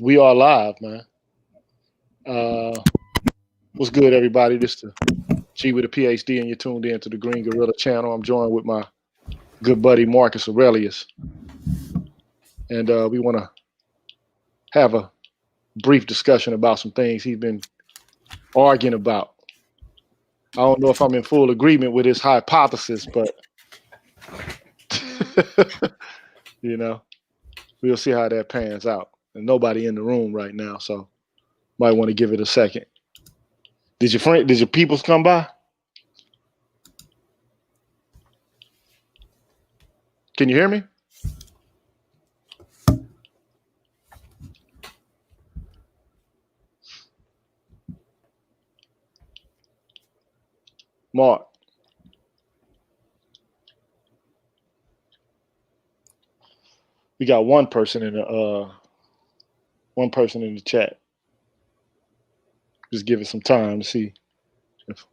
We are live, man. What's good, everybody? This is G with a PhD, and you're tuned in to the Green Gorilla channel. I'm joined with my good buddy Marcus Aurelius, and we want to have a brief discussion about some things he's been arguing about. I don't know if I'm in full agreement with his hypothesis, but we'll see how that pans out. And nobody in the room right now, so might want to give it a second. Did your peoples come by? Can you hear me? Mark. We got one person in the chat. Just give it some time to see if a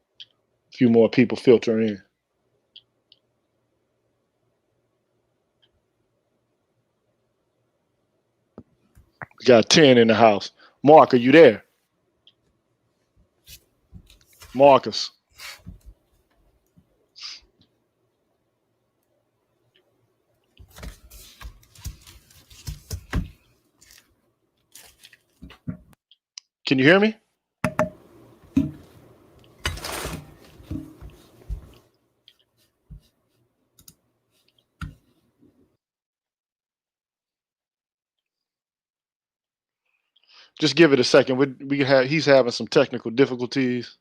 few more people filter in. We got 10 in the house. Mark, are you there? Marcus. Can you hear me? Just give it a second. He's having some technical difficulties,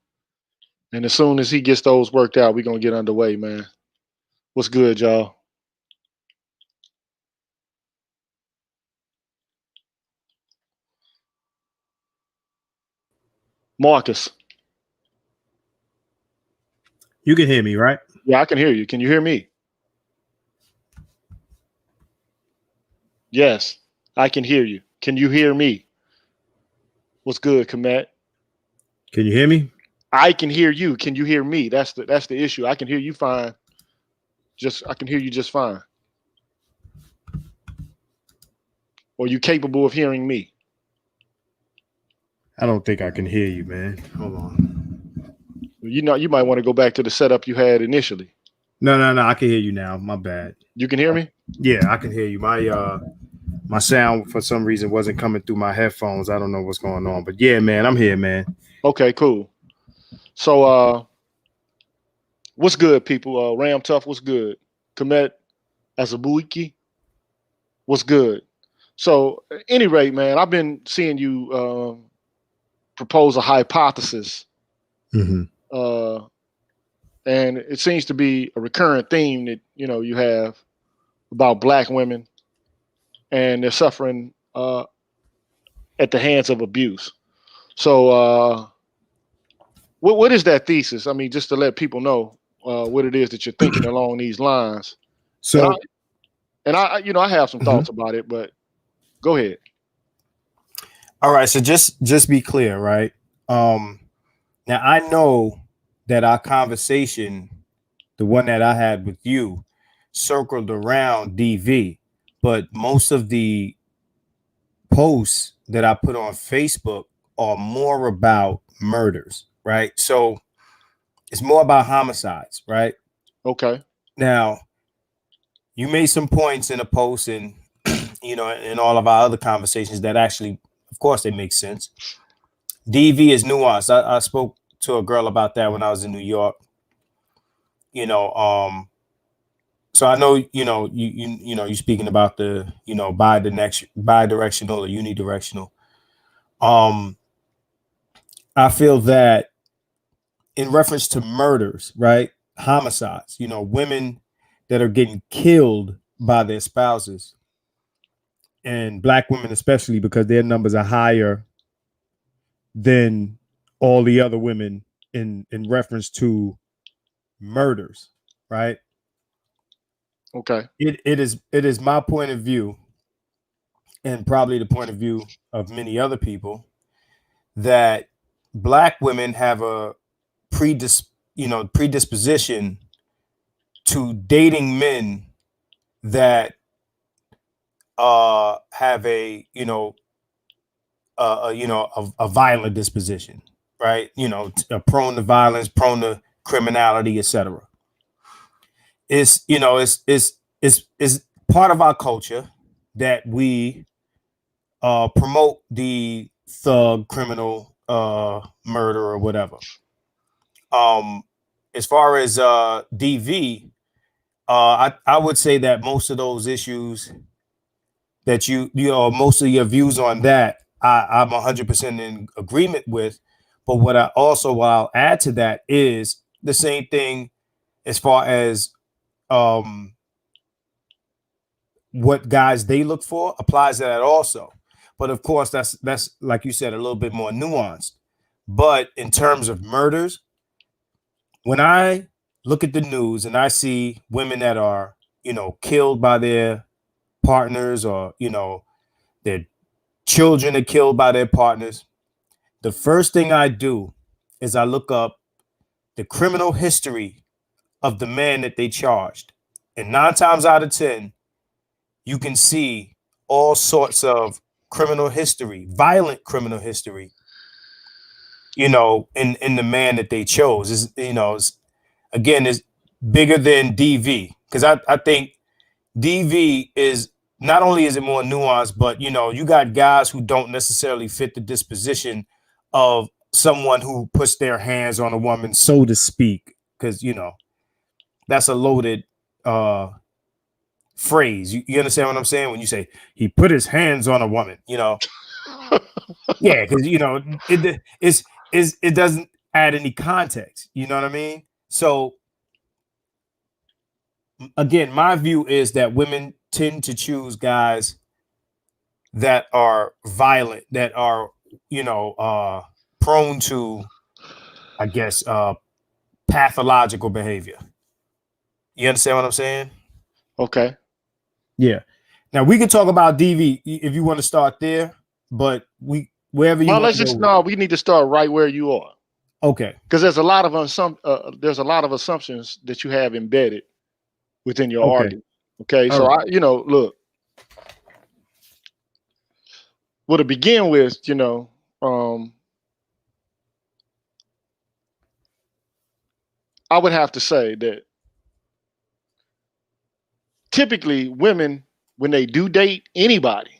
and as soon as he gets those worked out, we're gonna get underway, man. What's good, y'all? Marcus. You can hear me, right? Yeah, I can hear you. Can you hear me? Yes, I can hear you. Can you hear me? What's good, Komet? Can you hear me? I can hear you. Can you hear me? That's the issue. I can hear you fine. I can hear you just fine. Or are you capable of hearing me? I don't think I can hear you, man. Hold on. You might want to go back to the setup you had initially. No. I can hear you now. My bad. You can hear me? Yeah, I can hear you. My sound for some reason wasn't coming through my headphones. I don't know what's going on, but yeah, man, I'm here, man. Okay, cool. So, what's good, people? Ram Tough, what's good? Komet Azabuiki, what's good? So, at any rate, man, I've been seeing you propose a hypothesis. Mm-hmm. And it seems to be a recurrent theme that, you have about Black women and they're suffering at the hands of abuse. So what is that thesis? I mean, just to let people know what it is that you're thinking along these lines. So, I have some thoughts about it, but go ahead. All right. So just be clear, right? Now I know that our conversation, the one that I had with you, circled around DV, but most of the posts that I put on Facebook are more about murders, right? So it's more about homicides, right? Okay. Now, you made some points in a post and, in all of our other conversations that actually, of course, they make sense. DV is nuanced. I spoke to a girl about that when I was in New York. So I know, you're speaking about the, bidirectional or unidirectional. I feel that in reference to murders, right? Homicides, women that are getting killed by their spouses, and Black women especially, because their numbers are higher than all the other women in reference to murders, right? Okay. It is my point of view, and probably the point of view of many other people, that Black women have a predisposition to dating men that have a a violent disposition, right? Prone to violence, prone to criminality, etc. It's part of our culture that we promote the thug, criminal, murder, or whatever. As far as DV, I would say that most of those issues that most of your views on that, I'm 100% in agreement with. But what I'll add to that is the same thing as far as what guys they look for applies to that also. But of course, that's like you said, a little bit more nuanced. But in terms of murders, when I look at the news and I see women that are, killed by their partners, or, their children are killed by their partners, the first thing I do is I look up the criminal history of the man that they charged. And 9 times out of 10, you can see all sorts of criminal history, violent criminal history, in the man that they chose. Is bigger than DV, because I think DV is not only is it more nuanced, but you got guys who don't necessarily fit the disposition of someone who puts their hands on a woman, so to speak, because that's a loaded phrase. You understand what I'm saying when you say he put his hands on a woman? Yeah, because it doesn't add any context. You know what I mean? So again, my view is that women tend to choose guys that are violent, that are prone to, I guess, pathological behavior. You understand what I'm saying? Okay. Yeah. Now we can talk about DV if you want to start there, but wherever you want to go. We need to start right where you are. Okay. Because there's a lot of assumptions that you have embedded within your argument. Okay. All so right. Look. Well, to begin with, I would have to say that typically women, when they do date anybody,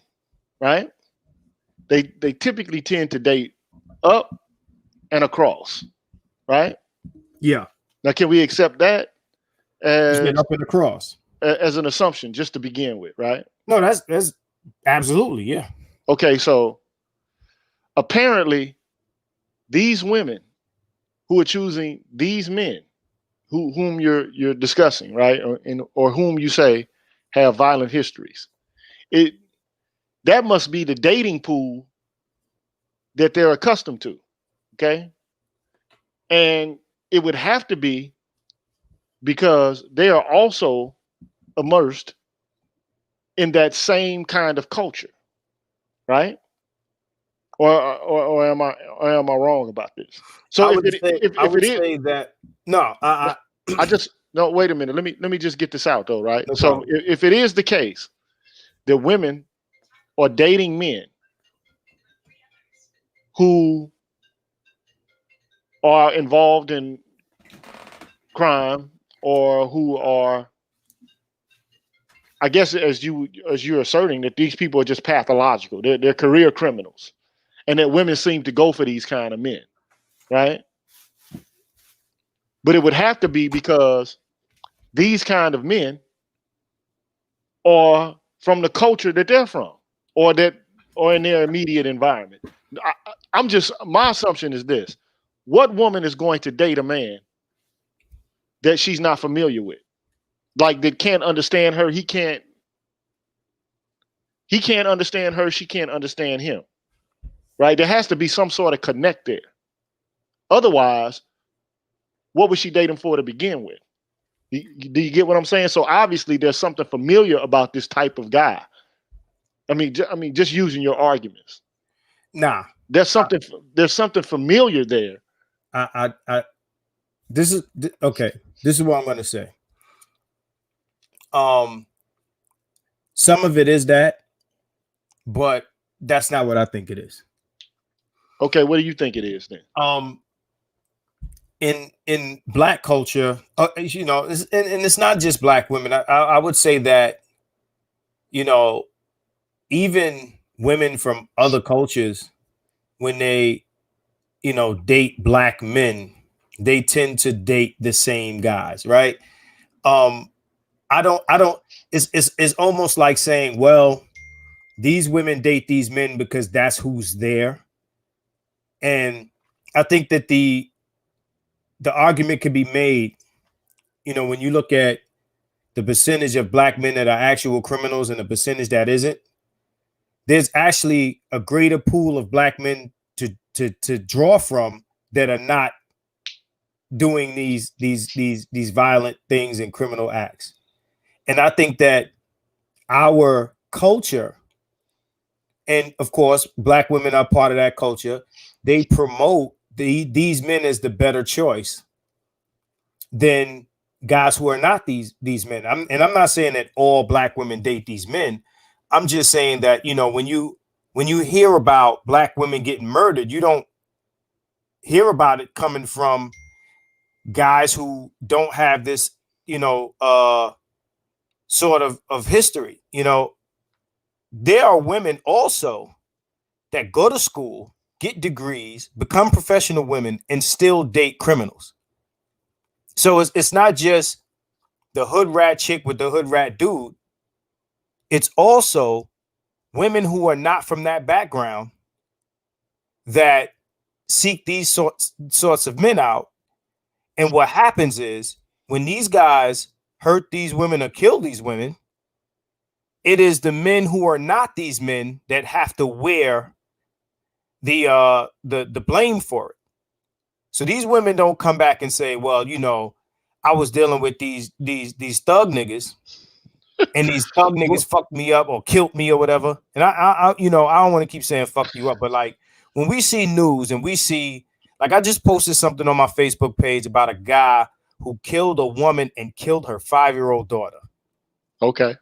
right, they typically tend to date up and across, right? Yeah. Now, can we accept that as up and across as an assumption, just to begin with, right? No, that's absolutely, yeah. Okay, so apparently these women who are choosing these men whom you're discussing, right, or whom you say have violent histories, that must be the dating pool that they're accustomed to, okay? And it would have to be because they are also immersed in that same kind of culture, right? Or am I wrong about this? So I would say that no, I just no. Wait a minute. Let me just get this out though, right? No so problem. if it is the case that women are dating men who are involved in crime, or who are, I guess, as you're asserting, that these people are just pathological, they're career criminals, and that women seem to go for these kind of men, right? But it would have to be because these kind of men are from the culture that they're from, or in their immediate environment. My assumption is this: what woman is going to date a man that she's not familiar with, like that can't understand her? He can't understand her. She can't understand him, right? There has to be some sort of connect there. Otherwise, what was she dating for to begin with? Do you get what I'm saying? So obviously there's something familiar about this type of guy. I mean, just using your arguments. Nah, there's something familiar there. This is okay. This is what I'm going to say. Some of it is that, but that's not what I think it is. Okay, what do you think it is then? In Black culture, you know, and it's not just Black women. I would say that, you know, even women from other cultures, when they, you know, date Black men, they tend to date the same guys, right? I don't. It's almost like saying, well, these women date these men because that's who's there, and I think that the argument could be made, you know, when you look at the percentage of Black men that are actual criminals and the percentage that isn't, there's actually a greater pool of Black men to draw from that are not doing these violent things and criminal acts. And I think that our culture, and of course, Black women are part of that culture, they promote these men as the better choice than guys who are not these men. I'm not saying that all Black women date these men. I'm just saying that, you know, when you hear about Black women getting murdered, you don't hear about it coming from guys who don't have this, you know, sort of history. You know, there are women also that go to school, get degrees, become professional women, and still date criminals. So it's not just the hood rat chick with the hood rat dude. It's also women who are not from that background that seek these sorts of men out. And what happens is when these guys hurt these women or kill these women, it is the men who are not these men that have to wear the blame for it. So these women don't come back and say, well, you know, I was dealing with these thug niggas, and these thug niggas fucked me up or killed me or whatever. And I you know, I don't want to keep saying fuck you up, but like when we see news and we see, like, I just posted something on my Facebook page about a guy who killed a woman and killed her 5-year-old daughter. Okay.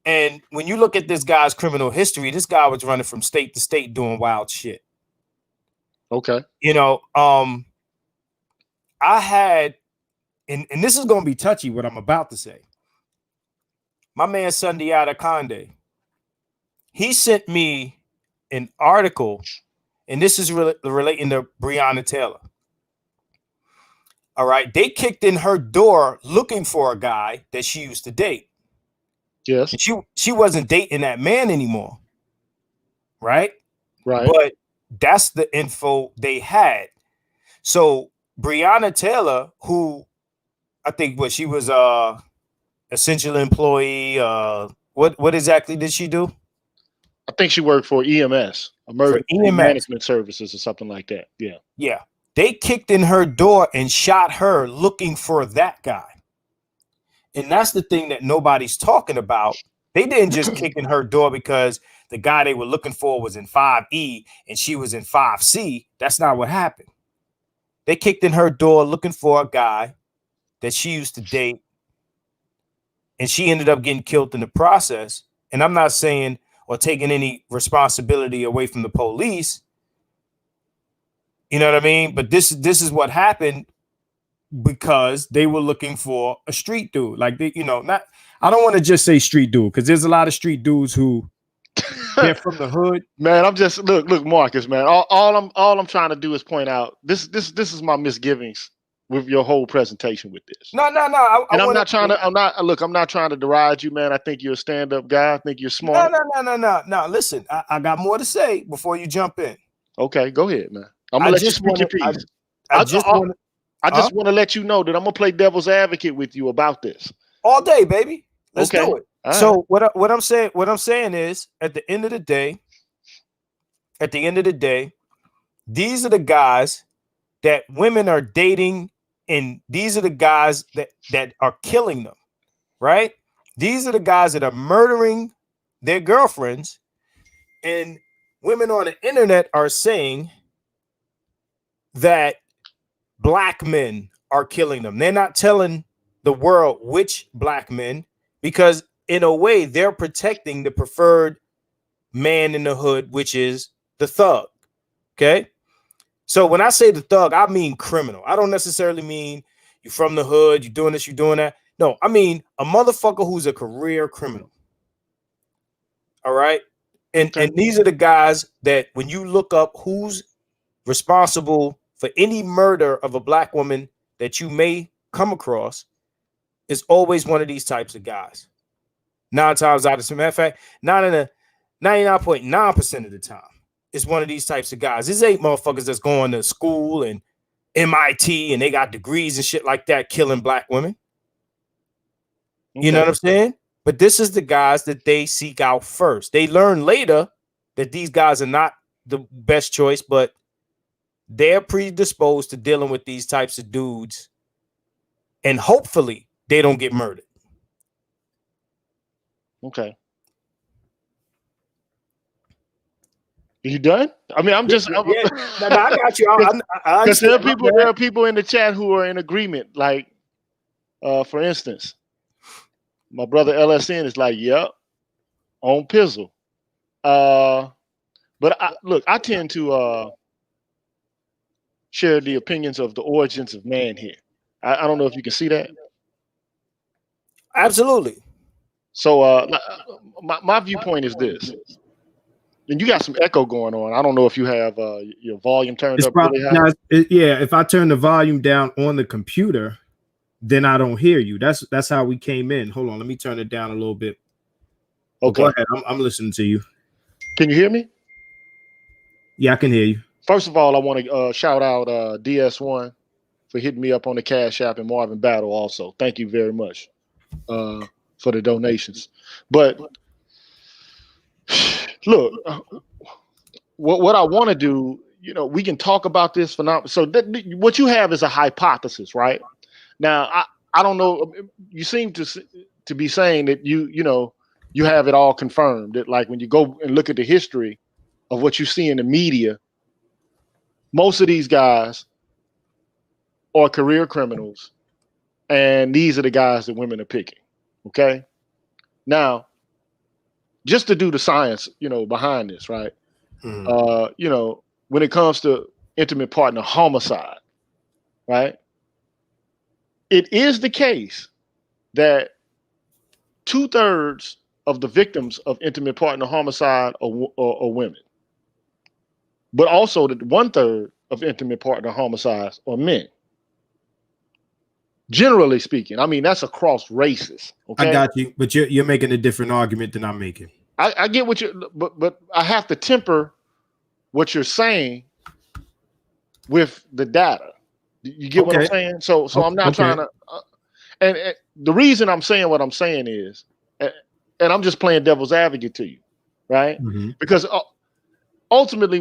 And when you look at this guy's criminal history, this guy was running from state to state doing wild shit. Okay. You know, I had, and this is going to be touchy what I'm about to say. My man Sundiata Conde, he sent me an article, and this is relating to Breonna Taylor. All right. They kicked in her door looking for a guy that she used to date. Yes. And she wasn't dating that man anymore. Right. Right. But that's the info they had. So Breonna Taylor, who I think she was essential employee. What exactly did she do? I think she worked for EMS, emergency management services or something like that. Yeah. Yeah. They kicked in her door and shot her looking for that guy. And that's the thing that nobody's talking about. They didn't just kick in her door because the guy they were looking for was in 5E and she was in 5C. That's not what happened. They kicked in her door looking for a guy that she used to date, and she ended up getting killed in the process. And I'm not saying or taking any responsibility away from the police. You know what I mean? But this is what happened because they were looking for a street dude. Like, they, you know, not, I don't want to just say street dude because there's a lot of street dudes who they're from the hood. Man, I'm just look, Marcus, man. All I'm trying to do is point out this is my misgivings with your whole presentation with this. No. I'm not trying to deride you, man. I think you're a stand-up guy. I think you're smart. No. Listen, I got more to say before you jump in. Okay, go ahead, man. I'm gonna let you speak your piece. I just want to let you know that I'm gonna play devil's advocate with you about this all day, baby. Let's do it. All so right. what I'm saying is, at the end of the day, these are the guys that women are dating, and these are the guys that are killing them, right? These are the guys that are murdering their girlfriends, and women on the internet are saying that Black men are killing them. They're not telling the world which Black men, because in a way they're protecting the preferred man in the hood, which is the thug. Okay. So when I say the thug, I mean criminal. I don't necessarily mean you from the hood, you doing this, you doing that. No, I mean a motherfucker who's a career criminal. All right. And these are the guys that when you look up who's responsible for any murder of a black woman that you may come across, is always one of these types of guys. 9 times out of, matter of fact, 99.9% of the time, it's one of these types of guys. This ain't motherfuckers that's going to school and MIT and they got degrees and shit like that killing black women. Okay. You know what I'm saying? But this is the guys that they seek out first. They learn later that these guys are not the best choice, but they're predisposed to dealing with these types of dudes. And hopefully they don't get murdered. Okay. Are you done? I mean, I'm just. No, I got you. Because there are people in the chat who are in agreement. Like, for instance, my brother LSN is like, "Yep, on Pizzle." But I tend to share the opinions of the origins of man here. I don't know if you can see that. Absolutely. So, my viewpoint is this. And you got some echo going on. I don't know if you have your volume turned up really high. Yeah, if I turn the volume down on the computer, then I don't hear you. That's how we came in. Hold on, let me turn it down a little bit. Okay, go ahead. I'm listening to you. Can you hear me? Yeah, I can hear you. First of all, I want to shout out DS1 for hitting me up on the Cash App, and Marvin Battle also. Thank you very much for the donations. But look, what I want to do, we can talk about this phenomenon. So what you have is a hypothesis, right? Now, I don't know. You seem to be saying that you have it all confirmed. That like when you go and look at the history of what you see in the media, most of these guys are career criminals, and these are the guys that women are picking. Okay, now, just to do the science, behind this, right? Mm-hmm. When it comes to intimate partner homicide, right? It is the case that 2/3 of the victims of intimate partner homicide are women, but also that 1/3 of intimate partner homicides are men. Generally speaking, I mean that's across races. Okay? I got you, but you're making a different argument than I'm making. I get what you, but I have to temper what you're saying with the data. You get what I'm saying? So I'm not trying to. And the reason I'm saying what I'm saying is, and I'm just playing devil's advocate to you, right? Mm-hmm. Because ultimately,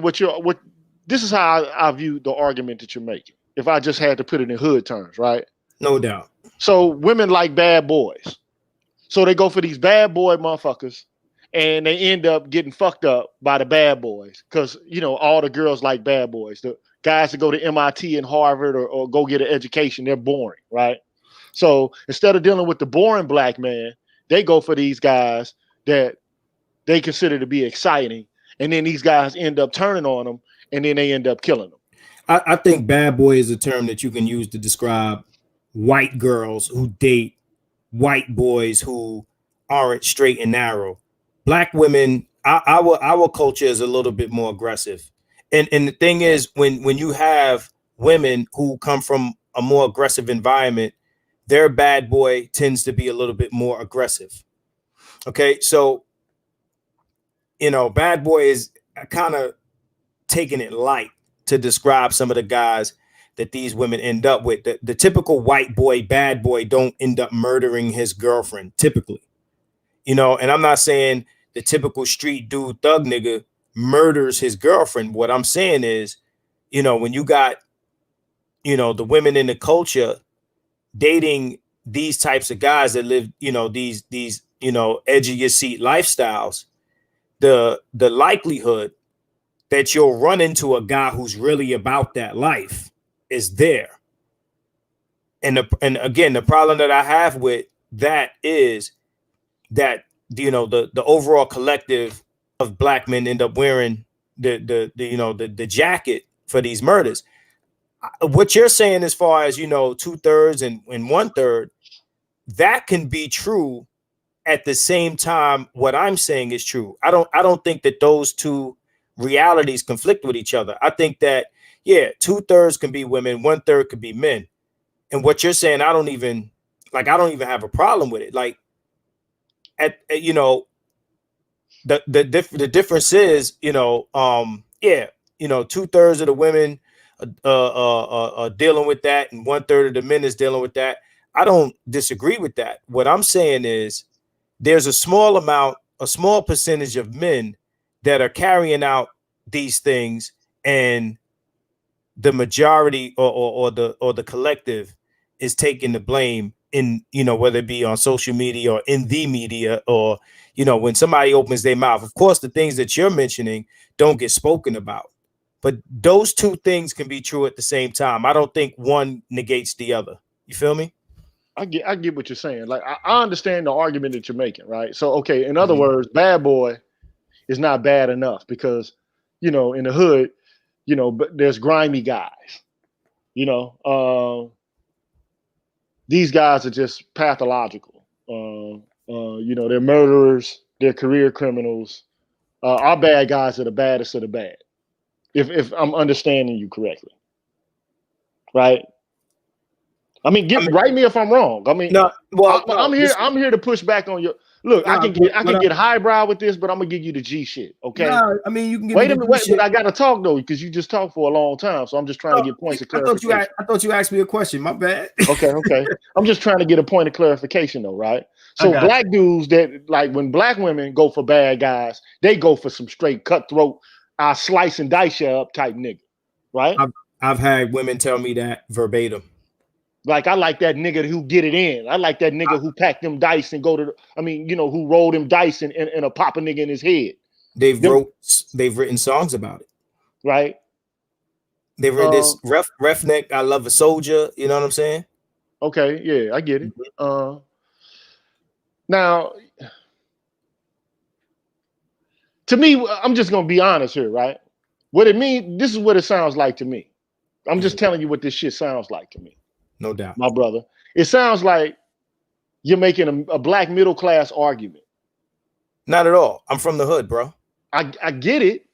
this is how I view the argument that you're making. If I just had to put it in hood terms, right? No doubt. So women like bad boys, so they go for these bad boy motherfuckers. And they end up getting fucked up by the bad boys because, all the girls like bad boys. The guys that go to MIT and Harvard or go get an education, they're boring, right? So instead of dealing with the boring black man, they go for these guys that they consider to be exciting. And then these guys end up turning on them and then they end up killing them. I think bad boy is a term that you can use to describe white girls who date white boys who aren't straight and narrow. Black women, our culture is a little bit more aggressive. And the thing is, when you have women who come from a more aggressive environment, their bad boy tends to be a little bit more aggressive. Okay, so, bad boy is kind of taking it light to describe some of the guys that these women end up with. The typical white boy, bad boy don't end up murdering his girlfriend, typically. And I'm not saying the typical street dude thug nigga murders his girlfriend. What I'm saying is, when you got, the women in the culture dating these types of guys that live, these edge of your seat lifestyles, the likelihood that you'll run into a guy who's really about that life is there. And again, the problem that I have with that is that, the overall collective of black men end up wearing the jacket for these murders. What you're saying as far as 2/3 and 1/3, that can be true. At the same time, what I'm saying is true. I don't think that those two realities conflict with each other. I think that 2/3 can be women, 1/3 could be men. And what you're saying, I don't even have a problem with it. Like the difference is 2/3 of the women are dealing with that, and 1/3 of the men is dealing with that. I don't disagree with that. What I'm saying is there's a small percentage of men that are carrying out these things, and the majority or the collective is taking the blame in, whether it be on social media or in the media, or, when somebody opens their mouth. Of course, the things that you're mentioning don't get spoken about, but those two things can be true at the same time. I don't think one negates the other. You feel me? I get what you're saying. Like, I understand the argument that you're making, right? So, okay, in other words, bad boy is not bad enough because, in the hood, but there's grimy guys. These guys are just pathological. They're murderers, they're career criminals. Our bad guys are the baddest of the bad. If I'm understanding you correctly, right? Write me if I'm wrong. I'm here to push back on your. Look, I can get highbrow with this, but I'm gonna give you the G shit. Okay. You can give wait a minute, but I gotta talk though, because you just talked for a long time. So I'm just trying to get points of clarification. I thought you asked me a question. My bad. Okay. I'm just trying to get a point of clarification though, right? So black dudes that, like, when black women go for bad guys, they go for some straight cutthroat, I slice and dice you up type nigga, right? I've had women tell me that verbatim. Like, I like that nigga who get it in. I like that nigga who pack them dice and who roll them dice and a pop a nigga in his head. They've written songs about it. Right. They've written this Roughneck, I Love a Soldier. You know what I'm saying? Okay. Yeah, I get it. Now, to me, I'm just going to be honest here, right? What it means, this is what it sounds like to me. I'm just telling you what this shit sounds like to me. No doubt. My brother. It sounds like you're making a black middle class argument. Not at all. I'm from the hood, bro. I get it,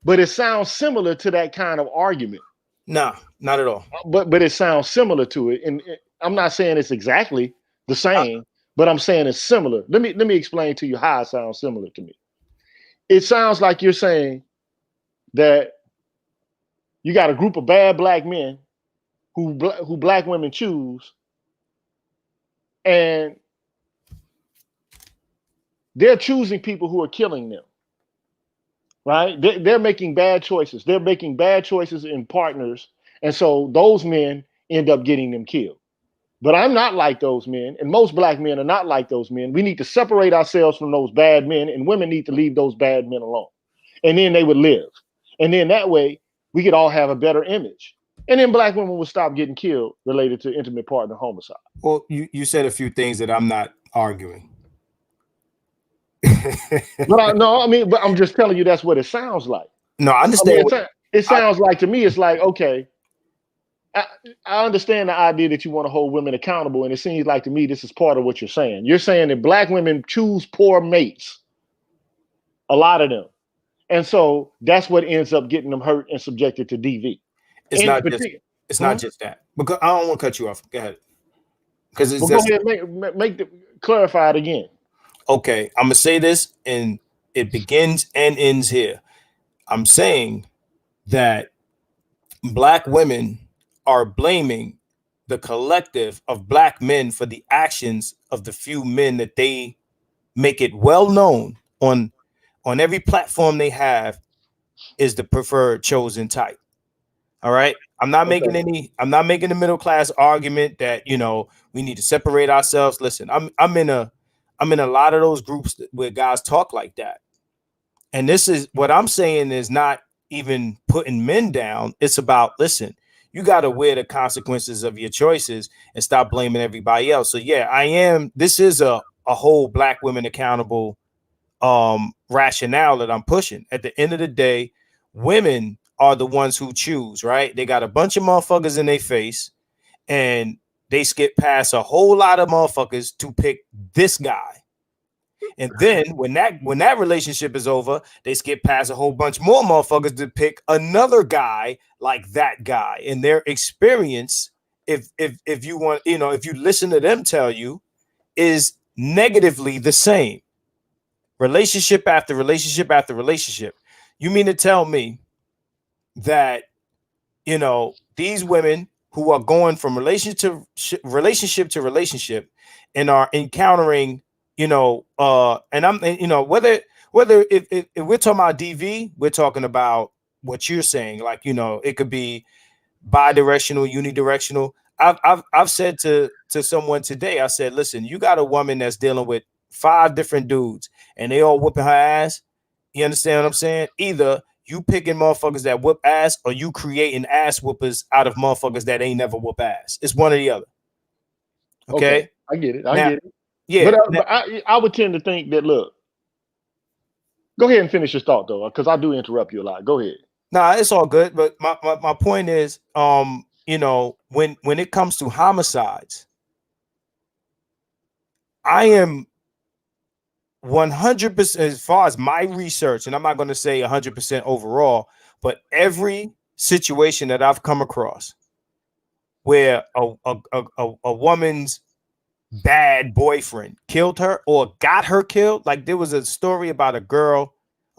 but it sounds similar to that kind of argument. No, not at all. But it sounds similar to it. And I'm not saying it's exactly the same, but I'm saying it's similar. Let me explain to you how it sounds similar to me. It sounds like you're saying that you got a group of bad black men who black women choose, and they're choosing people who are killing them, right? They're making bad choices. They're making bad choices in partners, and so those men end up getting them killed. But I'm not like those men, and most black men are not like those men. We need to separate ourselves from those bad men, and women need to leave those bad men alone. And then they would live. And then that way, we could all have a better image. And then black women will stop getting killed related to intimate partner homicide. Well, you said a few things that I'm not arguing. But I'm just telling you that's what it sounds like. No, I understand. It sounds like, to me, it's like, okay, I understand the idea that you want to hold women accountable, and it seems like to me this is part of what you're saying. You're saying that black women choose poor mates, a lot of them. And so that's what ends up getting them hurt and subjected to DV. It's not just that. Because I don't want to cut you off. Go ahead. Because go ahead, clarify it again. Okay, I'm gonna say this, and it begins and ends here. I'm saying that black women are blaming the collective of black men for the actions of the few men that they make it well known on every platform they have is the preferred chosen type. All right. I'm not making the middle class argument that, we need to separate ourselves. Listen, I'm in a lot of those groups where guys talk like that. And this is what I'm saying is not even putting men down. It's about, listen, you got to wear the consequences of your choices and stop blaming everybody else. So yeah, this is a whole black women accountable rationale that I'm pushing. At the end of the day, women are the ones who choose, right? They got a bunch of motherfuckers in their face, and they skip past a whole lot of motherfuckers to pick this guy. And then when that relationship is over, they skip past a whole bunch more motherfuckers to pick another guy like that guy. And their experience, if you want, if you listen to them tell you, is negatively the same. Relationship after relationship after relationship. You mean to tell me that, these women who are going from relationship to relationship and are encountering, and whether if we're talking about DV, we're talking about what you're saying, like, it could be bi-directional, unidirectional. I've said to someone today, I said, listen, you got a woman that's dealing with 5 different dudes and they all whooping her ass. You understand what I'm saying? Either you picking motherfuckers that whoop ass, or you creating ass whoopers out of motherfuckers that ain't never whoop ass. It's one or the other. Okay. I get it. Now, Get it. Yeah. But I would tend to think that, look, go ahead and finish your thought though, because I do interrupt you a lot. Go ahead. Nah, it's all good. But my point is, when it comes to homicides, I am 100%, as far as my research, and I'm not going to say 100% overall, but every situation that I've come across where a woman's bad boyfriend killed her or got her killed. Like, there was a story about a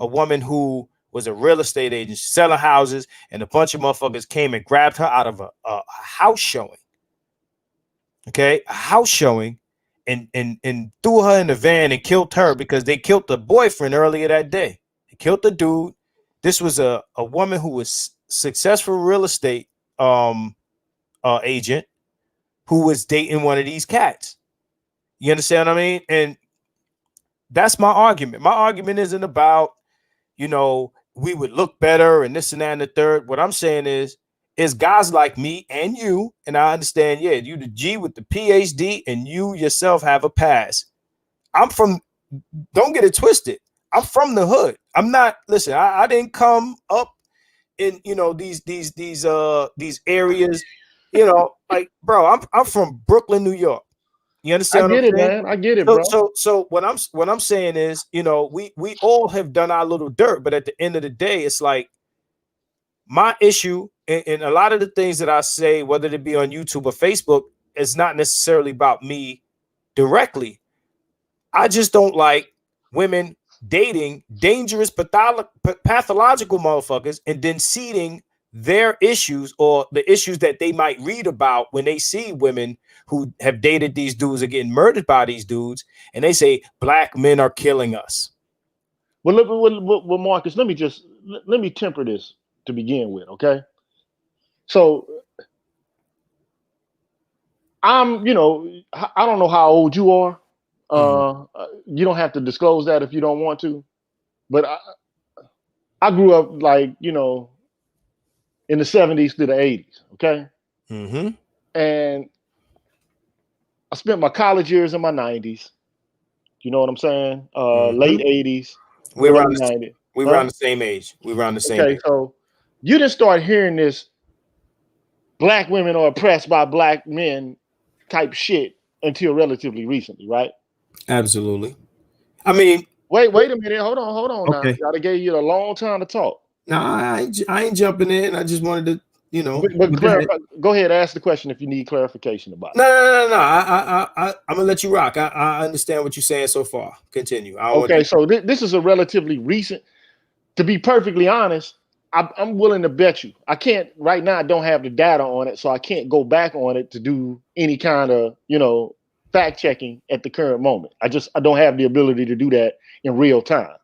woman who was a real estate agent selling houses, and a bunch of motherfuckers came and grabbed her out of a house showing. Okay, a house showing. And threw her in the van and killed her because they killed the boyfriend earlier that day. They killed the dude. This was a woman who was successful real estate agent who was dating one of these cats. You understand what I mean? And that's my argument. My argument isn't about, we would look better and this and that and the third. What I'm saying is guys like me and you, and I understand, yeah, you the G with the PhD and you yourself have a pass. Don't get it twisted. I'm from the hood. I'm not, listen, I didn't come up in, these areas, like, bro, I'm from Brooklyn, New York. You understand what I'm saying? Man. I get it, bro. So what I'm saying is, we all have done our little dirt, but at the end of the day, it's like, my issue, and a lot of the things that I say, whether it be on YouTube or Facebook, is not necessarily about me directly. I just don't like women dating dangerous pathological motherfuckers and then seeding their issues or the issues that they might read about when they see women who have dated these dudes or getting murdered by these dudes, and they say black men are killing us. Well, Marcus, let me temper this to begin with, okay? So I'm, I don't know how old you are. You don't have to disclose that if you don't want to. But I grew up like, in the 70s to the 80s, okay? Mm-hmm. And I spent my college years in my 90s. You know what I'm saying? Late 80s. We're around 90s. Around the same age. We around the same age. So you didn't start hearing this black women are oppressed by black men type shit until relatively recently, right? Absolutely. I mean, wait a minute. Hold on. Okay. Now. I gave you a long time to talk. No, I ain't jumping in. I just wanted to, But go ahead. Ask the question if you need clarification about it. No. I'm gonna let you rock. I understand what you're saying so far. Continue. Okay, so this is a relatively recent. To be perfectly honest, I'm willing to bet you. I can't right now. I don't have the data on it, so I can't go back on it to do any kind of fact checking at the current moment. I don't have the ability to do that in real time.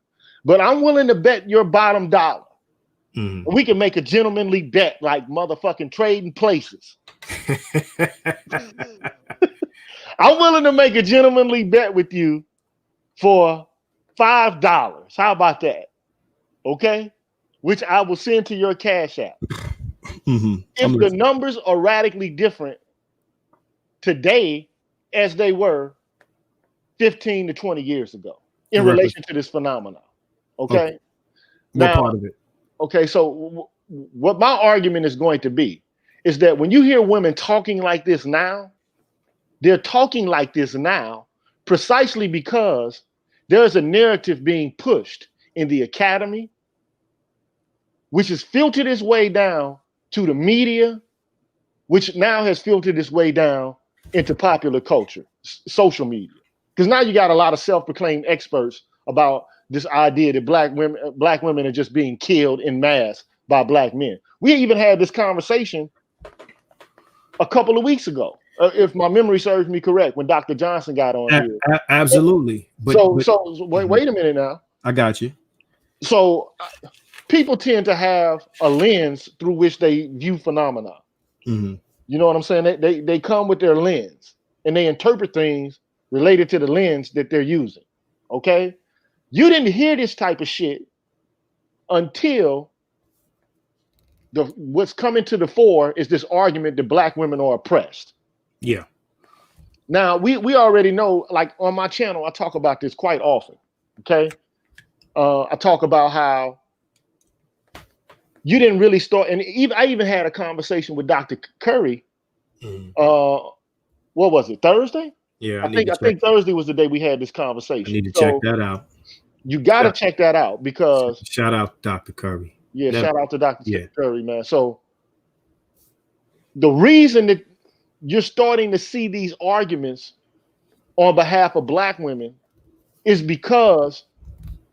But I'm willing to bet your bottom dollar. Mm-hmm. We can make a gentlemanly bet, like motherfucking trading places. I'm willing to make a gentlemanly bet with you for $5. How about that? Okay, which I will send to your Cash App. Mm-hmm. If the numbers are radically different today as they were 15 to 20 years ago in relation to this phenomenon. Okay. What part of it? Okay, so what my argument is going to be is that when you hear women talking like this now, they're talking like this now precisely because there's a narrative being pushed in the academy, which has filtered its way down to the media, which now has filtered its way down into popular culture, social media. Because now you got a lot of self-proclaimed experts about this idea that black women are just being killed in mass by black men. We even had this conversation a couple of weeks ago, if my memory serves me correct, when Dr. Johnson got on here. Absolutely. So wait a minute now. I got you. So people tend to have a lens through which they view phenomena. Mm-hmm. You know what I'm saying? They come with their lens and they interpret things related to the lens that they're using. Okay? You didn't hear this type of shit until what's coming to the fore is this argument that black women are oppressed. Yeah. Now we already know, like on my channel, I talk about this quite often. Okay. I talk about how you didn't really start, and I even had a conversation with Dr. Curry. Mm-hmm. What was it? Thursday? Yeah. I think Thursday was the day we had this conversation. I need to check that out. You got to check that out because shout out to Dr. Curry. Yeah, shout out to Dr. Curry, man. So the reason that you're starting to see these arguments on behalf of black women is because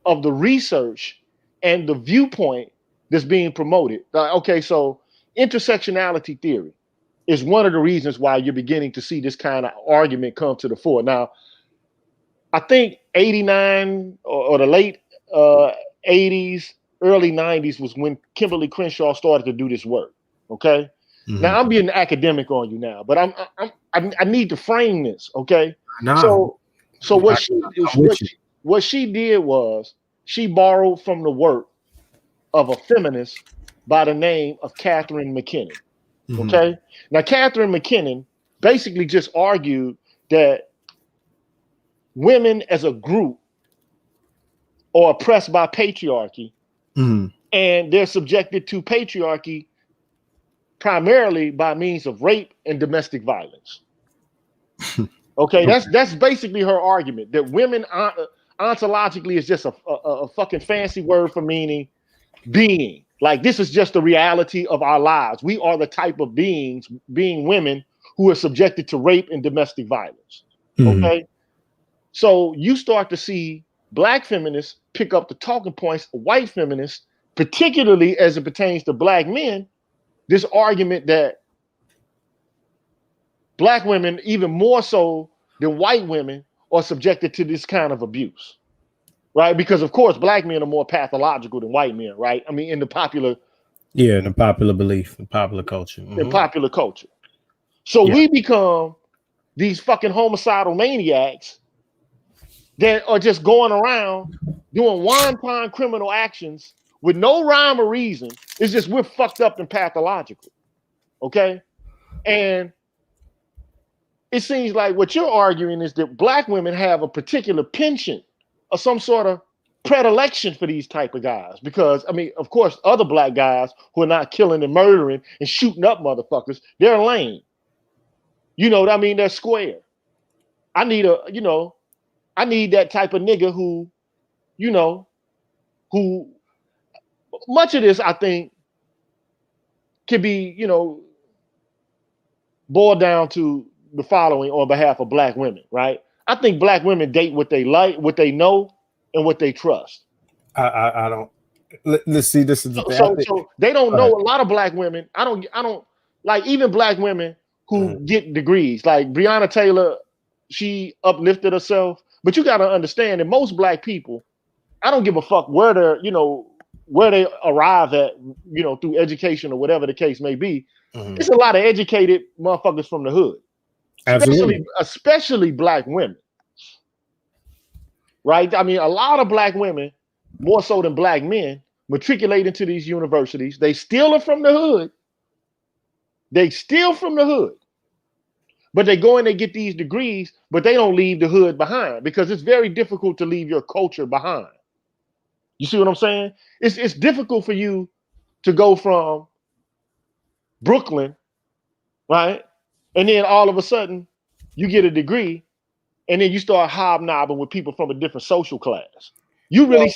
of the research and the viewpoint that's being promoted. Okay, so intersectionality theory is one of the reasons why you're beginning to see this kind of argument come to the fore. Now, I think 89 or the late 80s, early 90s was when Kimberly Crenshaw started to do this work. Okay. Mm-hmm. Now I'm being academic on you now, but I need to frame this. Okay. No. So what she did was she borrowed from the work of a feminist by the name of Catherine McKinnon. Mm-hmm. Okay. Now Catherine McKinnon basically just argued that women as a group are oppressed by patriarchy. Mm-hmm. And they're subjected to patriarchy primarily by means of rape and domestic violence. Okay, that's basically her argument, that women ontologically is just a fucking fancy word for meaning being. Like, this is just the reality of our lives. We are the type of beings, being women, who are subjected to rape and domestic violence. Mm-hmm. Okay, so you start to see black feminists pick up the talking points of white feminists, particularly as it pertains to black men, this argument that black women, even more so than white women, are subjected to this kind of abuse, right? Because of course, black men are more pathological than white men, right? I mean, in the popular belief, in popular culture. Mm-hmm. In popular culture. So we become these fucking homicidal maniacs that are just going around doing wanton criminal actions with no rhyme or reason. It's just we're fucked up and pathological. Okay? And it seems like what you're arguing is that black women have a particular penchant or some sort of predilection for these type of guys. Because, I mean, of course, other black guys who are not killing and murdering and shooting up motherfuckers, they're lame. You know what I mean? They're square. I need that type of nigga who, who much of this, I think, can be, boiled down to the following on behalf of black women, right? I think black women date what they like, what they know, and what they trust. I don't. Let's see. This is the thing. So they don't know. A lot of black women. I don't like even black women who get degrees. Like Breonna Taylor, she uplifted herself. But you got to understand that most black people, I don't give a fuck where they arrive at, through education or whatever the case may be. Mm-hmm. It's a lot of educated motherfuckers from the hood. Especially black women. Right? I mean, a lot of black women, more so than black men, matriculate into these universities. They steal it from the hood. But they go and they get these degrees, but they don't leave the hood behind because it's very difficult to leave your culture behind. You see what I'm saying? It's difficult for you to go from Brooklyn, right? And then all of a sudden you get a degree and then you start hobnobbing with people from a different social class. You really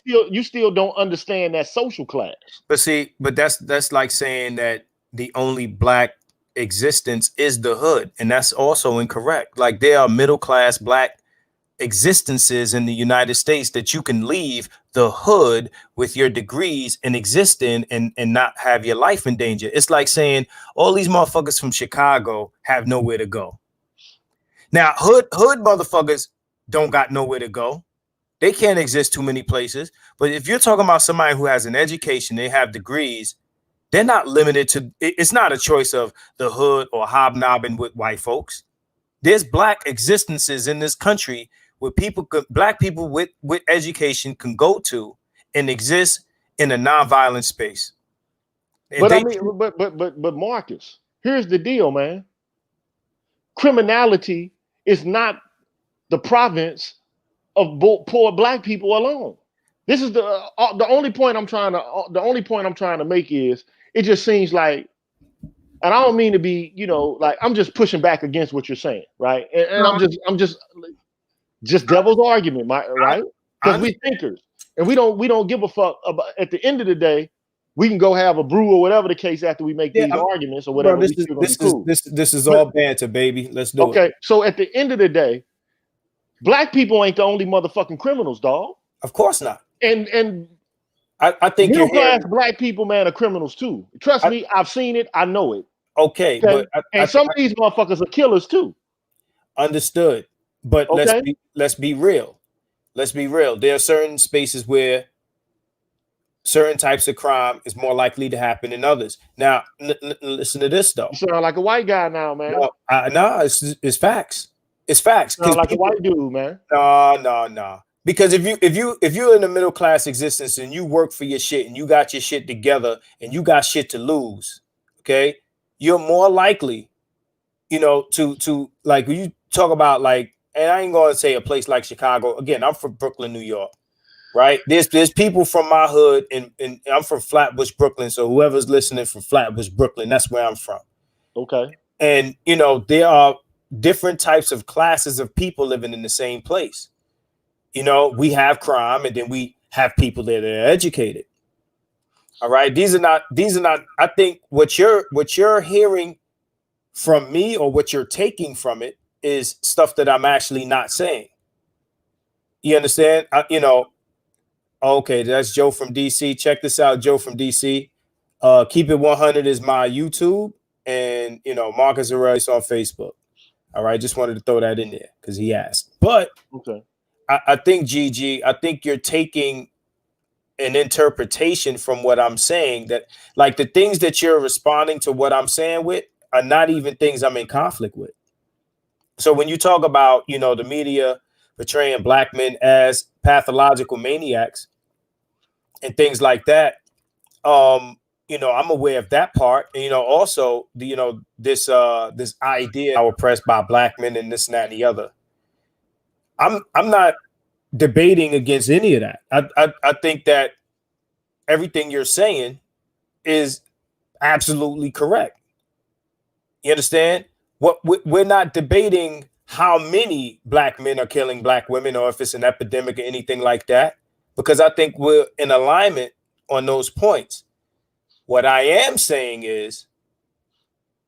still don't understand that social class. But see, but that's like saying that the only black existence is the hood, and that's also incorrect. Like there are middle class black existences in the United States that you can leave the hood with your degrees and exist in and not have your life in danger. It's like saying all these motherfuckers from Chicago have nowhere to go. Now, hood motherfuckers don't got nowhere to go. They can't exist too many places. But if you're talking about somebody who has an education, they have degrees, they're not limited to, it's not a choice of the hood or hobnobbing with white folks. There's black existences in this country where black people with education can go to and exist in a nonviolent space. But I mean, but Marcus, here's the deal, man. Criminality is not the province of poor black people alone. This is the only point I'm trying to make is it just seems like, and I don't mean to be, like I'm just pushing back against what you're saying, right? And I'm just devil's argument, right? Because we thinkers and we don't give a fuck about. At the end of the day, we can go have a brew or whatever the case after we make these arguments or whatever. Bro, this is all banter, baby. Let's do it. Okay, so at the end of the day, black people ain't the only motherfucking criminals, dog. Of course not. And I think middle class black people, man, are criminals too. Trust me, I've seen it. I know it. Okay, but some of these motherfuckers are killers too. Understood. But let's be real. Let's be real. There are certain spaces where certain types of crime is more likely to happen than others. Now, listen to this though. You sound like a white guy now, man. No, it's facts. It's facts. Sound like a white dude, man. No. Because if you're in a middle class existence and you work for your shit and you got your shit together and you got shit to lose, okay, you're more likely, to like when you talk about like, and I ain't gonna say a place like Chicago. Again, I'm from Brooklyn, New York, right? There's people from my hood and I'm from Flatbush, Brooklyn. So whoever's listening from Flatbush, Brooklyn, that's where I'm from. Okay. And there are different types of classes of people living in the same place. We have crime and then we have people that are educated. All right. These are not, I think what you're hearing from me or what you're taking from it is stuff that I'm actually not saying. You understand? Okay, that's Joe from DC. Check this out, Joe from DC. Keep It 100 is my YouTube and, Marcus Aurelius on Facebook. All right. Just wanted to throw that in there because he asked. But okay. I think, GG, I think you're taking an interpretation from what I'm saying that like the things that you're responding to what I'm saying with are not even things I'm in conflict with. So when you talk about, the media portraying black men as pathological maniacs and things like that, I'm aware of that part. And, also, this idea oppressed by black men and this and that and the other. I'm not debating against any of that. I think that everything you're saying is absolutely correct. You understand? We're not debating how many black men are killing black women or if it's an epidemic or anything like that, because I think we're in alignment on those points. What I am saying is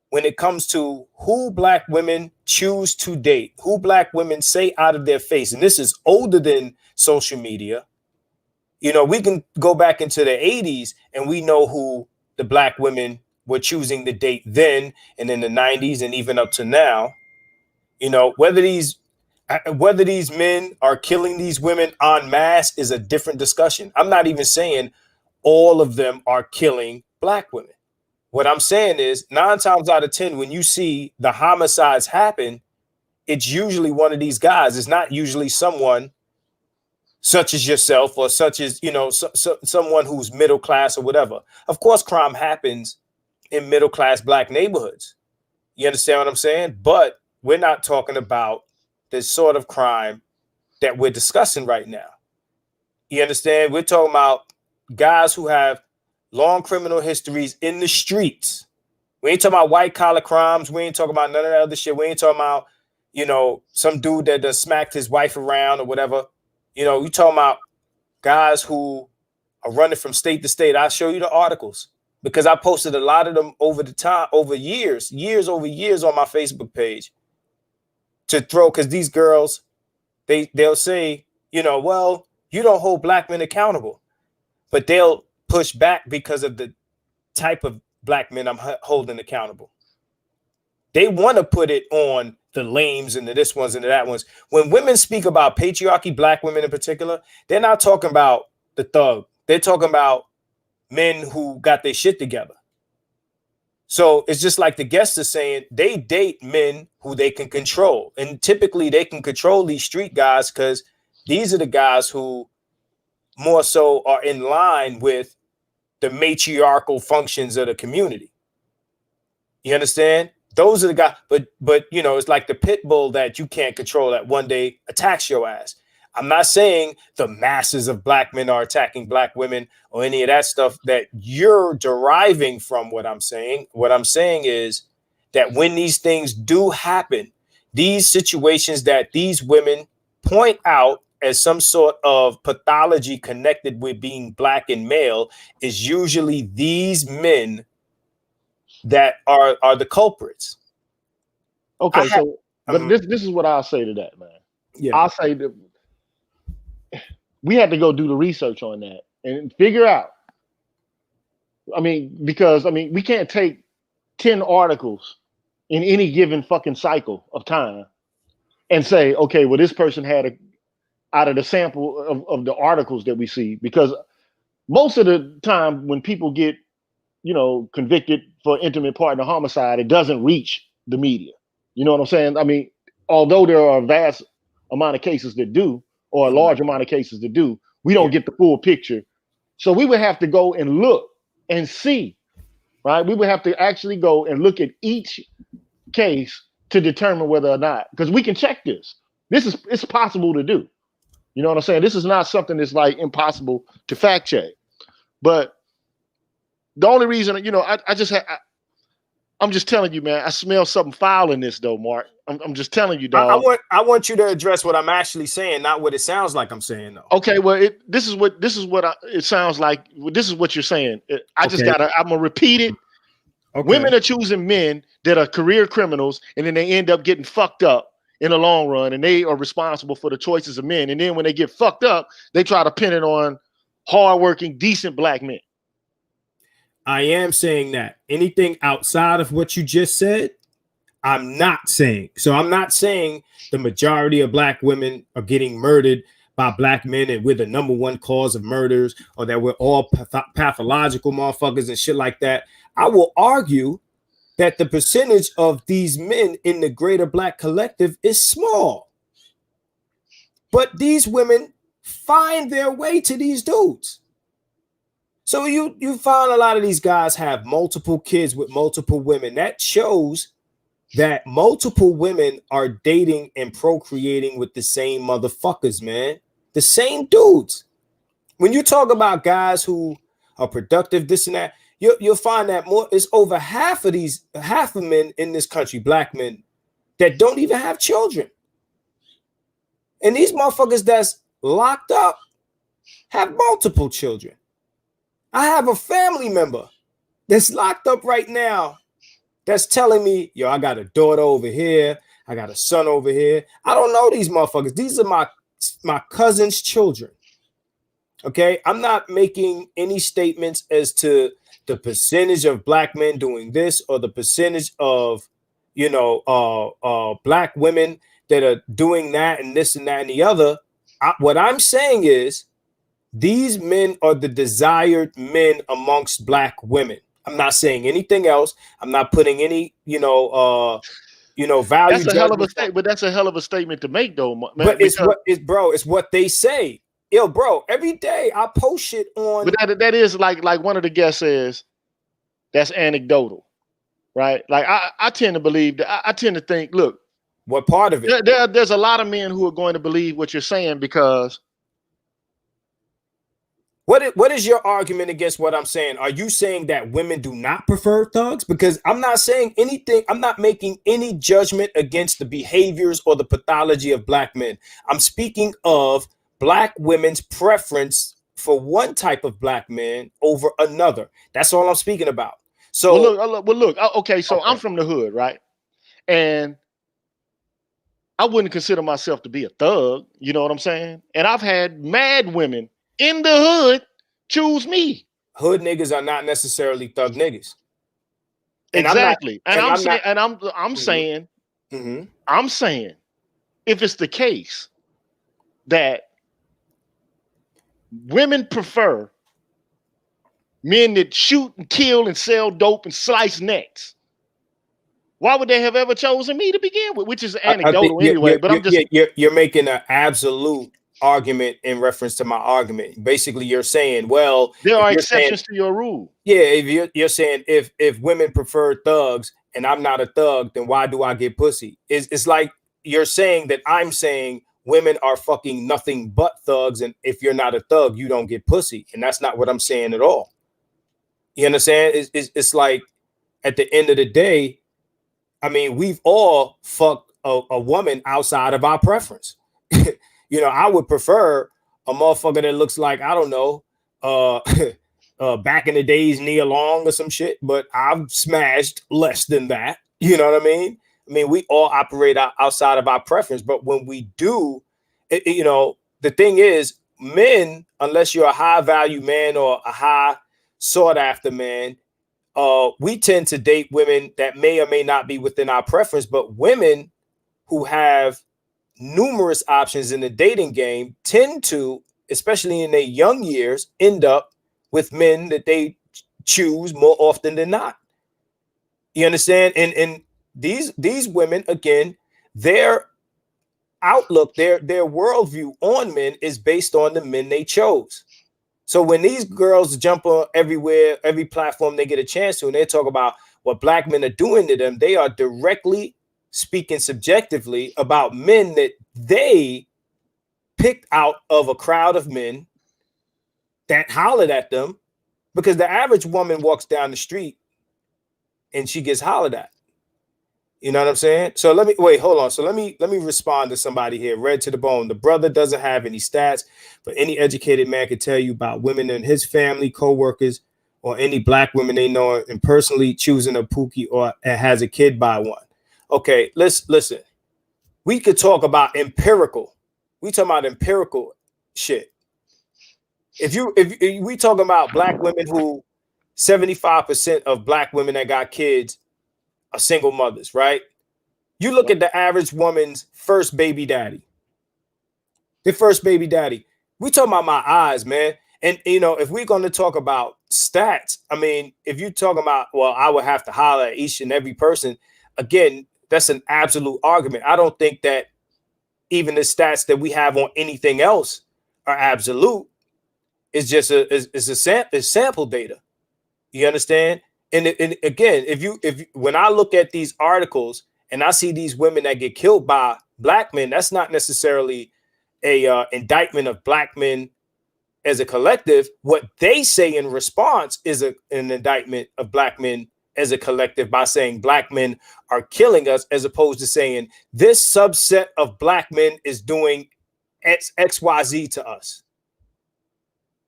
when it comes to who black women choose to date, who black women say out of their face, and this is older than social media, we can go back into the 80s and we know who the black women were choosing to date then and in the 90s and even up to now. Whether these men are killing these women en masse is a different discussion. I'm not even saying all of them are killing black women. What I'm saying is 9 times out of 10, when you see the homicides happen, it's usually one of these guys. It's not usually someone such as yourself or such as, someone who's middle class or whatever. Of course, crime happens in middle class black neighborhoods. You understand what I'm saying? But we're not talking about the sort of crime that we're discussing right now. You understand? We're talking about guys who have long criminal histories in the streets. We ain't talking about white collar crimes. We ain't talking about none of that other shit. We ain't talking about, some dude that done smacked his wife around or whatever. We talking about guys who are running from state to state. I'll show you the articles because I posted a lot of them over years on my Facebook page to throw, because these girls, they'll say, well, you don't hold black men accountable, but they'll push back because of the type of black men I'm holding accountable. They want to put it on the lames and the this ones and the that ones. When women speak about patriarchy, black women in particular, they're not talking about the thug. They're talking about men who got their shit together. So it's just like the guest is saying, they date men who they can control. And typically they can control these street guys because these are the guys who more so are in line with the matriarchal functions of the community. You understand? Those are the guys, but it's like the pit bull that you can't control that one day attacks your ass. I'm not saying the masses of black men are attacking black women or any of that stuff that you're deriving from what I'm saying. What I'm saying is that when these things do happen, these situations that these women point out as some sort of pathology connected with being black and male is usually these men that are the culprits. Okay, but this is what I'll say to that, man. Yeah. I'll say that we had to go do the research on that and figure out. Because we can't take 10 articles in any given fucking cycle of time and say, okay, well, this person had out of the sample of the articles that we see, because most of the time when people get, convicted for intimate partner homicide, it doesn't reach the media. You know what I'm saying? Although there are a vast amount of cases that do, or a large amount of cases that do, we don't get the full picture. So we would have to go and look and see, right? We would have to actually go and look at each case to determine whether or not, because we can check this. It's possible to do. You know what I'm saying? This is not something that's like impossible to fact check. But the only reason, I'm just telling you, man, I smell something foul in this though, Mark. I'm just telling you, dog. I want you to address what I'm actually saying, not what it sounds like I'm saying though. Okay, well, this is what it sounds like. This is what you're saying. I'm gonna repeat it. Okay. Women are choosing men that are career criminals, and then they end up getting fucked up in the long run, and they are responsible for the choices of men. And then when they get fucked up, they try to pin it on hardworking, decent black men. I am saying that. Anything outside of what you just said, I'm not saying. So I'm not saying the majority of black women are getting murdered by black men and we're the number one cause of murders, or that we're all pathological motherfuckers and shit like that. I will argue that the percentage of these men in the greater black collective is small. But these women find their way to these dudes. So you find a lot of these guys have multiple kids with multiple women. That shows that multiple women are dating and procreating with the same motherfuckers, man. The same dudes. When you talk about guys who are productive, this and that, you'll find that more is over half of men in this country, black men, that don't even have children. And these motherfuckers that's locked up have multiple children. I have a family member that's locked up right now that's telling me, yo, I got a daughter over here. I got a son over here. I don't know these motherfuckers. These are my cousin's children. Okay? I'm not making any statements as to the percentage of black men doing this or the percentage of, black women that are doing that and this and that and the other. What I'm saying is, these men are the desired men amongst black women. I'm not saying anything else. I'm not putting any, value. That's a hell of a statement, but that's a hell of a statement to make, though, man. But it's what they say. Yo, bro, every day I post shit on. But that is like one of the guests says, that's anecdotal, right? Like I tend to believe that. I tend to think, look, what part of it? There's a lot of men who are going to believe what you're saying because What is your argument against what I'm saying? Are you saying that women do not prefer thugs? Because I'm not saying anything. I'm not making any judgment against the behaviors or the pathology of black men. I'm speaking of black women's preference for one type of black man over another. That's all I'm speaking about. So, look. Okay, so I'm from the hood, right? And I wouldn't consider myself to be a thug. You know what I'm saying? And I've had mad women in the hood choose me. Hood niggas are not necessarily thug niggas. And exactly. I'm saying, I'm saying, if it's the case that women prefer men that shoot and kill and sell dope and slice necks, why would they have ever chosen me to begin with? Which is anecdotal anyway. But you're making an absolute argument in reference to my argument. Basically, you're saying, well, there are exceptions to your rule. Yeah, if you're saying if women prefer thugs and I'm not a thug, then why do I get pussy? It's like you're saying that I'm saying women are fucking nothing but thugs, and if you're not a thug, you don't get pussy, and that's not what I'm saying at all. You understand? It's like at the end of the day, I mean, we've all fucked a woman outside of our preference. You know, I would prefer a motherfucker that looks like, I don't know, back in the days, Nia Long or some shit, but I've smashed less than that. You know what I mean? I mean, we all operate outside of our preference, but when we do, you know, the thing is, men, unless you're a high value man or a high sought after man, we tend to date women that may or may not be within our preference, but women who have numerous options in the dating game tend to, especially in their young years, end up with men that they choose more often than not. You understand? And these women, again, their outlook, their worldview on men is based on the men they chose. So when these girls jump on everywhere, every platform they get a chance to, and they talk about what black men are doing to them, they are directly speaking subjectively about men that they picked out of a crowd of men that hollered at them, because the average woman walks down the street and she gets hollered at. You know what I'm saying? So hold on. So let me respond to somebody here. Red to the bone. The brother doesn't have any stats, but any educated man could tell you about women in his family, co-workers, or any black women they know and personally choosing a Pookie or has a kid by one. Okay, listen. We could talk about empirical. We talk about empirical shit. If we talking about black women who 75% of black women that got kids are single mothers, right? You look at the average woman's first baby daddy. The first baby daddy. We talking about my eyes, man. And you know, if we're going to talk about stats, I mean, if you talk about, well, I would have to holler at each and every person. Again, that's an absolute argument. I don't think that even the stats that we have on anything else are absolute. It's just it's sample data. You understand? And again, when I look at these articles and I see these women that get killed by black men, that's not necessarily a indictment of black men as a collective. What they say in response is an indictment of black men as a collective by saying black men are killing us, as opposed to saying this subset of black men is doing XYZ to us.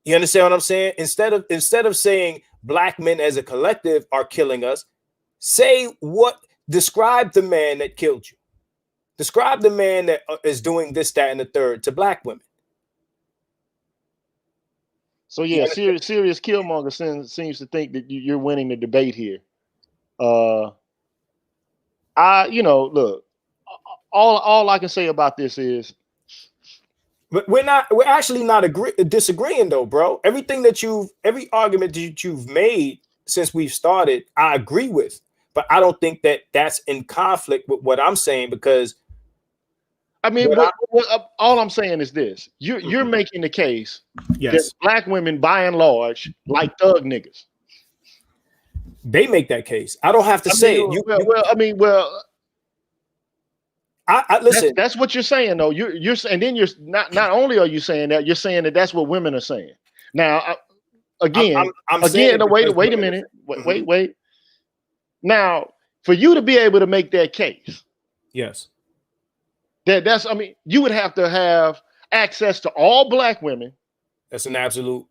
You understand what I'm saying? Instead of saying black men as a collective are killing us, describe the man that killed you. Describe the man that is doing this, that, and the third to black women. So yeah, serious Killmonger seems to think that you're winning the debate here. Look, all I can say about this is, but we're actually not disagreeing though, bro. Every argument that you've made since we've started, I agree with, but I don't think that that's in conflict with what I'm saying, because I mean, all I'm saying is this: you're making the case that black women, by and large, like thug niggas. They make that case. I don't have to say it. I listen. That's what you're saying, though. You're and then you're not only are you saying that, you're saying that that's what women are saying. Now, I'm saying no, wait a minute. Wait. Now, for you to be able to make that case, yes, that's you would have to have access to all black women. that's an absolute.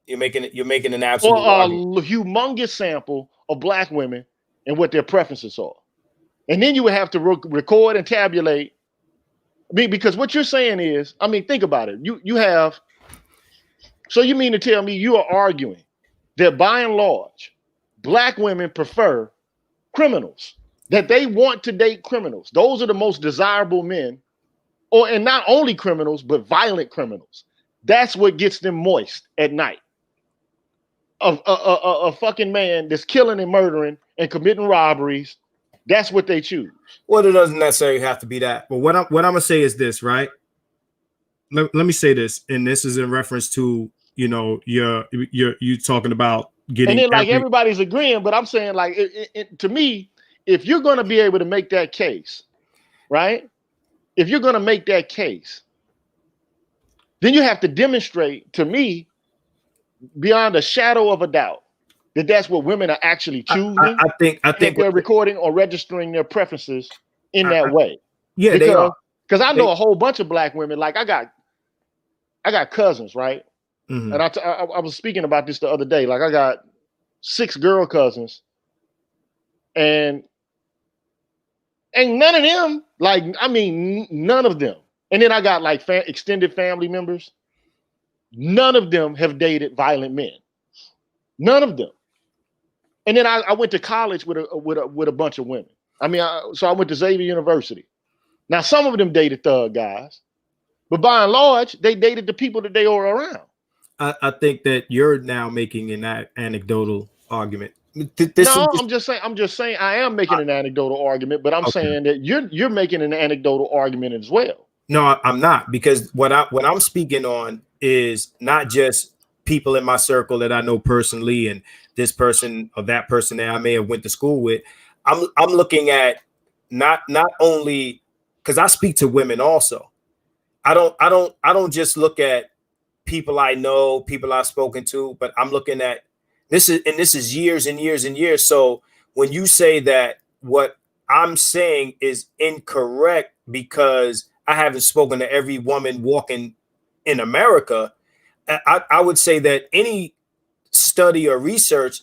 You're making an Or absolute a argument. humongous sample of black women and what their preferences are. And then you would have to record and tabulate. Because what you're saying is, think about it. You have, so you mean to tell me you are arguing that by and large, black women prefer criminals, that they want to date criminals. Those are the most desirable men, and not only criminals, but violent criminals. That's what gets them moist at night. A fucking man that's killing and murdering and committing robberies, that's what they choose. Well, it doesn't necessarily have to be that. But what I'm gonna say is this, right? Let me say this, and this is in reference to you talking about getting. And then everybody's agreeing, but I'm saying to me, if you're gonna be able to make that case, right? If you're gonna make that case, then you have to demonstrate to me, beyond a shadow of a doubt, that that's what women are actually choosing. I think they're recording or registering their preferences in that way. Yeah, they are. Because I know a whole bunch of black women. Like I got cousins, right? Mm-hmm. And I was speaking about this the other day. Like I got 6 girl cousins, and none of them, none of them. And then I got extended family members. None of them have dated violent men. None of them. And then I went to college with a bunch of women. So I went to Xavier University. Now, some of them dated thug guys, but by and large, they dated the people that they were around. I think that you're now making an anecdotal argument. I'm just saying I am making an anecdotal argument, but I'm saying that you're making an anecdotal argument as well. No, I'm not, because what I'm speaking on is not just people in my circle that I know personally and this person or that person that I may have went to school with. I'm looking at not only, because I speak to women also. I don't just look at people I know, people I've spoken to, but I'm looking at this is years and years and years. So when you say that what I'm saying is incorrect because I haven't spoken to every woman walking in America, I would say that any study or research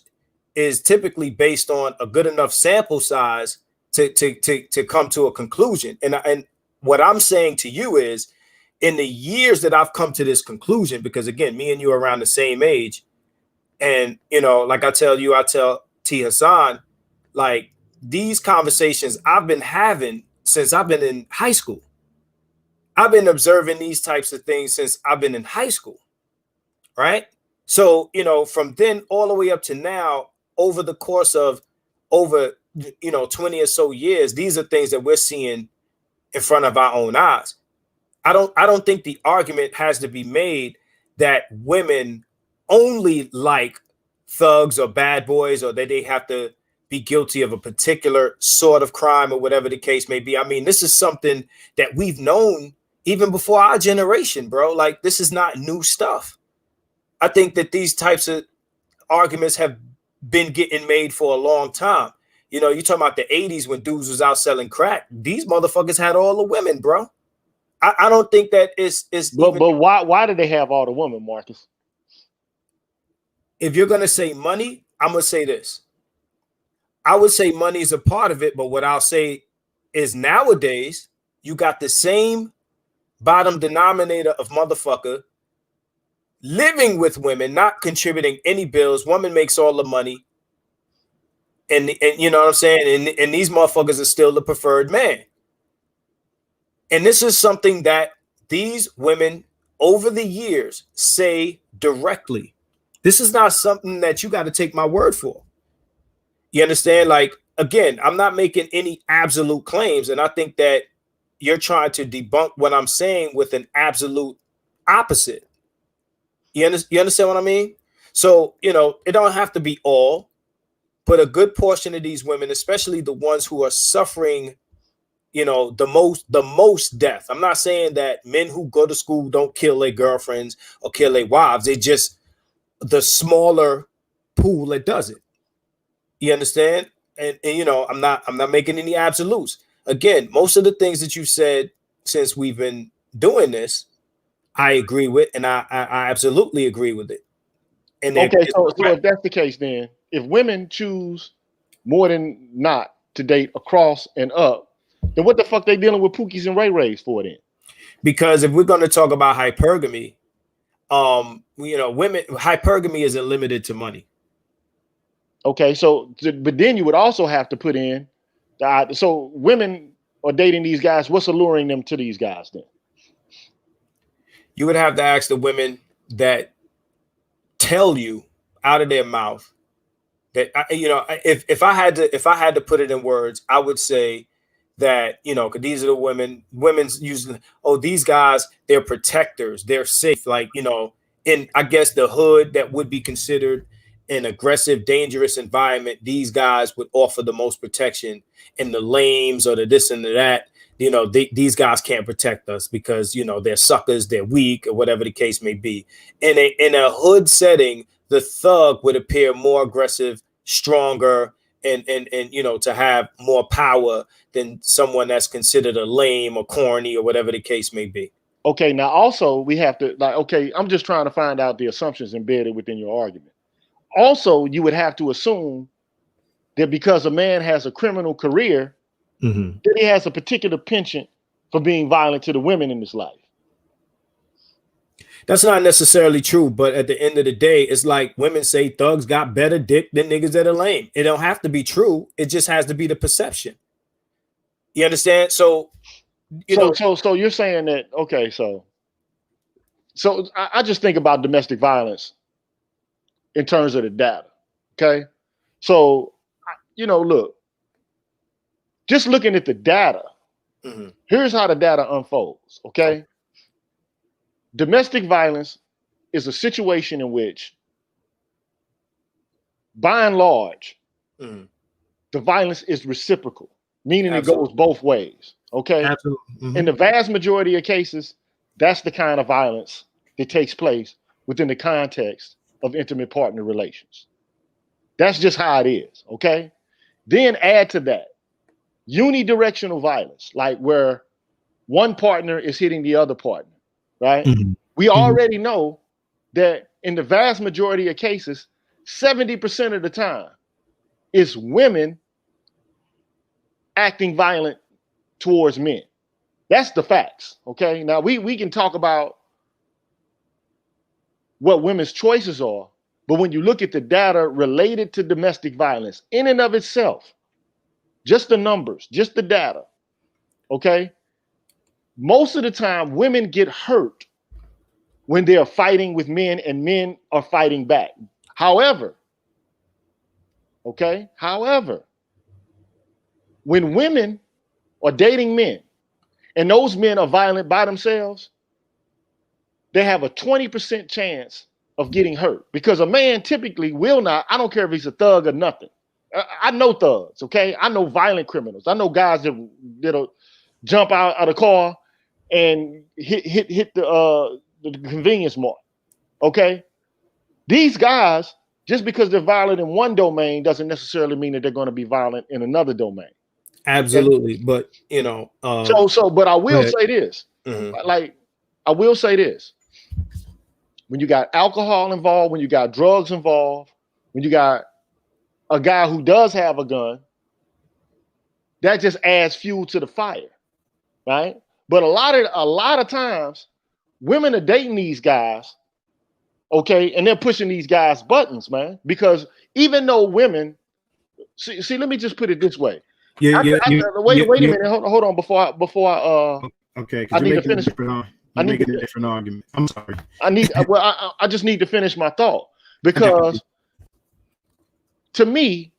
is typically based on a good enough sample size to come to a conclusion. And what I'm saying to you is, in the years that I've come to this conclusion, because again, me and you are around the same age, and like I tell T. Hassan, like these conversations I've been having since I've been in high school. I've been observing these types of things since I've been in high school, right? So, from then all the way up to now, over the course of over 20 or so years, these are things that we're seeing in front of our own eyes. I don't think the argument has to be made that women only like thugs or bad boys, or that they have to be guilty of a particular sort of crime or whatever the case may be. I mean, this is something that we've known even before our generation, bro. Like, this is not new stuff. I think that these types of arguments have been getting made for a long time. You talking about the 80s when dudes was out selling crack. These motherfuckers had all the women, bro. I don't think that is but why do they have all the women, Marcus? If you're gonna say money, I'm gonna say this. I would say money is a part of it, but what I'll say is nowadays you got the same bottom denominator of motherfucker living with women, not contributing any bills. Woman makes all the money, and you know what I'm saying. And these motherfuckers are still the preferred man. And this is something that these women over the years say directly. This is not something that you got to take my word for. You understand? Like, again, I'm not making any absolute claims. And I think that you're trying to debunk what I'm saying with an absolute opposite. You understand what I mean? So, it don't have to be all, but a good portion of these women, especially the ones who are suffering the most death. I'm not saying that men who go to school don't kill their girlfriends or kill their wives. They just the smaller pool that does it. You understand? And you know, I'm not making any absolutes. Again, most of the things that you said since we've been doing this, I agree with, and I absolutely agree with it. And okay, so if that's the case, then if women choose more than not to date across and up, then what the fuck they dealing with Pookies and Ray-Rays for then? Because if we're going to talk about hypergamy, you know, hypergamy isn't limited to money. Okay, so but then you would also have to put in so women are dating these guys. What's alluring them to these guys then? You would have to ask the women that tell you out of their mouth that, you know, if I had to put it in words, I would say that, you know, because these are the women's usually, oh, these guys, they're protectors, they're safe, like, you know, in, I guess, the hood that would be considered an aggressive, dangerous environment, these guys would offer the most protection. And the lames or the this and the that, you know, these guys can't protect us because, you know, they're suckers, they're weak, or whatever the case may be. In a hood setting, the thug would appear more aggressive, stronger, and you know, to have more power than someone that's considered a lame or corny or whatever the case may be. Okay, now also we have to, like, okay, I'm just trying to find out the assumptions embedded within your argument. Also, you would have to assume that because a man has a criminal career, that he has a particular penchant for being violent to the women in his life. That's not necessarily true, but at the end of the day, it's like women say thugs got better dick than niggas that are lame. It don't have to be true. It just has to be the perception. You understand? So, so you're saying that, okay, so I just think about domestic violence in terms of the data. Okay. So, you know, look, just looking at the data, here's how the data unfolds. Okay. Domestic violence is a situation in which, by and large, the violence is reciprocal, meaning it goes both ways. Okay. Absolutely. In the vast majority of cases, that's the kind of violence that takes place within the context of intimate partner relations. That's just how it is. Okay. Then add to that unidirectional violence, like where one partner is hitting the other partner, right? We already know that in the vast majority of cases, 70% of the time, it's women acting violent towards men. That's the facts. Okay. Now we can talk about what women's choices are, but when you look at the data related to domestic violence in and of itself, just the numbers, just the data, okay, most of the time women get hurt when they are fighting with men and men are fighting back. However, when women are dating men and those men are violent by themselves, they have a 20% chance of getting hurt because a man typically will not. I don't care if he's a thug or nothing. I know thugs, okay? I know violent criminals. I know guys that'll jump out of the car and hit the convenience mart, okay? These guys, just because they're violent in one domain doesn't necessarily mean that they're going to be violent in another domain. Absolutely. Okay? But, you know. But I will say this. Like, I will say this. When you got alcohol involved, when you got drugs involved, when you got a guy who does have a gun, that just adds fuel to the fire, right? But a lot of times, women are dating these guys, okay, and they're pushing these guys' buttons, man. Because even though women, see, let me just put it this way. Wait a minute, hold on, before I okay, I need to finish. I need a different argument. I'm sorry. I just need to finish my thought because to me,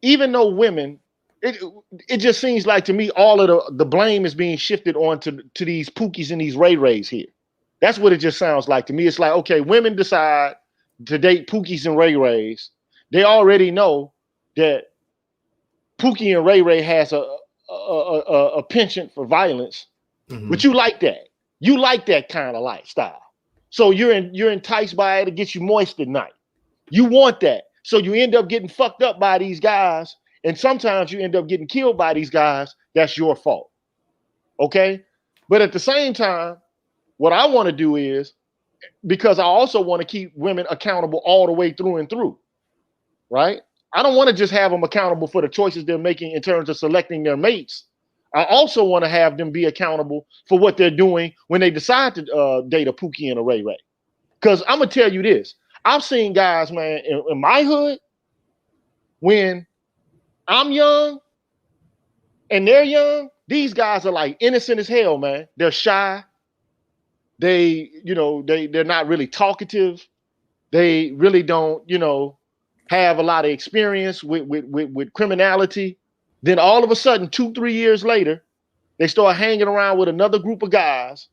even though women, it just seems like to me all of the blame is being shifted on to these Pookies and these Ray-Rays here. That's what it just sounds like to me. It's like, okay, women decide to date Pookies and Ray-Rays. They already know that Pookie and Ray-Ray has a penchant for violence, but you like that. You like that kind of lifestyle. So you're enticed by it. It gets you moist at night. You want that. So you end up getting fucked up by these guys. And sometimes you end up getting killed by these guys. That's your fault. Okay. But at the same time, what I want to do is, because I also want to keep women accountable all the way through and through. Right. I don't want to just have them accountable for the choices they're making in terms of selecting their mates. I also want to have them be accountable for what they're doing when they decide to date a Pookie and a Ray-Ray. Because I'm going to tell you this. I've seen guys, man, in my hood, when I'm young and they're young, these guys are like innocent as hell, man. They're shy. They're not really talkative. They really don't, have a lot of experience with criminality. Then all of a sudden, 2-3 years later, they start hanging around with another group of guys.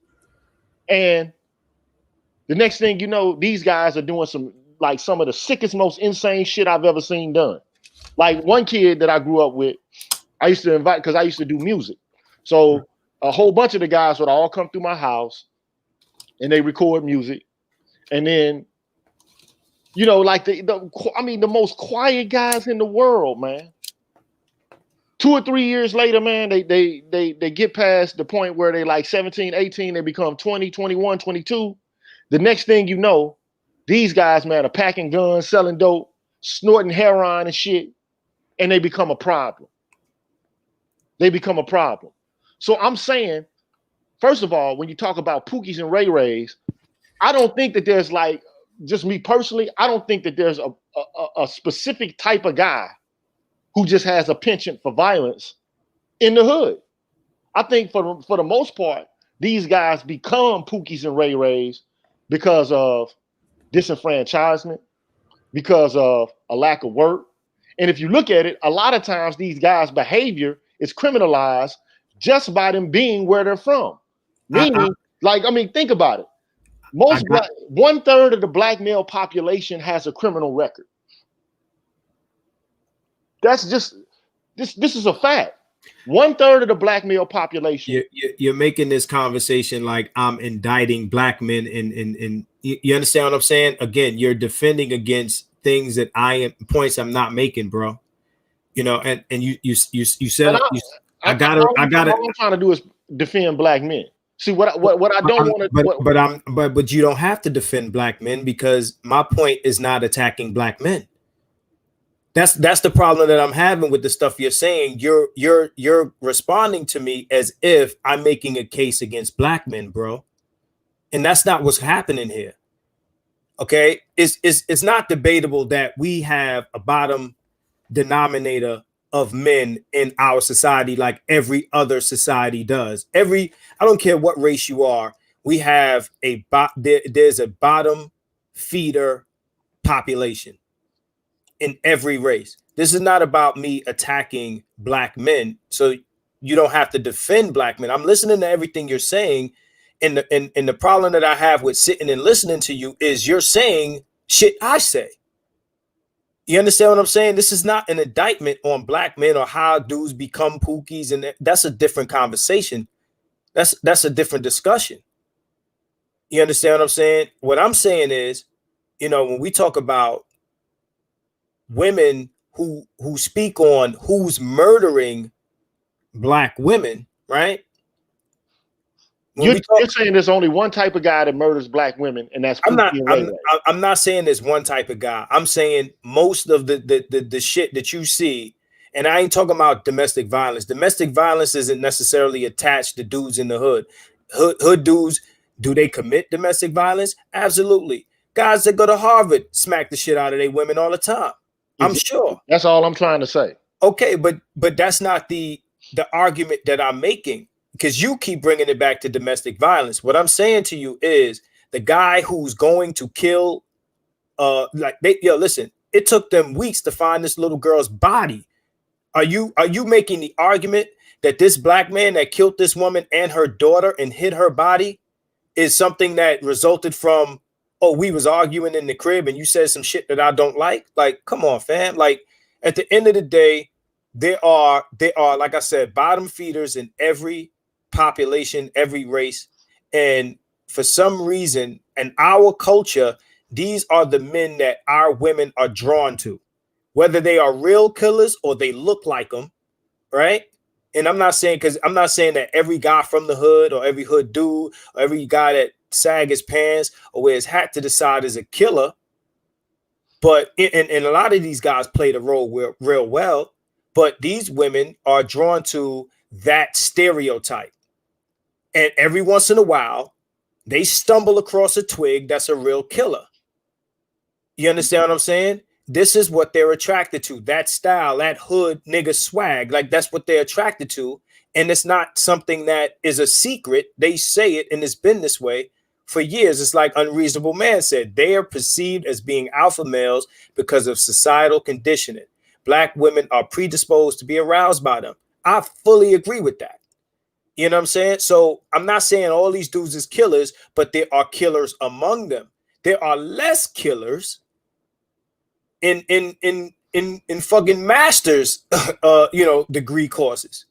And the next thing you know, these guys are doing some of the sickest, most insane shit I've ever seen done. Like one kid that I grew up with, I used to invite, because I used to do music. So a whole bunch of the guys would all come through my house and they record music. And then, the most quiet guys in the world, man. 2 or 3 years later, man, they get past the point where they like 17, 18, they become 20, 21, 22. The next thing you know, these guys, man, are packing guns, selling dope, snorting heroin and shit, and they become a problem. They become a problem. So I'm saying, first of all, when you talk about Pookies and Ray-Rays, I don't think that there's just me personally, I don't think that there's a specific type of guy who just has a penchant for violence in the hood. I think for the most part, these guys become Pookies and Ray-Rays because of disenfranchisement, because of a lack of work. And if you look at it, a lot of times these guys' behavior is criminalized just by them being where they're from. Meaning, think about it. 1/3 of the black male population has a criminal record. That's just this is a fact. 1/3 of the black male population. You're making this conversation like I'm indicting black men, and you understand what I'm saying? Again, you're defending against things that points I'm not making, bro. And you said I got it. All I'm trying to do is defend black men. See what I don't want to. But you don't have to defend black men, because my point is not attacking black men. That's the problem that I'm having with the stuff you're saying. You're responding to me as if I'm making a case against black men, bro. And that's not what's happening here. Okay, it's not debatable that we have a bottom denominator of men in our society, like every other society does. I don't care what race you are, we have there's a bottom feeder population in every race. This is not about me attacking black men, so you don't have to defend black men. I'm listening to everything you're saying, and the problem that I have with sitting and listening to you is you're saying shit I say. You understand what I'm saying? This is not an indictment on black men or how dudes become Pookies, and that's a different conversation. That's a different discussion. You understand what I'm saying? What I'm saying is, when we talk about women who speak on who's murdering black women, right? You're saying there's only one type of guy that murders black women, and that's Pookie. I'm not saying there's one type of guy. I'm saying most of the shit that you see, and I ain't talking about domestic violence. Domestic violence isn't necessarily attached to dudes in the hood. Hood dudes, do they commit domestic violence? Absolutely. Guys that go to Harvard smack the shit out of their women all the time. I'm sure. That's all I'm trying to say. Okay, but that's not the argument that I'm making, because you keep bringing it back to domestic violence. What I'm saying to you is the guy who's going to kill, listen, it took them weeks to find this little girl's body. Are you making the argument that this black man that killed this woman and her daughter and hid her body is something that resulted from, we was arguing in the crib and you said some shit that I don't like? Like, come on, fam. Like, at the end of the day, there are, like I said, bottom feeders in every population, every race. And for some reason, in our culture, these are the men that our women are drawn to, whether they are real killers or they look like them, right? And I'm not saying that every guy from the hood or every hood dude or every guy that sag his pants or wear his hat to the side is a killer. But and a lot of these guys play the role real well. But these women are drawn to that stereotype. And every once in a while, they stumble across a twig that's a real killer. You understand what I'm saying? This is what they're attracted to. That style, that hood nigga swag. Like, that's what they're attracted to. And it's not something that is a secret. They say it, and it's been this way for years. It's like Unreasonable Man said. They are perceived as being alpha males because of societal conditioning. Black women are predisposed to be aroused by them. I fully agree with that. You know what I'm saying? So I'm not saying all these dudes is killers, but there are killers among them. There are less killers in fucking master's degree courses.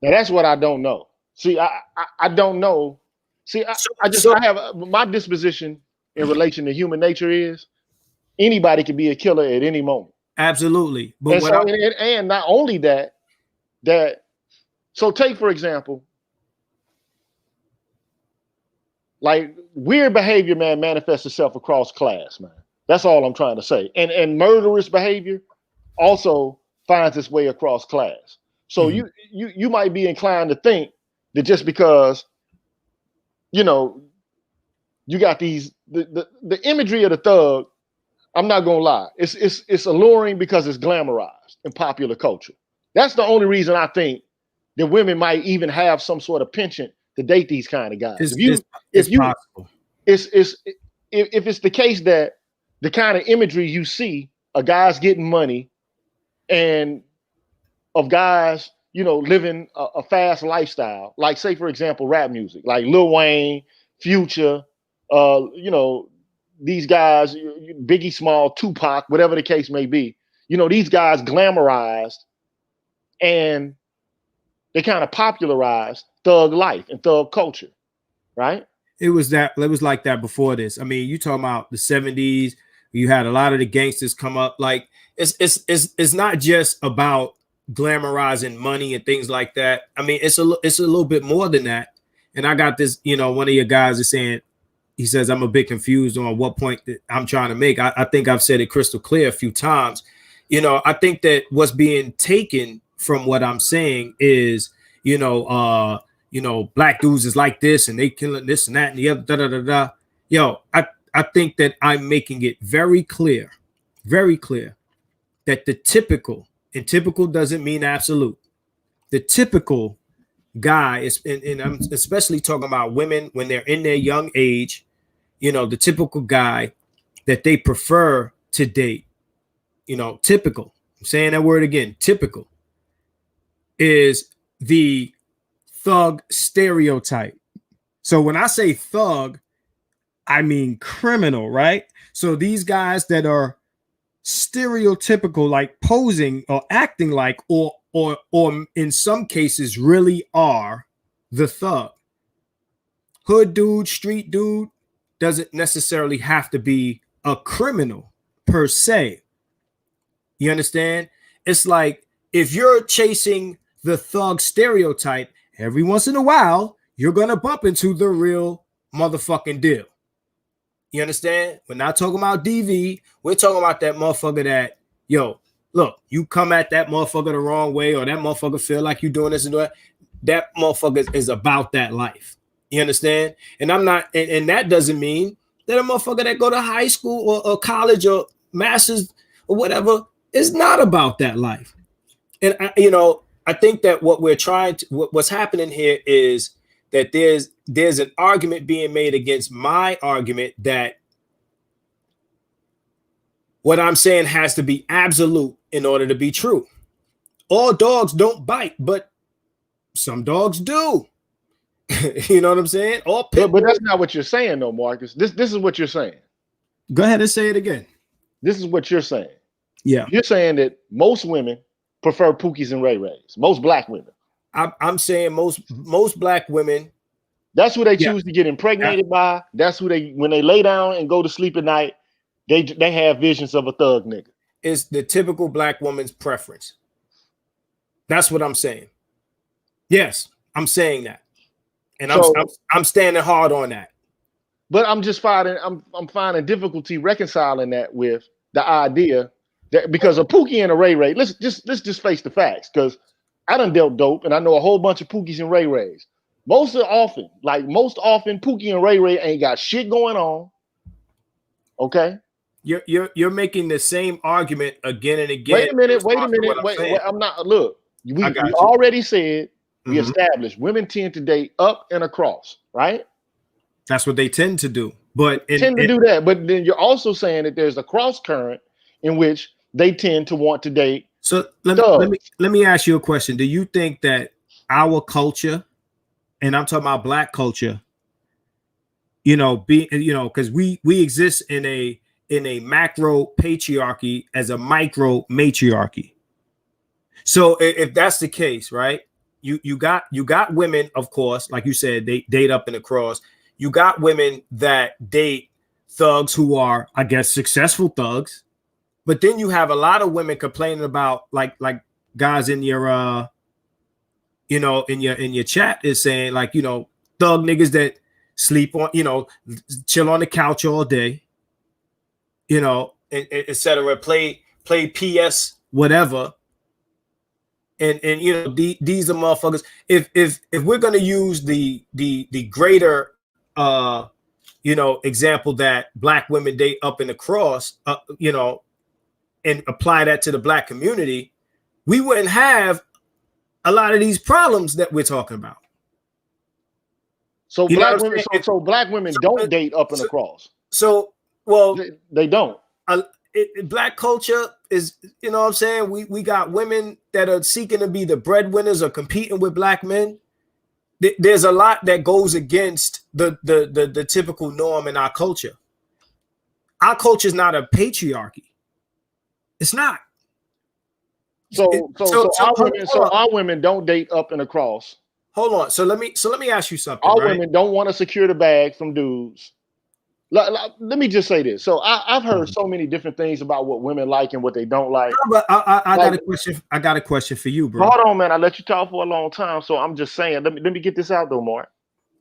Now that's what I don't know. See, I don't know. See, I have my disposition in relation to human nature is anybody can be a killer at any moment. Absolutely. But and not only that, so take for example, like weird behavior, man, manifests itself across class, man. That's all I'm trying to say. And murderous behavior also finds its way across class. So you might be inclined to think that just because, you know, you got these the imagery of the thug, I'm not gonna lie, it's alluring because it's glamorized in popular culture. That's the only reason I think that women might even have some sort of penchant to date these kind of guys. If it's the case that the kind of imagery you see of guys getting money and of guys, you know, living a fast lifestyle, like say for example, rap music, like Lil Wayne, Future, you know, these guys, Biggie Small, Tupac, whatever the case may be, you know, these guys glamorized and they kind of popularized thug life and thug culture, right? It was like that before this. I mean, you talking about the 70s, you had a lot of the gangsters come up. Like it's not just about glamorizing money and things like that. I mean, it's a little bit more than that. And I got this, you know, one of your guys is saying, he says, I'm a bit confused on what point that I'm trying to make. I think I've said it crystal clear a few times. You know, I think that what's being taken from what I'm saying is, you know, black dudes is like this and they killing this and that and the other, da da da da. Yo, I think that I'm making it very clear that the typical, and typical doesn't mean absolute. The typical guy is, and I'm especially talking about women when they're in their young age, you know, the typical guy that they prefer to date, you know, typical, I'm saying that word again, typical, is the thug stereotype. So when I say thug, I mean criminal, right? So these guys that are stereotypical, like posing or acting like, or in some cases really are the thug. Hood dude, street dude doesn't necessarily have to be a criminal per se. You understand? It's like if you're chasing the thug stereotype, every once in a while, you're going to bump into the real motherfucking deal. You understand? We're not talking about DV. We're talking about that motherfucker that, yo, look, you come at that motherfucker the wrong way, or that motherfucker feel like you doing this and doing that motherfucker is about that life. You understand? And I'm not, and that doesn't mean that a motherfucker that go to high school or college or master's or whatever is not about that life. And I think that what we're trying to, what's happening here is that there's an argument being made against my argument that what I'm saying has to be absolute in order to be true. All dogs don't bite, but some dogs do. You know what I'm saying? But that's not what you're saying, though, Marcus. This is what you're saying. Go ahead and say it again. This is what you're saying. Yeah. You're saying that most women prefer Pookies and Ray-Rays. Most black women. I'm saying most black women That's who they choose to get impregnated by. That's who they, when they lay down and go to sleep at night, they have visions of a thug nigga. It's the typical black woman's preference. That's what I'm saying. Yes, I'm saying that, and so, I'm standing hard on that. But I'm just I'm finding difficulty reconciling that with the idea that because of Pookie and a Ray-Ray, let's just face the facts. Because I done dealt dope, and I know a whole bunch of Pookies and Ray-Rays. Most often, Pookie and Ray-Ray ain't got shit going on. Okay. You're making the same argument again and again. Wait a minute. Wait, I'm not. Look, we already said we established women tend to date up and across, right? That's what they tend to do. But tend to do that. But then you're also saying that there's a cross current in which they tend to want to date. So let me ask you a question. Do you think that our culture, and I'm talking about black culture, because we exist in a macro patriarchy as a micro matriarchy. So if that's the case, right? You got women, of course, like you said, they date up and across. You got women that date thugs who are, I guess, successful thugs. But then you have a lot of women complaining about like guys in your in your chat is saying like, thug niggas that sleep on, chill on the couch all day, etc. Play PS whatever. And these are motherfuckers. If we're gonna use the greater example that black women date up and across, and apply that to the black community, we wouldn't have a lot of these problems that we're talking about. So black women don't date up and across. So they don't. Black culture is, what I'm saying? We got women that are seeking to be the breadwinners or competing with black men. There's a lot that goes against the typical norm in our culture. Our culture is not a patriarchy. It's not. So our women don't date up and across. Hold on. So let me ask you something. Our women don't want to secure the bag from dudes. Let me just say this. So I've heard so many different things about what women like and what they don't like. No, but I got a question. I got a question for you, bro. Hold on, man. I let you talk for a long time, so I'm just saying. Let me get this out, though, Mark.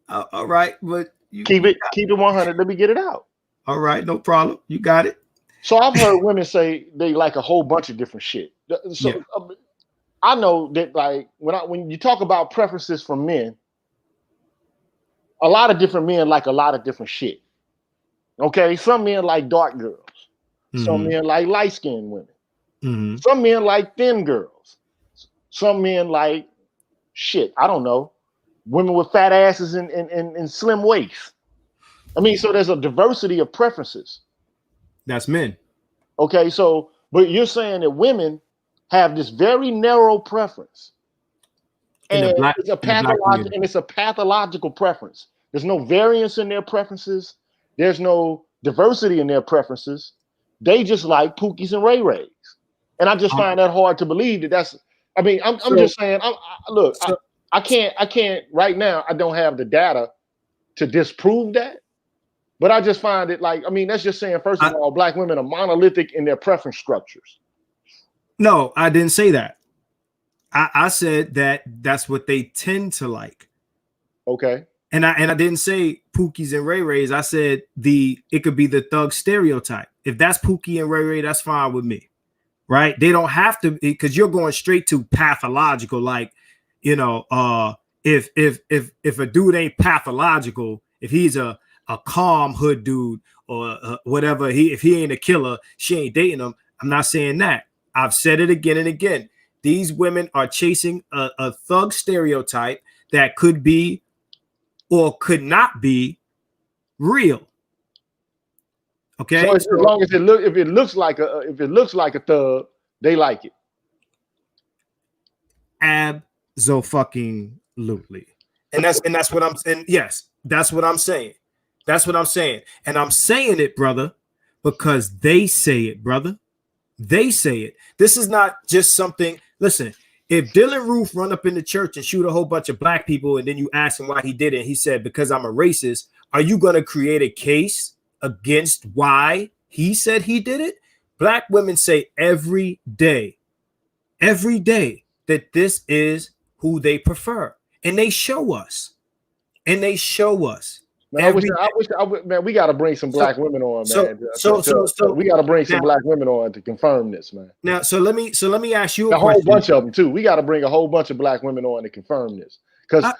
All right, but keep it 100. Let me get it out. All right, no problem. You got it. So I've heard women say they like a whole bunch of different shit. So I know that like when you talk about preferences from men, a lot of different men like a lot of different shit. Okay, some men like dark girls. Some men like light-skinned women. Some men like thin girls. Some men like shit. I don't know. Women with fat asses and slim waists. I mean, so there's a diversity of preferences. That's men. Okay, so but you're saying that women have this very narrow preference. And it's a pathological preference. There's no variance in their preferences. There's no diversity in their preferences. They just like Pookies and Ray-Rays. And I just find that hard to believe that that's, I mean, I'm just saying, I can't right now, I don't have the data to disprove that. But I just find it like, I mean, that's just saying, first of all, black women are monolithic in their preference structures. No, I didn't say that. I said that that's what they tend to like. Okay. And I didn't say Pookies and Ray-Rays. I said it could be the thug stereotype. If that's Pookie and Ray-Ray, that's fine with me. Right? They don't have to, because you're going straight to pathological, like, if a dude ain't pathological, if he's a calm hood dude or whatever, if he ain't a killer, she ain't dating him. I'm not saying that. I've said it again and again. These women are chasing a thug stereotype that could be or could not be real. Okay. So as long as if it looks like a thug, they like it. Abso-fucking-lutely. And that's what I'm saying. Yes, that's what I'm saying. That's what I'm saying. And I'm saying it, brother, because they say it, brother. They say it. This is not just something. Listen, If Dylan Roof run up in the church and shoot a whole bunch of black people, and then you ask him why he did it, he said, because I'm a racist, are you going to create a case against why he said he did it? Black women say every day that this is who they prefer. And they show us. Man, man, we got to bring some black women on, man. We got to bring some black women on to confirm this, man. Now, so let me ask you a whole bunch of them too. We got to bring a whole bunch of black women on to confirm this, because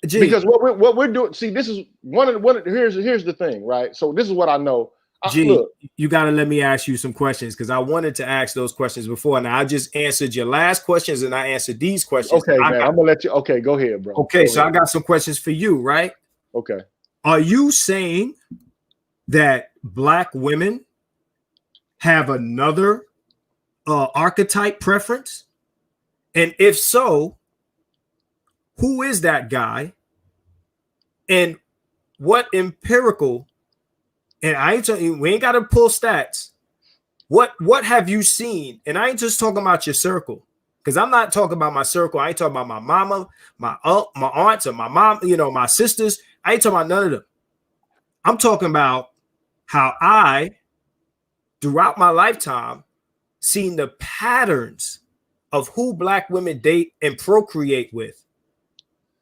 because what we're doing. See, this is one of here's the thing, right? So this is what I know. Look, you got to let me ask you some questions, because I wanted to ask those questions before. Now I just answered your last questions and I answered these questions. Okay, man, I'm gonna let you. Okay, go ahead, bro. Okay, I got some questions for you, right? Okay. Are you saying that black women have another archetype preference? And if so, who is that guy? And what empirical? And I ain't telling you, we ain't got to pull stats. What have you seen? And I ain't just talking about your circle, because I'm not talking about my circle. I ain't talking about my mama, my aunts, or my mom, my sisters. I ain't talking about none of them. I'm talking about how I, throughout my lifetime, seen the patterns of who black women date and procreate with.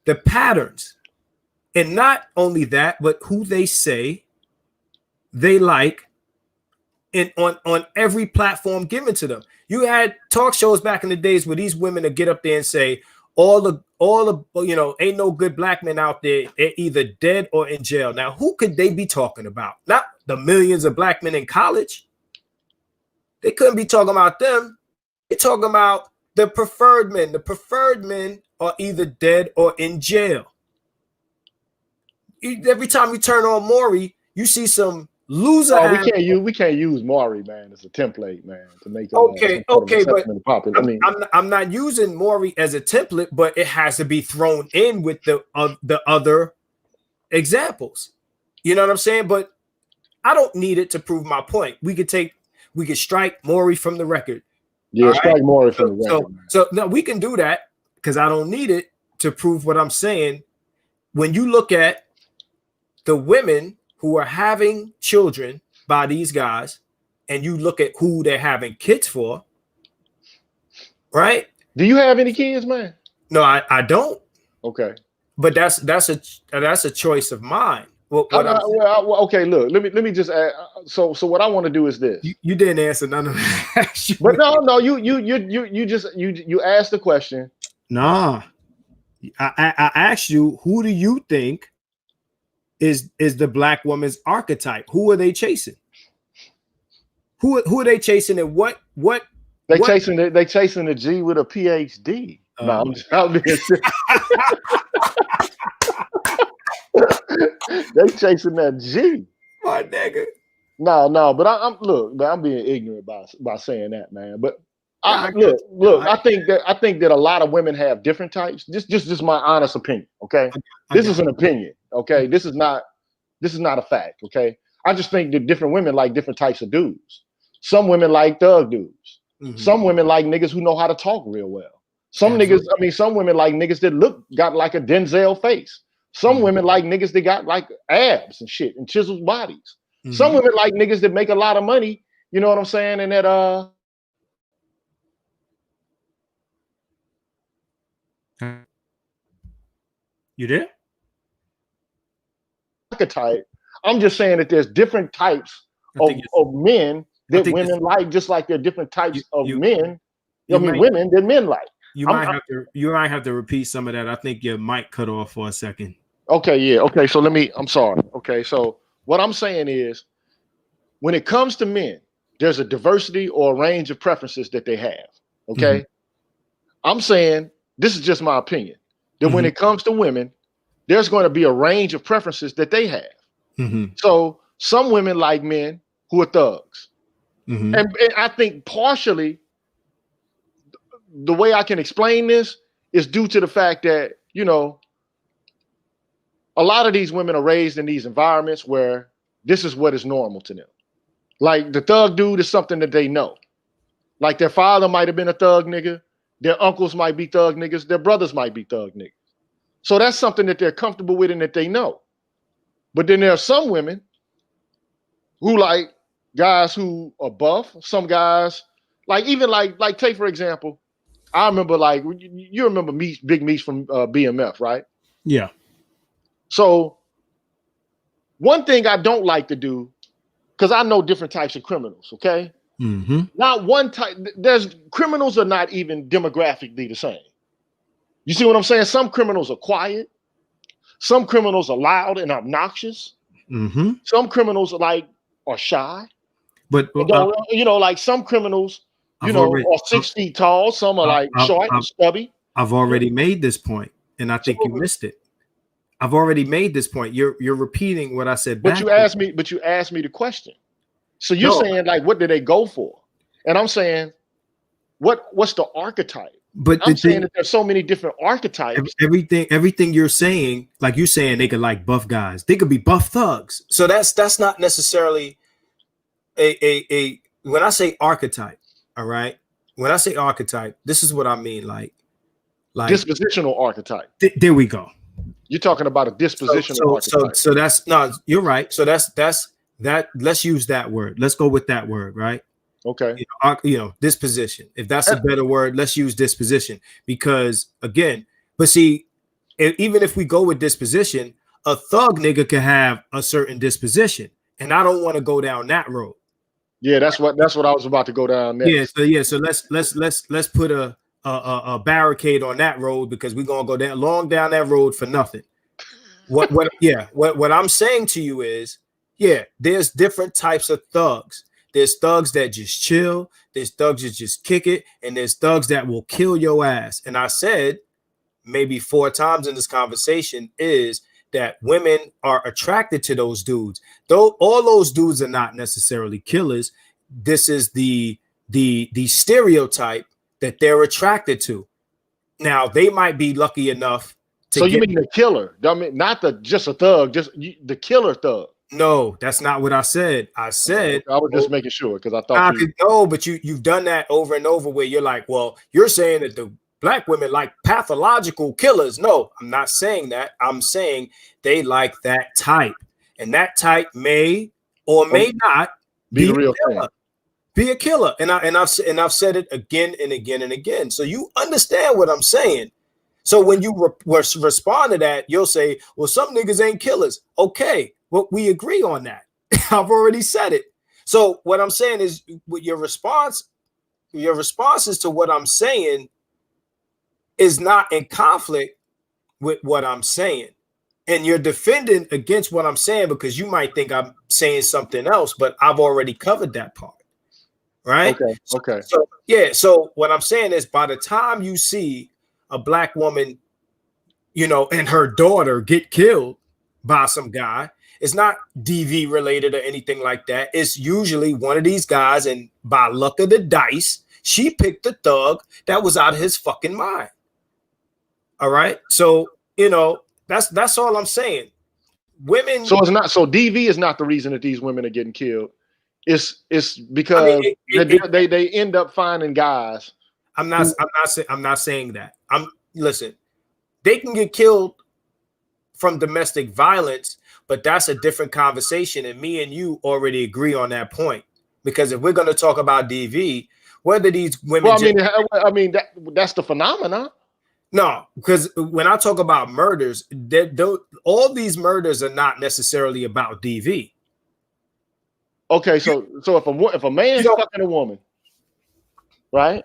The patterns. And not only that, but who they say they like, and on every platform given to them. You had talk shows back in the days where these women would get up there and say, all the ain't no good black men out there. They're either dead or in jail. Now, who could they be talking about? Not the millions of black men in college. They couldn't be talking about them. They're talking about the preferred men. The preferred men are either dead or in jail. Every time you turn on Maury, you see some loser. We can't use Maury, man, as a template, man, to make but popular. I'm not using Maury as a template, but it has to be thrown in with the other examples. You know what I'm saying? But I don't need it to prove my point. We could strike Maury from the record. Yeah, strike Maury from the record. So no, we can do that, because I don't need it to prove what I'm saying. When you look at the women who are having children by these guys, and you look at who they're having kids for, right? Do you have any kids, man? No, I don't. Okay, but that's a choice of mine. Okay, look, let me just add. So what I want to do is this. You didn't answer none of that. But no, you asked the question. Nah, I asked you, who do you think is the black woman's archetype? Who are they chasing? Who are they chasing, and what chasing the G with a PhD? No, I'm just out there. They chasing that G. My nigga. No, but I'm being ignorant by saying that, man. But I think that a lot of women have different types. Just my honest opinion. Okay, this is an opinion. Okay, this is not a fact. Okay, I just think that different women like different types of dudes. Some women like thug dudes. Mm-hmm. Some women like niggas who know how to talk real well. Some women like niggas that got like a Denzel face. Some women like niggas that got like abs and shit and chiseled bodies. Mm-hmm. Some women like niggas that make a lot of money. You know what I'm saying? And that you there? Archetype. I'm just saying that there's different types of men that women like, just like there are different types of men. Women that men like. You might have to repeat some of that. I think your mic cut off for a second. Okay, yeah. Okay, so I'm sorry. Okay, so what I'm saying is, when it comes to men, there's a diversity or a range of preferences that they have. Okay. Mm-hmm. I'm saying, this is just my opinion, that when it comes to women, there's going to be a range of preferences that they have. Mm-hmm. So some women like men who are thugs. Mm-hmm. And I think partially the way I can explain this is due to the fact that, a lot of these women are raised in these environments where this is what is normal to them. Like the thug dude is something that they know. Like their father might have been a thug nigga, their uncles might be thug niggas, their brothers might be thug niggas. So that's something that they're comfortable with and that they know. But then there are some women who like guys who are buff, some guys, like even like take for example, I remember like, you remember Big Meech from BMF, right? Yeah. So one thing I don't like to do, because I know different types of criminals, okay? Mm-hmm. Not one type, criminals are not even demographically the same. You see what I'm saying? Some criminals are quiet. Some criminals are loud and obnoxious. Mm-hmm. Some criminals are shy. But like some criminals, are 6 feet tall. Some are short and stubby. I've already made this point, and I think you missed it. I've already made this point. You're repeating what I said. But you asked me the question. So you're saying like, what do they go for? And I'm saying, what's the archetype? But I'm saying that there's so many different archetypes. Everything you're saying, like you're saying, they could like buff guys. They could be buff thugs. So that's not necessarily a when I say archetype. All right. When I say archetype, this is what I mean. Like dispositional archetype. There we go. You're talking about a dispositional archetype. So that's no. You're right. So that's that. Let's use that word. Let's go with that word. Right. Okay. Disposition. If that's a better word, let's use disposition. Because again, but see, even if we go with disposition, a thug nigga can have a certain disposition, and I don't want to go down that road. Yeah, that's what I was about to go down next. So let's put a barricade on that road, because we're gonna go long down that road for nothing. What I'm saying to you is, there's different types of thugs. There's thugs that just chill. There's thugs that just kick it. And there's thugs that will kill your ass. And I said maybe 4 times in this conversation is that women are attracted to those dudes. Though all those dudes are not necessarily killers. This is the stereotype that they're attracted to. Now, they might be lucky enough to So you mean the killer? I mean, not just a thug, just the killer thug. No, that's not what I said. I said I was just making sure, because I thought but you've done that over and over, where you're like, well, you're saying that the black women like pathological killers. No, I'm not saying that. I'm saying they like that type, and that type may or may not be the real killer. Be a killer, and I've said it again and again and again. So you understand what I'm saying. So when you respond to that, you'll say, well, some niggas ain't killers. Okay. Well, we agree on that. I've already said it. So what I'm saying is, with your responses to what I'm saying is not in conflict with what I'm saying. And you're defending against what I'm saying because you might think I'm saying something else, but I've already covered that part. Right? Okay. So what I'm saying is, by the time you see a black woman, and her daughter get killed by some guy, it's not DV related or anything like that. It's usually one of these guys, and by luck of the dice, she picked the thug that was out of his fucking mind. All right. So, that's all I'm saying. Women. So DV is not the reason that these women are getting killed. It's because they end up finding guys. I'm not saying that. Listen, they can get killed from domestic violence, but that's a different conversation. And me and you already agree on that point. Because if we're going to talk about DV, whether these women, that's the phenomenon. No, because when I talk about murders, all these murders are not necessarily about DV. Okay, so if a man's fucking a woman, right?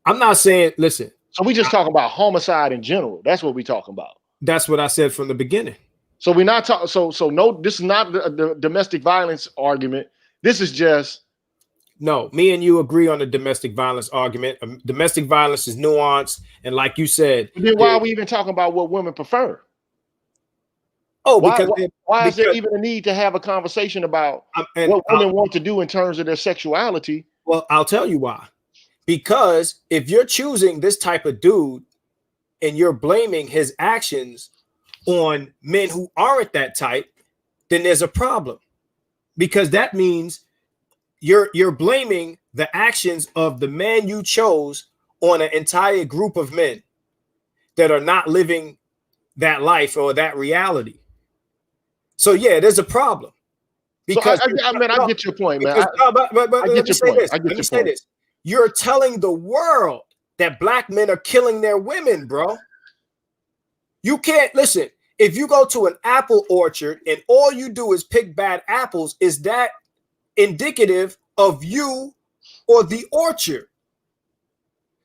I'm not saying, listen. So we just talking about homicide in general. That's what we talking about. That's what I said from the beginning. So we're not talking. So no, this is not the domestic violence argument. This is just. No, me and you agree on the domestic violence argument. Domestic violence is nuanced, and like you said, then why are we even talking about what women prefer? Oh, why is there even a need to have a conversation about what women want to do in terms of their sexuality? Well, I'll tell you why. Because if you're choosing this type of dude and you're blaming his actions on men who aren't that type, then there's a problem. Because that means you're blaming the actions of the man you chose on an entire group of men that are not living that life or that reality. So yeah, there's a problem. Because so I get your point, man. But let me say this. Let me say this. You're telling the world that black men are killing their women, bro. You can't listen. If you go to an apple orchard and all you do is pick bad apples, is that indicative of you or the orchard?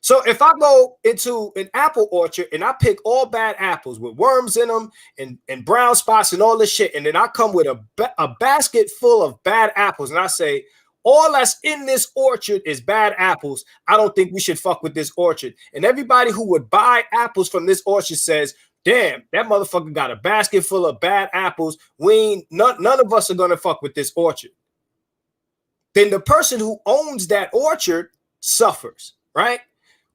So if I go into an apple orchard and I pick all bad apples with worms in them and brown spots and all this shit, and then I come with a basket full of bad apples and I say, all that's in this orchard is bad apples, I don't think we should fuck with this orchard. And everybody who would buy apples from this orchard says, damn, that motherfucker got a basket full of bad apples. None of us are going to fuck with this orchard. Then the person who owns that orchard suffers, right?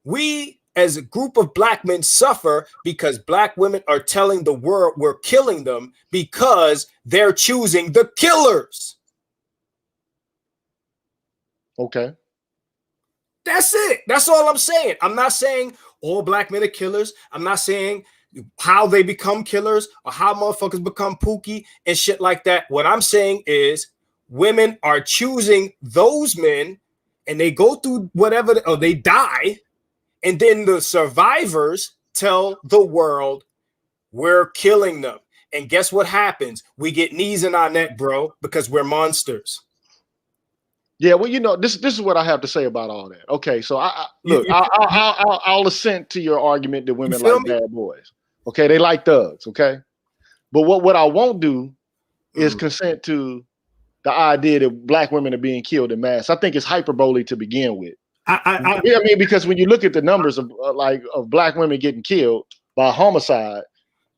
We, as a group of black men, suffer because black women are telling the world we're killing them because they're choosing the killers. Okay. That's it. That's all I'm saying. I'm not saying all black men are killers. I'm not saying how they become killers or how motherfuckers become Pookie and shit like that. What I'm saying is women are choosing those men and they go through whatever, or they die. And then the survivors tell the world we're killing them. And guess what happens? We get knees in our neck, bro, because we're monsters. Yeah, well, you know, this is what I have to say about all that. Okay, so I'll assent to your argument that women like bad boys. Okay, they like thugs. Okay, but what I won't do is consent to the idea that black women are being killed in mass. I think it's hyperbole to begin with. I mean, because when you look at the numbers of of black women getting killed by homicide,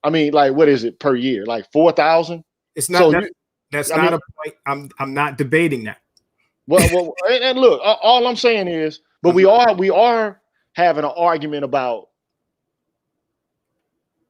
I mean, like, what is it per year? Like 4,000? It's not. So that's not a point. I'm not debating that. Well, and look, all I'm saying is, but we are having an argument about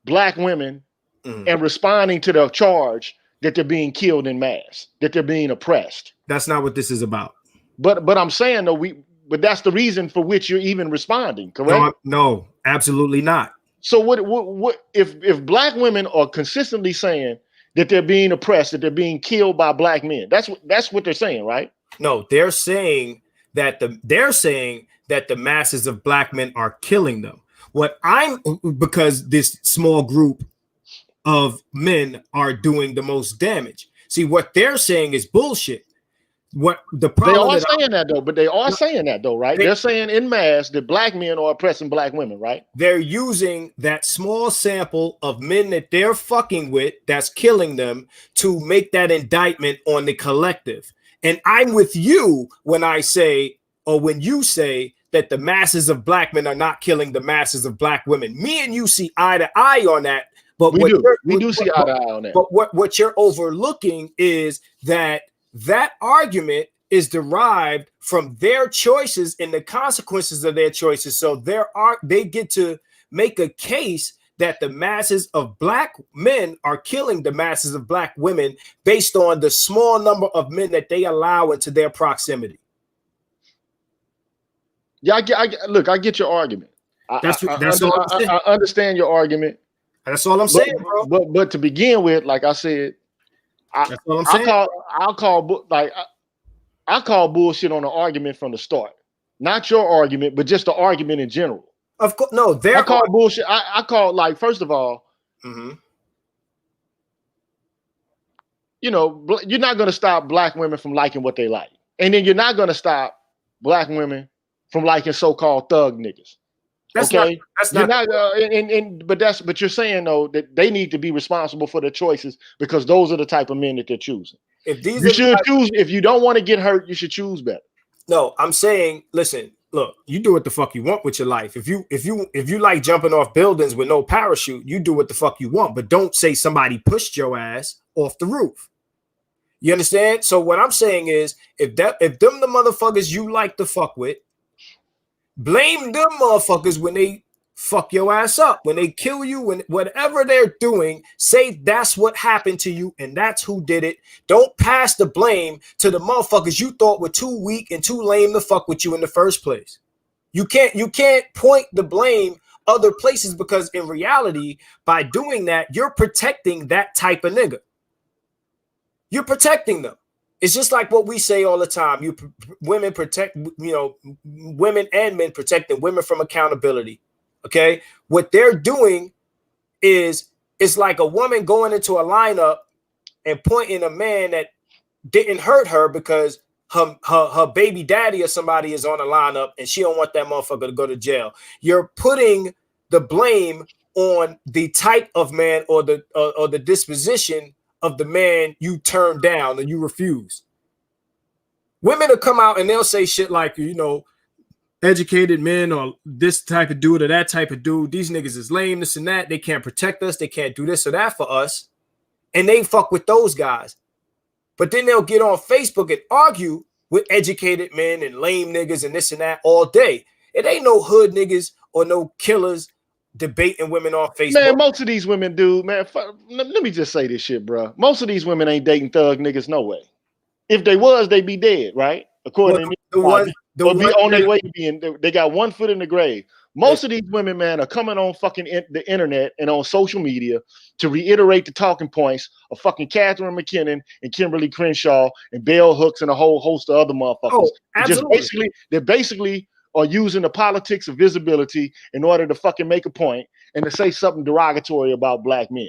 black women and responding to the charge that they're being killed in mass, that they're being oppressed. That's not what this is about. But I'm saying though, but that's the reason for which you're even responding, correct? No, absolutely not. So what if black women are consistently saying that they're being oppressed, that they're being killed by black men? That's what they're saying, right? No, they're saying that the masses of black men are killing them. Because this small group of men are doing the most damage. See, what they're saying is bullshit. What the problem they are saying that though, but they are saying that though, right? They're saying in mass that black men are oppressing black women, right? They're using that small sample of men that they're fucking with that's killing them to make that indictment on the collective. And I'm with you when I say, or when you say that the masses of black men are not killing the masses of black women. Me and you see eye to eye on that. But we do see eye to eye on that. But what you're overlooking is that argument is derived from their choices and the consequences of their choices. So they get to make a case that the masses of black men are killing the masses of black women based on the small number of men that they allow into their proximity. Yeah, I get your argument. I understand your argument. That's all I'm saying, bro. But to begin with, like I said, I call bullshit on the argument from the start. Not your argument, but just the argument in general. Of course, no. I call bullshit. I call, like, first of all, you know, you're not going to stop black women from liking what they like, and then you're not going to stop black women from liking so-called thug niggas. But you're saying though that they need to be responsible for their choices because those are the type of men that they're choosing. If you don't want to get hurt, you should choose better. No, I'm saying, listen, look, you do what the fuck you want with your life. If you like jumping off buildings with no parachute, you do what the fuck you want, but don't say somebody pushed your ass off the roof. You understand? So what I'm saying is, if them the motherfuckers you like to fuck with, blame them motherfuckers when they fuck your ass up. When they kill you, when whatever they're doing, say that's what happened to you and that's who did it. Don't pass the blame to the motherfuckers you thought were too weak and too lame to fuck with you in the first place. You can't point the blame other places, because in reality, by doing that, you're protecting that type of nigga. You're protecting them. It's just like what we say all the time. Women protect, women and men protecting women from accountability. Okay, what they're doing is it's like a woman going into a lineup and pointing a man that didn't hurt her because her baby daddy or somebody is on the lineup and she don't want that motherfucker to go to jail. You're putting the blame on the type of man or the disposition of the man you turned down and you refuse. Women will come out and they'll say shit like, educated men or this type of dude or that type of dude. These niggas is lame, this and that. They can't protect us. They can't do this or that for us. And they fuck with those guys. But then they'll get on Facebook and argue with educated men and lame niggas and this and that all day. It ain't no hood niggas or no killers debating women on Facebook. Man, most of these women do, man. Let me just say this shit, bro. Most of these women ain't dating thug niggas, no way. If they was, they'd be dead, right? According to me, on their way to being, they got one foot in the grave. Most of these women, man, are coming on fucking the internet and on social media to reiterate the talking points of fucking Catherine McKinnon and Kimberly Crenshaw and Bell Hooks and a whole host of other motherfuckers. Oh, absolutely. They're basically are using the politics of visibility in order to fucking make a point and to say something derogatory about black men.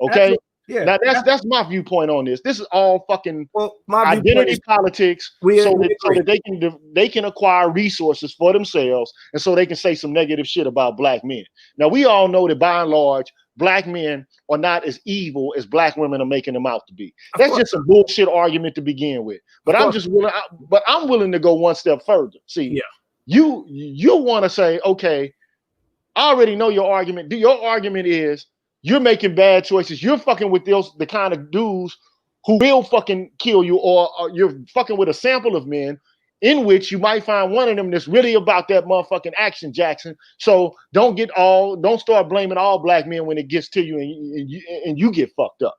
Okay? Absolutely. Yeah. Now that's my viewpoint on this. This is all fucking identity politics, so that they can acquire resources for themselves, and so they can say some negative shit about black men. Now we all know that by and large, black men are not as evil as black women are making them out to be. That's just a bullshit argument to begin with. But I'm willing to go one step further. See, you want to say, okay, I already know your argument. Your argument is you're making bad choices. You're fucking with the kind of dudes who will fucking kill you, or you're fucking with a sample of men in which you might find one of them that's really about that motherfucking action, Jackson. So don't start blaming all black men when it gets to you and you get fucked up,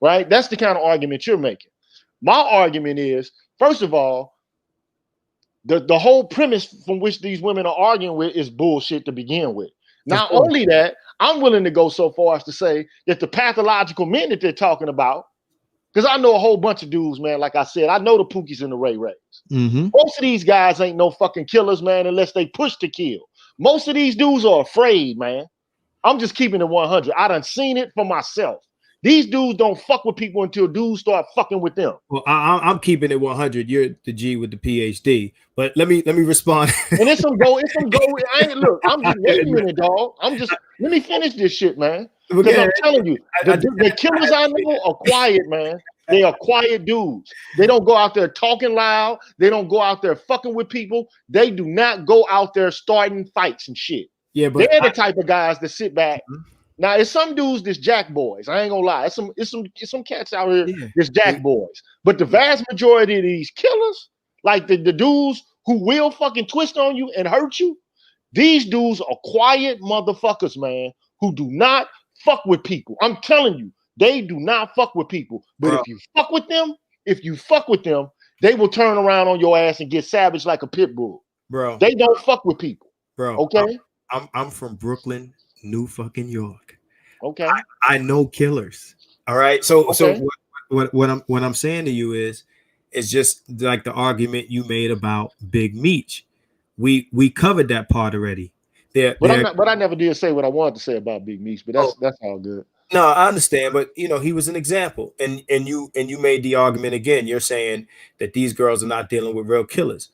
right? That's the kind of argument you're making. My argument is, first of all, the whole premise from which these women are arguing with is bullshit to begin with. Not only that, I'm willing to go so far as to say that the pathological men that they're talking about, because I know a whole bunch of dudes, man. Like I said, I know the Pookies and the Ray-Rays. Mm-hmm. Most of these guys ain't no fucking killers, man, unless they push to kill. Most of these dudes are afraid, man. I'm just keeping it 100. I done seen it for myself. These dudes don't fuck with people until dudes start fucking with them. Well, I'm keeping it 100. You're the G with the PhD. But let me respond. And it's some go. Look, I'm just wait a minute, dog. Let me finish this shit, man. Because I'm telling you, the killers I know are quiet, man. They are quiet dudes. They don't go out there talking loud. They don't go out there fucking with people. They do not go out there starting fights and shit. Yeah, but they're the type of guys that sit back. Mm-hmm. Now, it's some dudes that's jack boys. I ain't gonna lie. It's some cats out here that's jack boys. But the vast majority of these killers, like the dudes who will fucking twist on you and hurt you, these dudes are quiet motherfuckers, man, who do not fuck with people. I'm telling you, they do not fuck with people. But if you fuck with them, they will turn around on your ass and get savage like a pit bull. Bro, they don't fuck with people. Bro, okay. I'm from Brooklyn, New fucking York. Okay. I know killers. All right. So what I'm saying to you is just like the argument you made about Big Meech. We covered that part already. But I never did say what I wanted to say about Big Meech, but that's all good. No, I understand, but he was an example. And you made the argument again. You're saying that these girls are not dealing with real killers.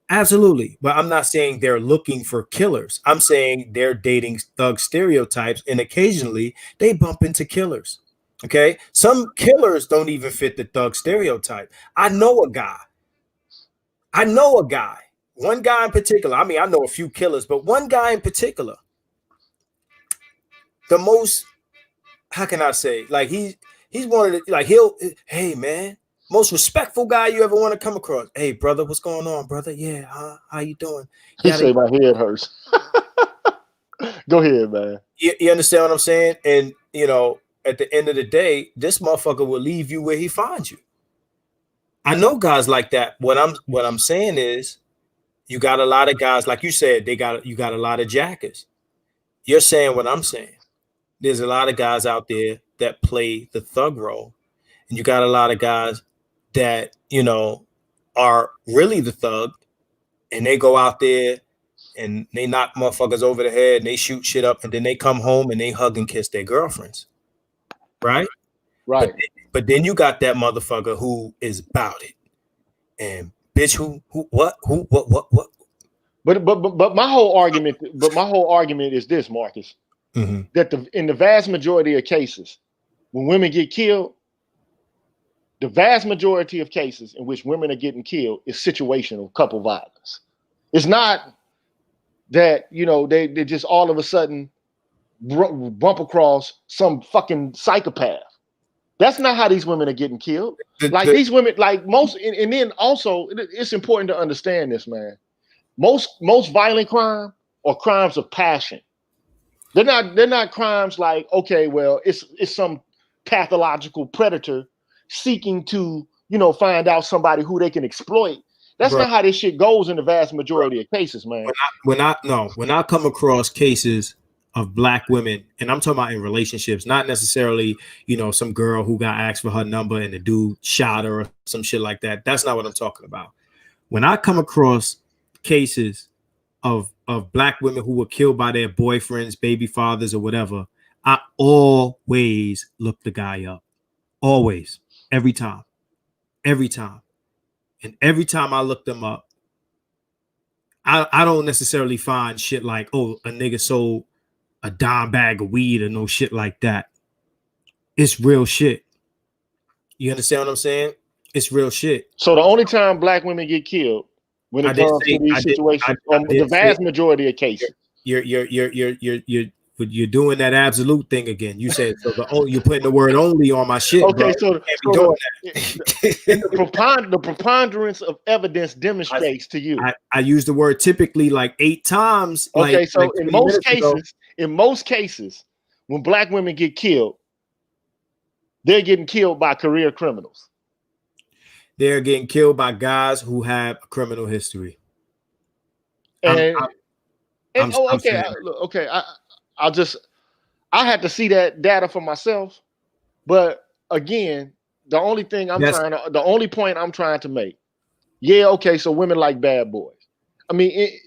Absolutely. But I'm not saying they're looking for killers. I'm saying they're dating thug stereotypes, and occasionally they bump into killers. Okay. Some killers don't even fit the thug stereotype. I know a guy. One guy in particular. I mean, I know a few killers, but one guy in particular. The most, how can I say? Like he's one of the, like hey man. Most respectful guy you ever want to come across. Hey, brother, what's going on, brother? Yeah, how you doing? He say my head hurts. Go ahead, man. You understand what I'm saying? And you know, at the end of the day, this motherfucker will leave you where he finds you. I know guys like that. What I'm saying is, you got a lot of guys, like you said, you got a lot of jackers. You're saying what I'm saying. There's a lot of guys out there that play the thug role, and you got a lot of guys that, you know, are really the thug, and they go out there and they knock motherfuckers over the head and they shoot shit up, and then they come home and they hug and kiss their girlfriends, right? Right. But then you got that motherfucker who is about it, and bitch, what? But my whole argument is this, Marcus, that in the vast majority of cases, when women get killed, the vast majority of cases in which women are getting killed is situational couple violence. It's not that, you know, they just all of a sudden bump across some fucking psychopath. That's not how these women are getting killed. These women, like most, and then also it's important to understand this, man. Most violent crime are crimes of passion. They're not crimes like, okay, well, it's some pathological predator seeking to, you know, find out somebody who they can exploit. That's not how this shit goes in the vast majority of cases, man. When I come across cases of black women, and I'm talking about in relationships, not necessarily, you know, some girl who got asked for her number and the dude shot her or some shit like that. That's not what I'm talking about. When I come across cases of black women who were killed by their boyfriends, baby fathers, or whatever, I always look the guy up. Always. Every time. And every time I look them up, I don't necessarily find shit like, oh, a nigga sold a dime bag of weed or no shit like that. It's real shit. You understand what I'm saying? It's real shit. So the only time black women get killed when it comes to these situations, the vast majority of cases. You're doing that absolute thing again. You said so. You're putting the word "only" on my shit. Okay, bro. The preponderance of evidence demonstrates to you. I use the word typically like 8 times. Okay, so in most cases, when black women get killed, they're getting killed by career criminals. They're getting killed by guys who have a criminal history. I had to see that data for myself. But again, the only point I'm trying to make. Yeah, okay, so women like bad boys. I mean,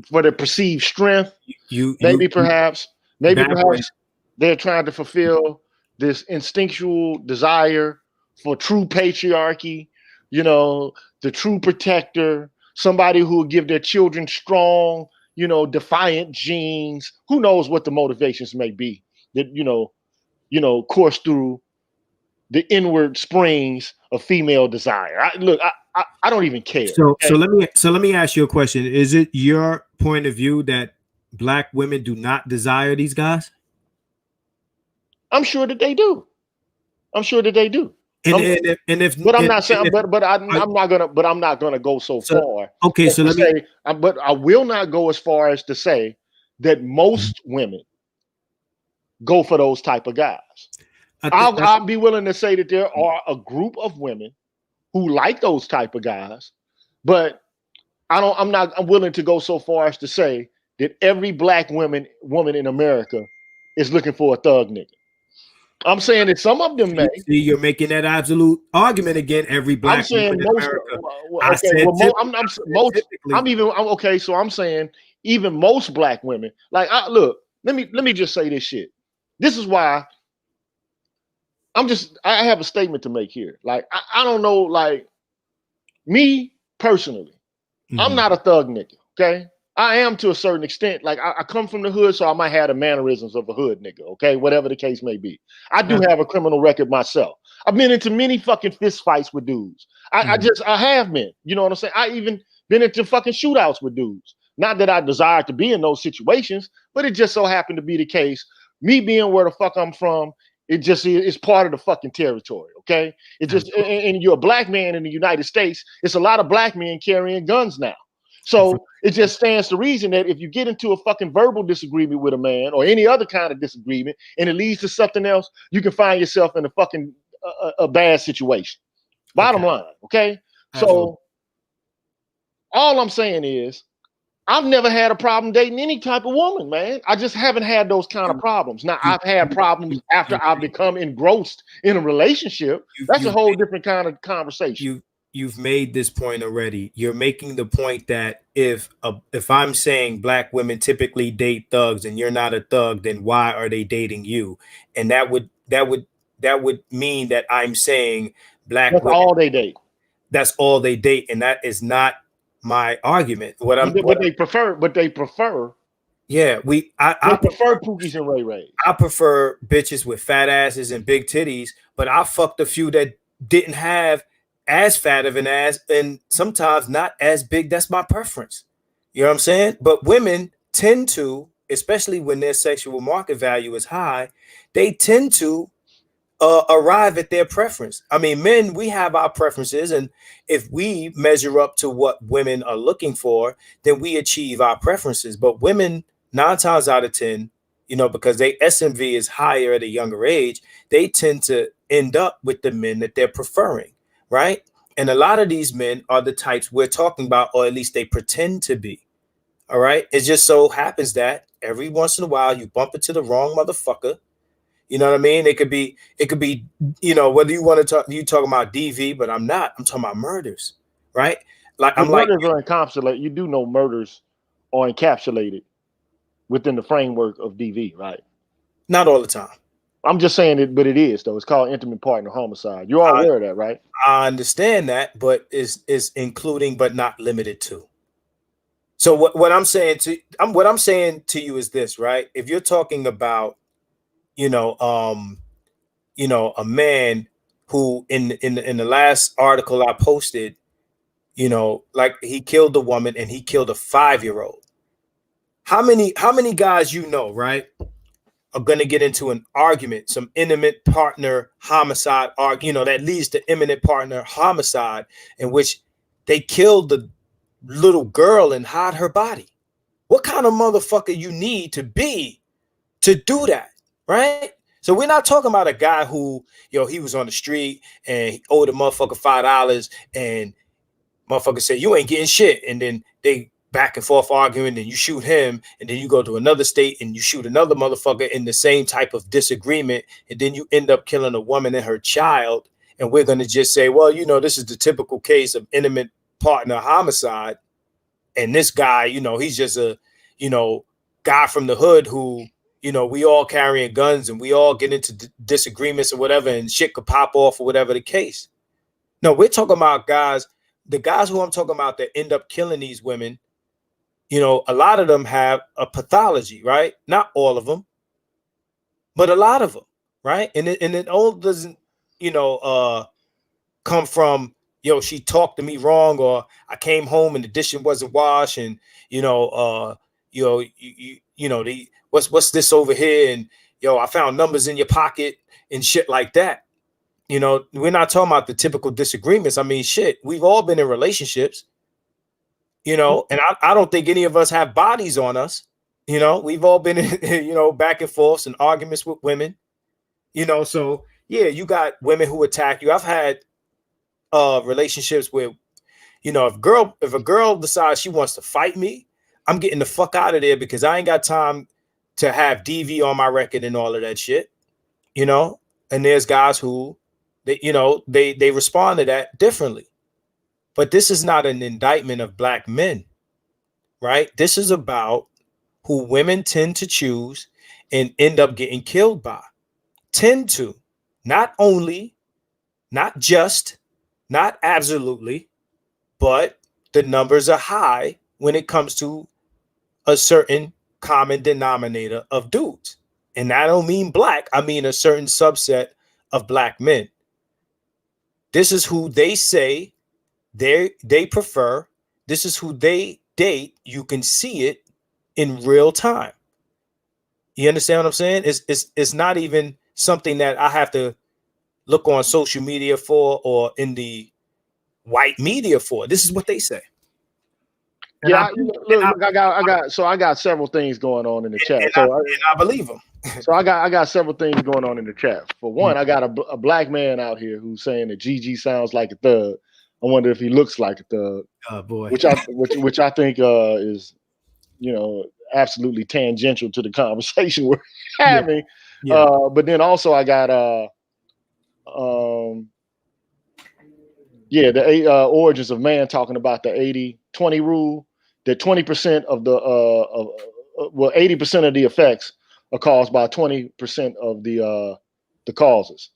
for their perceived strength, maybe perhaps they're trying to fulfill this instinctual desire for true patriarchy, you know, the true protector, somebody who will give their children strong, you know, defiant genes. Who knows what the motivations may be that, you know, course through the inward springs of female desire. I don't even care. So let me ask you a question. Is it your point of view that black women do not desire these guys? I'm sure that they do. But I'm not gonna go so far. Okay, so but I will not go as far as to say that most women go for those type of guys. I'll be willing to say that there are a group of women who like those type of guys, but I'm willing to go so far as to say that every black woman in America is looking for a thug nigga. I'm saying that some of them may. See, you're making that absolute argument again. Every black woman in America. So I'm saying even most black women. Like, look, let me just say this shit. This is why I have a statement to make here. Like, I don't know, like, me personally, I'm not a thug nigga, okay? I am to a certain extent. Like, I come from the hood, so I might have the mannerisms of a hood nigga, okay? Whatever the case may be. I do have a criminal record myself. I've been into many fucking fist fights with dudes. I have been. You know what I'm saying? I even been into fucking shootouts with dudes. Not that I desire to be in those situations, but it just so happened to be the case. Me being where the fuck I'm from, it just is part of the fucking territory, okay? It just, and you're a black man in the United States, it's a lot of black men carrying guns now. So it just stands to reason that if you get into a fucking verbal disagreement with a man or any other kind of disagreement and it leads to something else, you can find yourself in a fucking a bad situation. Bottom line, okay? Absolutely. So all I'm saying is I've never had a problem dating any type of woman, man. I just haven't had those kind of problems. Now, I've had problems after I've become engrossed in a relationship. That's a whole different kind of conversation. You've made this point already. You're making the point that if I'm saying black women typically date thugs and you're not a thug, then why are they dating you? And that would mean that I'm saying that's women, all they date. That's all they date, and that is not my argument. But they prefer. Yeah, I prefer Pookies and Ray-Rays. I prefer bitches with fat asses and big titties, but I fucked a few that didn't have as fat of an ass and sometimes not as big. That's my preference. You know what I'm saying? But women tend to, especially when their sexual market value is high, they tend to arrive at their preference. I mean, men, we have our preferences, and if we measure up to what women are looking for, then we achieve our preferences. But women, 9 times out of 10, you know, because their SMV is higher at a younger age, they tend to end up with the men that they're preferring, right? And a lot of these men are the types we're talking about, or at least they pretend to be. All right. It just so happens that every once in a while you bump into the wrong motherfucker. You know what I mean? It could be, you know, whether you want to talk, you talking about DV, but I'm not. I'm talking about murders, right? Like I'm murders are encapsulated. You do know murders are encapsulated within the framework of DV, right? Not all the time. I'm just saying it, but it is though. It's called intimate partner homicide. You're all aware of that, right? I understand that, but is including but not limited to. So what I'm saying to you is this, right? If you're talking about you know, a man who in the last article I posted, you know, like he killed a woman and he killed a 5-year-old. How many guys you know, right, are gonna get into an argument, some intimate partner homicide that leads to imminent partner homicide in which they killed the little girl and hide her body? What kind of motherfucker you need to be to do that, right? So we're not talking about a guy who, he was on the street and he owed a motherfucker $5 and motherfucker said, you ain't getting shit. And then they back and forth arguing and you shoot him. And then you go to another state and you shoot another motherfucker in the same type of disagreement. And then you end up killing a woman and her child. And we're going to just say, well, this is the typical case of intimate partner homicide. And this guy, he's just a, guy from the hood who, we all carrying guns and we all get into disagreements or whatever, and shit could pop off or whatever the case. No, we're talking about the guys who I'm talking about that end up killing these women. A lot of them have a pathology, right? Not all of them, but a lot of them, right? And it all doesn't, come from, she talked to me wrong, or I came home and the dish wasn't washed, and what's this over here, and I found numbers in your pocket and shit like that. We're not talking about the typical disagreements. I mean, shit, we've all been in relationships, and I don't think any of us have bodies on us. We've all been in, back and forth and arguments with women, so yeah, you got women who attack you. I've had relationships where, if a girl decides she wants to fight me, I'm getting the fuck out of there because I ain't got time to have DV on my record and all of that shit, and there's guys who they respond to that differently. But this is not an indictment of black men, right? This is about who women tend to choose and end up getting killed by. Tend to, not only, not just, not absolutely, but the numbers are high when it comes to a certain common denominator of dudes. And I don't mean black, I mean a certain subset of black men. This is who they say they prefer. This is who they date. You can see it in real time. You understand what I'm saying? It's not even something that I have to look on social media for or in the white media for. This is what they say. Yeah, I got several things going on in the chat. I believe him. So I got several things going on in the chat. For one, I got a black man out here who's saying that Gigi sounds like a thug. I wonder if he looks like a thug. Oh boy. Which I think is, absolutely tangential to the conversation we're having. Yeah. But then also I got the origins of man, talking about the 80-20 rule, that 20% of the 80% of the effects are caused by 20% of the causes.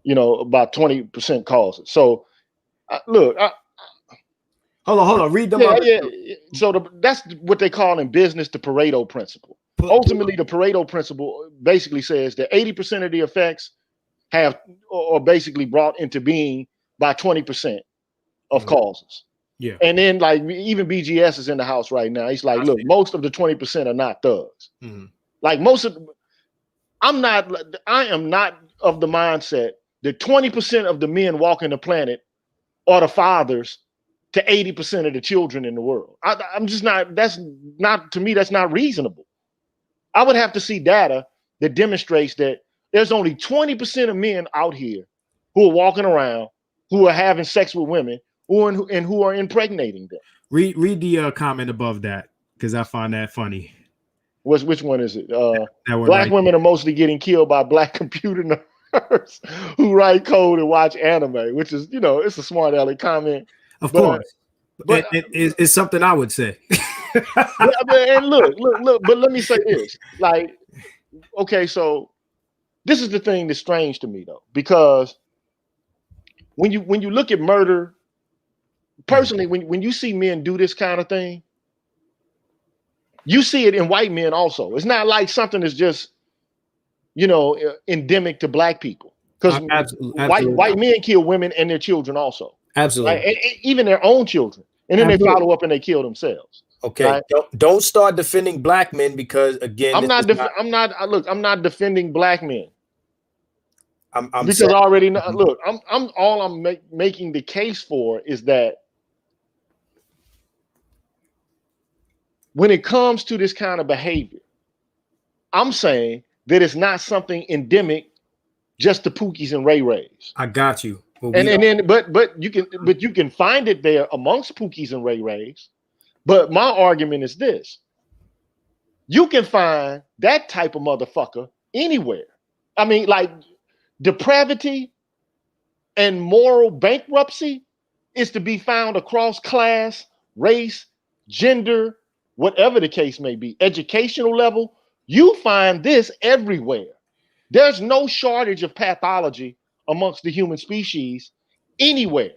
About 20% causes. So look, hold on. Read them. Yeah. So that's what they call in business the Pareto principle. Ultimately, the Pareto principle basically says that 80% of the effects have or basically brought into being by 20% of causes. Yeah. And then like even BGS is in the house right now. He's like, look, most of the 20% are not thugs. Mm-hmm. Like I am not of the mindset that 20% of the men walking the planet are the fathers to 80% of the children in the world. I'm just not, to me, that's not reasonable. I would have to see data that demonstrates that there's only 20% of men out here who are walking around, who are having sex with women, who are impregnating them. Read the comment above that, because I find that funny. Which one is it? Black right women are mostly getting killed by black computer nerds who write code and watch anime, which is, it's a smart aleck comment. Of course. But it's something I would say. And look, but let me say this. Like, okay, so this is the thing that's strange to me, though, because when you look at murder, personally, when you see men do this kind of thing, you see it in white men also. It's not like something that's just, endemic to black people. Because white men kill women and their children also. Absolutely. Right? And even their own children. And then they follow up and they kill themselves. Okay. Right? Don't start defending black men, because again, I'm not defending black men. I'm because I already know. Look, I'm making the case for is that when it comes to this kind of behavior, I'm saying that it's not something endemic just to Pookies and Ray-Rays. I got you. But you can find it there amongst Pookies and Ray-Rays. But my argument is this: you can find that type of motherfucker anywhere. I mean, like, depravity and moral bankruptcy is to be found across class, race, gender, whatever the case may be, educational level. You find this everywhere. There's no shortage of pathology amongst the human species anywhere.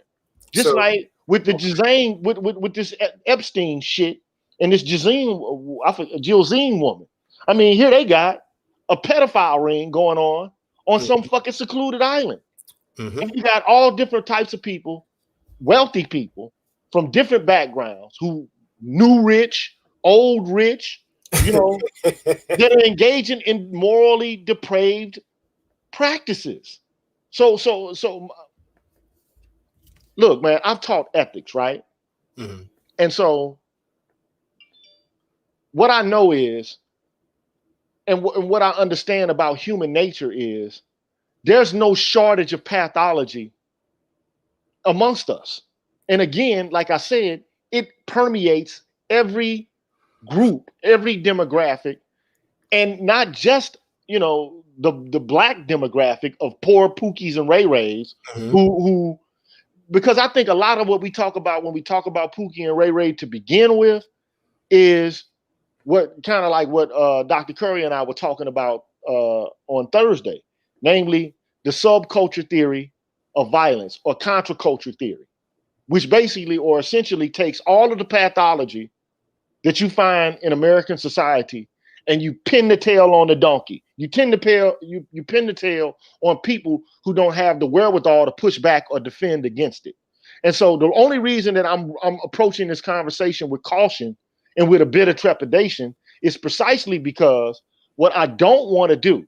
Just like with the Ghislaine, with this Epstein shit and this Ghislaine woman. I mean, here they got a pedophile ring going on some fucking secluded island. Mm-hmm. And you got all different types of people, wealthy people from different backgrounds, who new rich, old rich, that are engaging in morally depraved practices. So look, man, I've taught ethics, right? Mm-hmm. And so what I know is, and what I understand about human nature is, there's no shortage of pathology amongst us. And again, like I said, it permeates every group, every demographic, and not just, the black demographic of poor Pookies and Ray-Rays, mm-hmm. who, because I think a lot of what we talk about when we talk about Pookie and Ray-Ray to begin with is what Dr. Curry and I were talking about on Thursday, namely the subculture theory of violence, or counterculture theory, which basically or essentially takes all of the pathology that you find in American society and you pin the tail on the donkey. You pin the tail on people who don't have the wherewithal to push back or defend against it. And so the only reason that I'm approaching this conversation with caution and with a bit of trepidation is precisely because what I don't want to do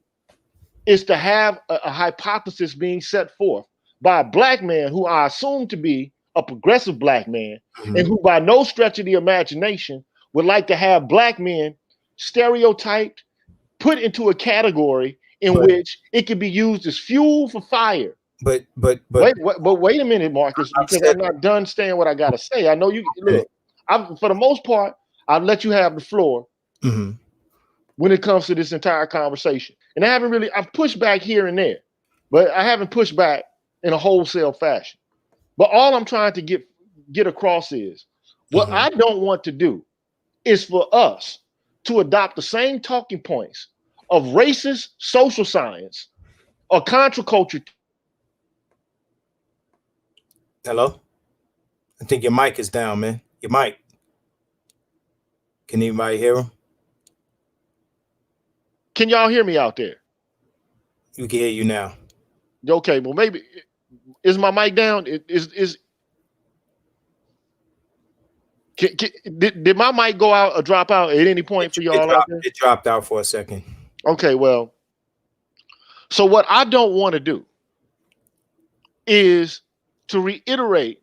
is to have a hypothesis being set forth by a black man who I assume to be a progressive black man, and who by no stretch of the imagination would like to have black men stereotyped, put into a category in which it can be used as fuel for fire. But wait a minute, Marcus, because I'm not done saying what I gotta say. I know you look. For the most part, I'll let you have the floor when it comes to this entire conversation. And I've pushed back here and there, but I haven't pushed back in a wholesale fashion. But all I'm trying to get across is what I don't want to do is for us to adopt the same talking points of racist social science or contraculture. Hello? I think your mic is down, man. Your mic. Can anybody hear him? Can y'all hear me out there? We can hear you now. Okay, well, maybe is my mic down? Did my mic go out or drop out at any point for y'all out there? It dropped out for a second. Okay, well, so what I don't want to do is to reiterate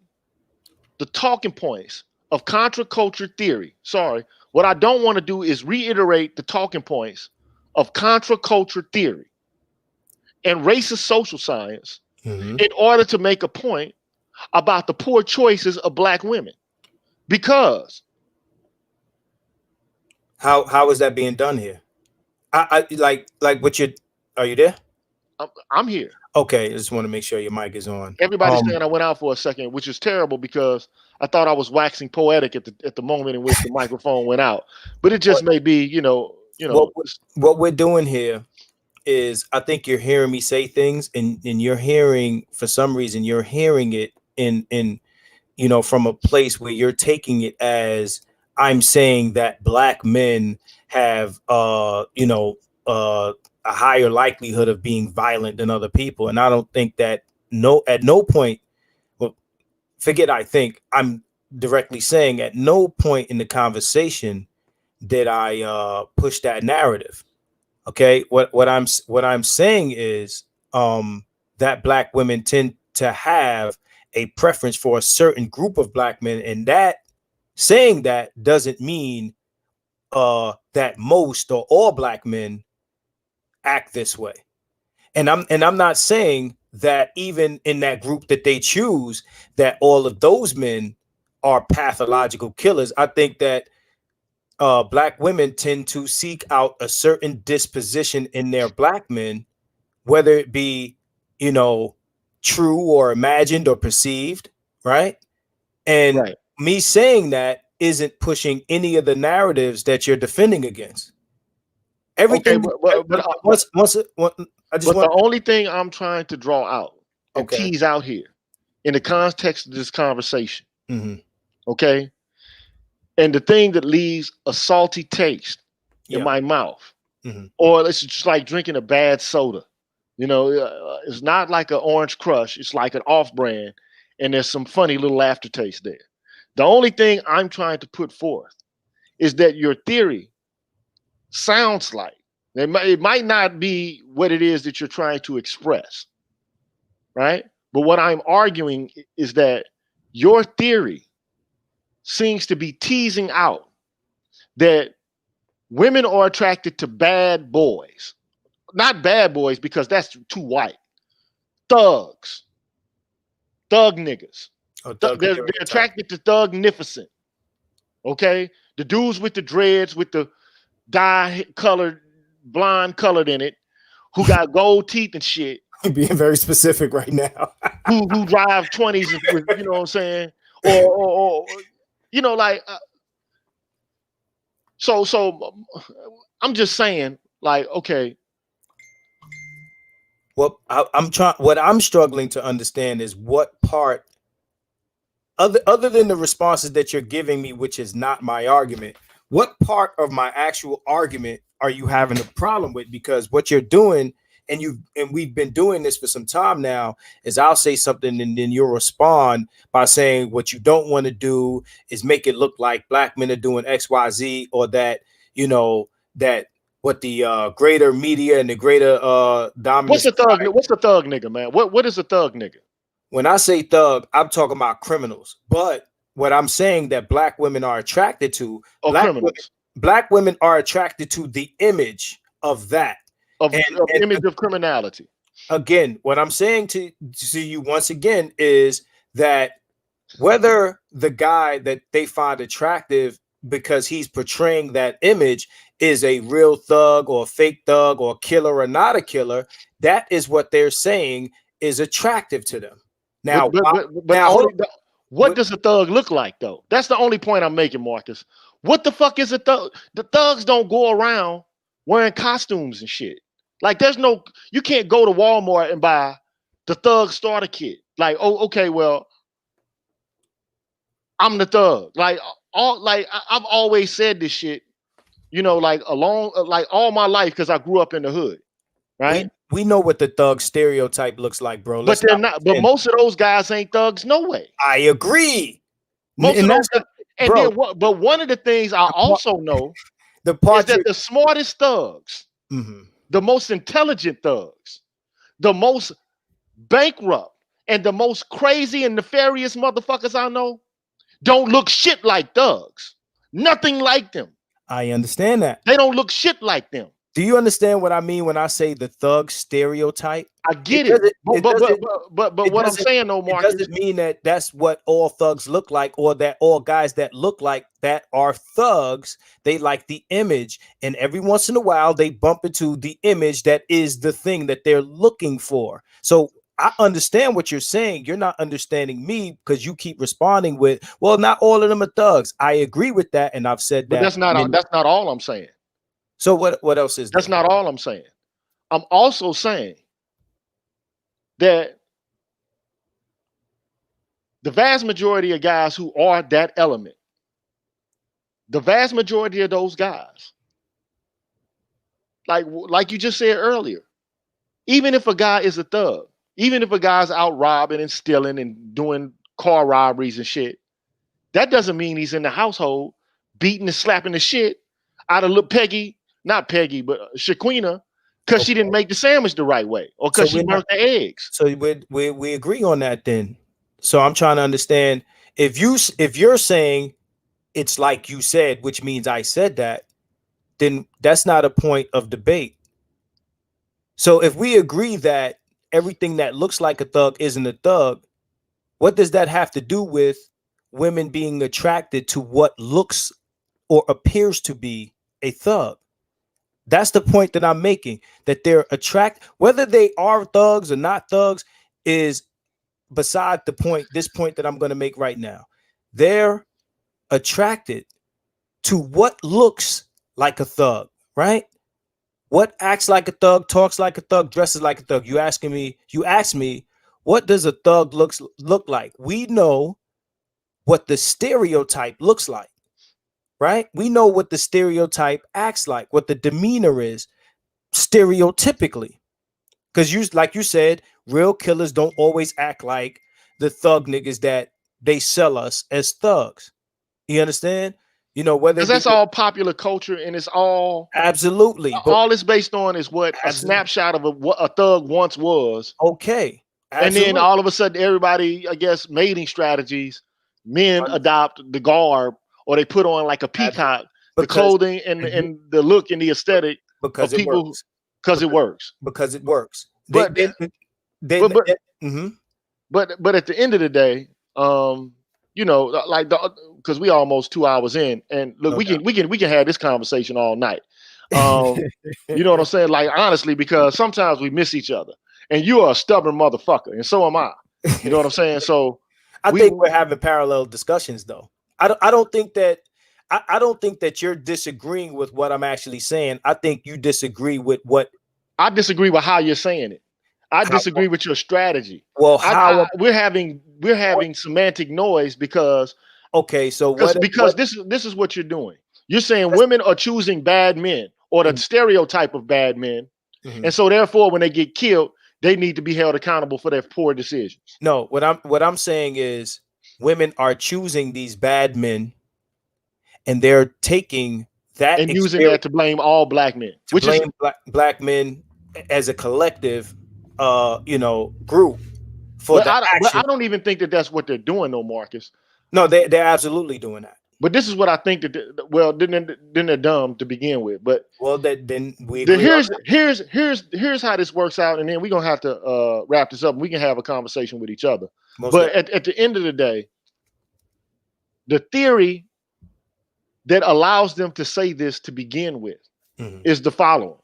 the talking points of contraculture theory. Sorry, what I don't want to do is reiterate the talking points of contraculture theory and racist social science in order to make a point about the poor choices of black women. Because how is that being done here? I like what are you there? I'm here. Okay, I just want to make sure your mic is on. Everybody's saying I went out for a second, which is terrible because I thought I was waxing poetic at the moment in which the microphone went out. But it just may be, what we're doing here is I think you're hearing me say things and you're hearing, for some reason, you're hearing it in from a place where you're taking it as I'm saying that black men have a higher likelihood of being violent than other people. And I don't think that at no point, well, forget I think, I'm directly saying at no point in the conversation did I push that narrative. Okay, what I'm saying is that black women tend to have a preference for a certain group of black men, and that saying that doesn't mean that most or all black men act this way. And I'm not saying that even in that group that they choose, that all of those men are pathological killers. I think that black women tend to seek out a certain disposition in their black men, whether it be, true or imagined or perceived, right? And me saying that isn't pushing any of the narratives that you're defending against. Everything. Okay, the only thing I'm trying to draw out and tease out here in the context of this conversation, okay, and the thing that leaves a salty taste in my mouth, or it's just like drinking a bad soda. It's not like an Orange Crush. It's like an off-brand, and there's some funny little aftertaste there. The only thing I'm trying to put forth is that your theory sounds like, it might not be what it is that you're trying to express, right? But what I'm arguing is that your theory seems to be teasing out that women are attracted to bad boys. Not bad boys, because that's too white. Thugs. Thug niggas. They're attracted to thugnificent. Okay? The dudes with the dreads, with the dye-colored, blonde colored in it, who got gold teeth and shit. You're being very specific right now. who drive 20s, you know what I'm saying? Or so I'm just saying, like, okay. Well, what I'm struggling to understand is what part, other than the responses that you're giving me, which is not my argument, what part of my actual argument are you having a problem with? Because what you're doing, and we've been doing this for some time now, is I'll say something and then you'll respond by saying what you don't want to do is make it look like black men are doing XYZ, or that, that what the greater media and the greater dominance. What's the thug nigga, man? What is a thug nigga? When I say thug, I'm talking about criminals. But what I'm saying that black women are attracted to, Or criminals black women are attracted to the image of that. of And image of criminality. again, what I'm saying to you once again is that whether the guy that they find attractive because he's portraying that image is a real thug or a fake thug or killer or not a killer, that is what they're saying is attractive to them. Now, what does a thug look like though? That's the only point I'm making, Marcus. What the fuck is a thug? The thugs don't go around wearing costumes and shit. Like you can't go to Walmart and buy the thug starter kit. Like, oh, okay, well, I'm the thug. Like I've always said this shit, like all my life because I grew up in the hood, right? We know what the thug stereotype looks like, bro. But they're not. But most of those guys ain't thugs, no way. I agree. Most of those guys, and then but one of the things I also know is that the smartest thugs, the most intelligent thugs, the most bankrupt, and the most crazy and nefarious motherfuckers I know don't look shit like thugs. Nothing like them. I understand that. They don't look shit like them. Do you understand what I mean when I say the thug stereotype? I get it. But what I'm saying though, Marcus, it doesn't mean that that's what all thugs look like, or that all guys that look like that are thugs. They like the image, and every once in a while they bump into the image that is the thing that they're looking for. So I understand what you're saying. You're not understanding me because you keep responding with, well, not all of them are thugs. I agree with that, and I've said that. But that's not all I'm saying. So what else is there? That's not all I'm saying. I'm also saying that the vast majority of guys who are that element, the vast majority of those guys, like you just said earlier, even if a guy is a thug, even if a guy's out robbing and stealing and doing car robberies and shit, that doesn't mean he's in the household beating and slapping the shit out of little not Peggy, but Shaquina, because she didn't make the sandwich the right way, or because she burnt the eggs. So we agree on that then. So I'm trying to understand if you're saying it's like you said, which means I said that, then that's not a point of debate. So if we agree that everything that looks like a thug isn't a thug, what does that have to do with women being attracted to what looks or appears to be a thug? That's the point that I'm making, that they're whether they are thugs or not thugs is beside the point, this point that I'm going to make right now. They're attracted to what looks like a thug, right? What acts like a thug, talks like a thug, dresses like a thug. You asked me, what does a thug look like? We know what the stereotype looks like. Right? We know what the stereotype acts like, what the demeanor is stereotypically. Because like you said, real killers don't always act like the thug niggas that they sell us as thugs. You understand? Whether that's all popular culture, and it's all absolutely all it's based on is what a snapshot of what a thug once was. Okay. Absolutely. And then all of a sudden, everybody, I guess, mating strategies, men adopt the garb, or they put on like a peacock, the clothing and the look and the aesthetic because of people, because it works. Because it works. But at the end of the day, because we almost 2 hours in, and look, we can have this conversation all night. You know what I'm saying? Like, honestly, because sometimes we miss each other, and you are a stubborn motherfucker, and so am I. You know what I'm saying? So I think we're having parallel discussions, though. I don't think that you're disagreeing with what I'm actually saying. I think you disagree with what I disagree with how you're saying it. I disagree with your strategy. Well, we're having semantic noise because this is what you're doing. You're saying women are choosing bad men, or the stereotype of bad men, and so therefore when they get killed, they need to be held accountable for their poor decisions. No, what I'm saying is women are choosing these bad men, and they're taking that and using that to blame all black men, black men as a collective, group for the but I action. don't even think that that's what they're doing, though, Marcus. No, they're absolutely doing that. But this is what I think that then they're dumb to begin with. But well, then we agree. Here's how this works out, and then we're gonna have to wrap this up. And we can have a conversation with each other. But at the end of the day, the theory that allows them to say this to begin with is the following.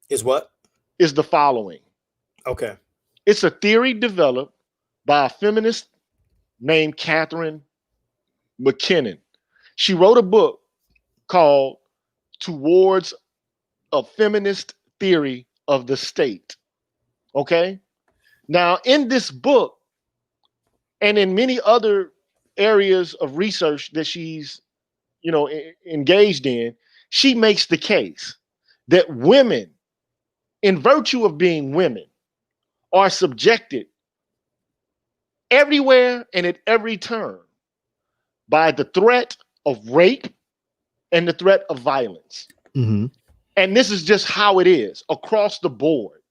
Is what? Is the following. Okay. It's a theory developed by a feminist named Catherine McKinnon. She wrote a book called Towards a Feminist Theory of the State. Okay? Now, in this book, and in many other areas of research that she's, engaged in, she makes the case that women, in virtue of being women, are subjected everywhere and at every turn by the threat of rape and the threat of violence. And this is just how it is across the board.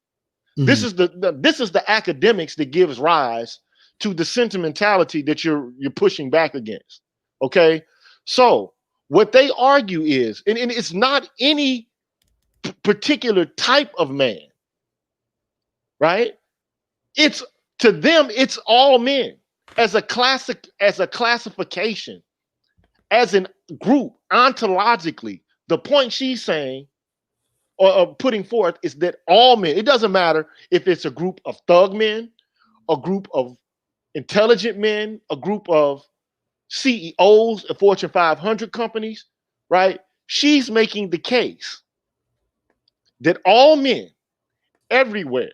This is the academics that gives rise to the sentimentality that you're pushing back against. Okay, so what they argue is, and it's not any particular type of man, right? It's to them, it's all men as a classification, as a group, ontologically. The point she's saying or putting forth is that all men, it doesn't matter if it's a group of thug men, a group of intelligent men, a group of CEOs of Fortune 500 companies, right? She's making the case that all men everywhere,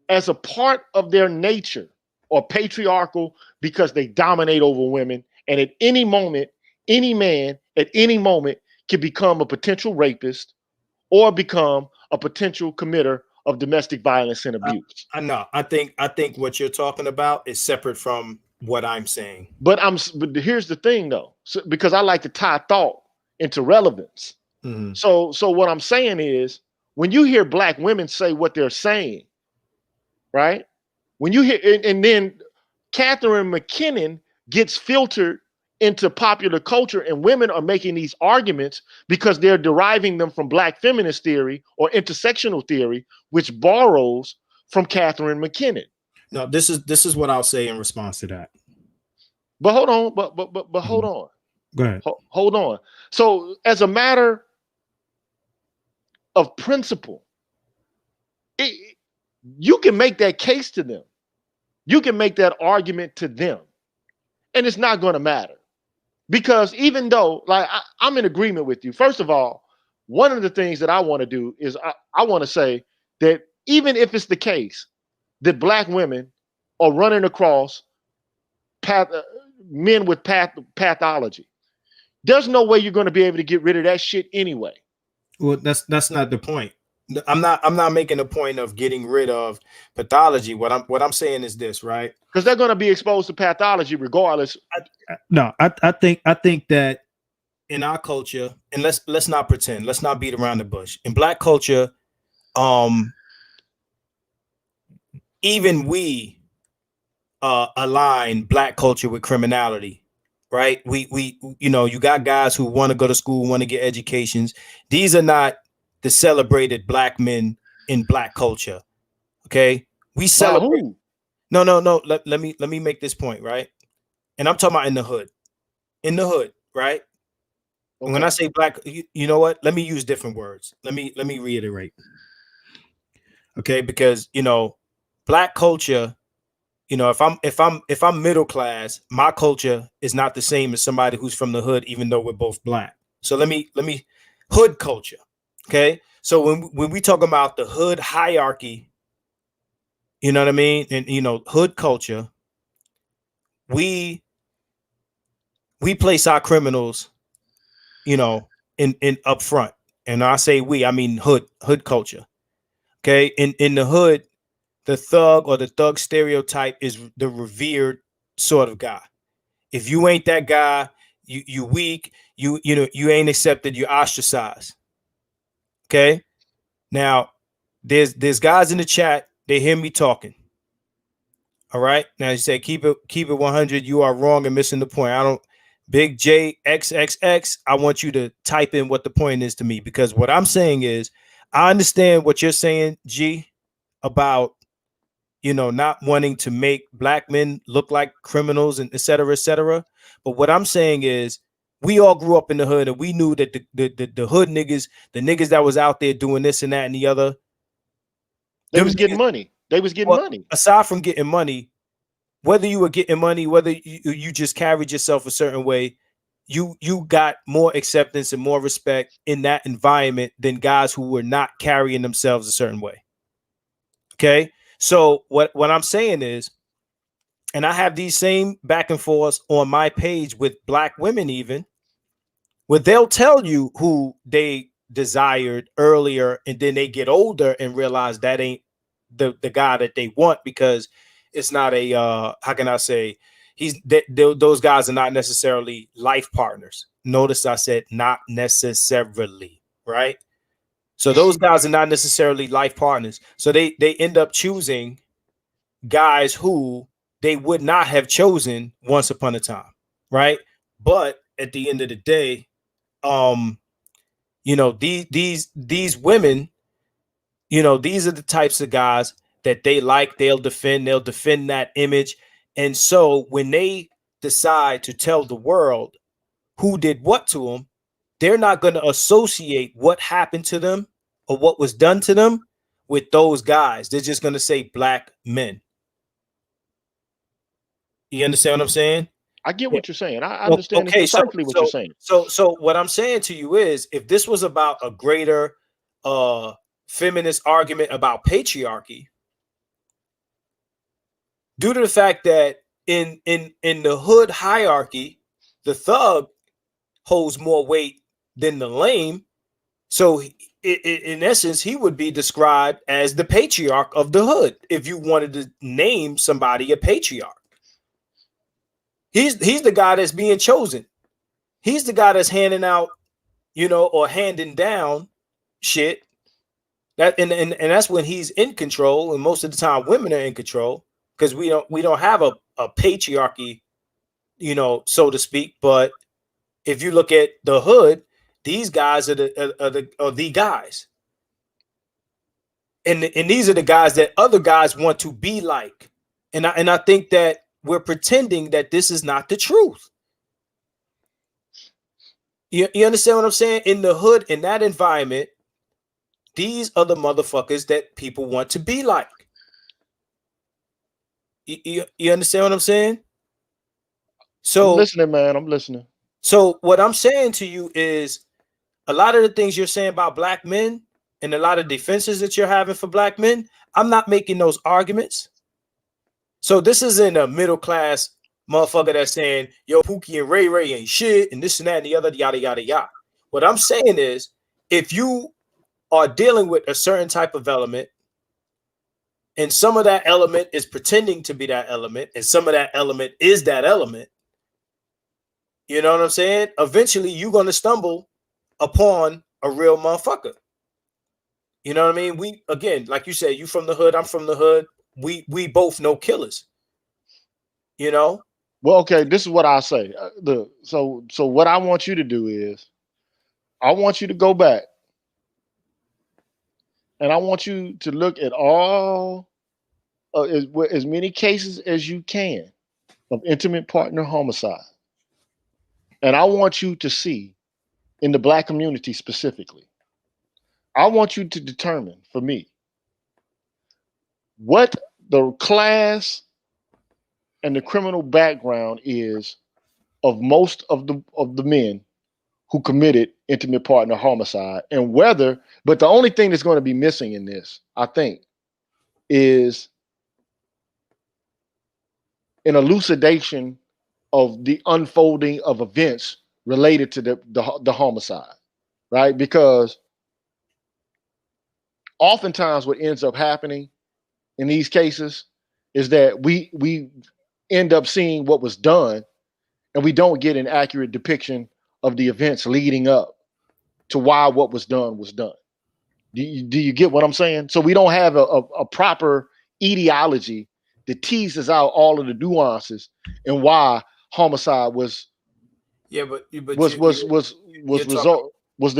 as a part of their nature, are patriarchal because they dominate over women. And at any moment, any man at any moment can become a potential rapist or become a potential committer of domestic violence and abuse. I know. I think what you're talking about is separate from what I'm saying. But here's the thing, though, because I like to tie thought into relevance. So what I'm saying is, when you hear black women say what they're saying, right? When you hear, and then Catherine McKinnon gets filtered into popular culture, and women are making these arguments because they're deriving them from black feminist theory or intersectional theory, which borrows from Catherine McKinnon. No, this is what I'll say in response to that. But hold on, but hold on. Go ahead. Hold on. So, as a matter of principle, you can make that case to them. You can make that argument to them, and it's not going to matter. Because even though, like, I'm in agreement with you. First of all, one of the things that I want to do is I want to say that even if it's the case that black women are running across men with pathology, there's no way you're going to be able to get rid of that shit anyway. Well, that's not the point. I'm not making a point of getting rid of pathology. What I'm saying is this, right? Because they're going to be exposed to pathology regardless. I think that in our culture, and let's not pretend, let's not beat around the bush. In black culture, even we align black culture with criminality, right? We you got guys who want to go to school, want to get educations. These are not the celebrated black men in black culture. Okay, we celebrate. No. Let me make this point, right? And I'm talking about in the hood, right? Okay. When I say black, you know what? Let me use different words. Let me reiterate. Okay, because black culture, if I'm middle class, my culture is not the same as somebody who's from the hood, even though we're both black. So let me hood culture. Okay, so when we talk about the hood hierarchy, you know what I mean, and hood culture, we place our criminals, in up front, and I say we, I mean hood culture. Okay, in the hood, the thug or the thug stereotype is the revered sort of guy. If you ain't that guy, you weak, you ain't accepted, you're ostracized. Okay. Now, there's guys in the chat. They hear me talking. All right. Now you say keep it 100. You are wrong and missing the point. I don't. Big J XXX. I want you to type in what the point is to me, because what I'm saying is I understand what you're saying, G, about not wanting to make black men look like criminals and et cetera, et cetera. But what I'm saying is we all grew up in the hood and we knew that the hood niggas, the niggas that was out there doing this and that and the other, they was getting money. They was getting money. Aside from getting money, whether you were getting money, whether you just carried yourself a certain way, you got more acceptance and more respect in that environment than guys who were not carrying themselves a certain way. Okay. So what I'm saying is, and I have these same back and forths on my page with black women, even where they'll tell you who they desired earlier, and then they get older and realize that ain't the guy that they want, because it's not a how can I say, those guys are not necessarily life partners. Notice I said not necessarily, right? So those guys are not necessarily life partners. So they end up choosing guys who they would not have chosen once upon a time, right? But at the end of the day, these women, these are the types of guys that they like. They'll defend that image. And so when they decide to tell the world who did what to them, they're not going to associate what happened to them or what was done to them with those guys. They're just going to say black men. You understand what I'm saying? I get what you're saying. I understand precisely what you're saying. So what I'm saying to you is, if this was about a greater feminist argument about patriarchy, due to the fact that in the hood hierarchy, the thug holds more weight than the lame. So in essence, he would be described as the patriarch of the hood if you wanted to name somebody a patriarch. He's the guy that's being chosen. He's the guy that's handing out, or handing down shit. That and that's when he's in control, and most of the time women are in control, because we don't have a patriarchy, so to speak. But if you look at the hood, these guys are the guys, and these are the guys that other guys want to be like, and I think that we're pretending that this is not the truth. You understand what I'm saying? In the hood, in that environment, these are the motherfuckers that people want to be like. You understand what I'm saying? So I'm listening, man. I'm listening. So what I'm saying to you is, a lot of the things you're saying about black men and a lot of defenses that you're having for black men, I'm not making those arguments. So this isn't a middle class motherfucker that's saying, yo, Pookie and Ray-Ray ain't shit and this and that and the other, yada, yada, yada. What I'm saying is, if you are dealing with a certain type of element, and some of that element is pretending to be that element, and some of that element is that element, you know what I'm saying? Eventually, you're going to stumble upon a real motherfucker. You know what I mean? We, again, like you said, you from the hood, I'm from the hood. We both know killers. Well, okay, this is what I'll say. So what I want you to do is, I want you to go back, and I want you to look at all as many cases as you can of intimate partner homicide, and I want you to see, in the black community specifically, I want you to determine for me what the class and the criminal background is of most of the men who committed intimate partner homicide, and whether, but the only thing that's going to be missing in this, I think, is an elucidation of the unfolding of events related to the homicide, right? Because oftentimes what ends up happening in these cases is that we end up seeing what was done, and we don't get an accurate depiction of the events leading up to why what was done was done. Do you get what I'm saying? So we don't have a proper etiology that teases out all of the nuances and why homicide was the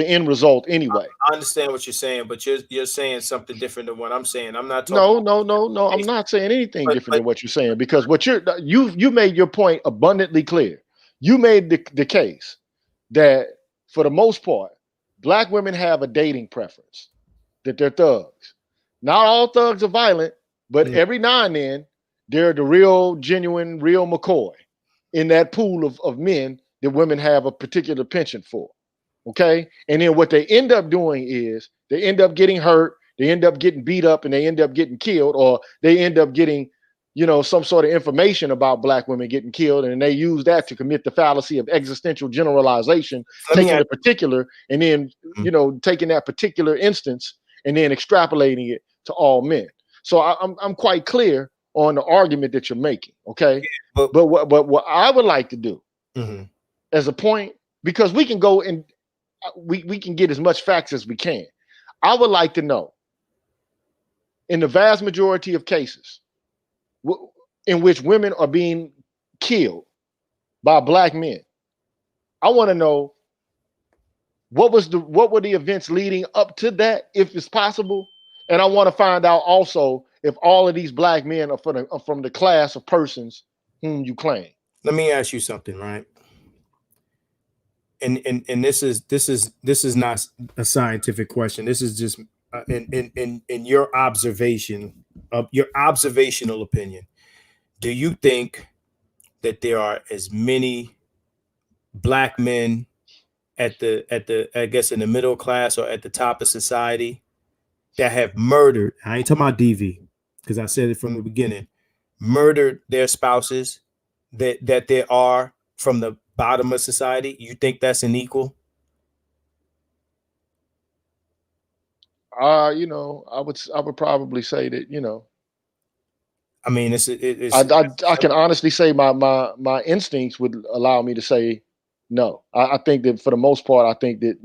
end result anyway. I understand what you're saying, but you're saying something different than what I'm saying. I'm not talking. No. I'm not saying anything different than what you're saying, because what you made your point abundantly clear. You made the case that for the most part, black women have a dating preference, that they're thugs. Not all thugs are violent, but every now and then they're the real, genuine, real McCoy in that pool of men that women have a particular penchant for. Okay. And then what they end up doing is they end up getting hurt, they end up getting beat up, and they end up getting killed, or they end up getting, some sort of information about black women getting killed, and they use that to commit the fallacy of existential generalization, taking a particular and then, taking that particular instance and then extrapolating it to all men. So I'm quite clear on the argument that you're making. Okay. But what I would like to do as a point, because we can go and we can get as much facts as we can. I would like to know, in the vast majority of cases in which women are being killed by black men, I want to know what were the events leading up to that, if it's possible. And I want to find out also if all of these black men are from the class of persons whom you claim. Let me ask you something, right? And this is not a scientific question. This is just in your observation of your observational opinion. Do you think that there are as many black men at the I guess in the middle class or at the top of society that have murdered? I ain't talking about DV, because I said it from the beginning. Murdered their spouses, that there are from the bottom of society. You think that's an equal? I would probably say that, I mean, I can honestly say my instincts would allow me to say no. I think that for the most part, I think that,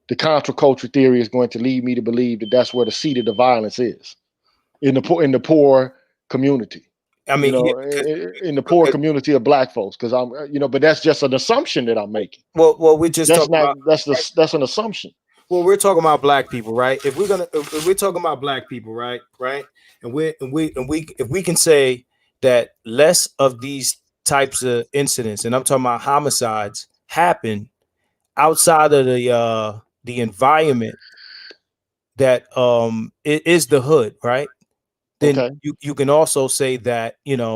the counterculture theory is going to lead me to believe that that's where the seat of the violence is, in the poor community. I mean, in the poor community of black folks, because but that's just an assumption that I'm making. Well, we just that's an assumption. Well, we're talking about black people, right? If we're talking about black people, right, and if we can say that less of these types of incidents, and I'm talking about homicides, happen outside of the environment that it is the hood, right? Then you can also say that at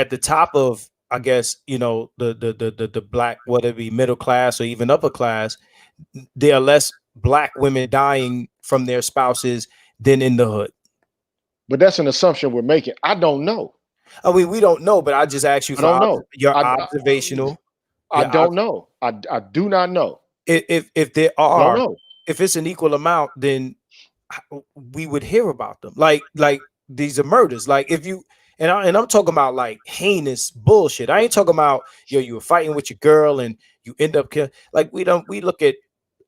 the top of, I guess, the black, whether it be middle class or even upper class, there are less black women dying from their spouses than in the hood. But that's an assumption we're making. I don't know. I mean, we don't know, but I just asked you for your observational. I don't know. I do not know. If there are, if it's an equal amount, then we would hear about them. Like these are murders. Like if you and I'm talking about like heinous bullshit. I ain't talking about you were fighting with your girl and you end up killing. Like we look at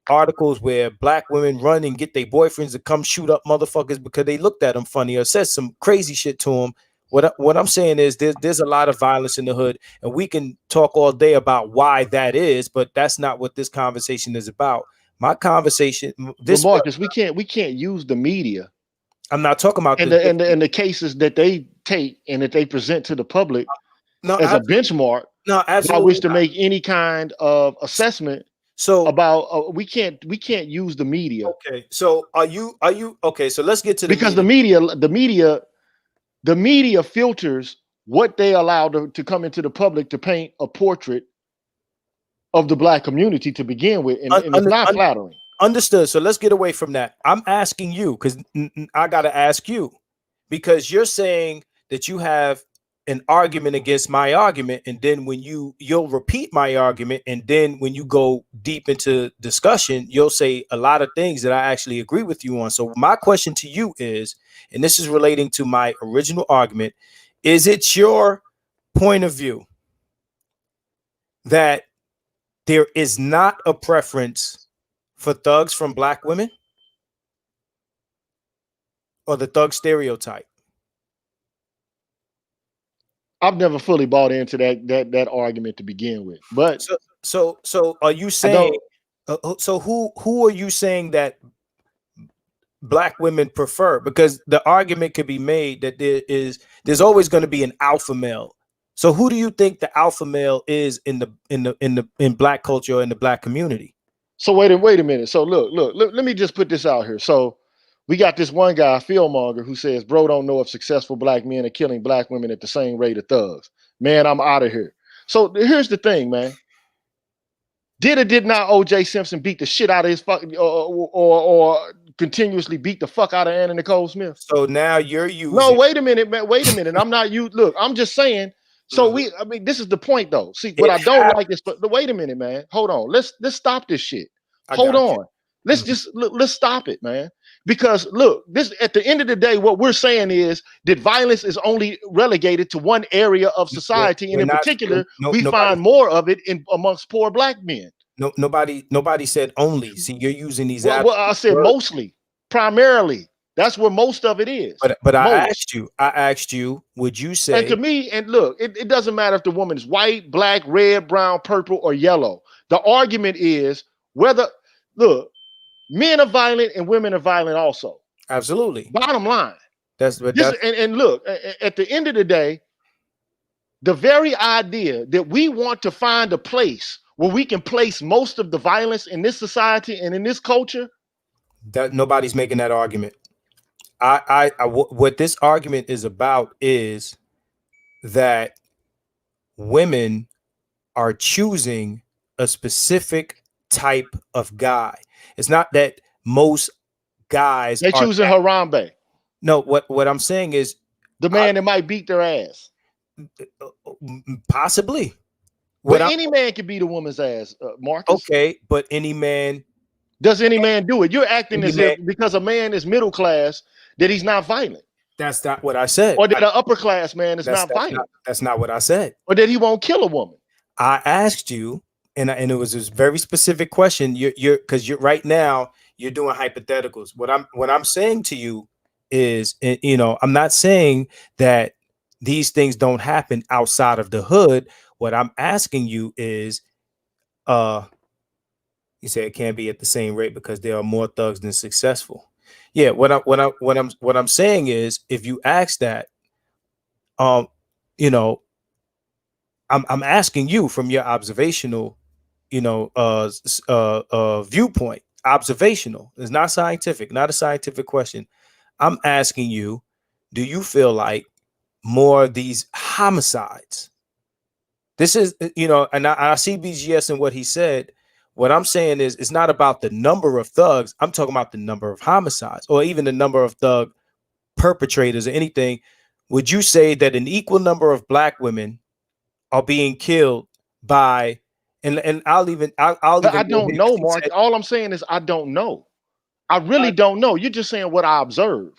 articles where black women run and get their boyfriends to come shoot up motherfuckers because they looked at them funny or said some crazy shit to them. What I'm saying is there's a lot of violence in the hood, and we can talk all day about why that is, but that's not what this conversation is about. My conversation, Marcus, we can't use the media. I'm not talking about and the cases that they take and that they present to the public as a benchmark. No, absolutely. I wish to make any kind of assessment. So about we can't use the media. Okay. So are you okay? So let's get to because the media filters what they allow to come into the public to paint a portrait of the black community to begin with, and it's not flattering. Understood. So let's get away from that. I'm asking you because I got to ask you, because you're saying that you have an argument against my argument, and then when you'll repeat my argument, and then when you go deep into discussion, you'll say a lot of things that I actually agree with you on. So my question to you is, and this is relating to my original argument, is it your point of view that there is not a preference for thugs from black women? or the thug stereotype? I've never fully bought into that argument to begin with, but So are you I saying? don't. So who are you saying that Black women prefer? Because the argument could be made that there's always going to be an alpha male. So who do you think the alpha male is in Black culture or in the Black community? So wait a minute. So look, let me just put this out here. So we got this one guy, Philmonger, who says, bro, don't know if successful Black men are killing Black women at the same rate of thugs. Man, I'm out of here. So here's the thing, man. Did or did not O.J. Simpson beat the shit out of his fucking or continuously beat the fuck out of Anna Nicole Smith? So now you're using. No, wait a minute, man. Wait a minute. I'm not you. Look, I'm just saying. So I mean, this is the point, though. See, what I don't like is, but wait a minute, man. Hold on. Let's stop this shit. Hold on. Let's stop it, man. Because look, this at the end of the day, what we're saying is that violence is only relegated to one area of society, and in particular, we find more of it amongst poor Black men. No, nobody said only. See, you're using these. Well, I said mostly, primarily. That's where most of it is. But I asked you, would you say? And to me, and look, it doesn't matter if the woman is white, black, red, brown, purple, or yellow. The argument is whether, look, men are violent and women are violent also. Absolutely. Bottom line. And look, at the end of the day, the very idea that we want to find a place where we can place most of the violence in this society and in this culture. That nobody's making that argument. What this argument is about is that women are choosing a specific type of guy. It's not that most guys they choosing Harambe. No, what I'm saying is the man that might beat their ass. Possibly. But any man can beat a woman's ass, Marcus. Okay, but any man. Does any man do it? You're acting as if because a man is middle class that he's not violent. That's not what I said. Or that an upper class man is not violent. That's not what I said. Or that he won't kill a woman. I asked you, and it was this very specific question. Because you're right now you're doing hypotheticals. What I'm saying to you is, I'm not saying that these things don't happen outside of the hood. What I'm asking you is, you say it can't be at the same rate because there are more thugs than successful. Yeah, what I'm saying is, if you ask that, I'm asking you from your observational, viewpoint. Observational. It's not scientific, not a scientific question. I'm asking you, do you feel like more of these homicides? This is, and I see BGS and what he said. What I'm saying is, it's not about the number of thugs. I'm talking about the number of homicides, or even the number of thug perpetrators or anything. Would you say that an equal number of Black women are being killed by, and I don't know, Mark. All I'm saying is I don't know. I really don't know. You're just saying what I observe,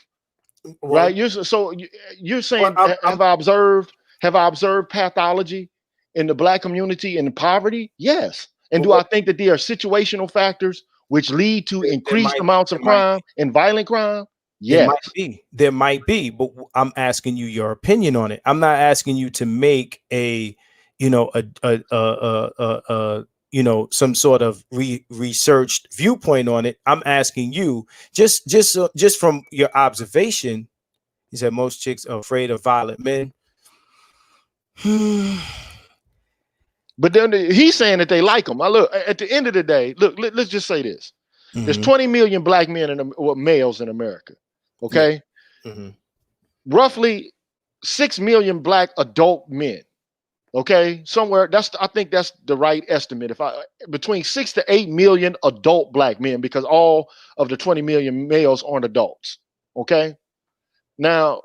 right? You're saying, have I observed pathology in the Black community and poverty? Yes. And do I think that there are situational factors which lead to increased amounts of crime and violent crime? Yes. There might be, but I'm asking you your opinion on it. I'm not asking you to make some sort of researched viewpoint on it. I'm asking you just from your observation. He said most chicks are afraid of violent men. But then he's saying that they like them. Look, at the end of the day, look, let's just say this. Mm-hmm. There's 20 million Black men males in America. Okay. Mm-hmm. Roughly 6 million Black adult men. Okay. Somewhere I think that's the right estimate. Between 6 to 8 million adult Black men, because all of the 20 million males aren't adults. Okay. Now,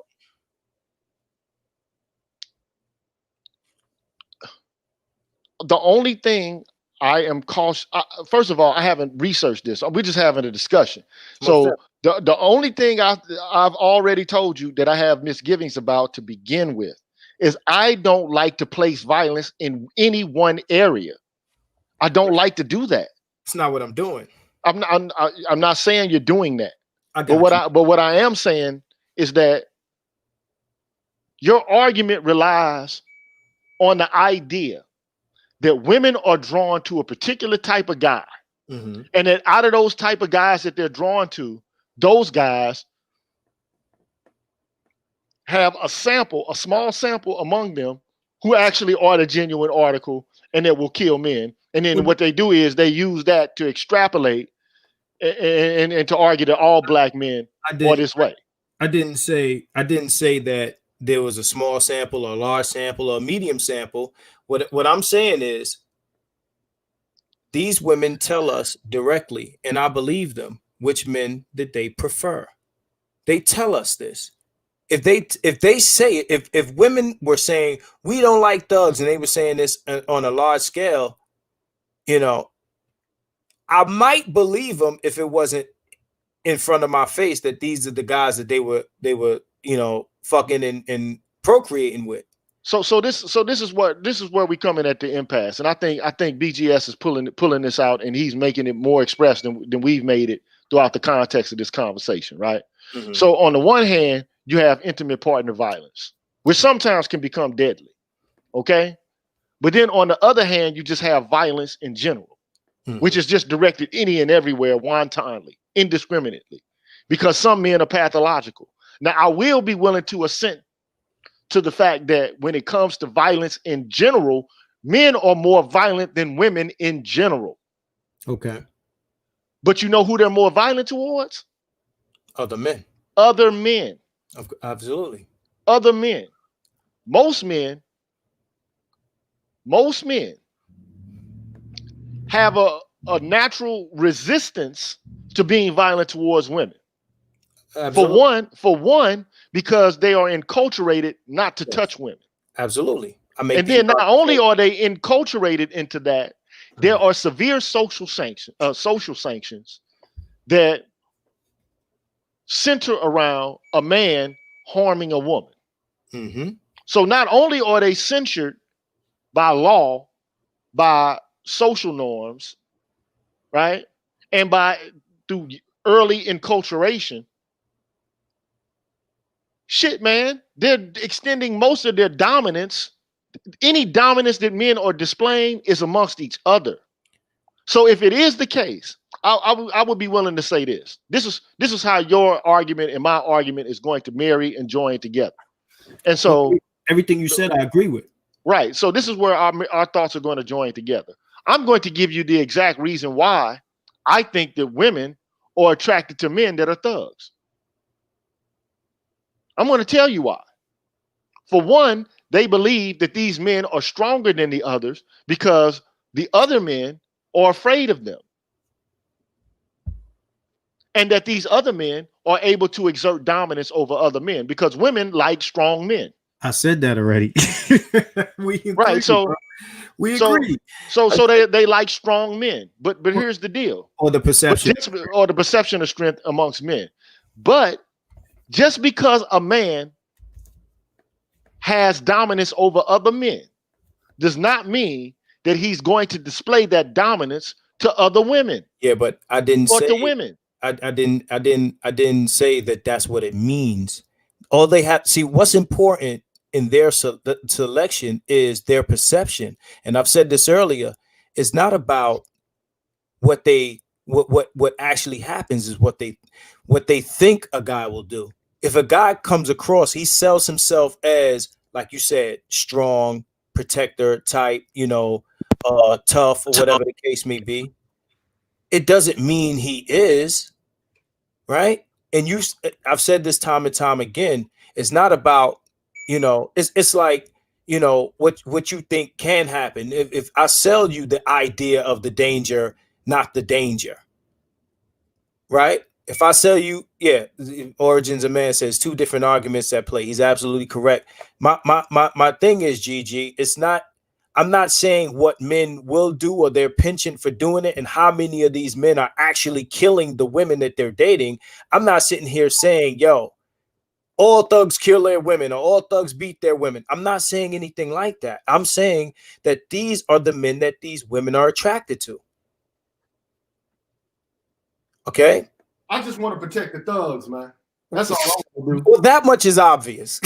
the only thing I am cautious. First of all, I haven't researched this. We're just having a discussion. So the only thing I've already told you that I have misgivings about to begin with is I don't like to place violence in any one area. I don't like to do that. It's not what I'm doing. I'm not saying you're doing that. But what I am saying is that your argument relies on the idea that women are drawn to a particular type of guy. Mm-hmm. And that out of those type of guys that they're drawn to, those guys have a small sample among them who actually are the genuine article and that will kill men. And then what they do is they use that to extrapolate and to argue that all black men are this way. I didn't say that there was a small sample or a large sample or a medium sample. What I'm saying is these women tell us directly, and I believe them, which men that they prefer. They tell us this. If they say it, if women were saying we don't like thugs and they were saying this on a large scale, you know, I might believe them if it wasn't in front of my face that these are the guys that they were fucking and procreating with. So this is where we come in at the impasse, and I think BGS is pulling this out, and he's making it more expressed than we've made it throughout the context of this conversation, right? Mm-hmm. So on the one hand, you have intimate partner violence, which sometimes can become deadly, okay? But then on the other hand, you just have violence in general, mm-hmm. which is just directed any and everywhere, wantonly, indiscriminately, because some men are pathological. Now, I will be willing to assent to the fact that when it comes to violence in general, men are more violent than women in general. Okay. But you know who they're more violent towards? Other men. Other men. Absolutely. Other men. Most men have a natural resistance to being violent towards women. Absolutely. For one, because they are enculturated not to touch women. Absolutely. And then not only are they enculturated into that, there are severe social sanctions that center around a man harming a woman. Mm-hmm. So not only are they censured by law, by social norms, right, and through early enculturation. Shit, man, they're extending most of their dominance. Any dominance that men are displaying is amongst each other. So if it is the case, I would be willing to say this. This is how your argument and my argument is going to marry and join together. And so everything you said, I agree with. Right. So this is where our thoughts are going to join together. I'm going to give you the exact reason why I think that women are attracted to men that are thugs. I'm going to tell you why. For one, they believe that these men are stronger than the others because the other men are afraid of them. And that these other men are able to exert dominance over other men because women like strong men. I said that already. We agree, right. So bro. We agree. So they like strong men. But here's the deal. Or the perception. Or the perception of strength amongst men. But just because a man has dominance over other men does not mean that he's going to display that dominance to other women. Yeah, but I didn't say to women. I didn't say that that's what it means. All they have see what's important in their selection is their perception. And I've said this earlier. It's not about what actually happens is what they think a guy will do. If a guy comes across, he sells himself as, like you said, strong, protector type, tough or whatever the case may be. It doesn't mean he is, right? And I've said this time and time again. It's not about, it's like, what you think can happen. If I sell you the idea of the danger, not the danger, right? If I sell you, Origins of Man says two different arguments at play. He's absolutely correct. My thing is, GG, I'm not saying what men will do or their penchant for doing it and how many of these men are actually killing the women that they're dating. I'm not sitting here saying, all thugs kill their women or all thugs beat their women. I'm not saying anything like that. I'm saying that these are the men that these women are attracted to. Okay? I just want to protect the thugs, man. That's all I'm gonna do. Well, that much is obvious.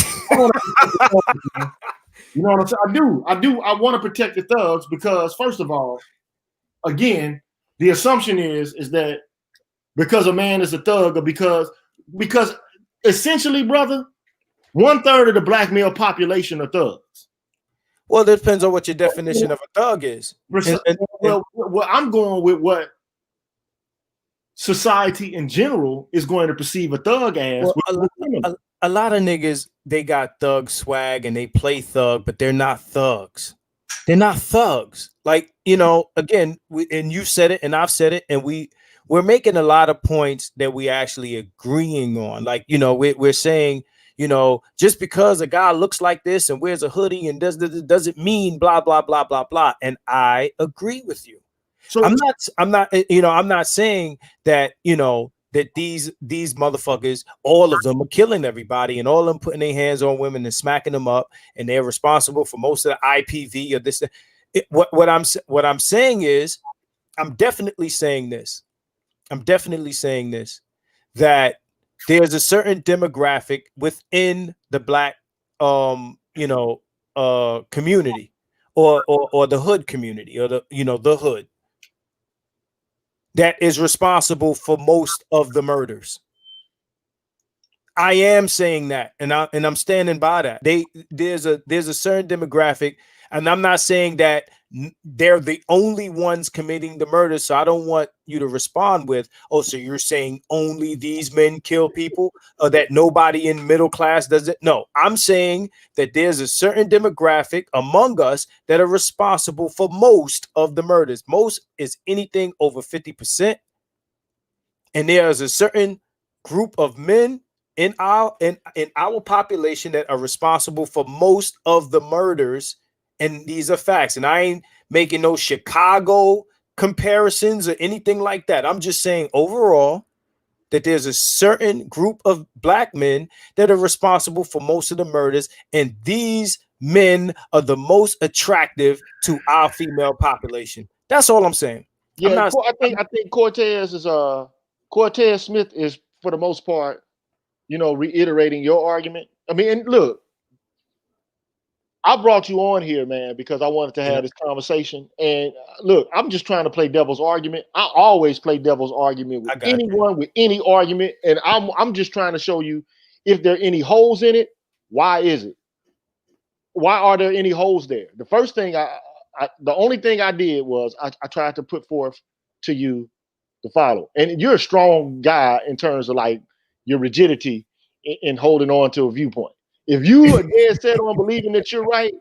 You know what I'm saying? I do. I want to protect the thugs because, first of all, again, the assumption is that because a man is a thug, or because essentially, brother, 1/3 of the black male population are thugs. Well, it depends on what your definition of a thug is. Well, I'm going with what society in general is going to perceive a thug as. Well, a lot of niggas, they got thug swag and they play thug, but they're not thugs. They're not thugs. Like, you know, again, and you said it and I've said it, and we're making a lot of points that we actually agreeing on. Like, you know, we're saying, you know, just because a guy looks like this and wears a hoodie and doesn't mean blah, blah, blah, blah, blah. And I agree with you. So I'm not saying that, you know, that these motherfuckers, all of them are killing everybody and all of them putting their hands on women and smacking them up, and they're responsible for most of the IPV or this. What I'm saying is, I'm definitely saying this, that there's a certain demographic within the black community or the hood community, or the hood, that is responsible for most of the murders. I am saying that, and I'm standing by that. There's a certain demographic, and I'm not saying that they're the only ones committing the murder. So I don't want you to respond with, "Oh, so you're saying only these men kill people, or that nobody in middle class does it?" No, I'm saying that there's a certain demographic among us that are responsible for most of the murders. Most is anything over 50%, and there's a certain group of men in our population that are responsible for most of the murders. And these are facts. And I ain't making no Chicago comparisons or anything like that. I'm just saying overall that there's a certain group of black men that are responsible for most of the murders. And these men are the most attractive to our female population. That's all I'm saying. Yeah, I think Cortez Smith is, for the most part, you know, reiterating your argument. I mean, and look, I brought you on here, man, because I wanted to have this conversation. And look, I'm just trying to play devil's argument. I always play devil's argument with anyone with any argument. And I'm just trying to show you, if there are any holes in it, why is it? Why are there any holes there? The first thing the only thing I did was I tried to put forth to you the follow. And you're a strong guy in terms of like your rigidity in holding on to a viewpoint. If you are dead set on believing that you're right,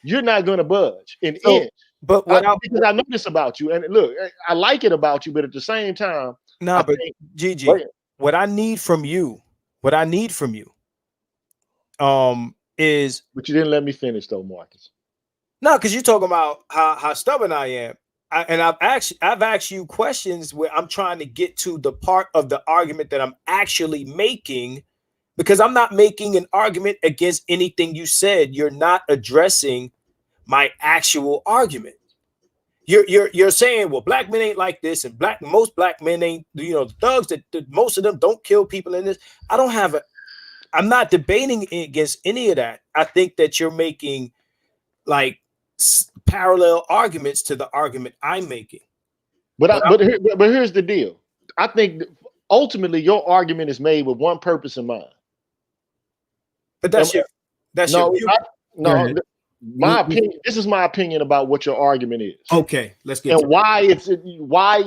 you're not going to budge an inch. But because I know this about you, and look, I like it about you, but at the same time, Gigi, what I need from you, is. But you didn't let me finish though, Marcus. No, because you're talking about how stubborn I am. I've asked you questions where I'm trying to get to the part of the argument that I'm actually making, because I'm not making an argument against anything you said. You're not addressing my actual argument. You're saying, well, black men ain't like this, and most black men ain't, the thugs that most of them don't kill people in this. I'm not debating against any of that. I think that you're making like parallel arguments to the argument I'm making. But here's the deal. I think ultimately your argument is made with one purpose in mind. But that's your my opinion. This is my opinion about what your argument is. Okay, let's get and why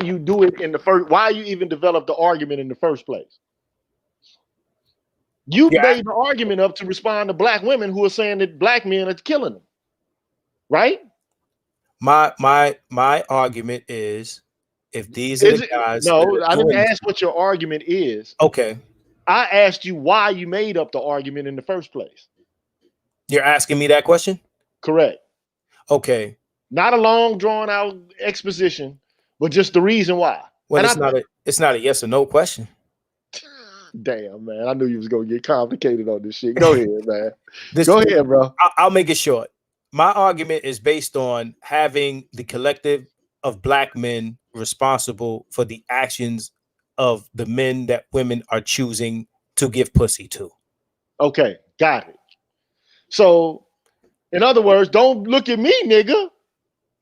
you do it in the first. Why you even develop the argument in the first place. You made the argument up to respond to black women who are saying that black men are killing them, right? My argument is, if these are the guys. No, I didn't ask what your argument is. Okay. I asked you why you made up the argument in the first place. You're asking me that question? Correct. Okay. Not a long drawn out exposition, but just the reason why. Well, it's not a yes or no question. Damn, man. I knew you was going to get complicated on this shit. Go ahead, man. Go ahead, bro. I'll make it short. My argument is based on having the collective of black men responsible for the actions of the men that women are choosing to give pussy to. Okay, got it. So, in other words, don't look at me, nigga.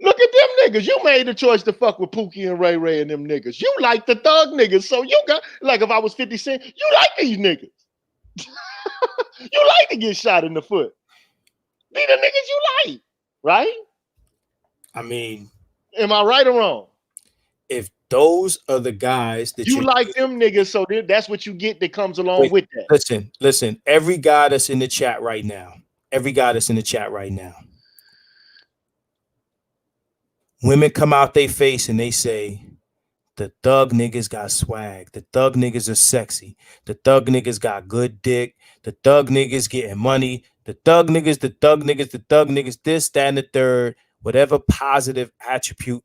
Look at them niggas. You made the choice to fuck with Pookie and Ray-Ray and them niggas. You like the thug niggas. So you got, like, if I was 50 Cent, you like these niggas. You like to get shot in the foot. These the niggas you like, right? I mean, am I right or wrong? If those are the guys that you like them niggas, so that's what you get that comes along with that. Listen, every guy that's in the chat right now, women come out their face and they say, the thug niggas got swag. The thug niggas are sexy. The thug niggas got good dick. The thug niggas getting money. The thug niggas, this, that, and the third, whatever positive attribute,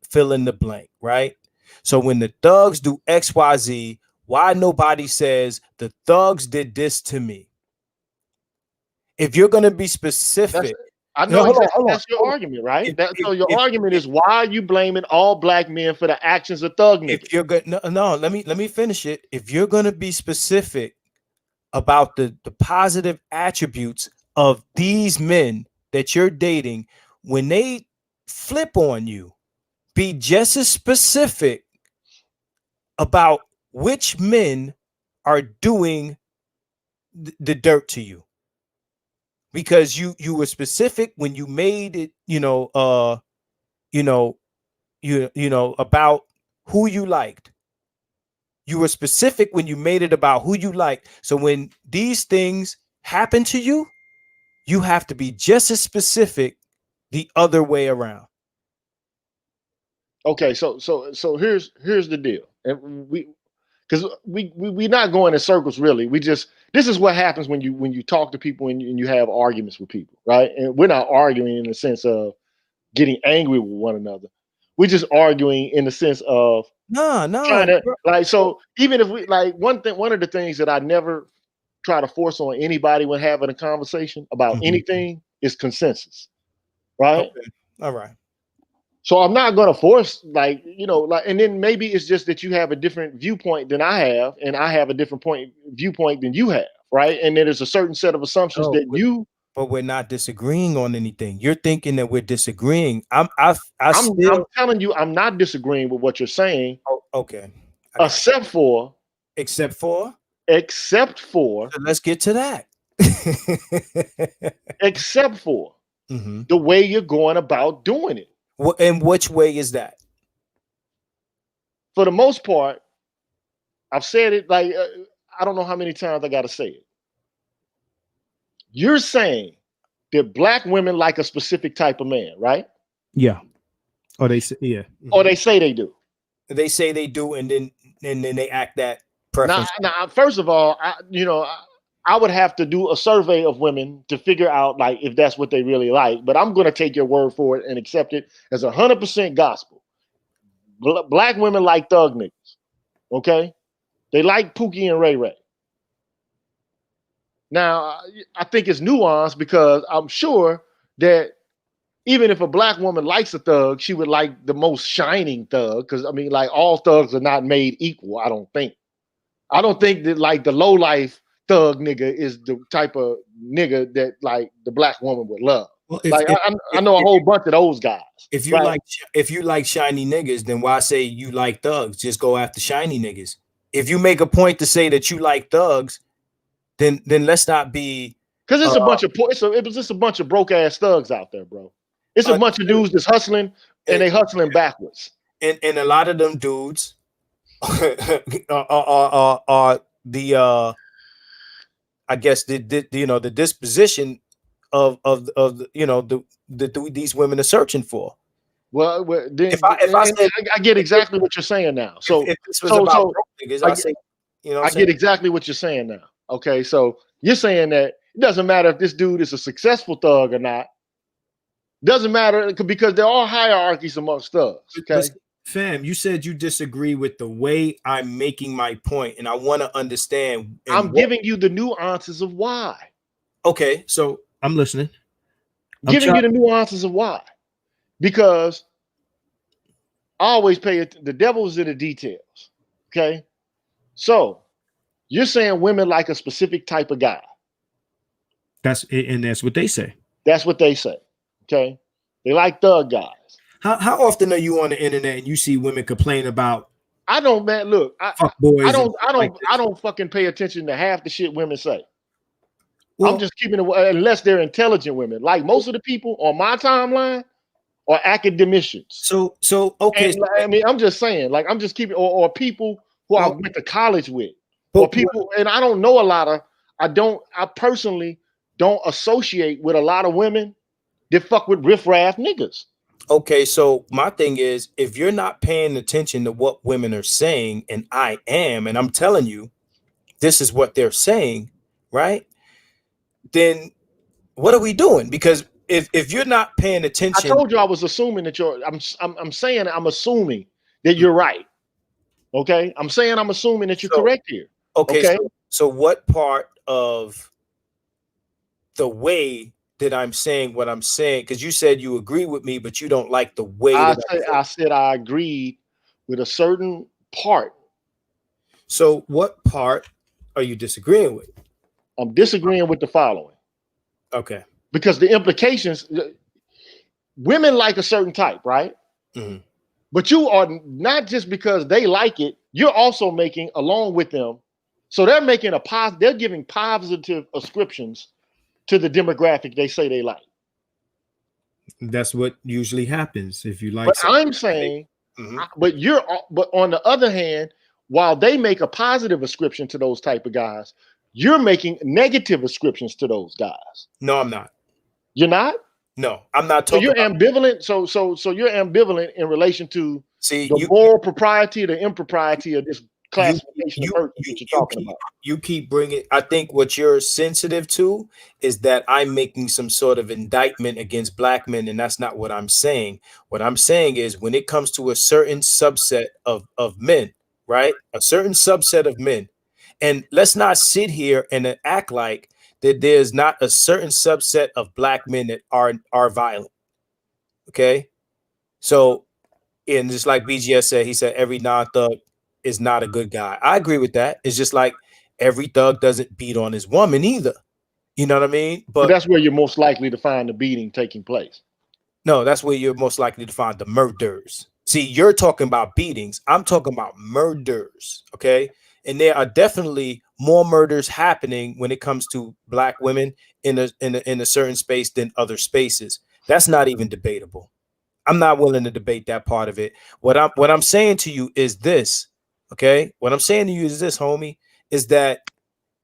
fill in the blank, right? So when the thugs do XYZ, why nobody says the thugs did this to me? If you're going to be specific. I know that's your argument, right? So your argument is, why are you blaming all black men for the actions of thug niggas? If you're good, no, let me finish it. If you're going to be specific about the positive attributes of these men that you're dating, when they flip on you, be just as specific about which men are doing the dirt to you. Because you were specific when you made it, about who you liked. You were specific when you made it about who you liked. So when these things happen to you, you have to be just as specific the other way around. Okay, so here's the deal, and because we're not going in circles really. This is what happens when you talk to people and you have arguments with people, right? And we're not arguing in the sense of getting angry with one another. We're just arguing in the sense of trying to, like, so even if we, like, one of the things that I never try to force on anybody when having a conversation about anything is consensus, right? Okay. All right. So I'm not going to force, and then maybe it's just that you have a different viewpoint than I have, and I have a different viewpoint than you have, right? And then there's a certain set of assumptions But we're not disagreeing on anything. You're thinking that we're disagreeing. I'm telling you, I'm not disagreeing with what you're saying. Oh, okay. Except for. So let's get to that. Except for the way you're going about doing it. And which way is that? For the most part, I've said it I don't know how many times I got to say it. You're saying that black women like a specific type of man, right? Yeah. Or they say, yeah. Or they say they do. They say they do, and then they act that preference. Now, first of all, I would have to do a survey of women to figure out, like, if that's what they really like. But I'm going to take your word for it and accept it as 100% gospel. Black women like thug niggas. Okay, they like Pookie and Ray-Ray. Now, I think it's nuanced because I'm sure that even if a black woman likes a thug, she would like the most shining thug. Because, I mean, like, all thugs are not made equal, I don't think. I don't think that, like, the low life thug nigga is the type of nigga that, like, the black woman would love. Well, I know a whole bunch of those guys. If you like shiny niggas, then why say you like thugs? Just go after shiny niggas. If you make a point to say that you like thugs, then let's not be, because it's just a bunch of broke ass thugs out there, bro. It's a bunch of dudes that's hustling and they hustling backwards. And a lot of them dudes are the I guess the disposition of these women are searching for. Well, then, I get exactly what you're saying now. So if this was about broke niggas, I get exactly what you're saying now. Okay, so you're saying that it doesn't matter if this dude is a successful thug or not. Doesn't matter because there are hierarchies amongst thugs. Okay, fam, you said you disagree with the way I'm making my point, and I want to understand. I'm giving you the nuances of why. Okay, so I'm listening. Giving you the nuances of why, because I always the devil's in the details. Okay, so You're saying women like a specific type of guy. That's what they say. That's what they say. Okay. They like thug guys. How often are you on the internet and you see women complain about I don't, man. Look, fuck boys? I don't fucking pay attention to half the shit women say. Well, I'm just keeping it, unless they're intelligent women. Like most of the people on my timeline are academicians. So okay. And, I mean, I'm just saying, like, I'm just keeping, or people who I went to college with, or people, and I don't know a lot of. I personally don't associate with a lot of women that fuck with riffraff niggas. Okay, so my thing is, if you're not paying attention to what women are saying, and I am, and I'm telling you, this is what they're saying, right? Then what are we doing? Because if you're not paying attention, I told you I was assuming that I'm saying I'm assuming that you're right. Okay, I'm saying I'm assuming that you're correct here. Okay. So what part of the way that I'm saying what I'm saying? Because you said you agree with me, but you don't like the way. I said I agreed with a certain part. So what part are you disagreeing with? I'm disagreeing with the following. Okay. Because the implications, women like a certain type, right? Mm-hmm. But you are not just because they like it, you're also making along with them. So they're making they're giving positive ascriptions to the demographic they say they like. That's what usually happens if you like. But I'm saying, but on the other hand, while they make a positive ascription to those type of guys, you're making negative ascriptions to those guys. No, I'm not. You're not? No, I'm not talking. So you're ambivalent. So you're ambivalent in relation to the moral propriety, the impropriety of this classification of person that you're talking about. You keep bringing. I think what you're sensitive to is that I'm making some sort of indictment against black men, and that's not what I'm saying. What I'm saying is when it comes to a certain subset of men, right? A certain subset of men, and let's not sit here and act like that there's not a certain subset of black men that are violent. Okay, so and just like BGS said, he said every non-thug is not a good guy. I agree with that. It's just like every thug doesn't beat on his woman either. You know what I mean? But that's where you're most likely to find the beating taking place. No, that's where you're most likely to find the murders. See, you're talking about beatings. I'm talking about murders. Okay. And there are definitely more murders happening when it comes to black women in a certain space than other spaces. That's not even debatable. I'm not willing to debate that part of it. What I'm saying to you is this. Okay. What I'm saying to you is this, homie, is that,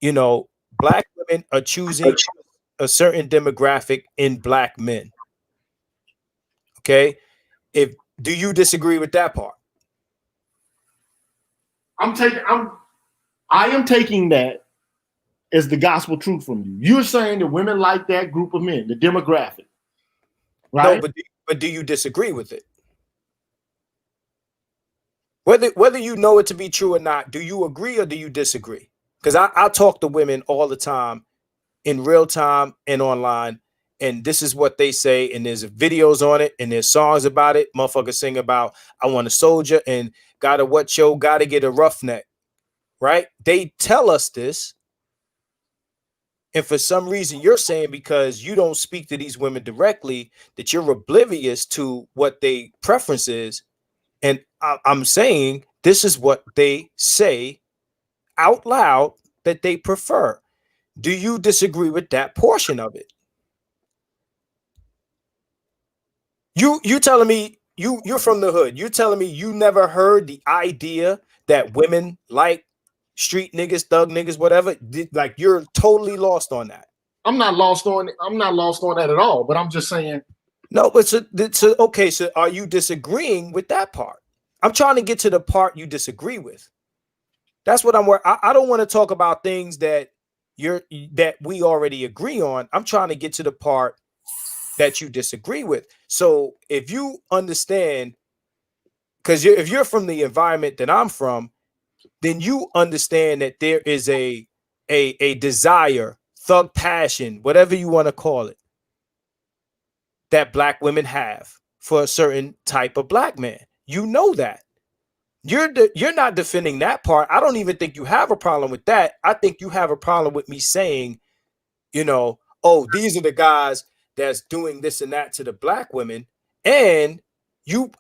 you know, black women are choosing a certain demographic in black men. Okay. Do you disagree with that part? I am taking that as the gospel truth from you. You're saying that women like that group of men, the demographic. Right? No, but do you disagree with it? Whether you know it to be true or not, do you agree or do you disagree? Because I talk to women all the time in real time and online, and this is what they say, and there's videos on it, and there's songs about it. Motherfuckers sing about, I want a soldier, and gotta get a roughneck, right? They tell us this, and for some reason you're saying because you don't speak to these women directly that you're oblivious to what their preference is. And I'm saying this is what they say out loud that they prefer. Do you disagree with that portion of it? You telling me you're from the hood. You telling me you never heard the idea that women like street niggas, thug niggas, whatever? Like you're totally lost on that. I'm not lost on that at all. But I'm just saying. No, but so okay. So are you disagreeing with that part? I'm trying to get to the part you disagree with. That's what I don't want to talk about things that we already agree on. I'm trying to get to the part that you disagree with. So if you understand, because if you're from the environment that I'm from, then you understand that there is a desire, thug passion, whatever you want to call it, that black women have for a certain type of black man. You know that. You're not defending that part. I don't even think you have a problem with that. I think you have a problem with me saying, oh, these are the guys that's doing this and that to the black women, and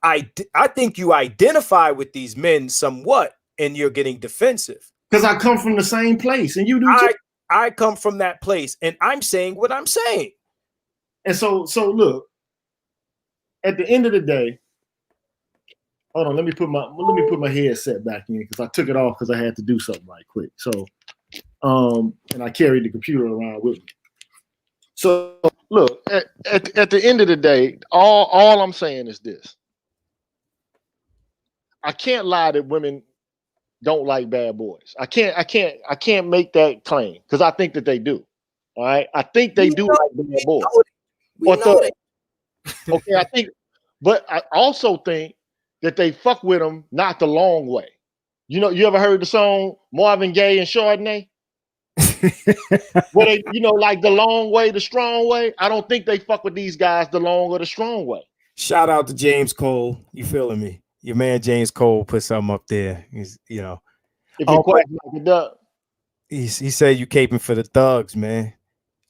I think you identify with these men somewhat, and you're getting defensive. Because I come from the same place, and you do too. I come from that place, and I'm saying what I'm saying. And so look, at the end of the day, hold on, let me put my headset back in because I took it off because I had to do something right quick. So, and I carried the computer around with me. So look, at the end of the day, all I'm saying is this. I can't lie that women don't like bad boys. I can't make that claim because I think that they do. All right. I think they do like bad boys. Okay, I think, but I also think that they fuck with them not the long way. You ever heard the song Marvin Gaye and Chardonnay? Where they, like the long way, the strong way. I don't think they fuck with these guys the long or the strong way. Shout out to James Cole. You feeling me? Your man James Cole put something up there. He's, If you quite like it up. He said you caping for the thugs, man.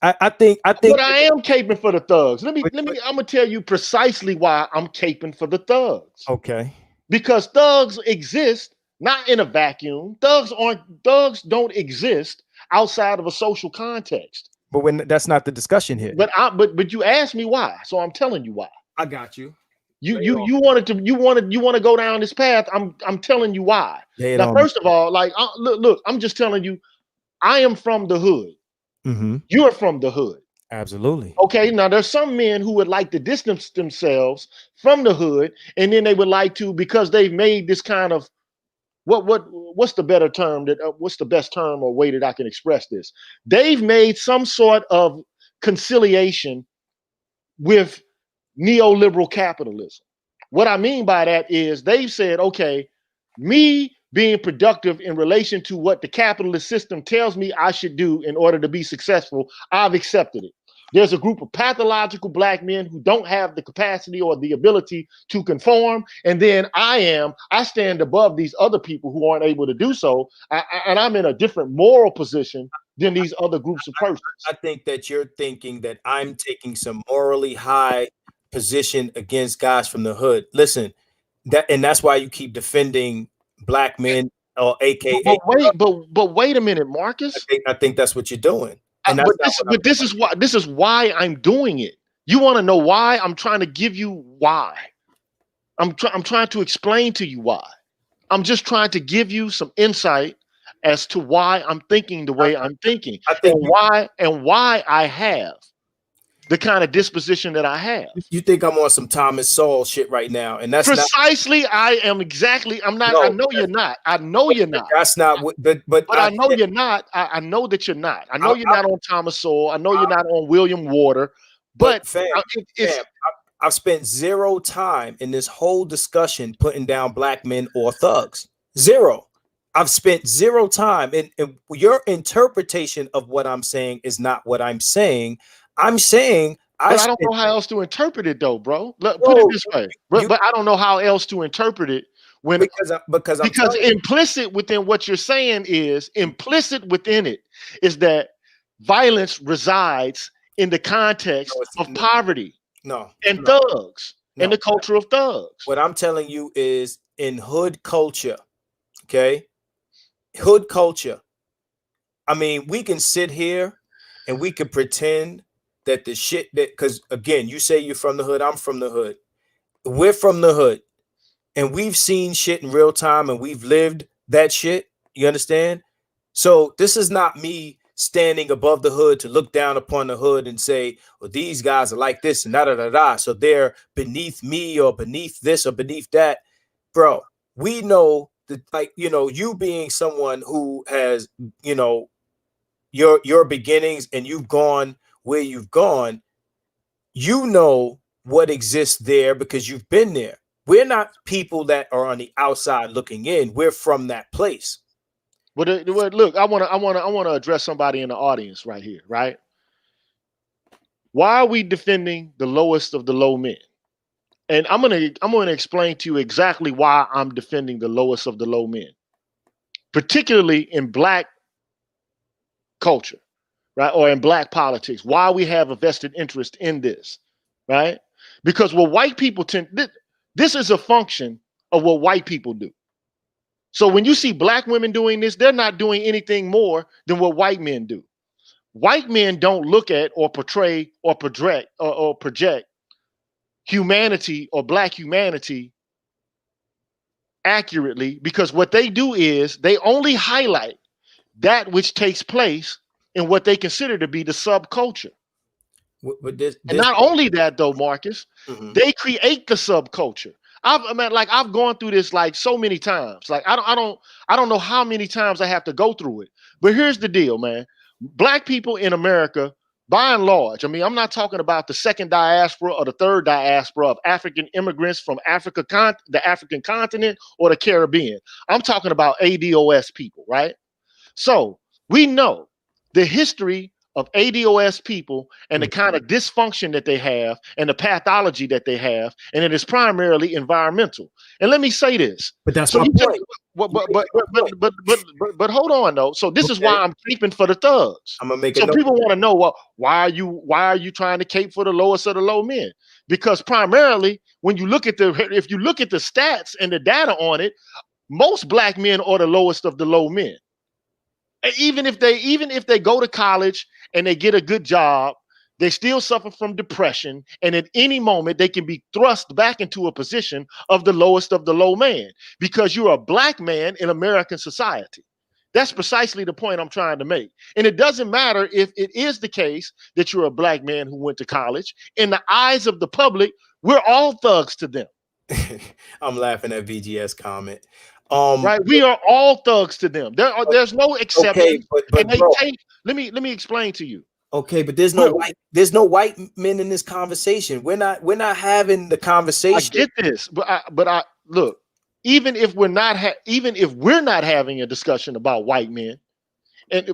I think. But I am caping for the thugs. I'm gonna tell you precisely why I'm caping for the thugs. Okay. Because thugs exist not in a vacuum. Thugs don't exist outside of a social context. But that's not the discussion here. But you asked me why, so I'm telling you why. I got you. You want to go down this path. I'm telling you why. Now, first of all, look, I'm just telling you, I am from the hood. Mm-hmm. You're from the hood. Absolutely. Okay. Now there's some men who would like to distance themselves from the hood, and then they would like to, because they've made this kind of what's the better term what's the best term or way that I can express this? They've made some sort of conciliation with neoliberal capitalism. What I mean by that is they've said, okay, me being productive in relation to what the capitalist system tells me I should do in order to be successful, I've accepted it. There's a group of pathological black men who don't have the capacity or the ability to conform. And then I stand above these other people who aren't able to do so. And I'm in a different moral position than these other groups of persons. I think that you're thinking that I'm taking some morally high position against guys from the hood. Listen, that's why you keep defending black men, or AKA. But wait a minute, Marcus. I think that's what you're doing. And this is why I'm doing it. You want to know why? I'm trying to give you why. I'm trying to explain to you why. I'm just trying to give you some insight as to why I'm thinking the way I'm thinking, and why I have the kind of disposition that I have. You think I'm on some Thomas Sowell shit right now, and that's precisely. I am exactly. I'm not. No, I know you're not. I know you're not. That's not what. But I know you're not. I know that you're not. I know you're not on Thomas Sowell. I know you're not on William Water. But fam, I've spent zero time in this whole discussion putting down black men or thugs. Zero. I've spent zero time, and your interpretation of what I'm saying is not what I'm saying. I'm saying I don't know how else to interpret it though, bro. Put it this way. But I don't know how else to interpret it because implicit within what you're saying is that violence resides in the context of poverty. And thugs and the culture of thugs. What I'm telling you is in hood culture, okay? Hood culture. I mean, we can sit here and we can pretend that the shit that, because again, you say you're from the hood, I'm from the hood. We're from the hood. And we've seen shit in real time and we've lived that shit. You understand? So this is not me standing above the hood to look down upon the hood and say, well, these guys are like this and da. So they're beneath me or beneath this or beneath that. Bro, we know that, like, you being someone who has, your beginnings and you've gone where you've gone, what exists there because you've been there. We're not people that are on the outside looking in. We're from that place. But look, I want to address somebody in the audience right here, right? Why are we defending the lowest of the low men? And I'm gonna explain to you exactly why I'm defending the lowest of the low men, particularly in black culture, right? Or in black politics, why we have a vested interest in this, right? Because what white people this is a function of what white people do. So when you see black women doing this, they're not doing anything more than what white men do. White men don't look at or portray or project humanity or black humanity accurately, because what they do is they only highlight that which takes place in what they consider to be the subculture. And not only that, though, Marcus, they create the subculture. I've gone through this like so many times. Like I don't know how many times I have to go through it. But here's the deal, man. Black people in America, by and large, I mean, I'm not talking about the second diaspora or the third diaspora of African immigrants from the African continent or the Caribbean. I'm talking about ADOS people, right? So we know the history of ADOS people and the kind of dysfunction that they have and the pathology that they have, and it is primarily environmental. And let me say this. But that's my point. But hold on though. So this is why I'm caping for the thugs. I'm gonna make it. So people want to know, well, why are you trying to cape for the lowest of the low men? Because primarily, when you look at if you look at the stats and the data on it, most black men are the lowest of the low men. Even if they go to college and they get a good job, they still suffer from depression, and at any moment they can be thrust back into a position of the lowest of the low man because you're a black man in American society. That's precisely the point I'm trying to make. And it doesn't matter if it is the case that you're a black man who went to college. In the eyes of the public, we're all thugs to them. I'm laughing at VGS comment. Right, we are all thugs to them. There's no exception. Okay, but and they bro, let me explain to you. Okay, but there's no white men in this conversation. We're not having the conversation. I get this, but I look. Even if we're not having a discussion about white men,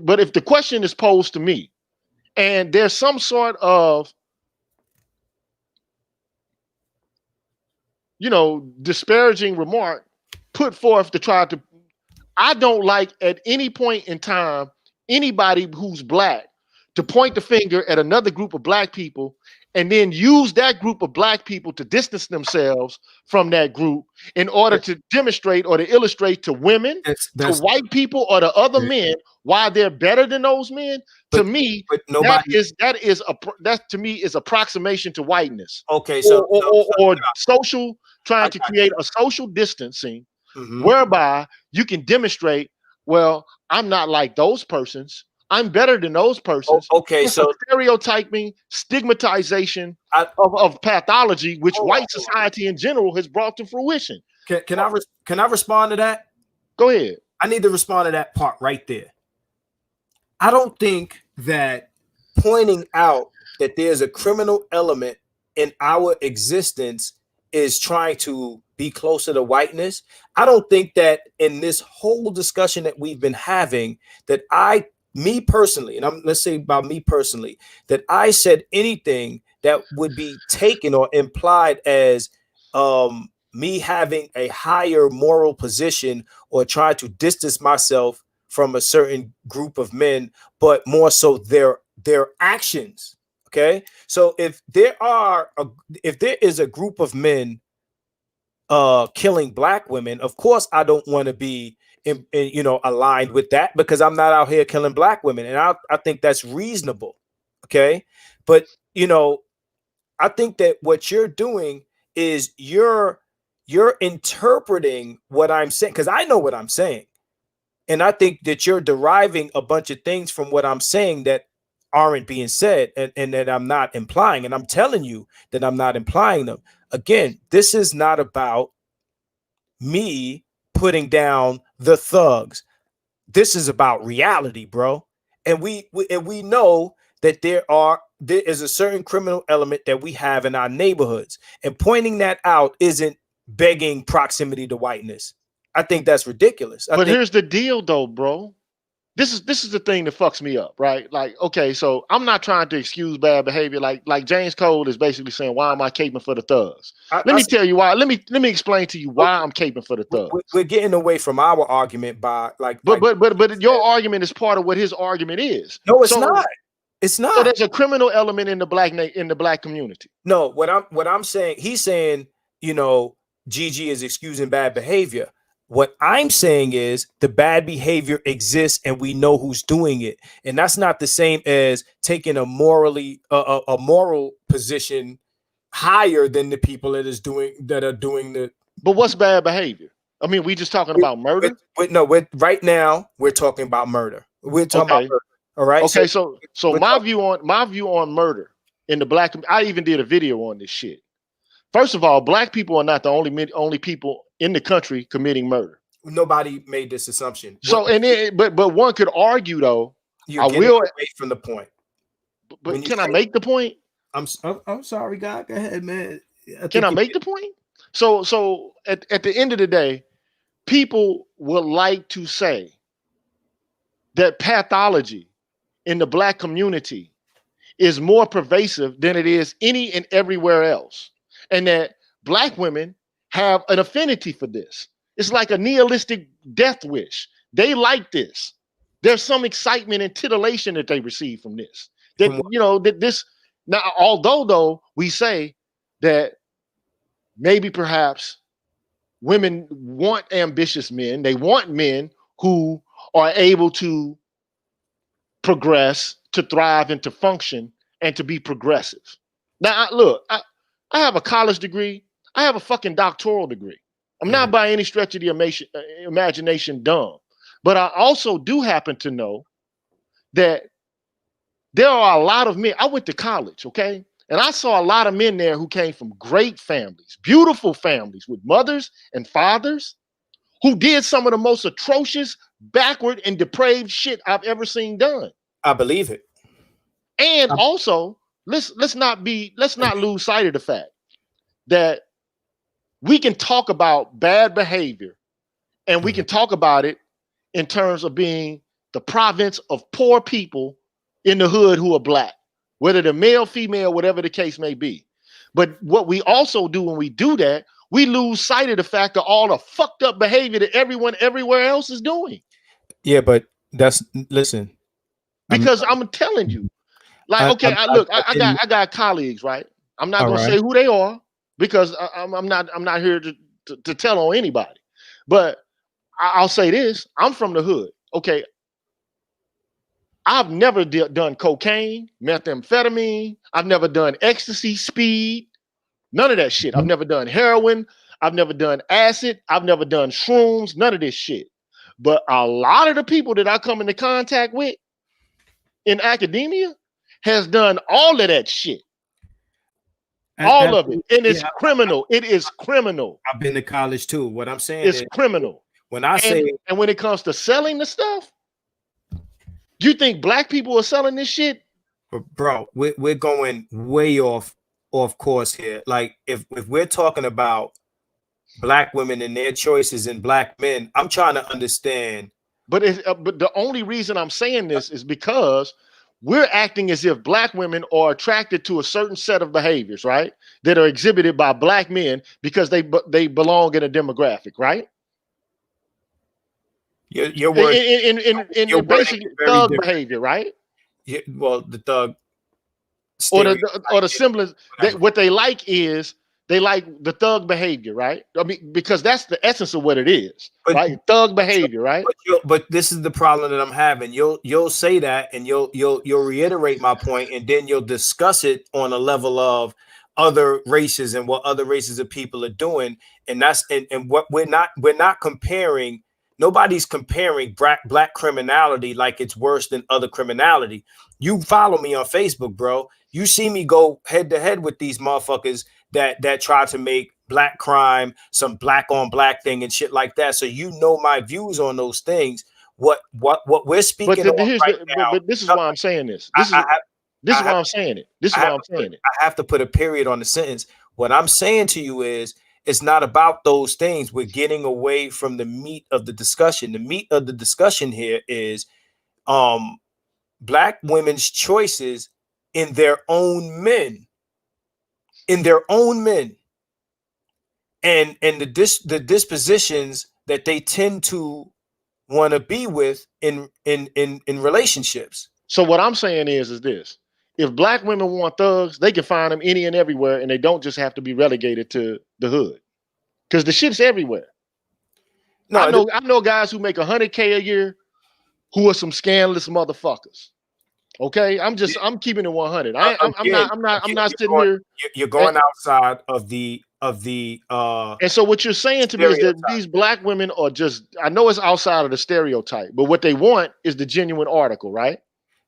but if the question is posed to me, and there's some sort of disparaging remark put forth to try to, I don't like at any point in time anybody who's black to point the finger at another group of black people and then use that group of black people to distance themselves from that group in order to demonstrate or to illustrate to women, to white people or to other men why they're better than those men. To me, that to me is approximation to whiteness. Okay, so or social, trying to create a social distancing whereby you can demonstrate, well, I'm not like those persons. I'm better than those persons. Okay, so stereotyping, stigmatization of pathology, which white society in general has brought to fruition. Can I respond to that? Go ahead. I need to respond to that part right there. I don't think that pointing out that there's a criminal element in our existence is trying to be closer to whiteness. I don't think that in this whole discussion that we've been having that me personally, and let's say about me personally, that I said anything that would be taken or implied as me having a higher moral position or try to distance myself from a certain group of men, but more so their actions. Okay, so if there is a group of men killing black women, of course I don't want to be aligned with that because I'm not out here killing black women, and I think that's reasonable. Okay, but I think that what you're doing is you're interpreting what I'm saying, because I know what I'm saying, and I think that you're deriving a bunch of things from what I'm saying that aren't being said and that I'm not implying, and I'm telling you that I'm not implying them. Again, this is not about me putting down the thugs. This is about reality, bro. And we know that there is a certain criminal element that we have in our neighborhoods, and pointing that out isn't begging proximity to whiteness. I think that's ridiculous. But here's the deal though, bro. this is the thing that fucks me up, right? Like, okay, so I'm not trying to excuse bad behavior. Like James Cole is basically saying, why am I caping for the thugs? Let me tell you why. Let me explain to you why I'm caping for the thugs. We're getting away from our argument by but your argument is part of what his argument is. No, it's not. It's not. So there's a criminal element in the black community. No, what I'm saying, he's saying, you know, Gigi is excusing bad behavior. What I'm saying is the bad behavior exists and we know who's doing it. And that's not the same as taking a moral position higher than the people that are doing the. But what's bad behavior? I mean, we just talking about murder? Right now we're talking about murder. We're talking about murder. All right. Okay, so my view on murder in the black, I even did a video on this shit. First of all, black people are not the only people in the country committing murder. Nobody made this assumption. So but one could argue though. You're getting away from the point. But can I make the point? I'm sorry, God. Go ahead, man. Can I make the point? So at the end of the day, people would like to say that pathology in the black community is more pervasive than it is any and everywhere else. And that black women have an affinity for this. It's like a nihilistic death wish. They like this. There's some excitement and titillation that they receive from this. That, you know, that this now, although though we say that maybe perhaps women want ambitious men, they want men who are able to progress, to thrive, and to function, and to be progressive. Now, look, I have a college degree. I have a fucking doctoral degree. I'm not by any stretch of the imagination dumb. But I also do happen to know that there are a lot of men. I went to college, okay? And I saw a lot of men there who came from great families, beautiful families with mothers and fathers who did some of the most atrocious, backward, and depraved shit I've ever seen done. I believe it. And also, let's not lose sight of the fact that we can talk about bad behavior and we can talk about it in terms of being the province of poor people in the hood who are black, whether they're male, female, whatever the case may be. But what we also do when we do that, we lose sight of the fact of all the fucked up behavior that everyone everywhere else is doing. Yeah, but listen. Because I'm telling you, like, okay, I got colleagues, right? I'm not gonna say who they are because I'm not here to tell on anybody. But I'll say this: I'm from the hood. Okay, I've never done cocaine, methamphetamine. I've never done ecstasy, speed, none of that shit. I've never done heroin. I've never done acid. I've never done shrooms. None of this shit. But a lot of the people that I come into contact with in academia has done all of that shit. All of it. And it's criminal. It is criminal. I've been to college too. What I'm saying is criminal. When I say, and when it comes to selling the stuff, do you think black people are selling this shit? Bro, we're going way off course here. Like if we're talking about black women and their choices and black men, I'm trying to understand. But the only reason I'm saying this is because we're acting as if black women are attracted to a certain set of behaviors, right? That are exhibited by black men because they belong in a demographic, right? Your word in basically thug behavior, right? Yeah, well, the thug or the semblance that what they like is they like the thug behavior, right? I mean, because that's the essence of what it is, right? Thug behavior, right? But this is the problem that I'm having. You'll say that and you'll reiterate my point, and then you'll discuss it on a level of other races and what other races of people are doing, and that's and what we're not comparing. Nobody's comparing black criminality like it's worse than other criminality. You follow me on Facebook, bro. You see me go head to head with these motherfuckers that try to make black crime some black on black thing and shit like that. So you know my views on those things. What we're speaking of right now. But this is why I'm saying this. This is why I'm saying it. This is why I'm saying it. I have to put a period on the sentence. What I'm saying to you is it's not about those things. We're getting away from the meat of the discussion. The meat of the discussion here is black women's choices in their own men, and the dispositions that they tend to want to be with in relationships. So what I'm saying is this: if black women want thugs, they can find them any and everywhere, and they don't just have to be relegated to the hood, because the shit's everywhere. No, I know guys who make $100K a year who are some scandalous motherfuckers. Okay, I'm keeping it 100. I'm not sitting here. You're going outside of the And so what you're saying to me is that these black women are just, I know it's outside of the stereotype, but what they want is the genuine article, right?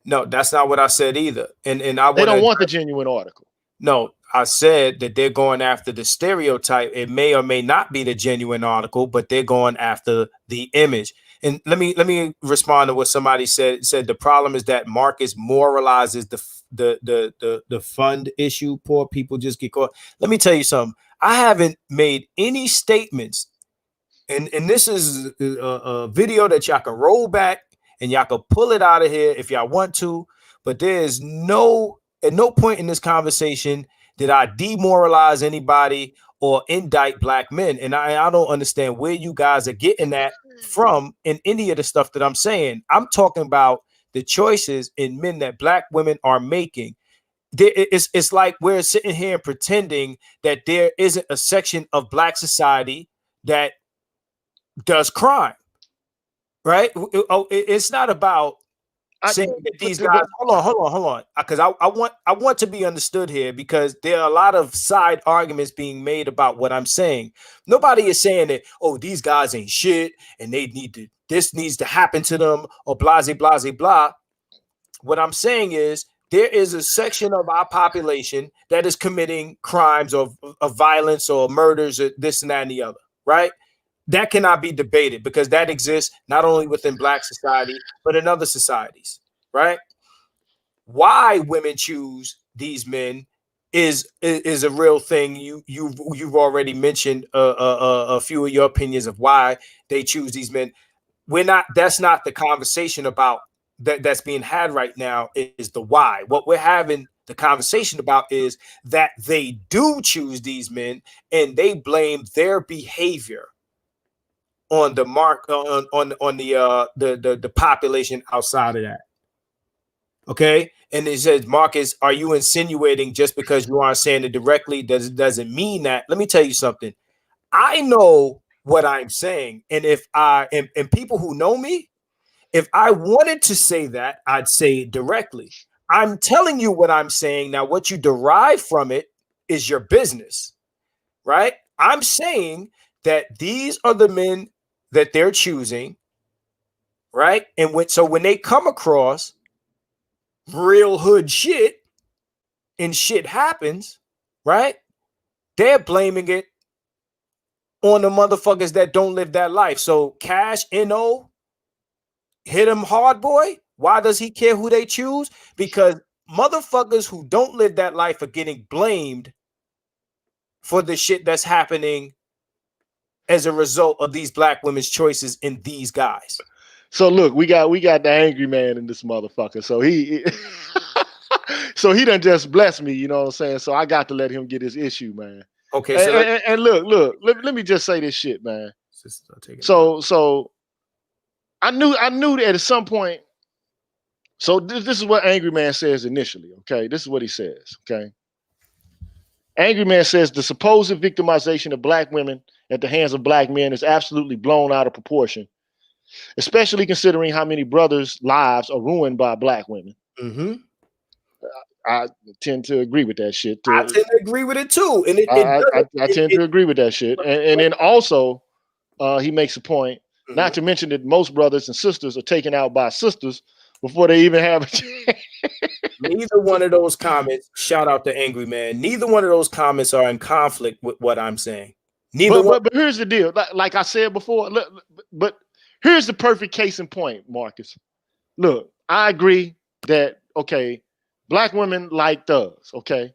No, that's not what I said either. And they don't want the genuine article. No, I said that they're going after the stereotype. It may or may not be the genuine article, but they're going after the image. And let me respond to what somebody said. Said the problem is that Marcus moralizes the fund issue. Poor people just get caught. Let me tell you something. I haven't made any statements, and this is a video that y'all can roll back and y'all can pull it out of here if y'all want to. But there's at no point in this conversation did I demoralize anybody or indict black men. And I don't understand where you guys are getting that from in any of the stuff that I'm saying. I'm talking about the choices in men that black women are making. It's like we're sitting here and pretending that there isn't a section of black society that does crime, right? It's not about saying that these guys. Hold on, because I want to be understood here, because there are a lot of side arguments being made about what I'm saying. Nobody is saying that, oh, these guys ain't shit and this needs to happen to them, or blah blah blah blah. What I'm saying is there is a section of our population that is committing crimes of violence or murders or this and that and the other, right? That cannot be debated, because that exists not only within black society, but in other societies, right? Why women choose these men is a real thing. You've already mentioned a few of your opinions of why they choose these men. That's not the conversation about that's being had right now, is the why. What we're having the conversation about is that they do choose these men, and they blame their behavior on the the population outside of that. Okay. And it says, Marcus, are you insinuating just because you aren't saying it directly doesn't mean that? Let me tell you something. I know what I'm saying. And if and people who know me, if I wanted to say that, I'd say it directly. I'm telling you what I'm saying. Now, what you derive from it is your business, right? I'm saying that these are the men that they're choosing, right? And when they come across real hood shit and shit happens, right? They're blaming it on the motherfuckers that don't live that life. So Cash NO hit him hard, boy. Why does he care who they choose? Because motherfuckers who don't live that life are getting blamed for the shit that's happening as a result of these black women's choices in these guys. So look, we got the angry man in this motherfucker. So he so he done just blessed me, you know what I'm saying? So I got to let him get his issue, man. Okay, so and look, let me just say this shit, man. So I knew that at some point. So this is what Angry Man says initially, okay? This is what he says, okay? Angry Man says the supposed victimization of black women at the hands of black men is absolutely blown out of proportion, especially considering how many brothers' lives are ruined by black women. Mm-hmm. I tend to agree with that shit. I tend to agree with it too. And I tend to agree with that shit. And then also, he makes a point, not to mention that most brothers and sisters are taken out by sisters before they even have a chance. Neither one of those comments, shout out to Angry Man, neither one of those comments are in conflict with what I'm saying. But here's the deal. Like I said before, but here's the perfect case in point, Marcus. Look, I agree that, okay, black women like thugs, okay?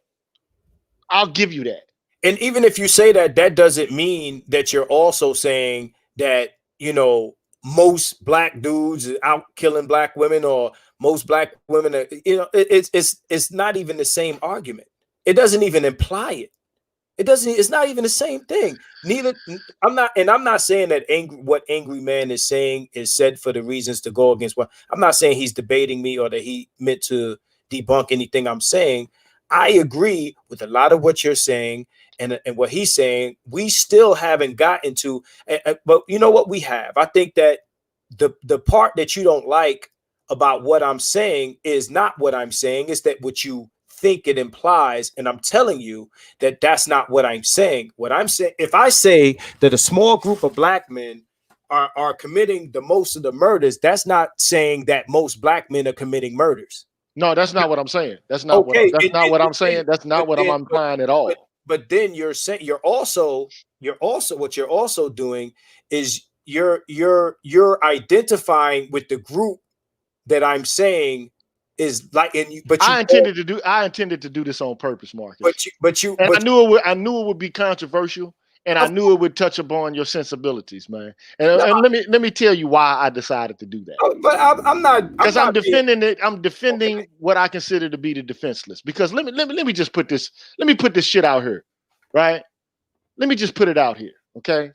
I'll give you that. And even if you say that, that doesn't mean that you're also saying that, you know, most black dudes are out killing black women, or most black women are, it's not even the same argument. It doesn't even imply it. It's not even the same thing. I'm not saying that what Angry Man is saying is said for the reasons to go against what I'm not saying he's debating me or that he meant to debunk anything I'm saying. I agree with a lot of what you're saying and what he's saying. We still haven't gotten to, but you know what we have? I think that the part that you don't like about what I'm saying is not what I'm saying. It's that what you think it implies, and I'm telling you that that's not what I'm saying. What I'm saying, if I say that a small group of black men are committing the most of the murders, that's not saying that most black men are committing murders. No, that's not what I'm saying. That's not what I'm saying. That's not what I'm implying at all. But then you're saying you're also what you're also doing is you're identifying with the group that I'm saying is like, I intended to do this on purpose, Marcus. I knew it would be controversial, and I knew it would touch upon your sensibilities, man. And let me tell you why I decided to do that. But I'm not, because I'm defending it. I'm defending what I consider to be the defenseless. Because let me just put this. Let me put this shit out here, right? Let me just put it out here, okay?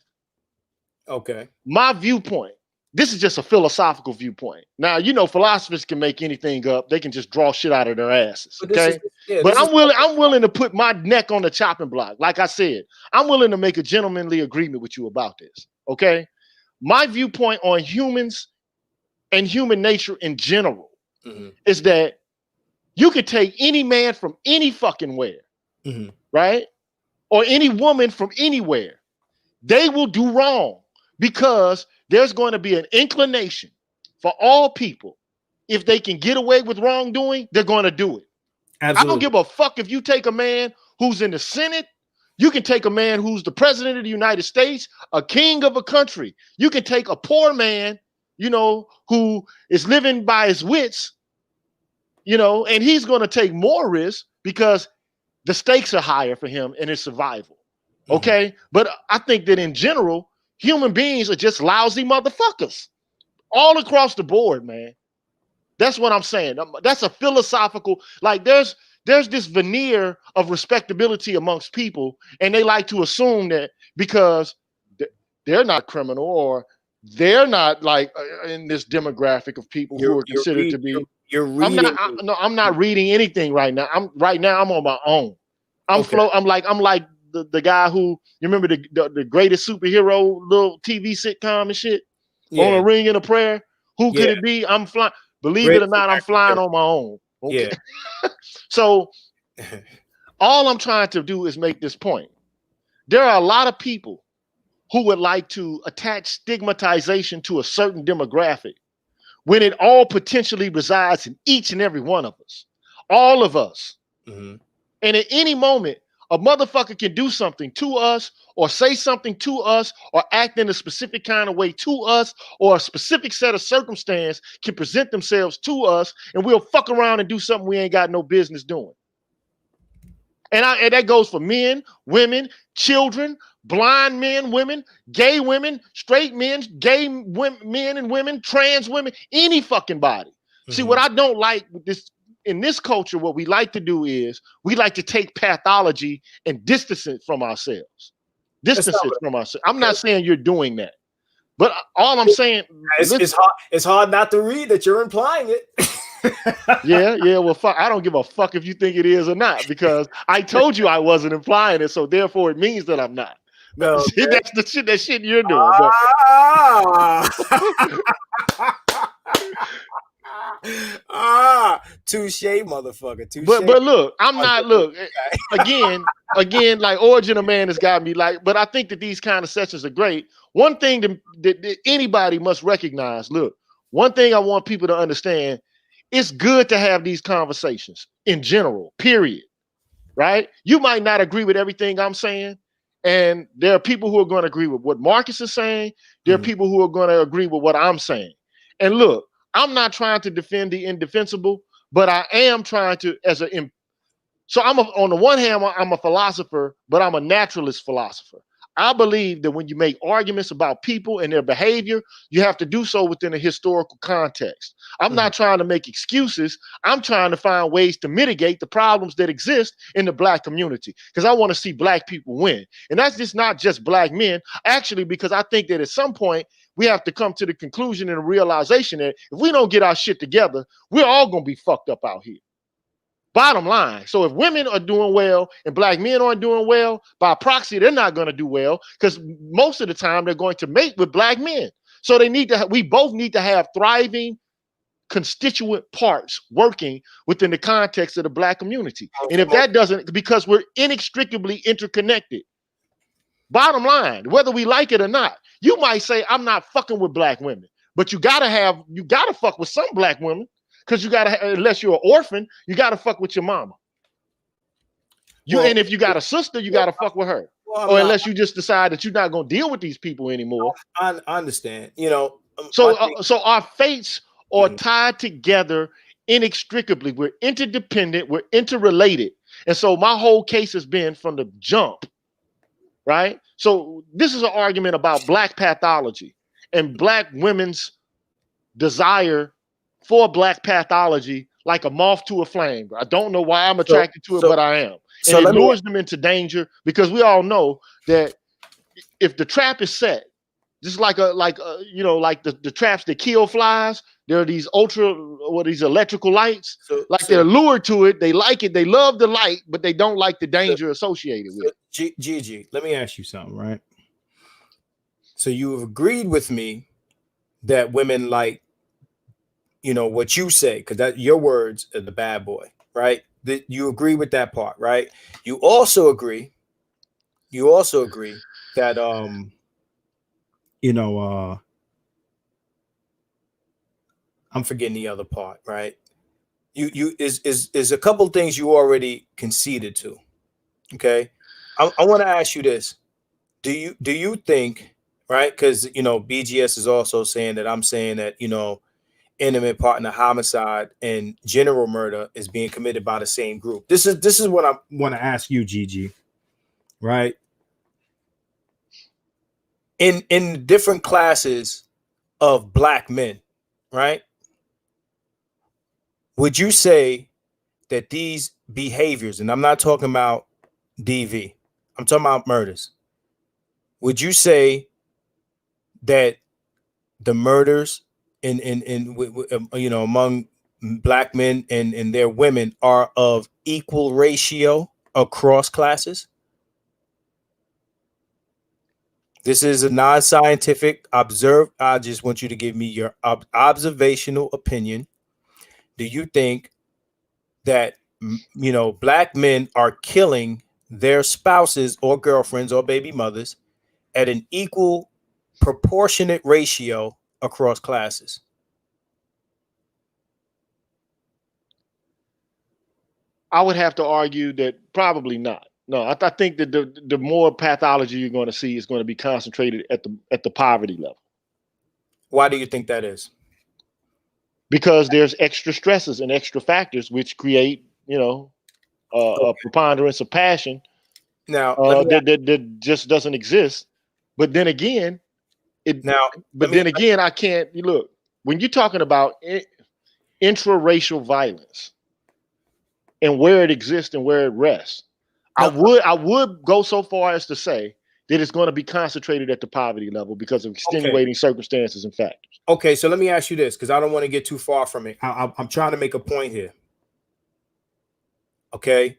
Okay. My viewpoint. This is just a philosophical viewpoint. Now, philosophers can make anything up. They can just draw shit out of their asses. Okay. But I'm willing to put my neck on the chopping block. Like I said, I'm willing to make a gentlemanly agreement with you about this. Okay. My viewpoint on humans and human nature in general is that you could take any man from any fucking where, right? Or any woman from anywhere. They will do wrong because there's going to be an inclination for all people. If they can get away with wrongdoing, they're going to do it. Absolutely. I don't give a fuck if you take a man who's in the Senate. You can take a man who's the president of the United States, a king of a country. You can take a poor man, who is living by his wits, and he's going to take more risk because the stakes are higher for him in his survival. Okay. But I think that in general, human beings are just lousy motherfuckers all across the board, man. That's what I'm saying. That's a philosophical, like there's this veneer of respectability amongst people, and they like to assume that because they're not criminal or they're not like in this demographic of people who are considered to be. You're reading. I'm not reading anything right now. I'm on my own. I'm like the guy who, you remember the greatest superhero little TV sitcom and shit, on a ring and a prayer. Who could it be? I'm flying. Believe it or not, I'm flying on my own. Okay. Yeah. So all I'm trying to do is make this point. There are a lot of people who would like to attach stigmatization to a certain demographic when it all potentially resides in each and every one of us, all of us. And at any moment, a motherfucker can do something to us or say something to us or act in a specific kind of way to us, or a specific set of circumstance can present themselves to us, and we'll fuck around and do something we ain't got no business doing. And that goes for men, women, children, blind men, women, gay women, straight men, gay men and women, trans women, any fucking body. See, what I don't like with this, in this culture, what we like to do is we like to take pathology and distance it from ourselves. I'm not saying you're doing that, but all I'm saying, it's hard not to read that you're implying it. Yeah. Well, fuck, I don't give a fuck if you think it is or not, because I told you I wasn't implying it, so therefore it means that I'm not. No, that's the shit you're doing. Touche, motherfucker. Touche. But look, I'm not. Look, again, like Origin of Man has got me like. But I think that these kind of sessions are great. One thing that anybody must recognize. Look, one thing I want people to understand: it's good to have these conversations in general. Period. Right? You might not agree with everything I'm saying, and there are people who are going to agree with what Marcus is saying. There are people who are going to agree with what I'm saying. And look, I'm not trying to defend the indefensible, but I am trying to, on the one hand, I'm a philosopher, but I'm a naturalist philosopher. I believe that when you make arguments about people and their behavior, you have to do so within a historical context. I'm not trying to make excuses. I'm trying to find ways to mitigate the problems that exist in the Black community, because I want to see Black people win. And that's just not just Black men, actually, because I think that at some point we have to come to the conclusion and the realization that if we don't get our shit together, we're all going to be fucked up out here. Bottom line. So if women are doing well and Black men aren't doing well, by proxy, they're not going to do well, because most of the time they're going to mate with Black men. So they need to. We both need to have thriving constituent parts working within the context of the Black community. And if that doesn't, because we're inextricably interconnected. Bottom line, whether we like it or not, you might say, I'm not fucking with Black women, but you gotta fuck with some Black women. Because you gotta, unless you're an orphan, you gotta fuck with your mama. And if you got a sister, you gotta fuck with her. Or unless you just decide that you're not gonna deal with these people anymore. I understand. You know, so our fates are tied together inextricably. We're interdependent. We're interrelated. And so my whole case has been from the jump, right? So this is an argument about Black pathology and Black women's desire for Black pathology, like a moth to a flame. I don't know why I'm attracted to it, but I am. And it lures them into danger, because we all know that if the trap is set, just like the traps that kill flies, there are these these electrical lights. They're lured to it, they like it, they love the light, but they don't like the danger associated with it. Gigi, let me ask you something, right? So you have agreed with me that women like, you know, what you say, because that your words are the bad boy, right? That you agree with that part, right? You also agree that I'm forgetting the other part, right? You is a couple things you already conceded to. Okay. I want to ask you this. Do you think, right? Because BGS is also saying that I'm saying that, intimate partner homicide and general murder is being committed by the same group. This is what I want to ask you, Gigi, right? In different classes of Black men, right? Would you say that these behaviors, and I'm not talking about DV, I'm talking about murders. Would you say that the murders among Black men and their women are of equal ratio across classes? This is a non-scientific I just want you to give me your observational opinion. Do you think that Black men are killing their spouses or girlfriends or baby mothers at an equal proportionate ratio across classes? I would have to argue that probably not. No, I think that the more pathology you're going to see is going to be concentrated at the poverty level. Why do you think that is? Because there's extra stresses and extra factors which create, a preponderance of passion. Now that just doesn't exist. But then again, I can't look when you're talking about intraracial violence and where it exists and where it rests. I would go so far as to say that it's going to be concentrated at the poverty level because of extenuating circumstances and factors. Okay, so let me ask you this, because I don't want to get too far from it. I'm trying to make a point here. Okay,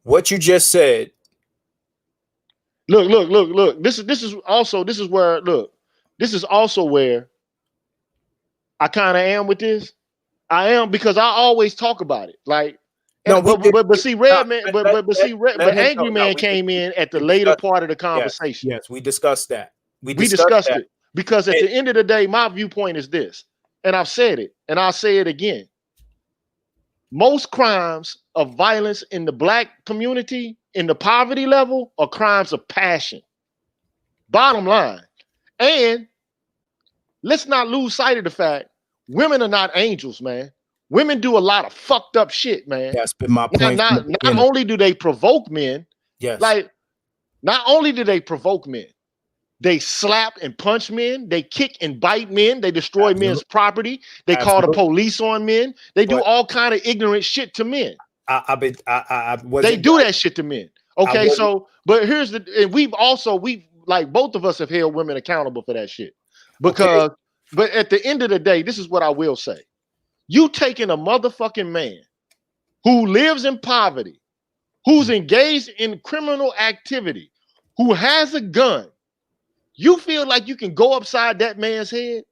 what you just said. Look. This is also where I kind of am with this. I am, because I always talk about it. Like, but Angry Man came in at the later part of the conversation. Yes, we discussed that. We discussed it because at the end of the day, my viewpoint is this, and I've said it, and I'll say it again. Most crimes of violence in the Black community, in the poverty level, are crimes of passion. Bottom line. And let's not lose sight of the fact women are not angels, man. Women do a lot of fucked up shit, man. That's been my point. Not only do they provoke men, yes, like Not only do they provoke men, they slap and punch men, they kick and bite men, they destroy men's property, they call the police on men, they do all kind of ignorant shit to men. They do that shit to men. Okay, so but here's the, and we've like both of us have held women accountable for that shit. Because but at the end of the day, this is what I will say. You taking a motherfucking man who lives in poverty, who's engaged in criminal activity, who has a gun, you feel like you can go upside that man's head?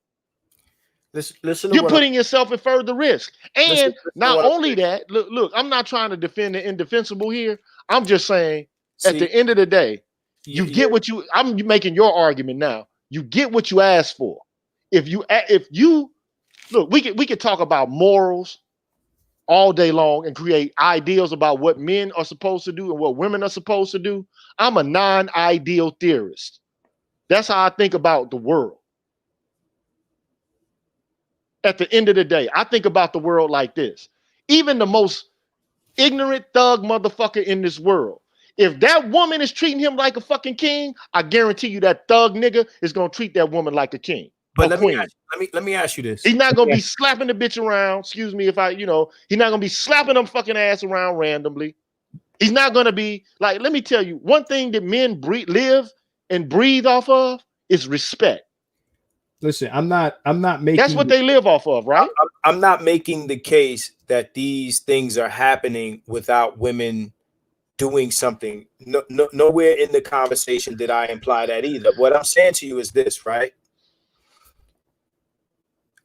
Listen, you're putting yourself at further risk. And not only that, look, I'm not trying to defend the indefensible here. I'm just saying, at the end of the day, you get what you, I'm making your argument now. You get what you asked for. If you look, we could talk about morals all day long and create ideals about what men are supposed to do and what women are supposed to do. I'm a non-ideal theorist. That's how I think about the world. At the end of the day, I think about the world like this. Even the most ignorant thug motherfucker in this world, if that woman is treating him like a fucking king, I guarantee you that thug nigga is gonna treat that woman like a king. But let me ask you this. He's not gonna be slapping the bitch around. Excuse me if I, he's not gonna be slapping them fucking ass around randomly. He's not gonna be like, let me tell you, one thing that men live and breathe off of is respect. Listen, I'm not making, that's what they live off of, right? I'm not making the case that these things are happening without women doing something. Nowhere in the conversation did I imply that either. What I'm saying to you is this, right?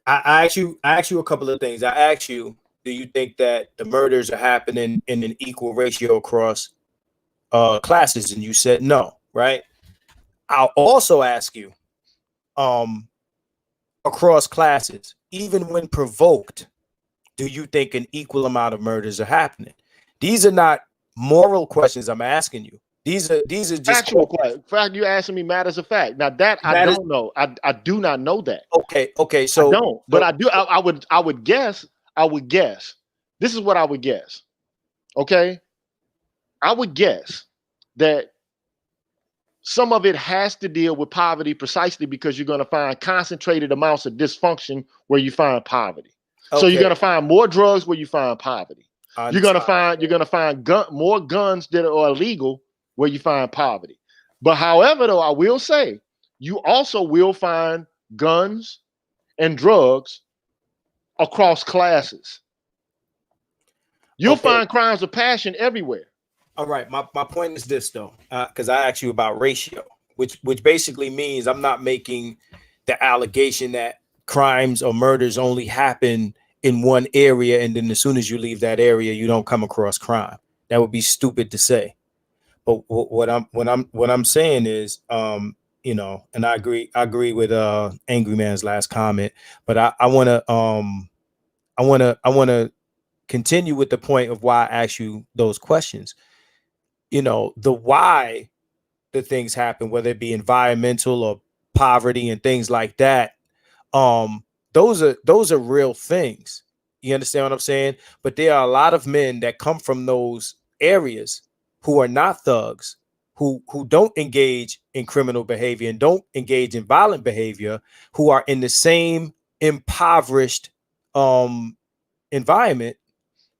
I asked you a couple of things. I asked you, do you think that the murders are happening in an equal ratio across classes? And you said no, right? I'll also ask you, across classes, even when provoked, do you think an equal amount of murders are happening? These are not moral questions I'm asking you. These are just factual questions. Fact, you asking me matters of fact. Now that I don't know. I do not know that. Okay. So I don't, but I do. I would guess. This is what I would guess. Okay. I would guess that some of it has to deal with poverty precisely because you're going to find concentrated amounts of dysfunction where you find poverty. Okay. So you're going to find more drugs where you find poverty. You're going to find more guns that are illegal where you find poverty. But however, though, I will say you also will find guns and drugs across classes. You'll find crimes of passion everywhere. All right, my point is this though, because I asked you about ratio, which basically means I'm not making the allegation that crimes or murders only happen in one area, and then as soon as you leave that area, you don't come across crime. That would be stupid to say. But what I'm saying is, and I agree with Angry Man's last comment, but I want to continue with the point of why I asked you those questions. The why the things happen, whether it be environmental or poverty and things like that. Those are real things. You understand what I'm saying? But there are a lot of men that come from those areas who are not thugs, who don't engage in criminal behavior and don't engage in violent behavior, who are in the same impoverished environment,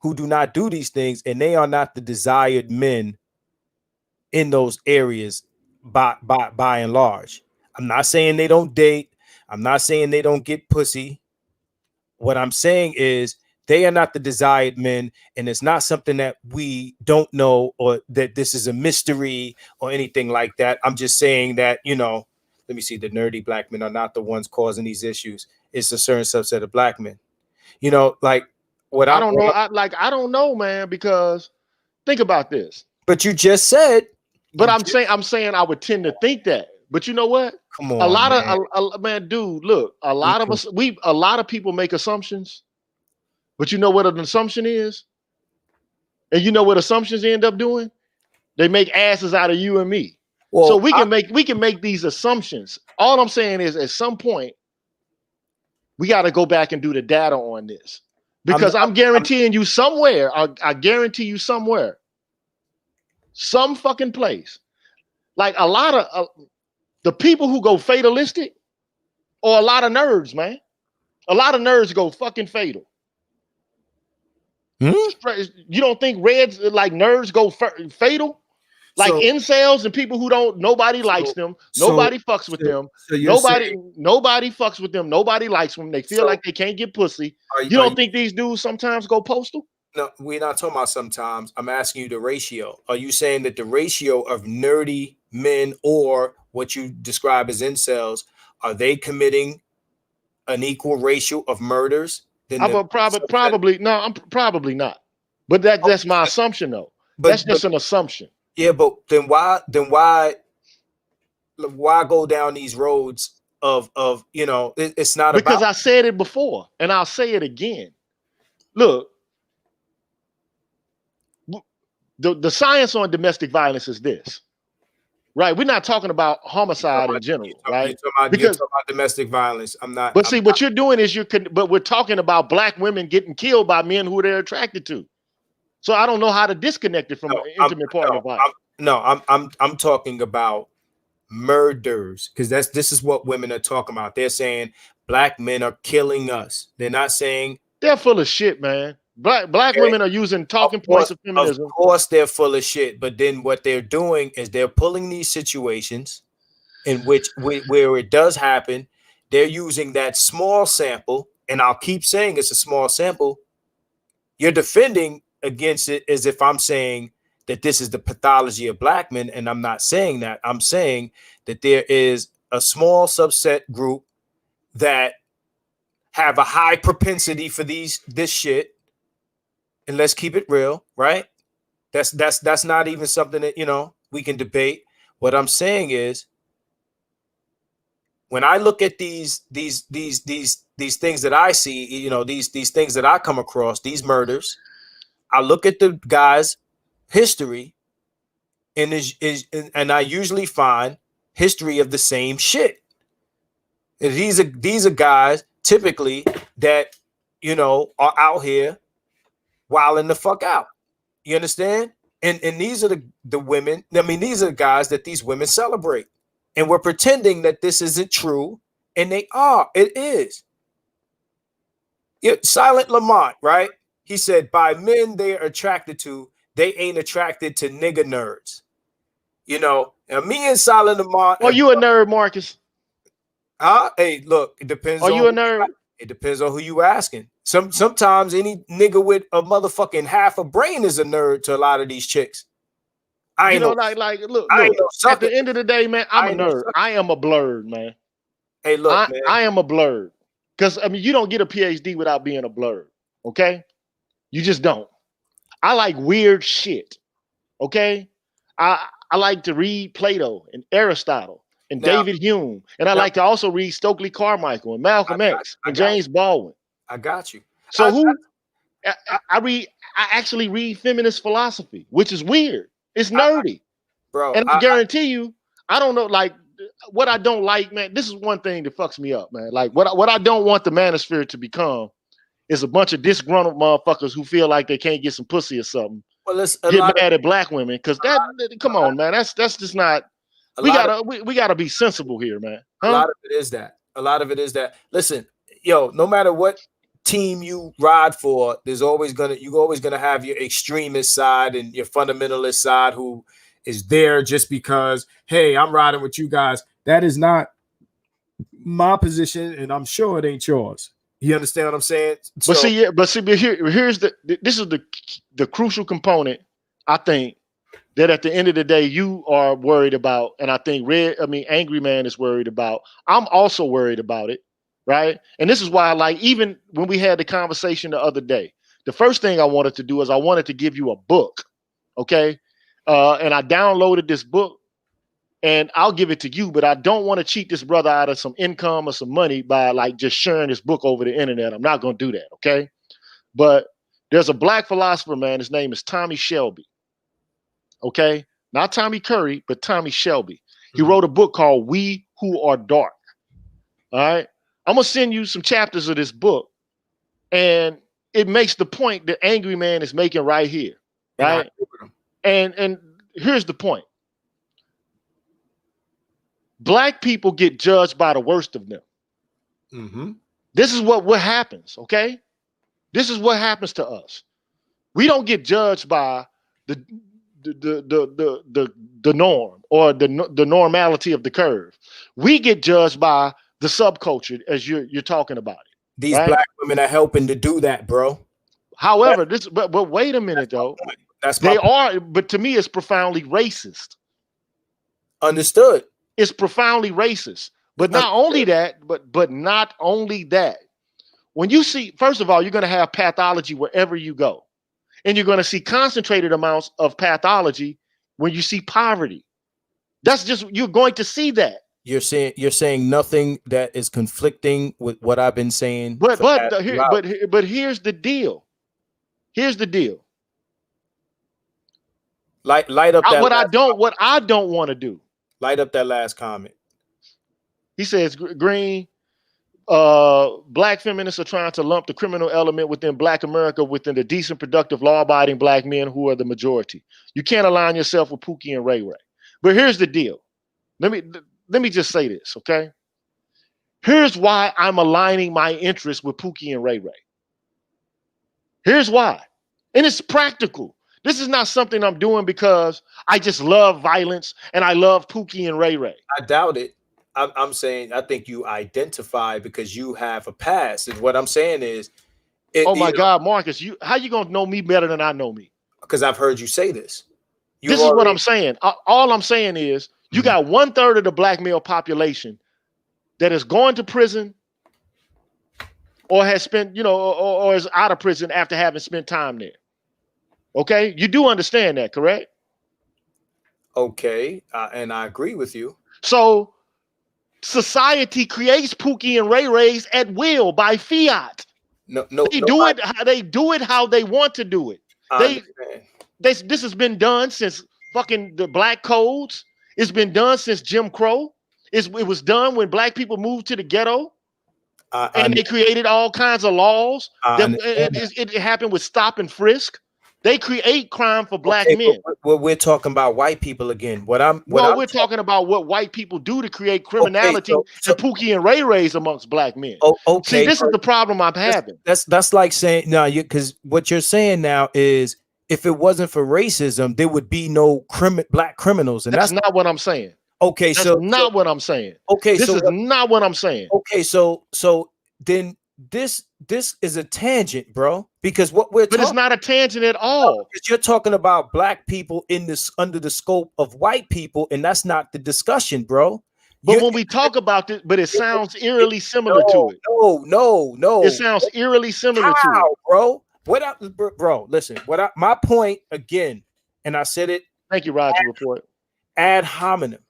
who do not do these things, and they are not the desired men in those areas by and large. I'm not saying they don't date. I'm not saying they don't get pussy. What I'm saying is they are not the desired men, and it's not something that we don't know or that this is a mystery or anything like that. I'm just saying that, let me see, the nerdy black men are not the ones causing these issues. It's a certain subset of black men. Like what I don't know. I don't know, man, because think about this. But you just said. But I'm saying I would tend to think that. But you know what? Come on, a lot of dude, look, a lot of people make assumptions. But you know what an assumption is? And you know what assumptions end up doing? They make asses out of you and me. Well, so we can make these assumptions. All I'm saying is at some point we got to go back and do the data on this. Because I'm guaranteeing you somewhere, I guarantee you somewhere, some fucking place, Like a lot of the people who go fatalistic are a lot of nerds, man. A lot of nerds go fucking fatal. You don't think reds like nerds go fatal? Like So, incels and people who don't, nobody likes them, nobody fucks with them, nobody fucks with them, nobody likes them. They feel like they can't get pussy. You don't think these dudes sometimes go postal? No, we're not talking about sometimes. I'm asking you the ratio. Are you saying that the ratio of nerdy men or what you describe as incels, are they committing an equal ratio of murders? I'm probably not. But that's my assumption though. That's just an assumption. Yeah, but then why go down these roads of it's not because about. I said it before and I'll say it again. Look, the science on domestic violence is this. Right, we're not talking about homicide in general, right? You're talking about domestic violence. I'm not. But see, what you're doing is but we're talking about black women getting killed by men who they're attracted to. So I don't know how to disconnect it from intimate partner violence. I'm talking about murders because this is what women are talking about. They're saying black men are killing us. They're not saying they're full of shit, man. Black women are using talking points of feminism. Of course, they're full of shit. But then what they're doing is they're pulling these situations in which where it does happen. They're using that small sample, and I'll keep saying it's a small sample. You're defending against it as if I'm saying that this is the pathology of black men, and I'm not saying that. I'm saying that there is a small subset group that have a high propensity for this shit. And let's keep it real, right? That's not even something that we can debate. What I'm saying is, when I look at these things that I see, these things that I come across, these murders, I look at the guy's history, and I usually find history of the same shit. And these are guys typically that are out here wilding the fuck out. You understand? And these are the women. I mean, these are the guys that these women celebrate. And we're pretending that this isn't true. And they are. It is. Silent Lamont, right? He said, by men they are attracted to, they ain't attracted to nigga nerds. And me and Silent Lamont. Are you a nerd, Marcus? Hey, look, it depends. Are you a nerd? It depends on who you asking. Sometimes any nigga with a motherfucking half a brain is a nerd to a lot of these chicks. Look, at the end of the day, man, I'm a nerd. I am a blurred, man. Hey, look, man. I am a blurred. Because you don't get a PhD without being a blurred. Okay? You just don't. I like weird shit. Okay? I like to read Plato and Aristotle and David Hume. And I like to also read Stokely Carmichael and Malcolm X and James Baldwin. I got you. So I actually read feminist philosophy, which is weird. It's nerdy. Bro. And I guarantee you, I don't know, like what I don't like, man. This is one thing that fucks me up, man. Like what I don't want the manosphere to become is a bunch of disgruntled motherfuckers who feel like they can't get some pussy or something. Well, get mad at black women because come on, man. That's just not. We gotta be sensible here, man. Huh? A lot of it is that. A lot of it is that. Listen, no matter what team you ride for, you're always gonna have your extremist side and your fundamentalist side who is there just because, hey, I'm riding with you guys. That is not my position, and I'm sure it ain't yours. You understand what I'm saying? But here's this is the crucial component, I think, that at the end of the day you are worried about, and I think Angry Man is worried about. I'm also worried about it, right? And this is why, like, even when we had the conversation the other day, the first thing I wanted to do is I wanted to give you a book, okay? And I downloaded this book, and I'll give it to you, but I don't want to cheat this brother out of some income or some money by like just sharing this book over the internet. I'm not going to do that, okay? But there's a black philosopher, man. His name is Tommy Shelby. Okay, not Tommy Curry, but Tommy Shelby. He wrote a book called We Who Are Dark. All right, I'm gonna send you some chapters of this book, and it makes the point that Angry Man is making right here, right? And here's the point: Black people get judged by the worst of them. Mm-hmm. This is what happens, okay? This is what happens to us. We don't get judged by the norm or the normality of the curve. We get judged by the subculture, as you're talking about it. These right? black women are helping to do that, bro. However, but wait a minute though. They are, but to me, it's profoundly racist. Understood. It's profoundly racist. But not only that, but not only that. When you see, first of all, you're going to have pathology wherever you go. And you're going to see concentrated amounts of pathology when you see poverty. That's just, you're going to see that. You're saying nothing that is conflicting with what I've been saying. But here's the deal. Here's the deal. Light up that. What I don't want to do. Light up that last comment. He says, Green, black feminists are trying to lump the criminal element within Black America within the decent, productive, law-abiding black men who are the majority. You can't align yourself with Pookie and Ray-Ray. But here's the deal. Let me just say this, okay? Here's why I'm aligning my interests with Pookie and Ray-Ray. Here's why. And it's practical. This is not something I'm doing because I just love violence and I love Pookie and Ray-Ray. I doubt it. I'm saying I think you identify because you have a past. And what I'm saying is, oh my God, Marcus, how you gonna know me better than I know me? Because I've heard you say this. This is what I'm saying. All I'm saying is you got 1/3 of the black male population that is going to prison or has spent, or is out of prison after having spent time there. Okay, you do understand that, correct? Okay, and I agree with you. So society creates Pookie and Ray-Rays at will by fiat. They do it how they want to do it. This has been done since fucking the black codes. It's been done since Jim Crow. It was done when black people moved to the ghetto. And they created all kinds of laws. It happened with stop and frisk. They create crime for black men. Well, we're talking about white people again. We're talking about what white people do to create criminality and Pookie and Ray-Rays amongst black men. Okay. See, this is the problem I'm having. That's like saying because what you're saying now is if it wasn't for racism, there would be no black criminals, and that's not what I'm saying. Okay, that's not what I'm saying. Okay, this is not what I'm saying. Okay, so then this is a tangent, bro, because what we're it's not a tangent at all. Because you're talking about black people in this under the scope of white people, and that's not the discussion, bro. But when we talk about this, but it sounds eerily similar to it. No. It sounds eerily similar to it, bro. Bro, listen. My point again, and I said it. Thank you, Roger Report. Ad hominem.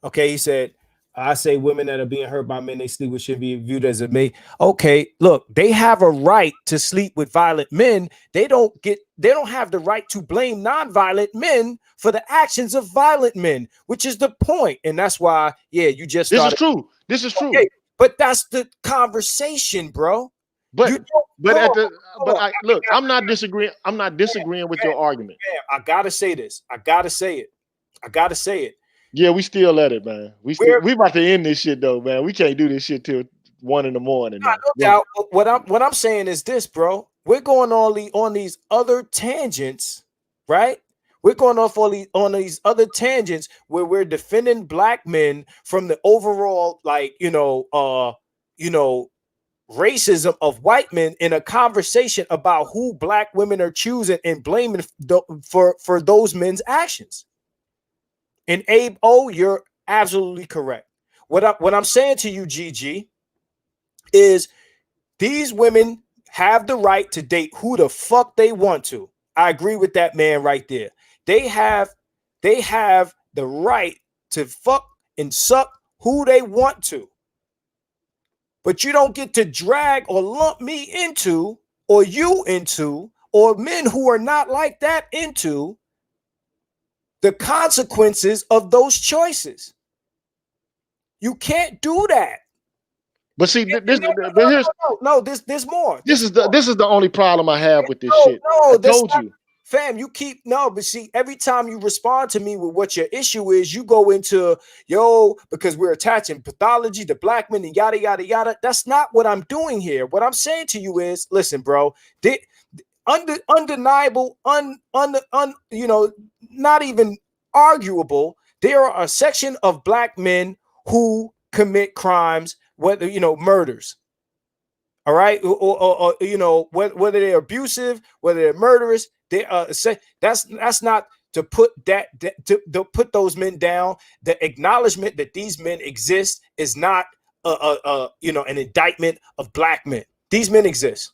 Okay, he said, I say women that are being hurt by men they sleep with should be viewed as a mate. Okay, look, they have a right to sleep with violent men. They don't have the right to blame non-violent men for the actions of violent men, which is the point. And that's why, you just This is true. Okay, but that's the conversation, bro. But look, I'm not disagreeing. I'm not disagreeing with your argument. I gotta say this. I gotta say it. Yeah, we still at it, man. We about to end this shit though, man. We can't do this shit till 1 a.m. No doubt. What I'm saying is this, bro. We're going on these other tangents, right? We're going off on these other tangents where we're defending black men from the overall, racism of white men in a conversation about who black women are choosing and blaming for those men's actions. And Abe, you're absolutely correct. What I'm saying to you, GG, is these women have the right to date who the fuck they want to. I agree with that man right there. They have the right to fuck and suck who they want to. But you don't get to drag or lump me into, or you into, or men who are not like that into the consequences of those choices. You can't do that. But see, there's more. This is This is the only problem I have with this shit. I told you. fam, you keep but see, every time you respond to me with what your issue is, you go into because we're attaching pathology to black men and yada yada yada. That's not what I'm doing here. What I'm saying to you is, listen, bro, undeniable, not even arguable. There are a section of black men who commit crimes, whether murders. All right, or whether they're abusive, whether they're murderous, that's not to put to put those men down. The acknowledgement that these men exist is not an indictment of black men. These men exist.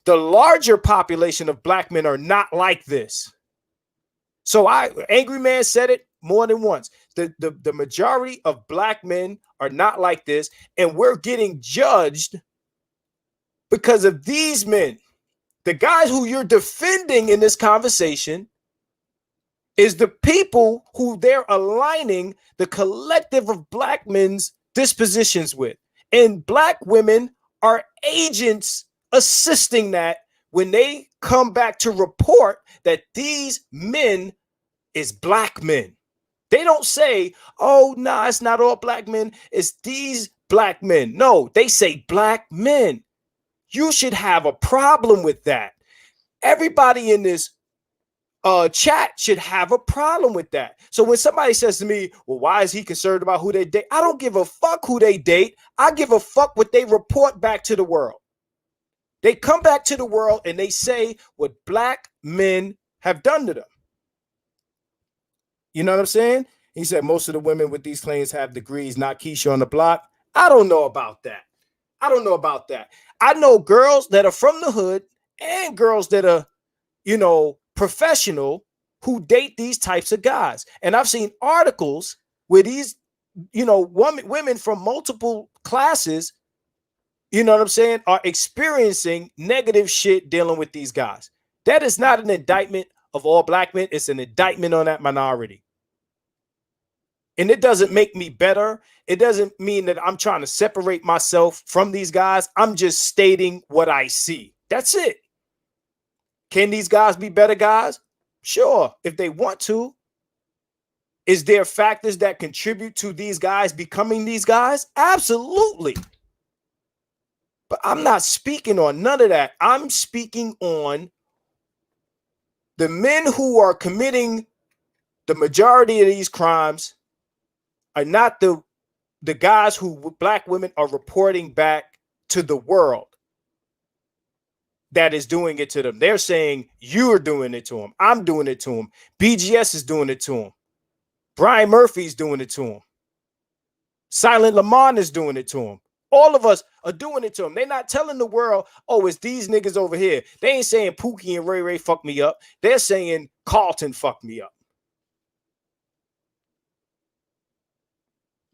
The larger population of black men are not like this. So Angry Man said it more than once. The majority of black men are not like this, and we're getting judged because of these men. The guys who you're defending in this conversation is the people who they're aligning the collective of black men's dispositions with. And black women are agents assisting that when they come back to report that these men is black men. They don't say, oh, no, it's not all black men. It's these black men. No, they say black men. You should have a problem with that. Everybody in this chat should have a problem with that. So when somebody says to me, well, why is he concerned about who they date? I don't give a fuck who they date. I give a fuck what they report back to the world. They come back to the world and they say what black men have done to them. You know what I'm saying? He said most of the women with these claims have degrees, not Keisha on the block. I don't know about that. I know girls that are from the hood and girls that are, professional who date these types of guys. And I've seen articles where these, women from multiple classes, are experiencing negative shit dealing with these guys. That is not an indictment of all black men. It's an indictment on that minority. And it doesn't make me better. It doesn't mean that I'm trying to separate myself from these guys. I'm just stating what I see. That's it. Can these guys be better guys? Sure, if they want to. Is there factors that contribute to these guys becoming these guys? Absolutely. But I'm not speaking on none of that. I'm speaking on the men who are committing the majority of these crimes are not the guys who black women are reporting back to the world that is doing it to them. They're saying you're doing it to him. I'm doing it to him. BGS is doing it to him. Brian Murphy's doing it to him. Silent Lamont is doing it to him. All of us are doing it to him. They're not telling the world, oh, it's these niggas over here. They ain't saying Pookie and Ray-Ray fucked me up. They're saying Carlton fucked me up.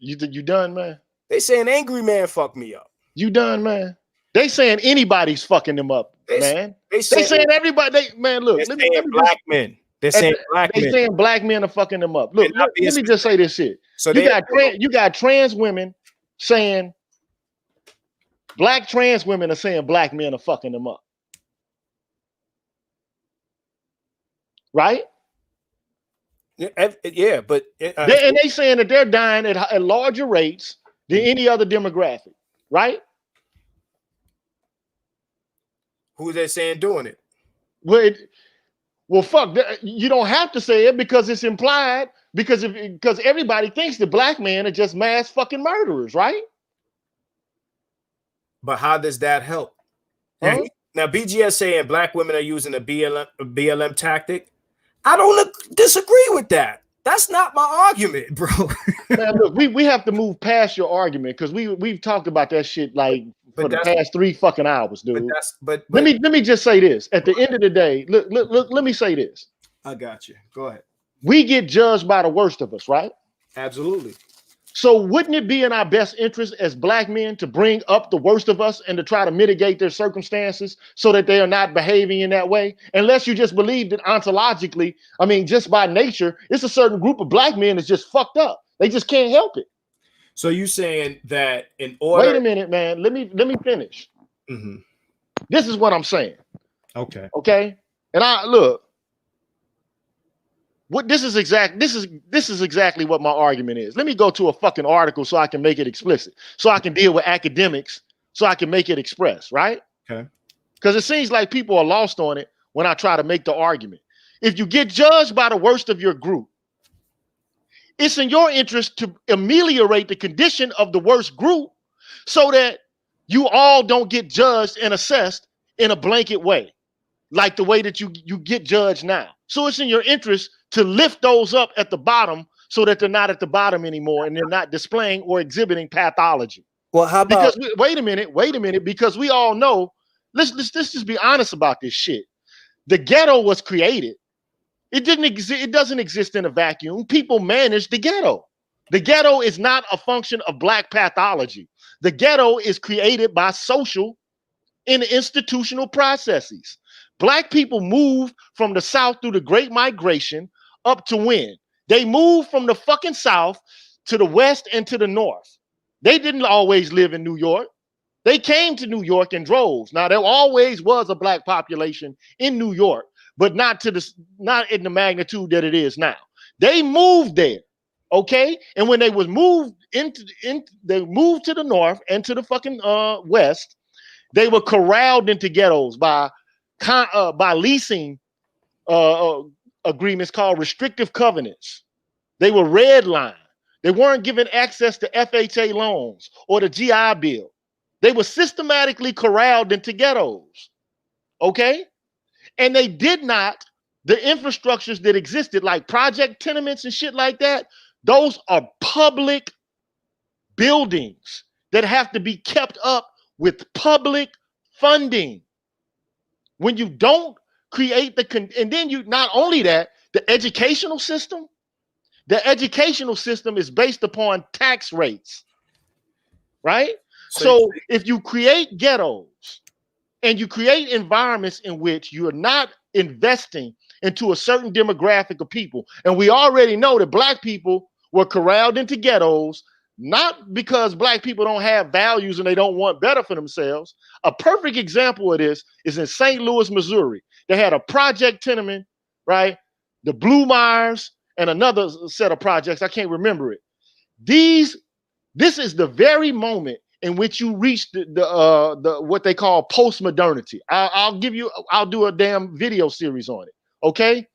You done, man? They saying Angry Man fucked me up. You done, man? They saying anybody's fucking them up, man. They saying everybody. Look. They're saying black men. They're saying black men. They're saying black men are fucking them up. Look, let me just say this shit. So you got trans women saying black trans women are saying black men are fucking them up. Right? Yeah, but and they saying that they're dying at larger rates than any other demographic, right? Who they saying doing it? Well, fuck. You don't have to say it because it's implied. Because everybody thinks that black men are just mass fucking murderers, right? But how does that help? Huh? Now, BGS saying black women are using a BLM tactic. I don't disagree with that. That's not my argument, bro. Man, look, we have to move past your argument because we've talked about that shit for the past 3 fucking hours, dude. But let me just say this. At the end of the day, look, let me say this. I got you. Go ahead. We get judged by the worst of us, right? Absolutely. So wouldn't it be in our best interest as black men to bring up the worst of us and to try to mitigate their circumstances so that they are not behaving in that way? Unless you just believe that ontologically, just by nature, it's a certain group of black men that's just fucked up. They just can't help it. So you saying that in order? Wait a minute, man. Let me finish. Mm-hmm. This is what I'm saying. Okay. Okay. And look, What this is exactly what my argument is. Let me go to a fucking article so I can make it explicit, so I can deal with academics, so I can make it express, right? Okay. Because it seems like people are lost on it when I try to make the argument. If you get judged by the worst of your group, it's in your interest to ameliorate the condition of the worst group so that you all don't get judged and assessed in a blanket way, like the way that you get judged now. So it's in your interest to lift those up at the bottom so that they're not at the bottom anymore and they're not displaying or exhibiting pathology. Well, how about wait a minute, because we all know, let's just be honest about this shit. The ghetto was created. It didn't exist, it doesn't exist in a vacuum. People manage the ghetto. The ghetto is not a function of black pathology. The ghetto is created by social and institutional processes. Black people moved from the South through the Great Migration up to when? They moved from the fucking South to the West and to the North. They didn't always live in New York. They came to New York in droves. Now, there always was a black population in New York, but not in the magnitude that it is now. They moved there, okay? And when they was moved they moved to the North and to the fucking West, they were corralled into ghettos by leasing agreements called restrictive covenants. They were redlined. They weren't given access to FHA loans or the GI Bill. They were systematically corralled into ghettos, okay? And they did not, the infrastructures that existed, like project tenements and shit like that, those are public buildings that have to be kept up with public funding. When you don't create and then you, not only that, the educational system is based upon tax rates, right? So if you create ghettos and you create environments in which you are not investing into a certain demographic of people, and we already know that black people were corralled into ghettos, not because black people don't have values and they don't want better for themselves. A perfect example of this is in St. Louis, Missouri. They had a project tenement, right? The Blue Myers and another set of projects. I can't remember it. This is the very moment in which you reach the what they call post-modernity. I'll do a damn video series on it, okay?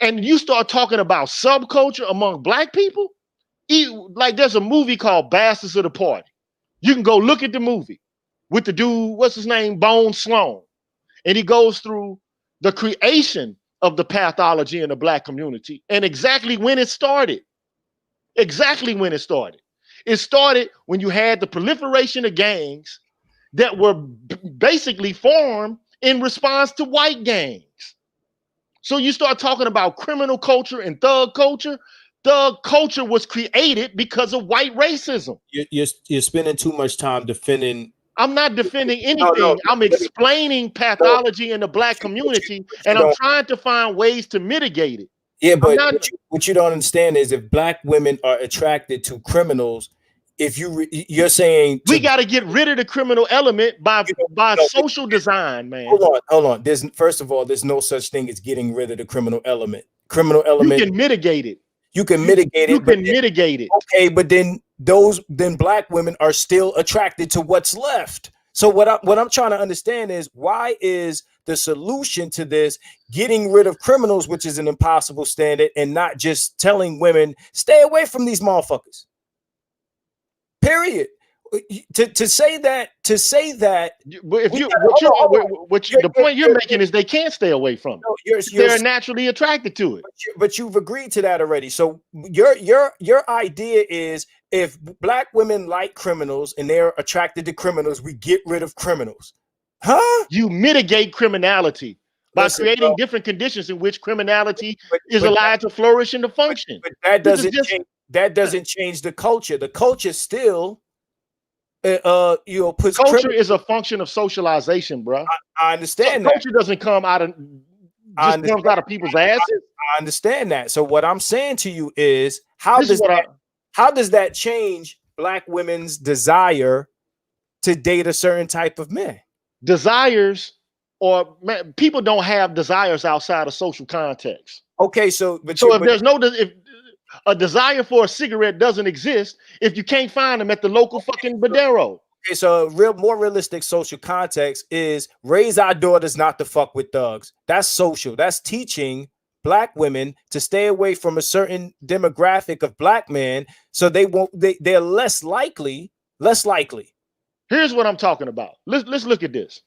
And you start talking about subculture among black people, like there's a movie called Bastards of the Party. You can go look at the movie with the dude, what's his name, Bone Sloan. And he goes through the creation of the pathology in the black community and exactly when it started. Exactly when it started. It started when you had the proliferation of gangs that were basically formed in response to white gangs. So you start talking about criminal culture and thug culture. Thug culture was created because of white racism. You're spending too much time defending. I'm not defending anything. No, I'm explaining pathology in the black community, and I'm trying to find ways to mitigate it. Yeah, but what you don't understand is if black women are attracted to criminals, if you're saying we got to get rid of the criminal element by social design, man. Hold on. First of all, there's no such thing as getting rid of the criminal element. Criminal element. You can mitigate it. You can mitigate it. You can mitigate it. Okay, but then black women are still attracted to what's left. So what I'm trying to understand is why is the solution to this getting rid of criminals, which is an impossible standard, and not just telling women stay away from these motherfuckers. Period. To say that. But if the point you're making is they can't stay away from it. They're naturally attracted to it. But you've agreed to that already. So your idea is if black women like criminals and they're attracted to criminals, we get rid of criminals. Huh? You mitigate criminality by creating different conditions in which criminality is allowed to flourish and to function. But that doesn't change the culture. The culture still puts culture is a function of socialization, bro. I understand that. Culture doesn't come out of comes out of people's asses. I understand that. So what I'm saying to you is how does that change black women's desire to date a certain type of man? Desires people don't have desires outside of social context. Okay, so if there's no if a desire for a cigarette doesn't exist, if you can't find them at the local fucking bodero. Okay, so more realistic social context is raise our daughters not to fuck with thugs. That's social. That's teaching black women to stay away from a certain demographic of black men, so they're less likely. Here's what I'm talking about. Let's look at this.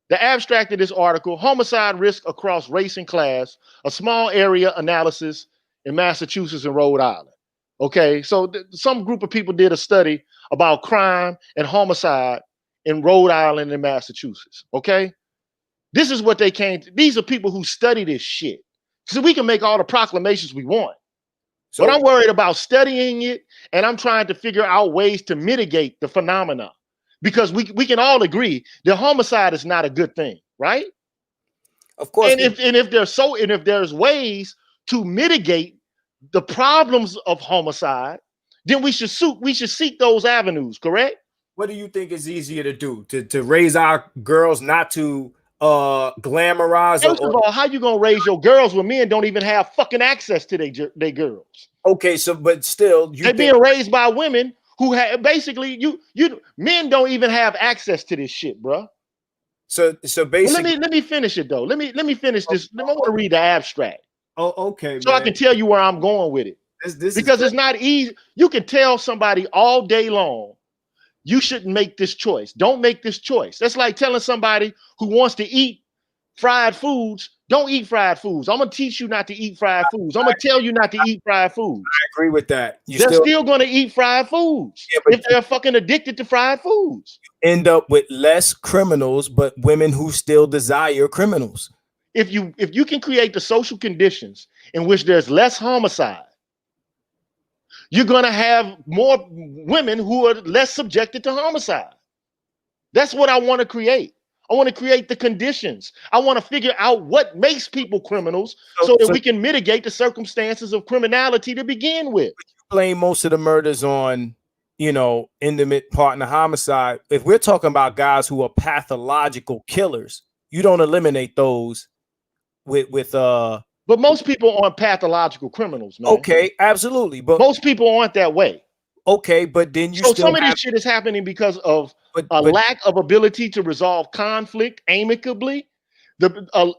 The abstract of this article: homicide risk across race and class, a small area analysis in Massachusetts and Rhode Island. Okay, so some group of people did a study about crime and homicide in Rhode Island and Massachusetts. Okay, this is what they came to. These are people who study this shit. So we can make all the proclamations we want. But I'm worried about studying it, and I'm trying to figure out ways to mitigate the phenomena. Because we can all agree that homicide is not a good thing, right? Of course. And if there's ways to mitigate the problems of homicide, then we should seek those avenues, correct? What do you think is easier to do? To raise our girls not to glamorize? First of all, how you gonna raise your girls when men don't even have fucking access to their girls? Okay, so but still, they're being raised by women who have basically men don't even have access to this shit, bro. So basically, well, let me finish it though. Let me finish this. I want to read the abstract. Oh, okay. So man, I can tell you where I'm going with it. Because it's not easy. You can tell somebody all day long, you shouldn't make this choice. Don't make this choice. That's like telling somebody who wants to eat fried foods, don't eat fried foods. I'm gonna teach you not to eat fried foods. I'm gonna tell you not to eat fried foods. I agree with that. They're still gonna eat fried foods if they're fucking addicted to fried foods. End up with less criminals, but women who still desire criminals. If you can create the social conditions in which there's less homicide, you're gonna have more women who are less subjected to homicide. That's what I want to create. I want to create the conditions. I want to figure out what makes people criminals so that we can mitigate the circumstances of criminality to begin with. You blame most of the murders on, intimate partner homicide. If we're talking about guys who are pathological killers, you don't eliminate those with But most people aren't pathological criminals, man. Okay, absolutely. But most people aren't that way. Okay, but then you some of this shit is happening because of a lack of ability to resolve conflict amicably. A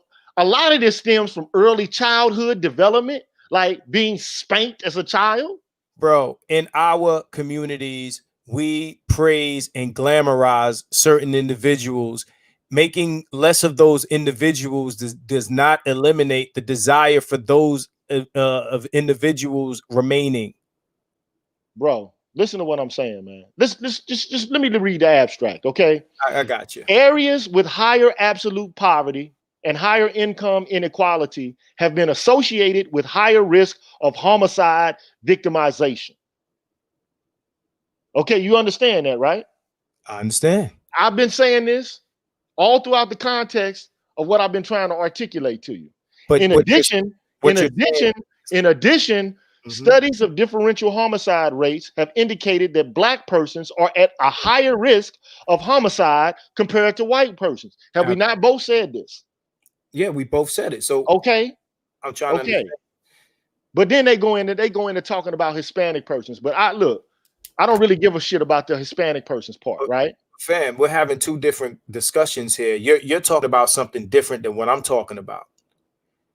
lot of this stems from early childhood development, like being spanked as a child. Bro, in our communities, we praise and glamorize certain individuals. Making less of those individuals does not eliminate the desire for those of individuals remaining. Bro, listen to what I'm saying, man. Just let me read the abstract, okay? I got you. Areas with higher absolute poverty and higher income inequality have been associated with higher risk of homicide victimization. Okay, you understand that, right? I understand. I've been saying this all throughout the context of what I've been trying to articulate to you. But in addition, studies of differential homicide rates have indicated that Black persons are at a higher risk of homicide compared to white persons. Have we not both said this? Yeah, we both said it. So okay, I'm trying to understand. But then they go into talking about Hispanic persons. But I don't really give a shit about the Hispanic persons part, right? Fam, we're having two different discussions here. You're talking about something different than what I'm talking about.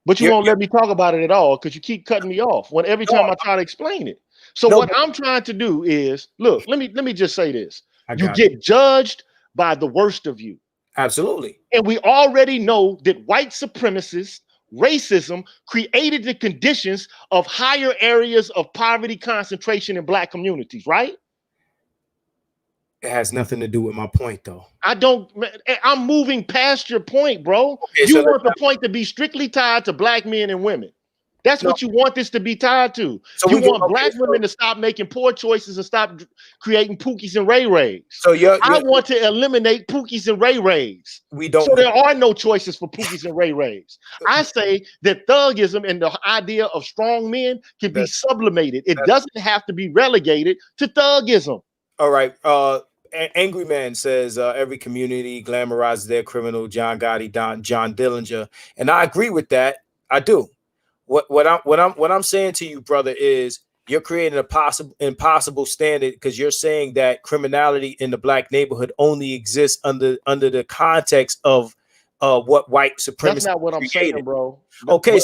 But you won't let me talk about it at all because you keep cutting me off every time I try to explain it. So what I'm trying to do is, look, let me just say this. You get judged by the worst of you. Absolutely. And we already know that white supremacists, racism created the conditions of higher areas of poverty concentration in Black communities, right? It has nothing to do with my point, though. I'm moving past your point, bro. Okay, you want the point to be strictly tied to Black men and women. That's what you want this to be tied to. So you want Black women to stop making poor choices and stop creating Pookies and Ray-Rays. So I want to eliminate Pookies and Ray-Rays. So there are no choices for Pookies and Ray-Rays. I say that thugism and the idea of strong men can be sublimated. It doesn't have to be relegated to thugism. All right. Angry Man says every community glamorizes their criminal. John Gotti, John Dillinger, and I agree with that. I do. What I'm saying to you, brother, is you're creating a impossible standard because you're saying that criminality in the black neighborhood only exists under the context of what white supremacy. That's not what I'm saying, bro. Okay,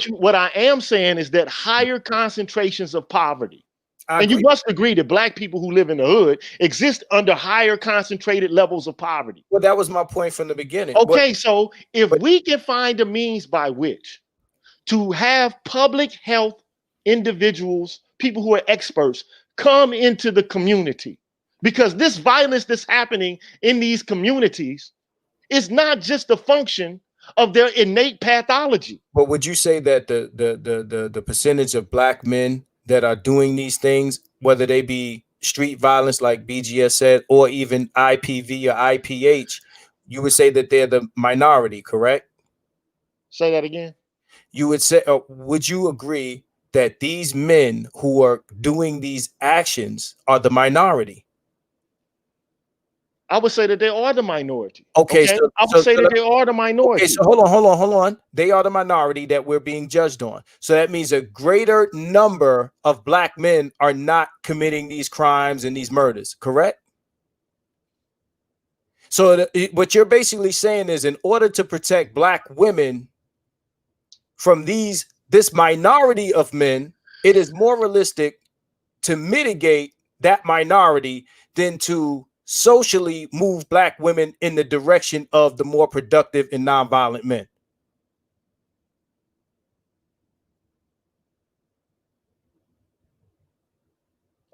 what I am saying is that higher concentrations of poverty. And you must agree that black people who live in the hood exist under higher concentrated levels of poverty. Well, that was my point from the beginning. Okay, so if we can find a means by which to have public health individuals, people who are experts, come into the community, because this violence that's happening in these communities is not just a function of their innate pathology. But would you say that the percentage of black men that are doing these things, whether they be street violence, like BGS said, or even IPV or IPH, you would say that they're the minority, correct? Say that again. You would say, would you agree that these men who are doing these actions are the minority? I would say that they are the minority. Okay, so I would say that they are the minority. Okay, so hold on. They are the minority that we're being judged on. So that means a greater number of black men are not committing these crimes and these murders, correct? So what you're basically saying is, in order to protect black women from this minority of men, it is more realistic to mitigate that minority than to socially move black women in the direction of the more productive and nonviolent men.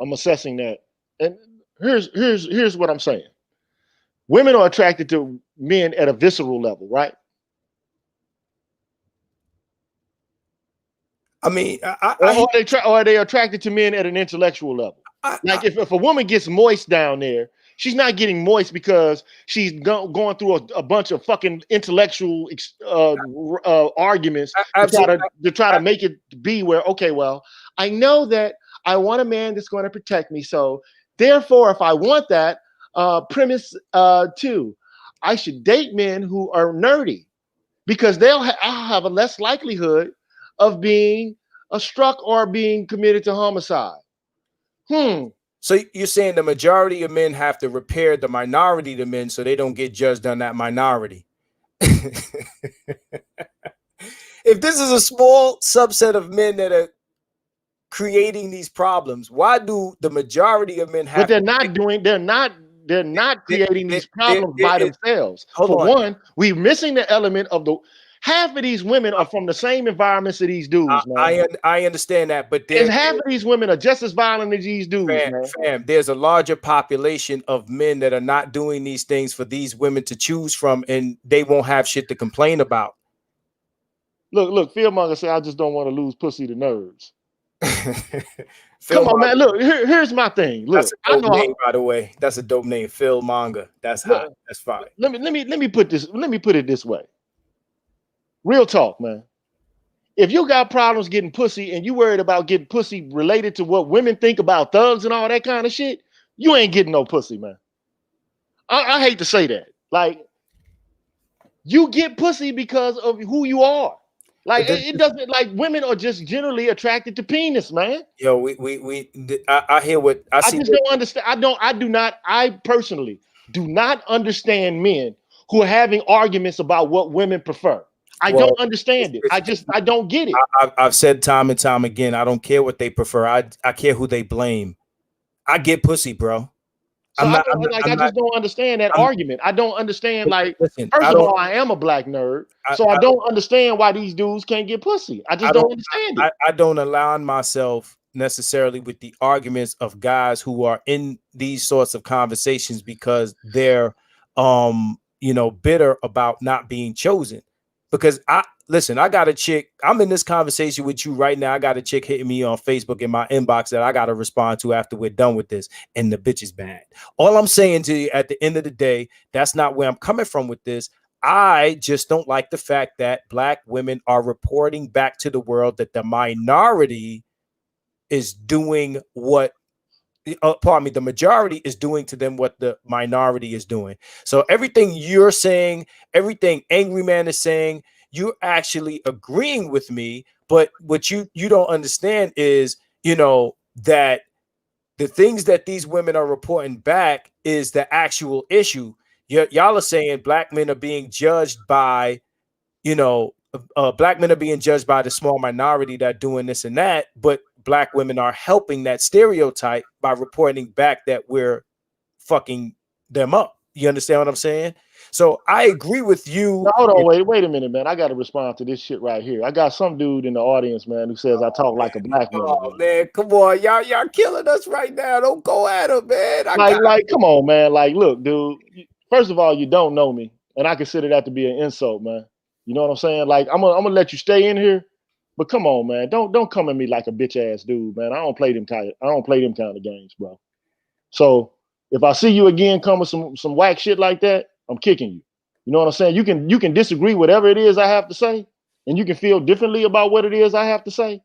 I'm assessing that. And here's what I'm saying. Women are attracted to men at a visceral level, right? I mean, or are they attracted to men at an intellectual level? If a woman gets moist down there, she's not getting moist because she's going through a bunch of fucking intellectual arguments to try to make it be where, okay, well, I know that I want a man that's going to protect me. So therefore, if I want that, premise 2, I should date men who are nerdy because I'll have a less likelihood of being struck or being committed to homicide. So you're saying the majority of men have to repair the minority of men so they don't get judged on that minority. If this is a small subset of men that are creating these problems, why do the majority of men have? But they're not creating these problems by themselves. For one, we're missing the element of half of these women are from the same environments as these dudes, man. I understand that, but half of these women are just as violent as these dudes, fam. There's a larger population of men that are not doing these things for these women to choose from, and they won't have shit to complain about. Look, Fearmonger said, I just don't want to lose pussy to nerds. Come on, man. Look, here's my thing. Look, that's a dope name, by the way. That's a dope name, Phil Manga. That's hot. That's fine. Let me put it this way. Real talk, man. If you got problems getting pussy and you worried about getting pussy related to what women think about thugs and all that kind of shit, you ain't getting no pussy, man. I hate to say that. Like, you get pussy because of who you are. Like, it doesn't, like, women are just generally attracted to penis, man. Yo, I hear what I see. I just don't understand. I personally do not understand men who are having arguments about what women prefer. I don't understand it. I don't get it. I've said time and time again, I don't care what they prefer. I care who they blame. I get pussy, bro. I just don't understand that argument. I don't understand. First of all, I am a black nerd, so I don't understand why these dudes can't get pussy. I just don't understand it. I don't align myself necessarily with the arguments of guys who are in these sorts of conversations because they're, bitter about not being chosen. Because I got a chick. I'm in this conversation with you right now. I got a chick hitting me on Facebook in my inbox that I got to respond to after we're done with this. And the bitch is bad. All I'm saying to you at the end of the day, that's not where I'm coming from with this. I just don't like the fact that black women are reporting back to the world that the minority is doing what pardon me, the majority is doing to them what the minority is doing. So everything you're saying, everything Angry Man is saying, you're actually agreeing with me. But what you don't understand is, that the things that these women are reporting back is the actual issue. Y'all are saying black men are being judged by, black men are being judged by the small minority that doing this and that, but black women are helping that stereotype by reporting back that we're fucking them up. You understand what I'm saying? So I agree with you. Now, hold on, wait a minute, man. I got to respond to this shit right here. I got some dude in the audience, man, who says I talk like a black man. Oh man, come on, y'all killing us right now. Don't go at him, man. Like, come on, man. Like, look, dude. First of all, you don't know me, and I consider that to be an insult, man. You know what I'm saying? Like, I'm gonna let you stay in here, but come on, man. Don't come at me like a bitch ass dude, man. I don't play them kind of games, bro. So if I see you again come with some whack shit like that, I'm kicking you. You know what I'm saying? You can disagree whatever it is I have to say, and you can feel differently about what it is I have to say.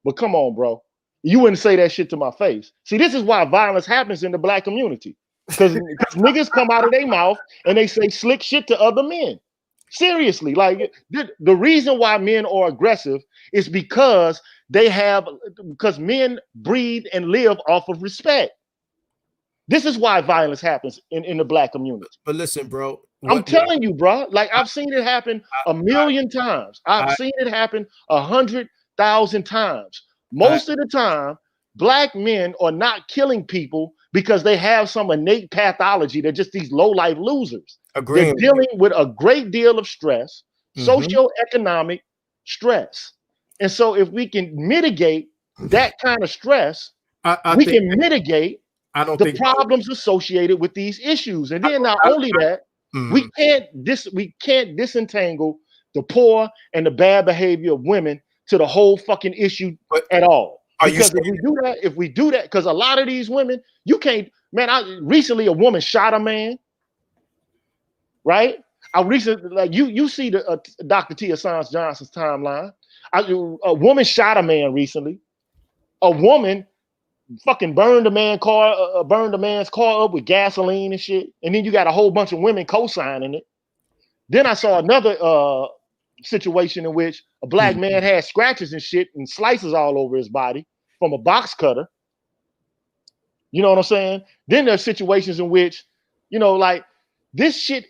But come on, bro. You wouldn't say that shit to my face. See, this is why violence happens in the black community. Because niggas come out of their mouth and they say slick shit to other men. Seriously, like the reason why men are aggressive is because men breathe and live off of respect. This is why violence happens in the black community. But listen, bro. I'm telling you, bro. Like, I've seen it happen a million times. I've seen it happen 100,000 times. Most of the time, black men are not killing people because they have some innate pathology. They're just these low-life losers. They're dealing with a great deal of stress, socioeconomic stress. And so if we can mitigate that kind of stress, we can mitigate the problems associated with these issues. And then not only that, we can't disentangle the poor and the bad behavior of women to the whole fucking issue at all. Because if we do that, because a lot of these women, you can't, man, recently a woman shot a man, right? I recently, like you see the Dr. Tia Science Johnson's timeline. A woman shot a man recently. A woman fucking burned a man's car up with gasoline and shit. And then you got a whole bunch of women co-signing it. Then I saw another situation in which a black man had scratches and shit and slices all over his body from a box cutter. You know what I'm saying? Then there's situations in which, like this shit,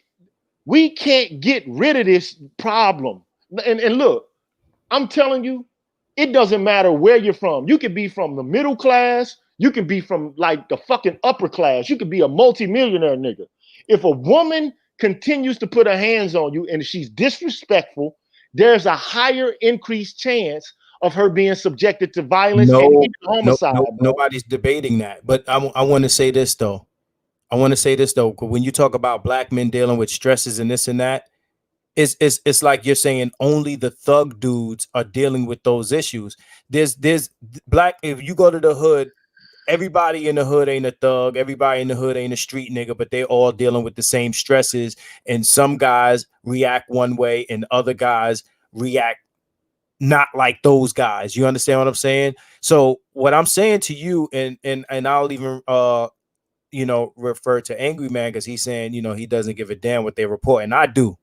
we can't get rid of this problem. And look, I'm telling you, it doesn't matter where you're from. You could be from the middle class. You can be from like the fucking upper class. You could be a multimillionaire nigga. If a woman continues to put her hands on you and she's disrespectful, there's a higher increased chance of her being subjected to violence and even homicide. Nobody's debating that. But I want to say this though. When you talk about black men dealing with stresses and this and that, it's like you're saying only the thug dudes are dealing with those issues. There's black, if you go to the hood, everybody in the hood ain't a thug, everybody in the hood ain't a street nigga, but they're all dealing with the same stresses. And some guys react one way and other guys react not like those guys. You understand what I'm saying? So what I'm saying to you, and I'll even refer to Angry Man because he's saying, he doesn't give a damn what they report, and I do.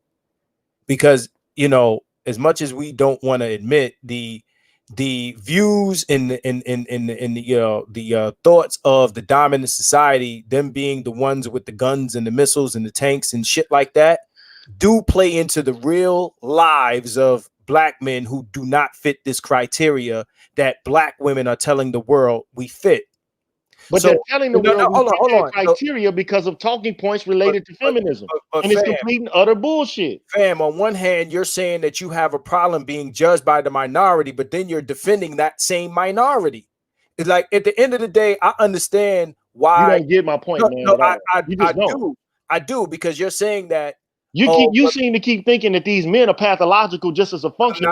Because, as much as we don't want to admit the views and the thoughts of the dominant society, them being the ones with the guns and the missiles and the tanks and shit like that, do play into the real lives of black men who do not fit this criteria that black women are telling the world we fit. But they're telling the world hold on. Criteria because of talking points related to feminism. And it's complete and utter bullshit. Fam, on one hand, you're saying that you have a problem being judged by the minority, but then you're defending that same minority. It's like, at the end of the day, I understand why. You don't get my point, man. No, I do, because you're saying that you seem to keep thinking that these men are pathological just as a function.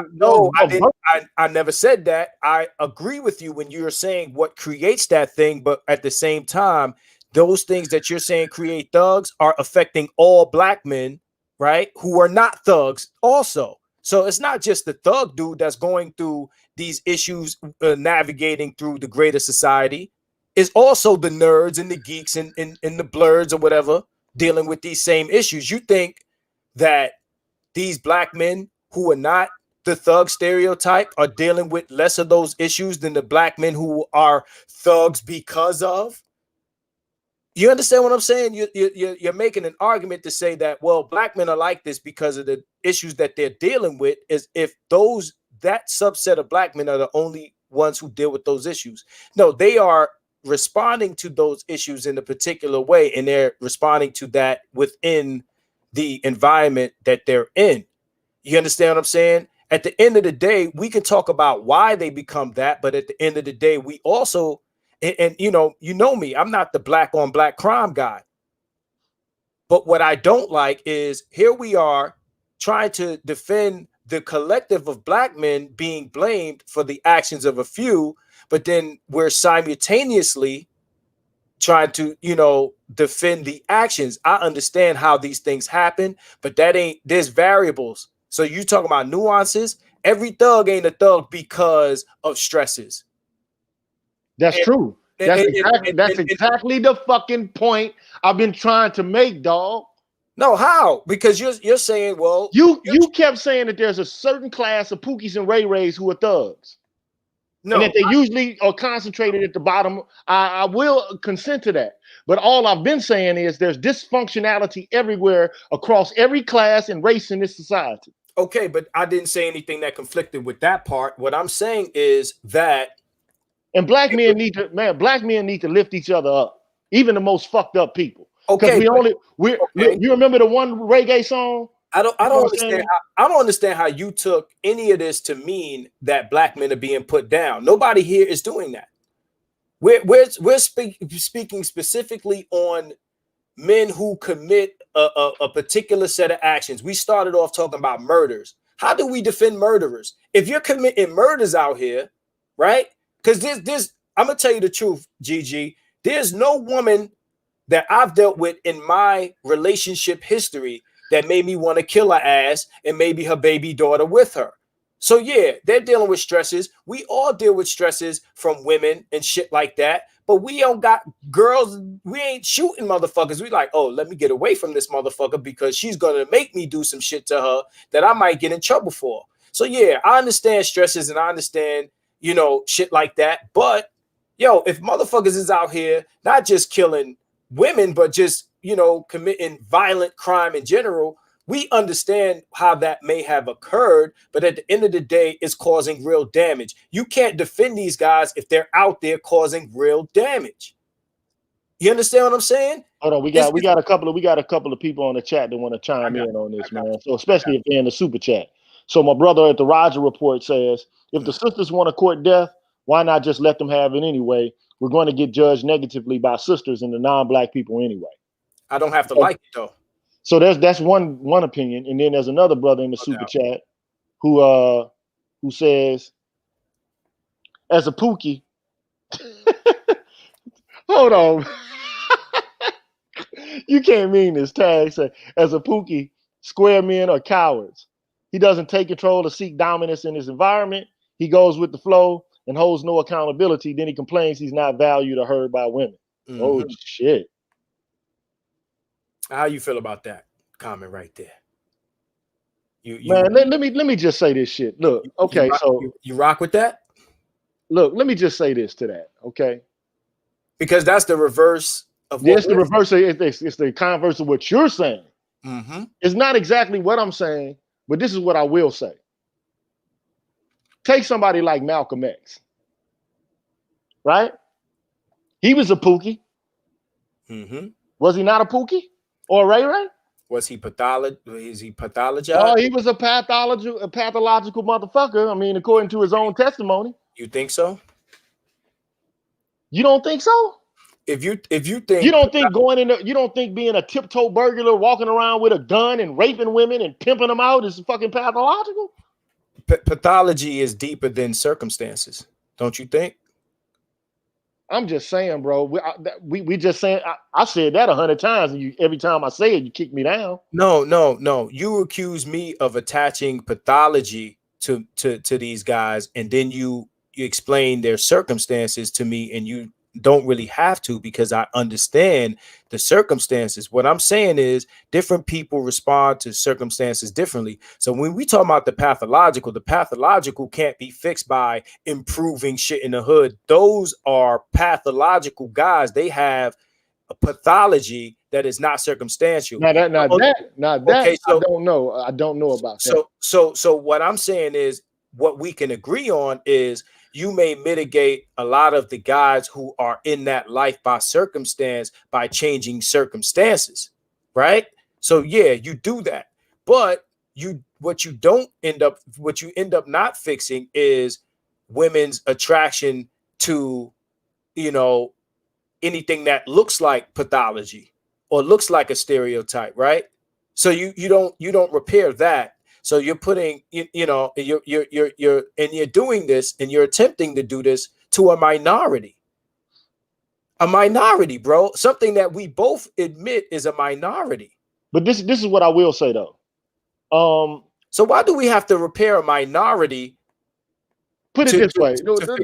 I never said that. I agree with you when you're saying what creates that thing, but at the same time, those things that you're saying create thugs are affecting all black men, right? Who are not thugs also. So it's not just the thug dude that's going through these issues, navigating through the greater society. is also the nerds and the geeks and the blurs or whatever dealing with these same issues. You think that these black men who are not the thug stereotype are dealing with less of those issues than the black men who are thugs because of? You understand what I'm saying? You're making an argument to say that, well, black men are like this because of the issues that they're dealing with, as if that subset of black men are the only ones who deal with those issues. No, they are responding to those issues in a particular way, and they're responding to that within the environment that they're in. You understand what I'm saying? At the end of the day, we can talk about why they become that, but at the end of the day, we also, and you know me, I'm not the black on black crime guy. But what I don't like is here we are trying to defend the collective of black men being blamed for the actions of a few, but then we're simultaneously trying to, defend the actions. I understand how these things happen, but there's variables. So you talking about nuances. Every thug ain't a thug because of stresses. That's true. That's exactly the fucking point I've been trying to make, dog. No, how? Because you're saying, well, you kept saying that there's a certain class of Pookies and Ray-Rays who are thugs. No, and that they usually are concentrated at the bottom. I will consent to that. But all I've been saying is there's dysfunctionality everywhere across every class and race in this society. Okay, but I didn't say anything that conflicted with that part. What I'm saying is that, and black men need to lift each other up, even the most fucked up people. Okay, you remember the one reggae song? I don't understand. I don't understand how you took any of this to mean that black men are being put down. Nobody here is doing that. We're speaking specifically on men who commit a particular set of actions. We started off talking about murders. How do we defend murderers? If you're committing murders out here, right? Because this, I'm gonna tell you the truth, Gigi. There's no woman that I've dealt with in my relationship history that made me want to kill her ass and maybe her baby daughter with her. So yeah, they're dealing with stresses. We all deal with stresses from women and shit like that. But we don't got girls. We ain't shooting motherfuckers. We like, oh, let me get away from this motherfucker because she's gonna make me do some shit to her that I might get in trouble for. So yeah, I understand stresses and I understand, shit like that. But if motherfuckers is out here not just killing women, but just committing violent crime in general, we understand how that may have occurred, but at the end of the day, it's causing real damage. You can't defend these guys if they're out there causing real damage. You understand what I'm saying? Hold on, we got a couple of people on the chat that want to chime in on this, man. So especially if they're in the super chat. So my brother at the Roger Report says, if the sisters want to court death, why not just let them have it anyway? We're going to get judged negatively by sisters and the non-black people anyway. I don't have to like it though. So that's one opinion, and then there's another brother in the super chat who says, as a Pookie, hold on, you can't mean this. Tag say, as a Pookie, square men are cowards. He doesn't take control or seek dominance in his environment. He goes with the flow and holds no accountability. Then he complains he's not valued or heard by women. Mm-hmm. Oh shit. How you feel about that comment right there? Man, let me just say this shit. Look, okay, you rock with that? Look, let me just say this to that, okay? Because that's the reverse of it's the reverse. It's the converse of what you're saying. Mm-hmm. It's not exactly what I'm saying, but this is what I will say. Take somebody like Malcolm X, right? He was a Pookie. Mm-hmm. Was he not a Pookie or a Ray-Ray? Was he pathologized? Is he pathologized? Oh, he was a pathological motherfucker. I mean, according to his own testimony. You think so? You don't think so? If you think you don't think being a tiptoe burglar, walking around with a gun and raping women and pimping them out is fucking pathological? Pathology is deeper than circumstances, don't you think? I'm just saying, bro. We just saying. I said that 100 times, and every time I say it, you kick me down. No. You accuse me of attaching pathology to these guys, and then you explain their circumstances to me, and you don't really have to, because I understand the circumstances. What I'm saying is different people respond to circumstances differently. So when we talk about the pathological can't be fixed by improving shit in the hood. Those are pathological guys. They have a pathology that is not circumstantial. Now that Okay, so I don't know. I don't know about that. So what I'm saying is, what we can agree on is you may mitigate a lot of the guys who are in that life by circumstance by changing circumstances, right? So yeah, you do that, but what you end up not fixing is women's attraction to, you know, anything that looks like pathology or looks like a stereotype, right? So you don't repair that. So you're putting, you're doing this, and you're attempting to do this to a minority, bro. Something that we both admit is a minority. But this is what I will say though. So why do we have to repair a minority? Put it this way, to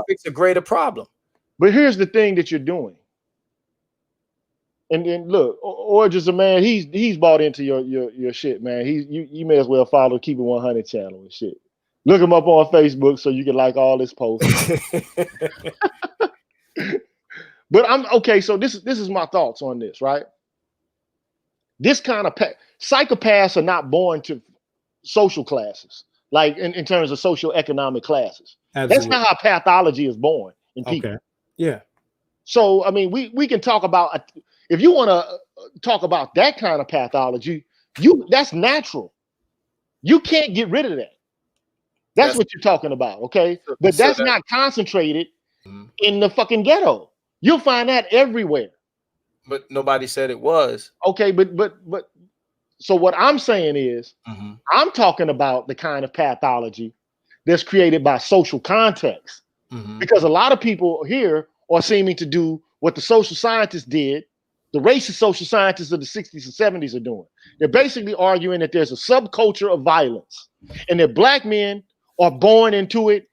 fix a greater problem. But here's the thing that you're doing. And then look, Origins, a man, he's bought into your shit, man. You may as well follow Keep It 100 channel and shit. Look him up on Facebook so you can like all his posts. But I'm okay. So this is my thoughts on this, right? This kind of psychopaths are not born to social classes, like in terms of socioeconomic classes. Absolutely. That's not how pathology is born in people. Okay. Yeah. So I mean, we can talk about, if you want to talk about that kind of pathology, that's natural. You can't get rid of that. That's what you're talking about, okay? But that's not concentrated in the fucking ghetto. You'll find that everywhere. But nobody said it was. Okay, but so what I'm saying is, I'm talking about the kind of pathology that's created by social context. Because a lot of people here are seeming to do what the social scientists did, the racist social scientists of the 60s and 70s are doing. They're basically arguing that there's a subculture of violence and that black men are born into it,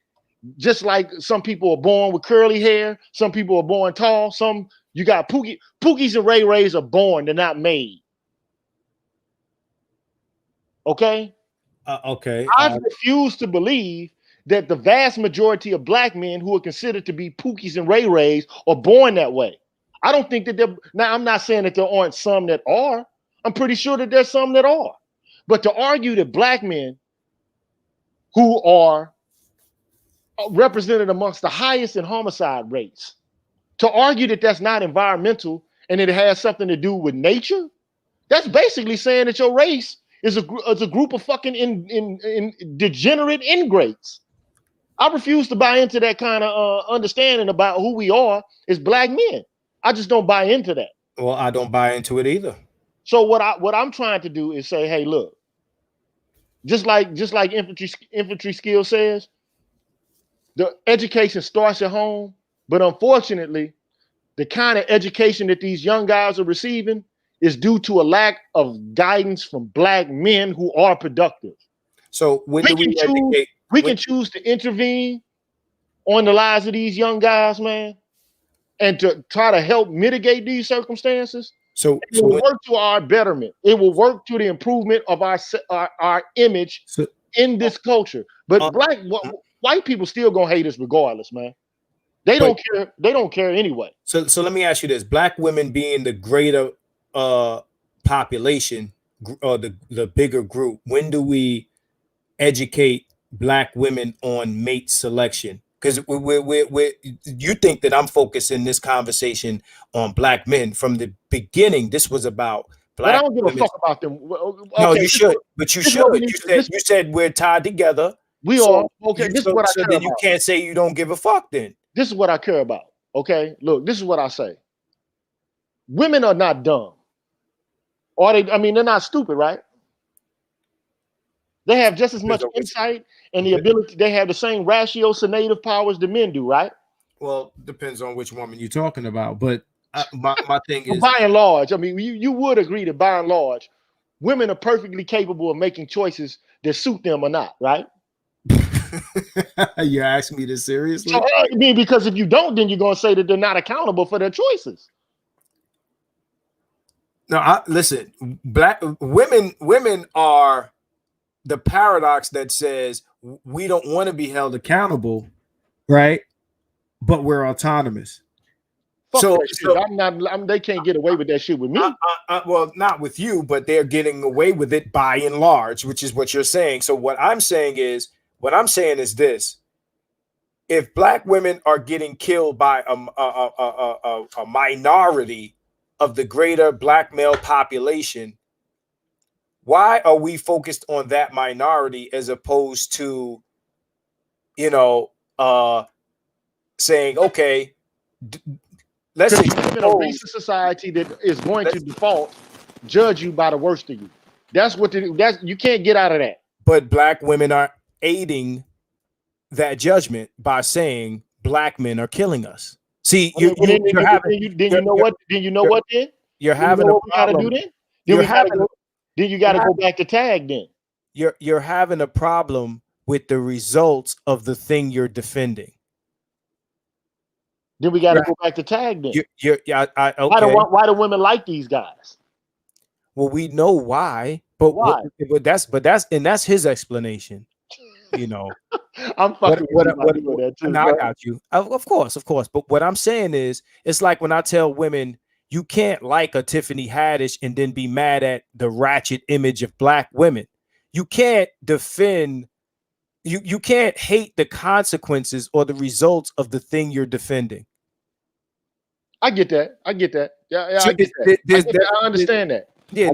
just like some people are born with curly hair, some people are born tall, you got Pookies and Ray-Rays are born, they're not made. Okay? Okay. I refuse to believe that the vast majority of black men who are considered to be Pookies and Ray-Rays are born that way. I don't think that now I'm not saying that there aren't some that are. I'm pretty sure that there's some that are. But to argue that black men who are represented amongst the highest in homicide rates, to argue that that's not environmental and it has something to do with nature, that's basically saying that your race is a group of fucking in degenerate ingrates. I refuse to buy into that kind of understanding about who we are as black men. I just don't buy into that. Well, I don't buy into it either. So what I'm trying to do is say, hey, look, just like infantry skill says, the education starts at home, but unfortunately, the kind of education that these young guys are receiving is due to a lack of guidance from black men who are productive. So when we can choose to intervene on the lives of these young guys, man, and to try to help mitigate these circumstances. So it will work to our betterment. It will work to the improvement of our image in this culture. But white people still gonna hate us regardless, man. They don't care. They don't care anyway. So let me ask you this: black women being the greater population or the bigger group, when do we educate black women on mate selection? Because you think that I'm focusing this conversation on black men. From the beginning, this was about black. But I don't give a fuck about them. Okay, no, you should. But you should. You said we're tied together. We are. Okay, this is what I care about. You can't say you don't give a fuck then. This is what I care about. Okay, look, this is what I say. Women are not dumb. Or they're not stupid, right? They have just as much insight and the ability. They have the same ratiocinative powers that men do, right? Well, depends on which woman you're talking about. But my thing is, by and large, I mean, you would agree that by and large, women are perfectly capable of making choices that suit them or not, right? You ask me this seriously? So, I mean, because if you don't, then you're going to say that they're not accountable for their choices. No, listen. Black women are the paradox that says we don't want to be held accountable, right? But we're autonomous. Fuck So, that shit. They can't get away with that shit with me. Well, not with you, but they're getting away with it by and large, which is what you're saying. So what I'm saying is this: if black women are getting killed by a minority of the greater black male population, why are we focused on that minority as opposed to, saying, okay, let's in a racist society that is going to default judge you by the worst of you. That's what you can't get out of that. But black women are aiding that judgment by saying black men are killing us. See, Then you know what? Then you're having a problem. Then you got to go back to tag. Then you're having a problem with the results of the thing you're defending. Then we got to go back to tag. Then okay. Why do women like these guys? Well, we know why, but why? But that's his explanation. I'm fucking with that too. I got you. Of course. But what I'm saying is, it's like when I tell women, you can't like a Tiffany Haddish and then be mad at the ratchet image of black women. You can't defend. You can't hate the consequences or the results of the thing you're defending. I get that. Yeah, so I get that. I understand that. Yeah,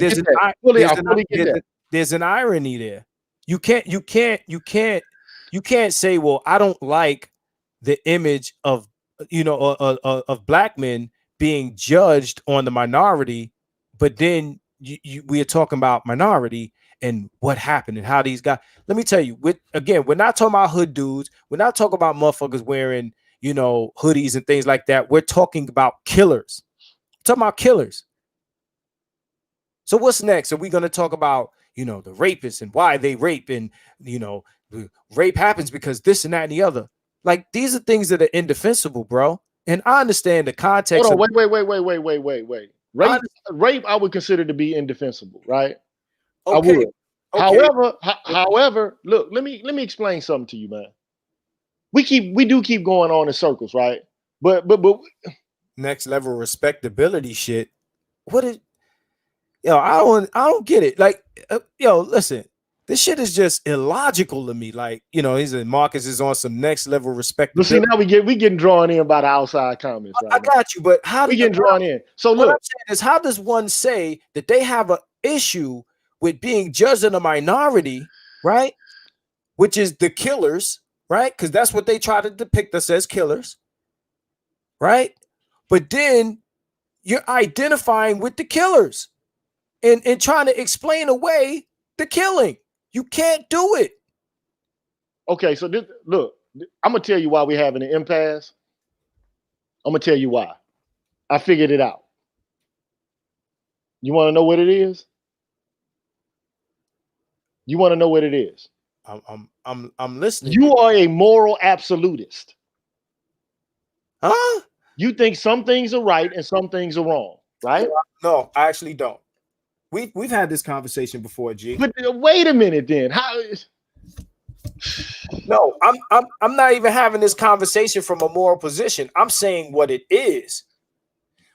there's an irony there. You can't say, well, I don't like the image of of black men being judged on the minority, but then we are talking about minority and what happened and how these guys. Let me tell you, we're not talking about hood dudes. We're not talking about motherfuckers wearing hoodies and things like that. We're talking about killers. We're talking about killers. So what's next? Are we going to talk about the rapists and why they rape, and rape happens because this and that and the other? Like, these are things that are indefensible, bro. And I understand the context. Hold on, wait. Rape, I would consider to be indefensible, right? Okay. I would. Okay. However, look, let me explain something to you, man. We do keep going on in circles, right? But next level respectability shit. What is? I don't get it. Like, listen, this shit is just illogical to me. Like, Marcus is on some next level respectability. But see, now we getting drawn in by the outside comments. Right I got you, but how do we getting drawn in? So what look, I'm saying is, how does one say that they have an issue with being judged in a minority, right? Which is the killers, right? Because that's what they try to depict us as, killers, right? But then you're identifying with the killers and trying to explain away the killing. You can't do it. Okay, so look, I'm gonna tell you why we're having an impasse. I'm gonna tell you why. I figured it out. You want to know what it is? You want to know what it is? I'm listening. You are a moral absolutist. Huh? You think some things are right and some things are wrong, right? No, I actually don't. We've had this conversation before, G. But wait a minute, then. How? No, I'm not even having this conversation from a moral position. I'm saying what it is.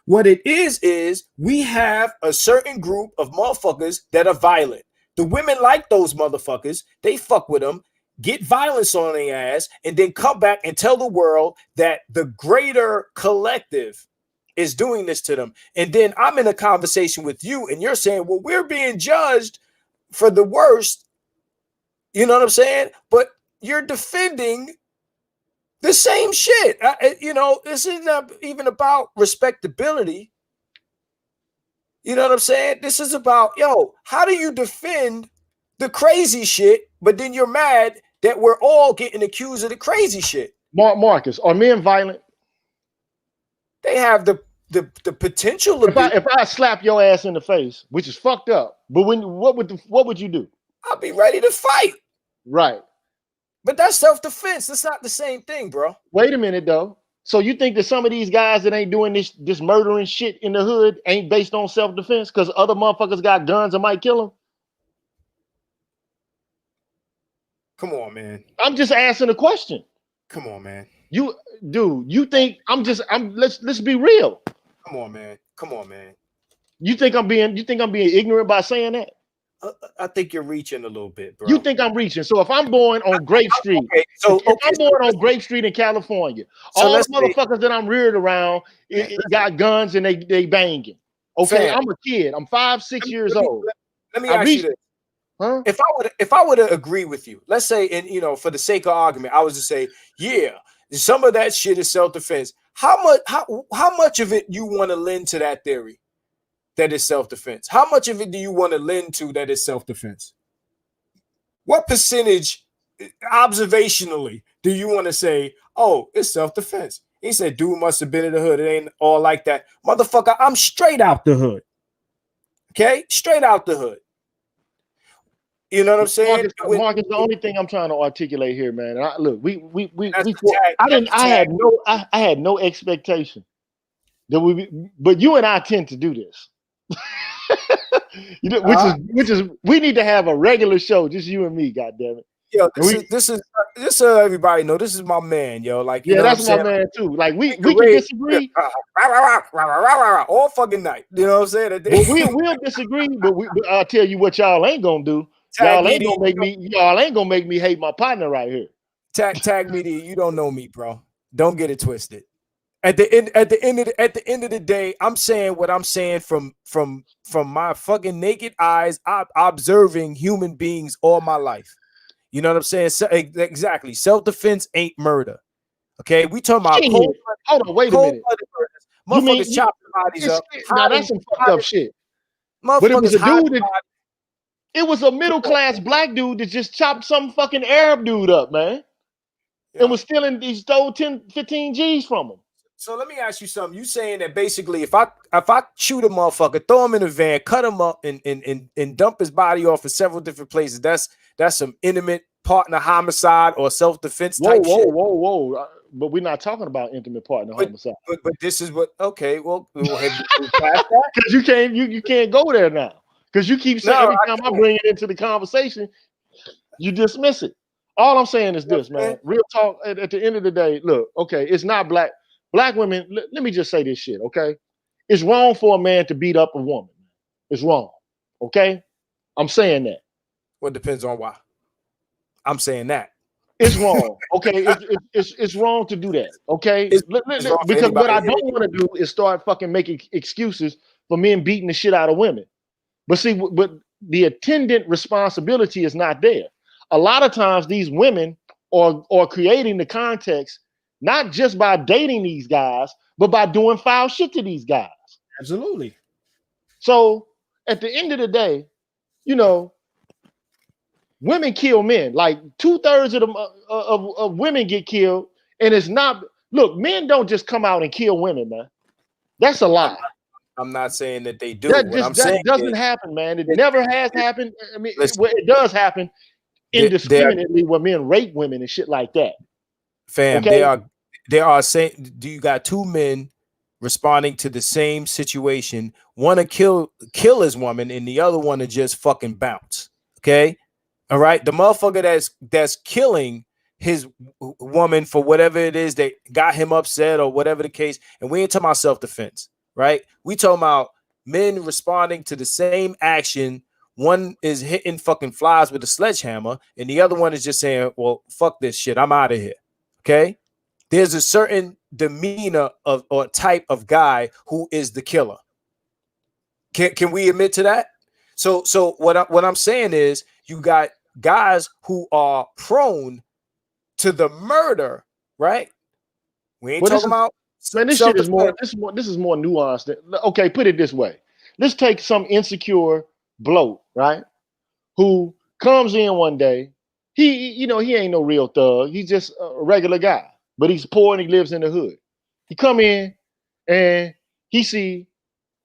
What it is we have a certain group of motherfuckers that are violent. The women like those motherfuckers. They fuck with them, get violence on their ass, and then come back and tell the world that the greater collective is doing this to them. And then I'm in a conversation with you and you're saying, well, we're being judged for the worst. You know what I'm saying? But you're defending the same shit. This is not even about respectability. You know what I'm saying? This is about, how do you defend the crazy shit, but then you're mad that we're all getting accused of the crazy shit? Marcus, are men violent? They have the potential to if I slap your ass in the face, which is fucked up, but what would you do? I'll be ready to fight. Right. But that's self-defense. That's not the same thing, bro. Wait a minute though. So you think that some of these guys that ain't doing this murdering shit in the hood ain't based on self-defense because other motherfuckers got guns and might kill them? Come on, man. I'm just asking a question. Come on, man. You think let's be real. Come on, man. Come on, man. You think I'm being ignorant by saying that? I think you're reaching a little bit, bro. You think I'm reaching? So if I'm born on Grape Street, if I'm born on Grape Street in California, all the motherfuckers that I'm reared around got guns and they banging. Okay, I'm a kid. I'm 5-6 years old. Let me ask you this. Huh? If I were to agree with you, let's say, and for the sake of argument, I was to say, yeah, some of that shit is self-defense. How much of it you want to lend to that theory? That is self-defense. How much of it do you want to lend to that is self-defense? What percentage, observationally, do you want to say, oh, it's self-defense? He said, dude must have been in the hood. It ain't all like that. Motherfucker, I'm straight out the hood. Okay? Straight out the hood. You know what I'm saying? Marcus, the only thing I'm trying to articulate here, man. I had no expectation that but you and I tend to do this. Which is we need to have a regular show, just you and me, goddammit. Yo, this is everybody know this is my man, yo. Like, yeah, that's my man too. Like we can disagree all fucking night. You know what I'm saying? We'll disagree, but I'll tell you what y'all ain't gonna do. Y'all ain't gonna make me hate my partner right here. Tag me to you don't know me, bro. Don't get it twisted. At the end of the day, I'm saying what I'm saying from my fucking naked eyes, observing human beings all my life. You know what I'm saying? Exactly. Self-defense ain't murder. Okay, we talking about cold. Hold on, wait a minute. Motherfuckers chop their bodies up. Now that's some fucked up shit. But it was a dude it was a middle-class black dude that just chopped some fucking Arab dude up, man. And was stealing, he stole 10, 15 G's from him. So let me ask you something. You saying that basically if I shoot a motherfucker, throw him in a van, cut him up, and dump his body off in several different places, that's some intimate partner homicide or self-defense type shit? Whoa. But we're not talking about intimate partner homicide. But this is what, okay, well, because you can't go there now. Because you keep saying every time I bring it into the conversation, you dismiss it. All I'm saying is this, man. Real talk. At the end of the day, look, okay, it's not black women. Let me just say this shit, okay? It's wrong for a man to beat up a woman. It's wrong, okay? I'm saying that. Well, it depends on why. I'm saying that. It's wrong, okay? It's wrong to do that, okay? Because what I don't want to do is start fucking making excuses for men beating the shit out of women. But see, but the attendant responsibility is not there. A lot of times these women are creating the context, not just by dating these guys, but by doing foul shit to these guys. Absolutely. So at the end of the day, women kill men. Like 2/3 of women get killed. And it's not, look, men don't just come out and kill women, man. That's a lie. I'm not saying that they do. That doesn't happen, man. It never has happened. I mean, it does happen indiscriminately where men rape women and shit like that. Fam, okay? they are saying, do you got two men responding to the same situation? One to kill his woman, and the other one to just fucking bounce. Okay, all right. The motherfucker that's killing his woman for whatever it is that got him upset or whatever the case, and we ain't talking about self-defense. Right? We talking about men responding to the same action. One is hitting fucking flies with a sledgehammer, and the other one is just saying, well, fuck this shit. I'm out of here. Okay? There's a certain demeanor or type of guy who is the killer. Can we admit to that? So what I'm saying is you got guys who are prone to the murder, right? We ain't talking about. Man, this shit is more. This is more nuanced. Okay, put it this way. Let's take some insecure bloke, right? Who comes in one day. He ain't no real thug. He's just a regular guy, but he's poor and he lives in the hood. He come in and he see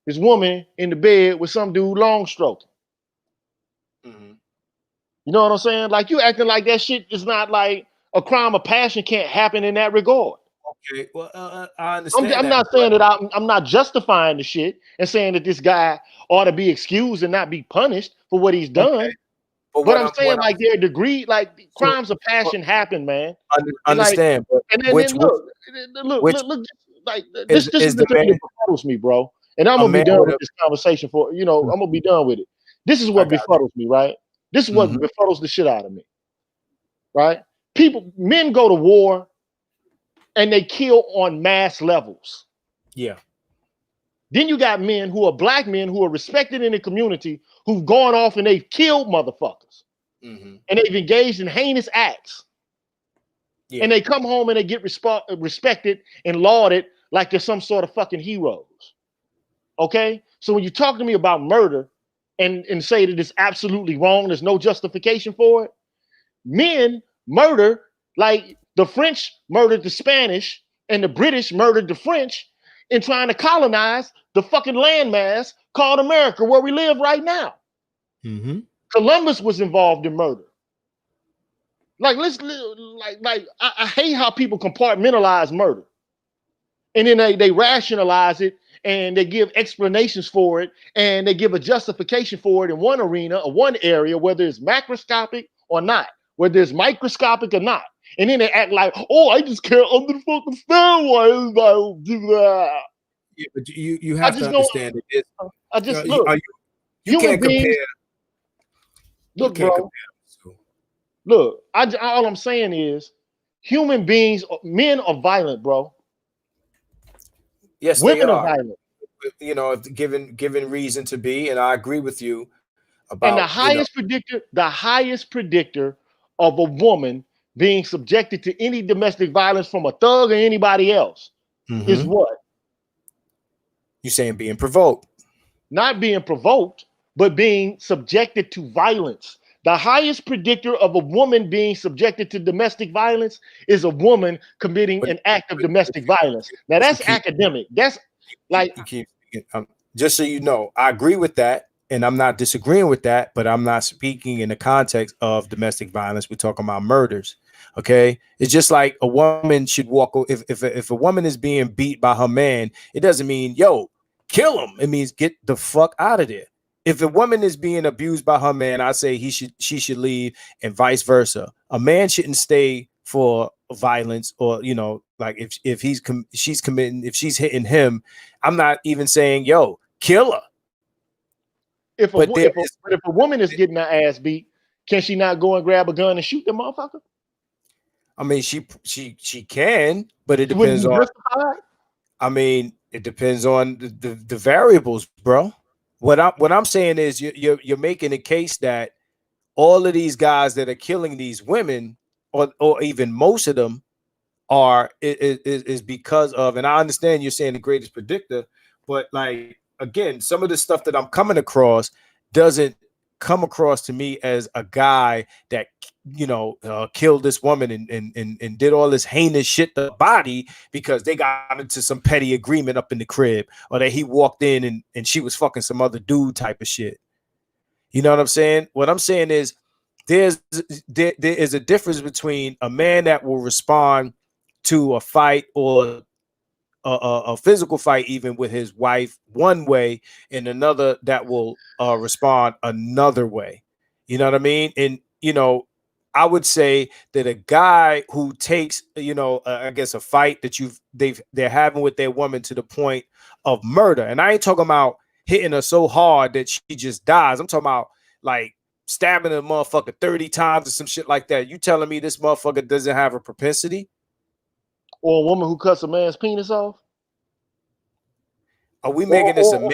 his woman in the bed with some dude long stroking. Mm-hmm. You know what I'm saying? Like you acting like that shit is not like A crime of passion can't happen in that regard. Okay, well, I understand. I'm not saying that I'm not justifying the shit and saying that this guy ought to be excused and not be punished for what he's done. Okay. But I'm saying like their degree, like crimes of passion happen, man. Understand, like, and then look, like this is the thing that befuddles me, bro. And I'm gonna be done with this conversation for I'm gonna be done with it. This is what befuddles me, right? This is what befuddles the shit out of me, right? Men go to war and they kill on mass levels. Yeah. Then you got men who are black men who are respected in the community who've gone off and they've killed motherfuckers. And they've engaged in heinous acts. Yeah. And they come home and they get respected and lauded like they're some sort of fucking heroes. Okay? So when you talk to me about murder and say that it's absolutely wrong, there's no justification for it. Men murder like the French murdered the Spanish and the British murdered the French in trying to colonize the fucking landmass called America, where we live right now. Columbus was involved in murder. Like, I hate how people compartmentalize murder. And then they rationalize it and they give explanations for it and they give a justification for it in one arena or one area, whether it's macroscopic or not, whether it's microscopic or not. And then they act like, oh, I just can't understand why everybody do that. Yeah, but you have to understand it. I just you can't compare. Look, bro. Look, all I'm saying is human beings, men are violent, bro. Yes, women are violent. You know, if given reason to be, and I agree with you about. And the highest predictor of a woman being subjected to any domestic violence from a thug or anybody else is what? You're saying being provoked. Not being provoked, but being subjected to violence. The highest predictor of a woman being subjected to domestic violence is a woman committing an act of domestic violence. Now that's academic. That's like just so you know, I agree with that. And I'm not disagreeing with that, but I'm not speaking in the context of domestic violence. We're talking about murders. Okay. It's just like a woman should walk. If a woman is being beat by her man, it doesn't mean, yo, kill him. It means get the fuck out of there. If a woman is being abused by her man, I say she should leave, and vice versa. A man shouldn't stay for violence, or like if she's hitting him, I'm not even saying, yo, kill her. If a woman is getting her ass beat, can she not go and grab a gun and shoot the motherfucker? I mean, she can, but it depends on. I mean, it depends on the variables, bro. What I'm saying is you're making a case that all of these guys that are killing these women, or even most of them, is because of. And I understand you're saying the greatest predictor, but like again, some of the stuff that I'm coming across doesn't come across to me as a guy that killed this woman and did all this heinous shit to the body because they got into some petty agreement up in the crib, or that he walked in and she was fucking some other dude type of shit. You know what I'm saying? What I'm saying is there is a difference between a man that will respond to a fight or a physical fight even with his wife one way, and another that will respond another way. You know what I mean? And I would say that a guy who takes I guess a fight that they're having with their woman to the point of murder, and I ain't talking about hitting her so hard that she just dies. I'm talking about like stabbing a motherfucker 30 times or some shit like that. You telling me this motherfucker doesn't have a propensity? Or a woman who cuts a man's penis off? Are we making this a man?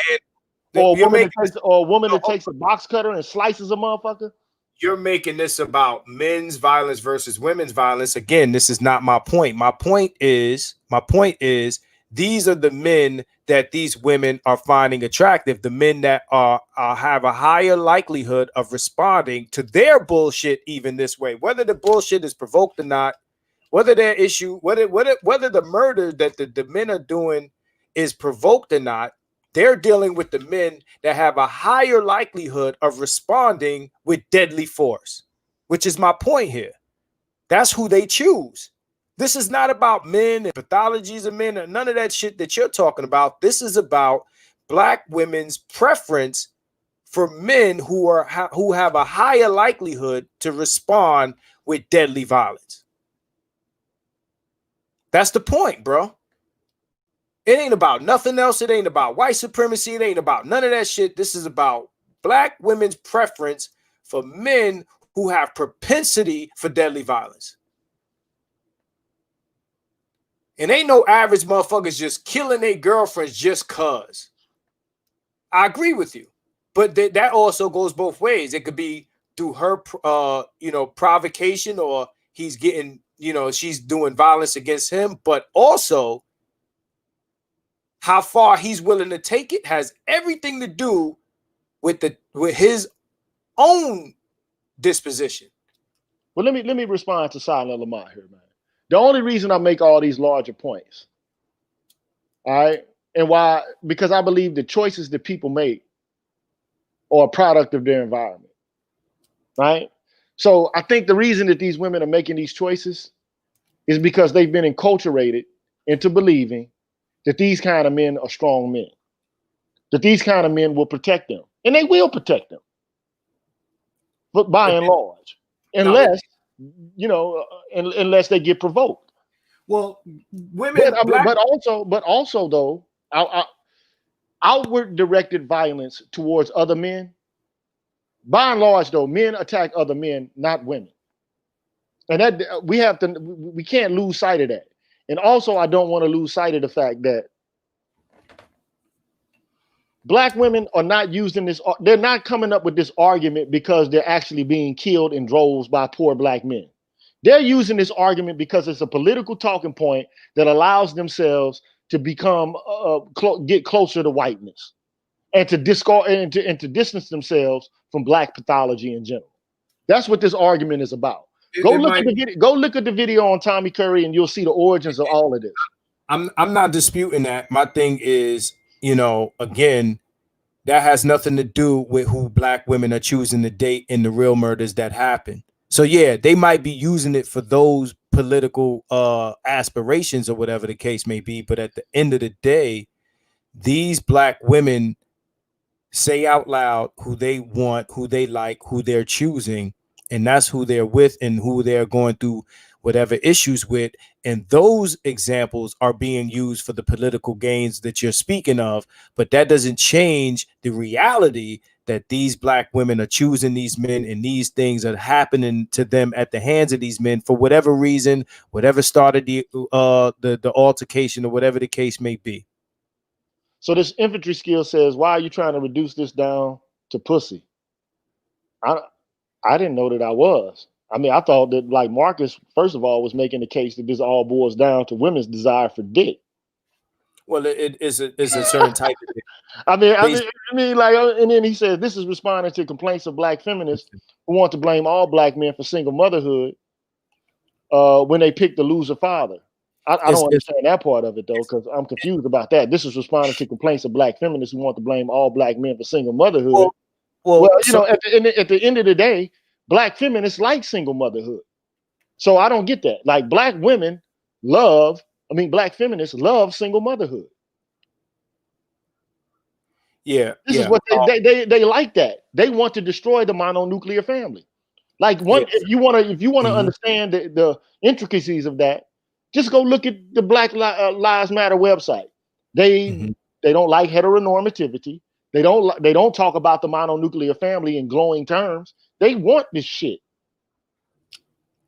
Or a woman that takes a box cutter and slices a motherfucker? You're making this about men's violence versus women's violence. Again, this is not my point. My point is these are the men that these women are finding attractive. The men that have a higher likelihood of responding to their bullshit even this way, whether the bullshit is provoked or not, whether their issue, whether the murder that the men are doing is provoked or not. They're dealing with the men that have a higher likelihood of responding with deadly force, which is my point here. That's who they choose. This is not about men and pathologies of men and none of that shit that you're talking about. This is about Black women's preference for men who have a higher likelihood to respond with deadly violence. That's the point, bro. It ain't about nothing else. It ain't about white supremacy. It ain't about none of that shit. This is about Black women's preference for men who have propensity for deadly violence. And ain't no average motherfuckers just killing their girlfriends just cause. I agree with you. But that also goes both ways. It could be through her, provocation, or he's getting, she's doing violence against him. But also, how far he's willing to take it has everything to do with his own disposition. Well, let me respond to Silent Lamont here, man. The only reason I make all these larger points, all right, and why, because I believe the choices that people make are a product of their environment, right? So I think the reason that these women are making these choices is because they've been enculturated into believing that these kind of men are strong men, that these kind of men will protect them, and they will protect them, but by and large, unless unless they get provoked. Well, women, but also though, outward directed violence towards other men, by and large though, men attack other men, not women, and that we can't lose sight of that. And also, I don't want to lose sight of the fact that Black women are not using this. They're not coming up with this argument because they're actually being killed in droves by poor Black men. They're using this argument because it's a political talking point that allows themselves to become get closer to whiteness and to discard and to distance themselves from Black pathology in general. That's what this argument is about. Go look at the video on Tommy Curry, and you'll see the origins of all of this. I'm not disputing that. My thing is, again, that has nothing to do with who Black women are choosing to date in the real murders that happen. So yeah, they might be using it for those political aspirations or whatever the case may be. But at the end of the day, these Black women say out loud who they want, who they like, who they're choosing, and that's who they're with and who they're going through whatever issues with. And those examples are being used for the political gains that you're speaking of. But that doesn't change the reality that these Black women are choosing these men, and these things are happening to them at the hands of these men for whatever reason, whatever started the altercation or whatever the case may be. So this infantry skill says, why are you trying to reduce this down to pussy? I didn't know that I was. I mean, I thought that, like, Marcus, first of all, was making the case that this all boils down to women's desire for dick. Well, it is a certain type of dick. I mean, like, and then he said, this is responding to complaints of Black feminists who want to blame all Black men for single motherhood when they pick the loser father. I don't understand that part of it, though, because I'm confused about that. This is responding to complaints of Black feminists who want to blame all Black men for single motherhood. Well, at the end of the day, Black feminists like single motherhood. So I don't get that. Like, Black feminists love single motherhood. Yeah. This is what they like that. They want to destroy the mononuclear family. Like, if you want to understand the intricacies of that, just go look at the Black Lives Matter website. They don't like heteronormativity. They don't talk about the mononuclear family in glowing terms. They want this shit.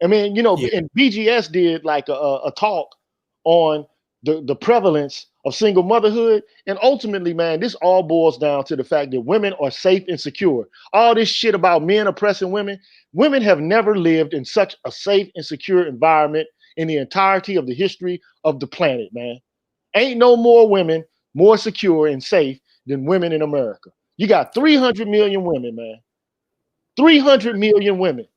I mean, and BGS did like a talk on the prevalence of single motherhood. And ultimately, man, this all boils down to the fact that women are safe and secure. All this shit about men oppressing women, women have never lived in such a safe and secure environment in the entirety of the history of the planet, man. Ain't no more women more secure and safe than women in America. You got 300 million women, man. 300 million women.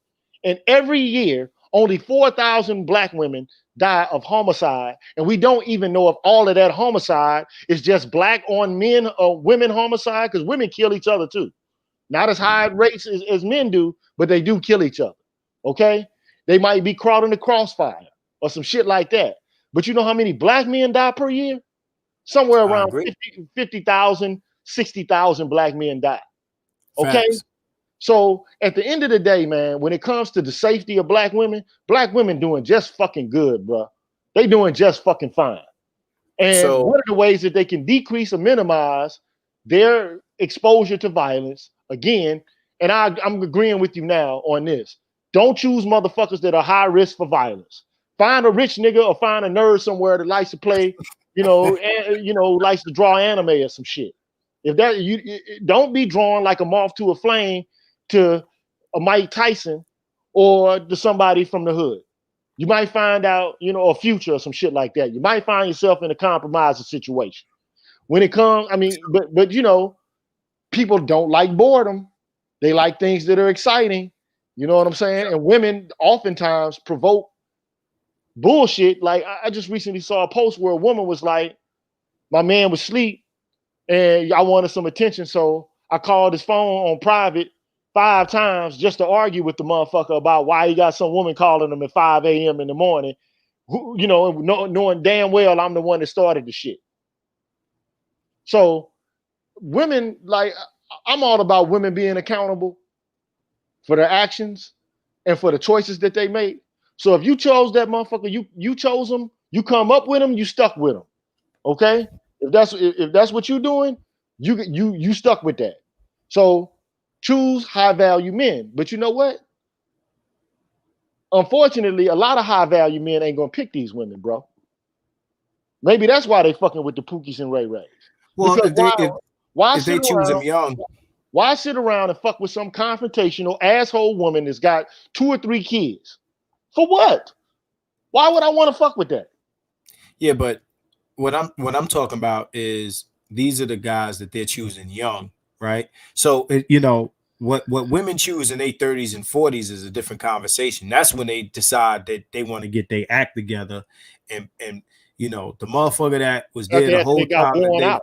And every year, only 4,000 Black women die of homicide. And we don't even know if all of that homicide is just Black on men or women homicide, because women kill each other too. Not as high rates as men do, but they do kill each other. Okay? They might be caught in the crossfire or some shit like that. But you know how many black men die per year? Somewhere around 50,000, 60,000 black men die. Okay? Facts. So at the end of the day, man, when it comes to the safety of black women doing just fucking good, bro. They doing just fucking fine. And one of the ways that they can decrease or minimize their exposure to violence, again, and I'm agreeing with you now on this. Don't choose motherfuckers that are high risk for violence. Find a rich nigga or find a nerd somewhere that likes to play, likes to draw anime or some shit. If that don't be drawn like a moth to a flame to a Mike Tyson or to somebody from the hood. You might find out, a future or some shit like that. You might find yourself in a compromising situation. When it comes, but people don't like boredom. They like things that are exciting. You know what I'm saying? And women oftentimes provoke bullshit. Like I just recently saw a post where a woman was like, my man was asleep and I wanted some attention. So I called his phone on private 5 times just to argue with the motherfucker about why he got some woman calling him at 5 a.m. in the morning, knowing damn well I'm the one that started the shit. So women, like, I'm all about women being accountable for their actions and for the choices that they make. So if you chose that motherfucker, you chose them, you come up with them, you stuck with them. Okay? If that's what you're doing, you stuck with that. So choose high value men. But you know what? Unfortunately, a lot of high value men ain't gonna pick these women, bro. Maybe that's why they fucking with the Pookies and Ray-Rays. Well, Why they choose them young? Why sit around and fuck with some confrontational asshole woman that's got 2 or 3 kids? For what? Why would I want to fuck with that? Yeah, but what I'm talking about is these are the guys that they're choosing young, right? So what women choose in their 30s and 40s is a different conversation. That's when they decide that they want to get their act together, and the motherfucker that was there the whole time.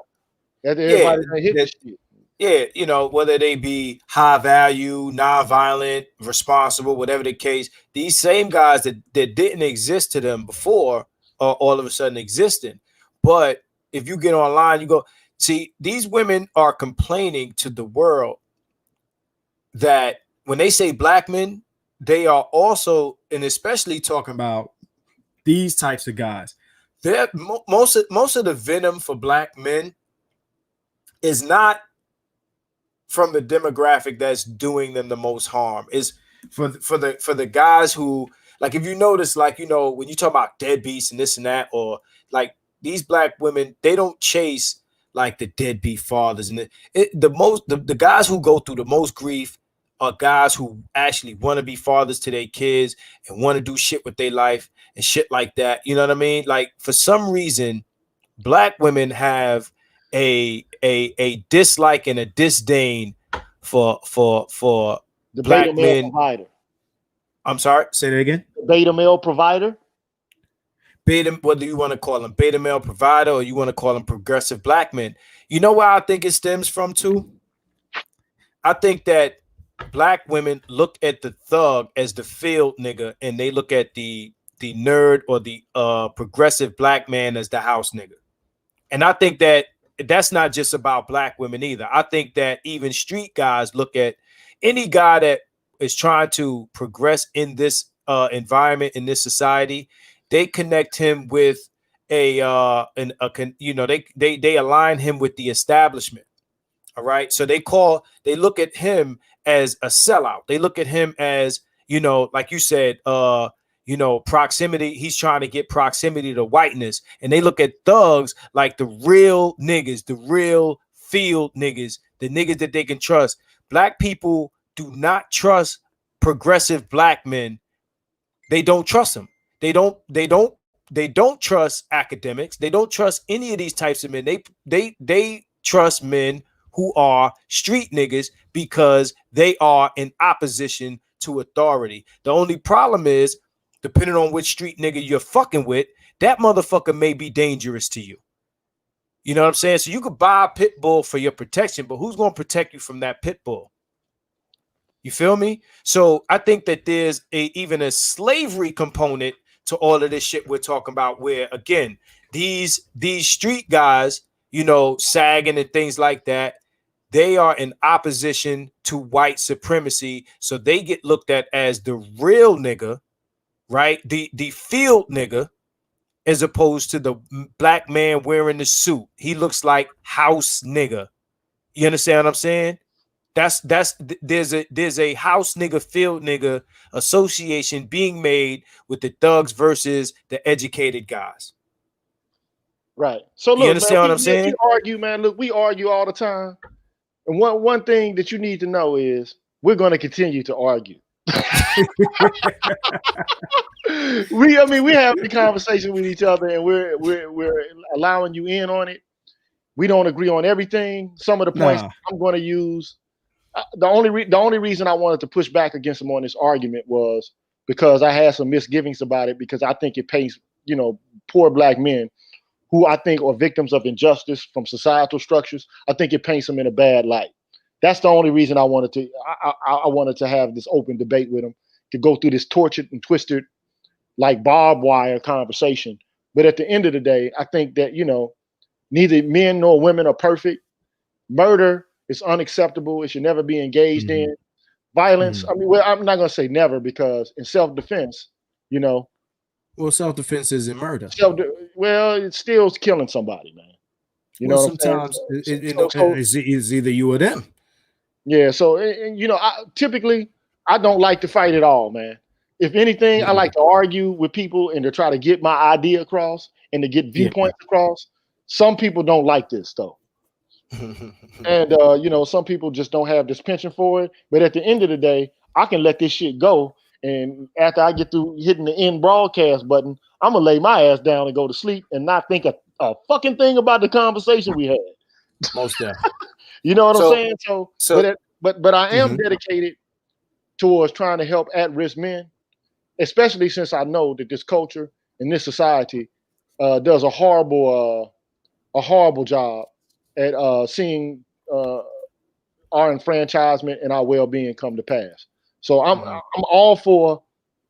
Whether they be high value, non-violent, responsible, whatever the case, these same guys that didn't exist to them before are all of a sudden existing. But if you get online, you go see these women are complaining to the world that when they say black men, they are also, and especially talking about these types of guys, they're most of the venom for black men is not from the demographic that's doing them the most harm. Is for the guys who, like, if you notice, like, when you talk about deadbeats and this and that, or like these black women, they don't chase like the deadbeat fathers, and the guys who go through the most grief are guys who actually want to be fathers to their kids and want to do shit with their life and shit like that. You know what I mean? Like, for some reason, black women have a dislike and a disdain for the black beta male men. Provider. I'm sorry, say that again. The beta male provider. Beta, what do you want to call them? Beta male provider, or you want to call them progressive black men? You know where I think it stems from too? I think that black women look at the thug as the field nigga, and they look at the nerd or the progressive black man as the house nigga. And I think that that's not just about black women either. I think that even street guys look at any guy that is trying to progress in this environment, in this society. They connect him with they align him with the establishment. All right. So they look at him as a sellout. They look at him as, like you said, proximity. He's trying to get proximity to whiteness. And they look at thugs like the real niggas, the real field niggas, the niggas that they can trust. Black people do not trust progressive black men. They don't trust them. They don't trust academics. They don't trust any of these types of men. They trust men who are street niggas because they are in opposition to authority. The only problem is, depending on which street nigga you're fucking with, that motherfucker may be dangerous to you. You know what I'm saying? So you could buy a pit bull for your protection, but who's going to protect you from that pit bull? You feel me? So I think that there's even a slavery component to all of this shit we're talking about, where again, these street guys, you know, sagging and things like that, they are in opposition to white supremacy. So they get looked at as the real nigga, right? The field nigga, as opposed to the black man wearing the suit. He looks like house nigga. You understand what I'm saying? There's a house nigga, field nigga association being made with the thugs versus the educated guys. Right. So look, you understand man, what I'm saying? We argue, man. Look, we argue all the time. And one thing that you need to know is we're going to continue to argue. we have the conversation with each other, and we're allowing you in on it. We don't agree on everything. Some of the points I'm going to use. The only reason I wanted to push back against him on this argument was because I had some misgivings about it, because I think it paints, you know, poor black men who I think are victims of injustice from societal structures. I think it paints them in a bad light. That's the only reason I wanted to have this open debate with him, to go through this tortured and twisted, like barbed wire conversation. But at the end of the day, I think that, you know, neither men nor women are perfect. Murder is unacceptable. It should never be engaged in. Violence, I mean, well, I'm not going to say never, because in self-defense, you know. Well, self-defense isn't murder. It's still killing somebody, man. You know, sometimes it's either you or them. Yeah, so, you know, typically, I don't like to fight at all, man. If anything, I like to argue with people and to try to get my idea across and to get viewpoints across. Some people don't like this, though. And, you know, some people just don't have this penchant for it. But at the end of the day, I can let this shit go. And after I get through hitting the end broadcast button, I'm going to lay my ass down and go to sleep and not think a fucking thing about the conversation we had. Most definitely. You know what I'm saying? But I am dedicated towards trying to help at-risk men, especially since I know that this culture and this society does a horrible job at seeing our enfranchisement and our well-being come to pass. So I'm all for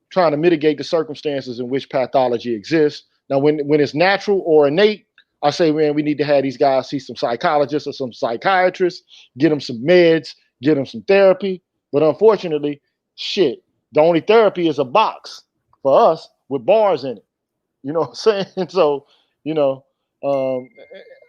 trying to mitigate the circumstances in which pathology exists. Now, when it's natural or innate, I say, man, we need to have these guys see some psychologists or some psychiatrists, get them some meds, get them some therapy. But unfortunately, shit, the only therapy is a box for us with bars in it. You know what I'm saying? So, you know,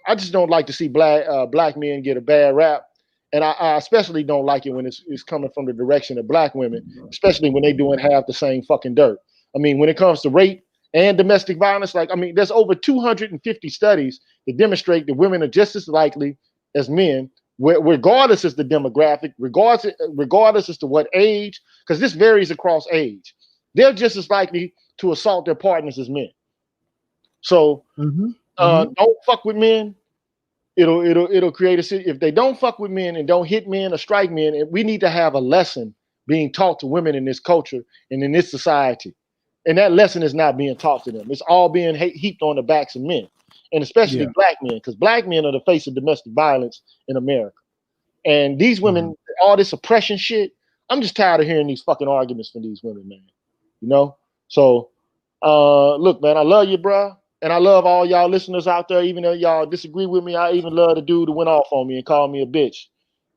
I just don't like to see black men get a bad rap. And I especially don't like it when it's coming from the direction of black women, especially when they doing half the same fucking dirt. I mean, when it comes to rape and domestic violence, like, I mean, there's over 250 studies that demonstrate that women are just as likely as men, regardless as the demographic, regardless as to what age, because this varies across age. They're just as likely to assault their partners as men. So don't fuck with men. It'll create if they don't fuck with men and don't hit men or strike men, we need to have a lesson being taught to women in this culture and in this society. And that lesson is not being taught to them. It's all being heaped on the backs of men, and especially black men, because black men are the face of domestic violence in America. And these women, all this oppression shit, I'm just tired of hearing these fucking arguments from these women, man. You know? So, look, man, I love you, bro. And I love all y'all listeners out there, even though y'all disagree with me. I even love the dude who went off on me and called me a bitch.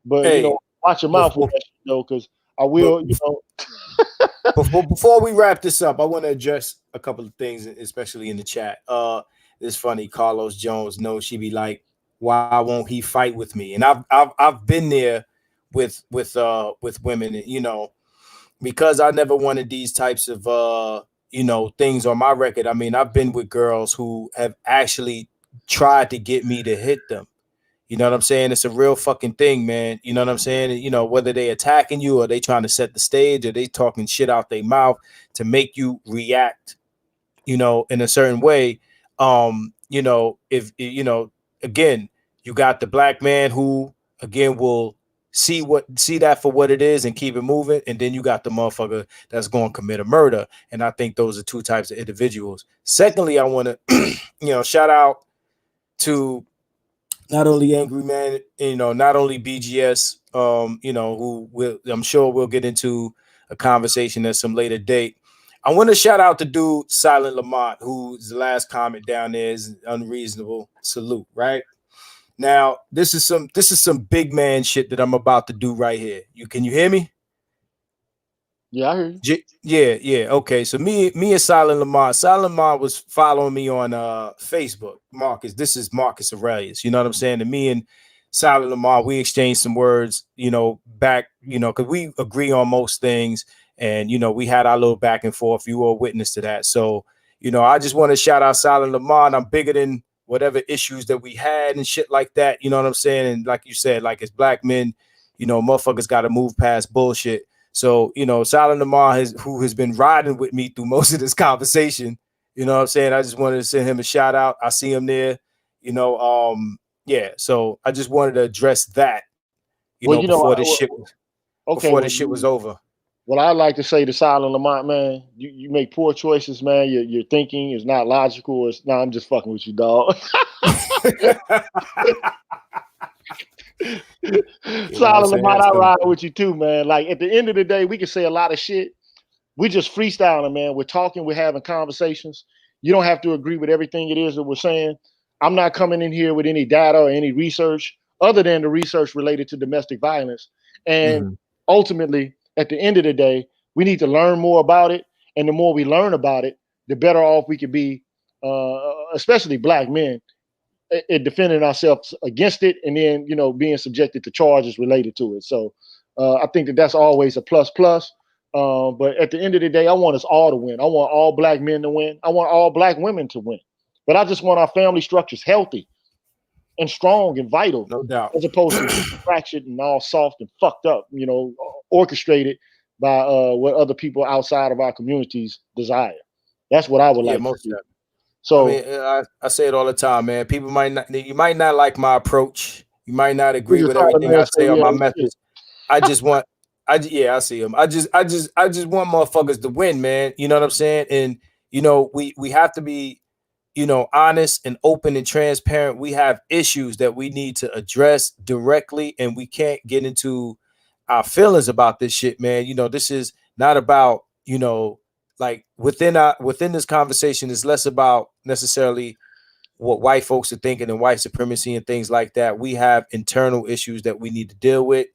But, you know, watch your mouth with that shit, though, because I will, you know. Before we wrap this up, I want to address a couple of things, especially in the chat. It's funny. Carlos Jones knows she be like, "Why won't he fight with me?" And I've been there with women, you know, because I never wanted these types of you know, things on my record. I mean, I've been with girls who have actually tried to get me to hit them. You know what I'm saying? It's a real fucking thing, man. You know what I'm saying? You know, whether they attacking you or they trying to set the stage or they talking shit out their mouth to make you react, you know, in a certain way. You know, if, you know, again, you got the black man who, again, will see that for what it is and keep it moving. And then you got the motherfucker that's going to commit a murder. And I think those are two types of individuals. Secondly, I want to, you know, shout out to not only Angry Man, not only BGS, who I'm sure we'll get into a conversation at some later date. I want to shout out the dude Silent Lamont, who's the last comment down there is unreasonable. Salute, right? Now, this is some big man shit that I'm about to do right here. Can you hear me? Yeah, I hear you. Yeah. Okay. So me and Silent Lamont. Silent Lamont was following me on Facebook. Marcus, this is Marcus Aurelius. You know what I'm saying? And me and Silent Lamont, we exchanged some words, back, because we agree on most things. And we had our little back and forth. You were a witness to that. So, I just want to shout out Silent Lamont. I'm bigger than whatever issues that we had and shit like that. You know what I'm saying? And like you said, like as black men, motherfuckers got to move past bullshit. So, Silent Lamar who has been riding with me through most of this conversation, you know what I'm saying? I just wanted to send him a shout out. I see him there, yeah. So I just wanted to address that, before this shit was over. Well, I like to say to Silent Lamont, man, you make poor choices, man. Your thinking is not logical. I'm just fucking with you, dog. Silent Lamont, I ride with you too, man. Like at the end of the day, we can say a lot of shit. We just freestyling, man. We're talking, we're having conversations. You don't have to agree with everything it is that we're saying. I'm not coming in here with any data or any research other than the research related to domestic violence. And ultimately, at the end of the day, we need to learn more about it. And the more we learn about it, the better off we could be, especially black men, at defending ourselves against it, and then being subjected to charges related to it. So I think that's always a plus. But at the end of the day, I want us all to win. I want all black men to win. I want all black women to win. But I just want our family structures healthy and strong and vital, no doubt, as opposed to fractured and all soft and fucked up, orchestrated by what other people outside of our communities desire. That's what I would like to see. So I mean, I say it all the time, man. You might not like my approach. You might not agree with everything I say on my methods. I just want, I see him. I just want motherfuckers to win, man. You know what I'm saying? And we have to be, honest and open and transparent. We have issues that we need to address directly, and we can't get into our feelings about this shit, man. This is not about, like within this conversation is less about necessarily what white folks are thinking and white supremacy and things like that. We have internal issues that we need to deal with.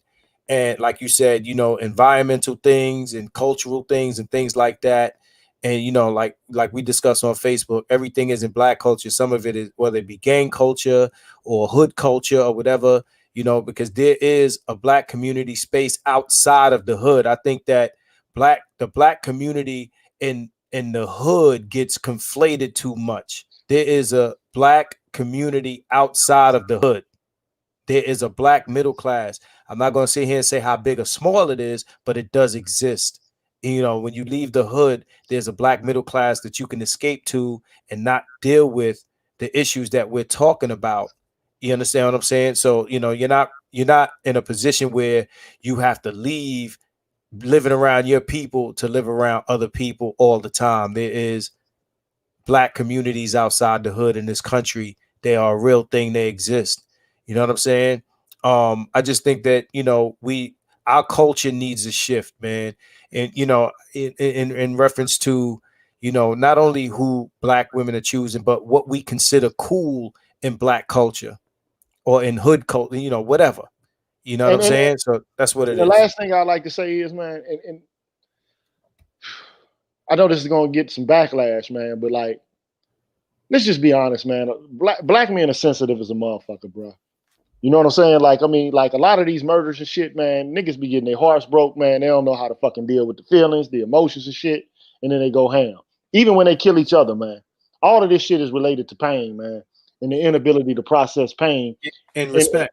And like you said, environmental things and cultural things and things like that. And, like we discussed on Facebook, everything isn't black culture. Some of it is, whether it be gang culture or hood culture or whatever, because there is a black community space outside of the hood. I think that the black community in the hood gets conflated too much. There is a black community outside of the hood. There is a black middle class. I'm not going to sit here and say how big or small it is, but it does exist. When you leave the hood, there's a black middle class that you can escape to and not deal with the issues that we're talking about. You understand what I'm saying? So, you're not in a position where you have to leave living around your people to live around other people all the time. There is black communities outside the hood in this country. They are a real thing. They exist. You know what I'm saying? I just think that, our culture needs a shift, man. And, in reference to, not only who black women are choosing, but what we consider cool in black culture or in hood culture, whatever. You know what I'm saying? So that's what it is. The last thing I like to say is, man, and I know this is going to get some backlash, man, but like, let's just be honest, man. Black men are sensitive as a motherfucker, bro. You know what I'm saying? Like, I mean, like a lot of these murders and shit, man, niggas be getting their hearts broke, man. They don't know how to fucking deal with the feelings, the emotions and shit, and then they go ham. Even when they kill each other, man. All of this shit is related to pain, man, and the inability to process pain and respect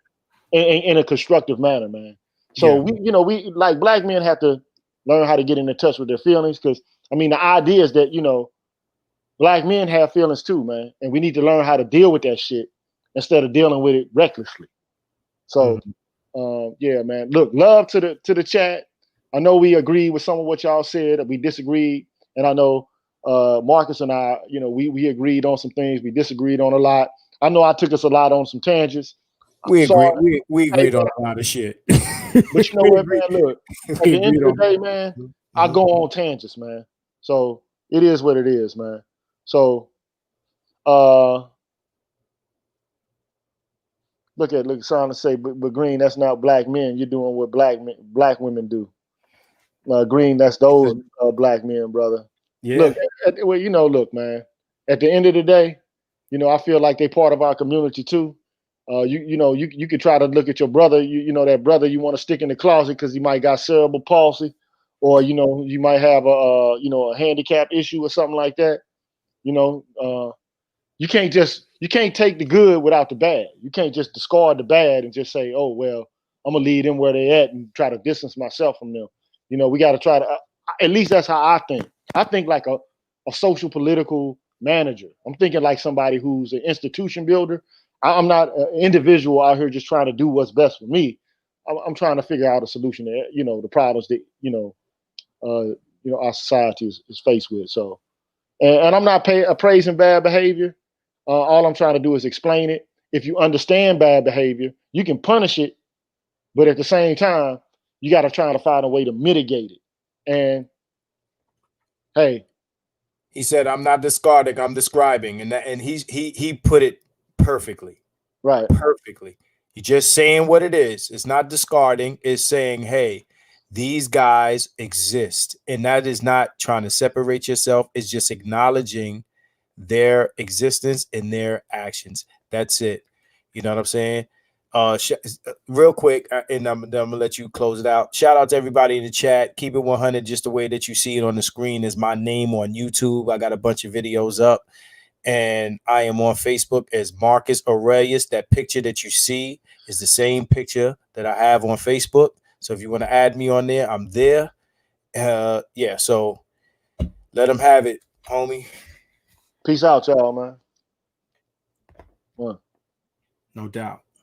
in a constructive manner, man. So we like black men have to learn how to get into touch with their feelings, because I mean the idea is that black men have feelings too, man, and we need to learn how to deal with that shit instead of dealing with it recklessly. So yeah, man. Look, love to the chat. I know we agree with some of what y'all said. We disagreed, and I know Marcus and I, we agreed on some things. We disagreed on a lot. I know I took us a lot on some tangents. We sorry. agree. We Hey, agreed on a lot of shit. but you know what, man? Look, at We the end agreed of the on. day, man, I go on tangents, man. So it is what it is, man. So look, trying to say, but Green, that's not black men. You're doing what black women do. Green, that's those black men, brother. Yeah. Look, well, you know, look, man. At the end of the day, you know, I feel like they're part of our community too. You could try to look at your brother. You know that brother you want to stick in the closet because he might got cerebral palsy, or you know you might have a handicap issue or something like that. You know, you can't take the good without the bad. You can't just discard the bad and just say, oh well, I'm gonna leave them where they at and try to distance myself from them. You know, we got to try to. At least that's how I think. I think like a social political manager. I'm thinking like somebody who's an institution builder. I'm not an individual out here just trying to do what's best for me. I'm trying to figure out a solution to the problems that our society is faced with. So, and I'm not praising bad behavior. All I'm trying to do is explain it. If you understand bad behavior, you can punish it, but at the same time, you got to try to find a way to mitigate it. And hey, He said, "I'm not discarding. I'm describing," and he put it perfectly. right. Perfectly. You're just saying what it is. It's not discarding. It's saying, hey, these guys exist. And that is not trying to separate yourself. It's just acknowledging their existence and their actions. That's it. You know what I'm saying? Real quick, and I'm gonna let you close it out. Shout out to everybody in the chat. Keep it 100, just the way that you see it on the screen is my name on YouTube. I got a bunch of videos up. And I am on Facebook as Marcus Aurelius. That picture that you see is the same picture that I have on Facebook. So if you want to add me on there, I'm there. Yeah, so let them have it, homie. Peace out, y'all, man. No doubt.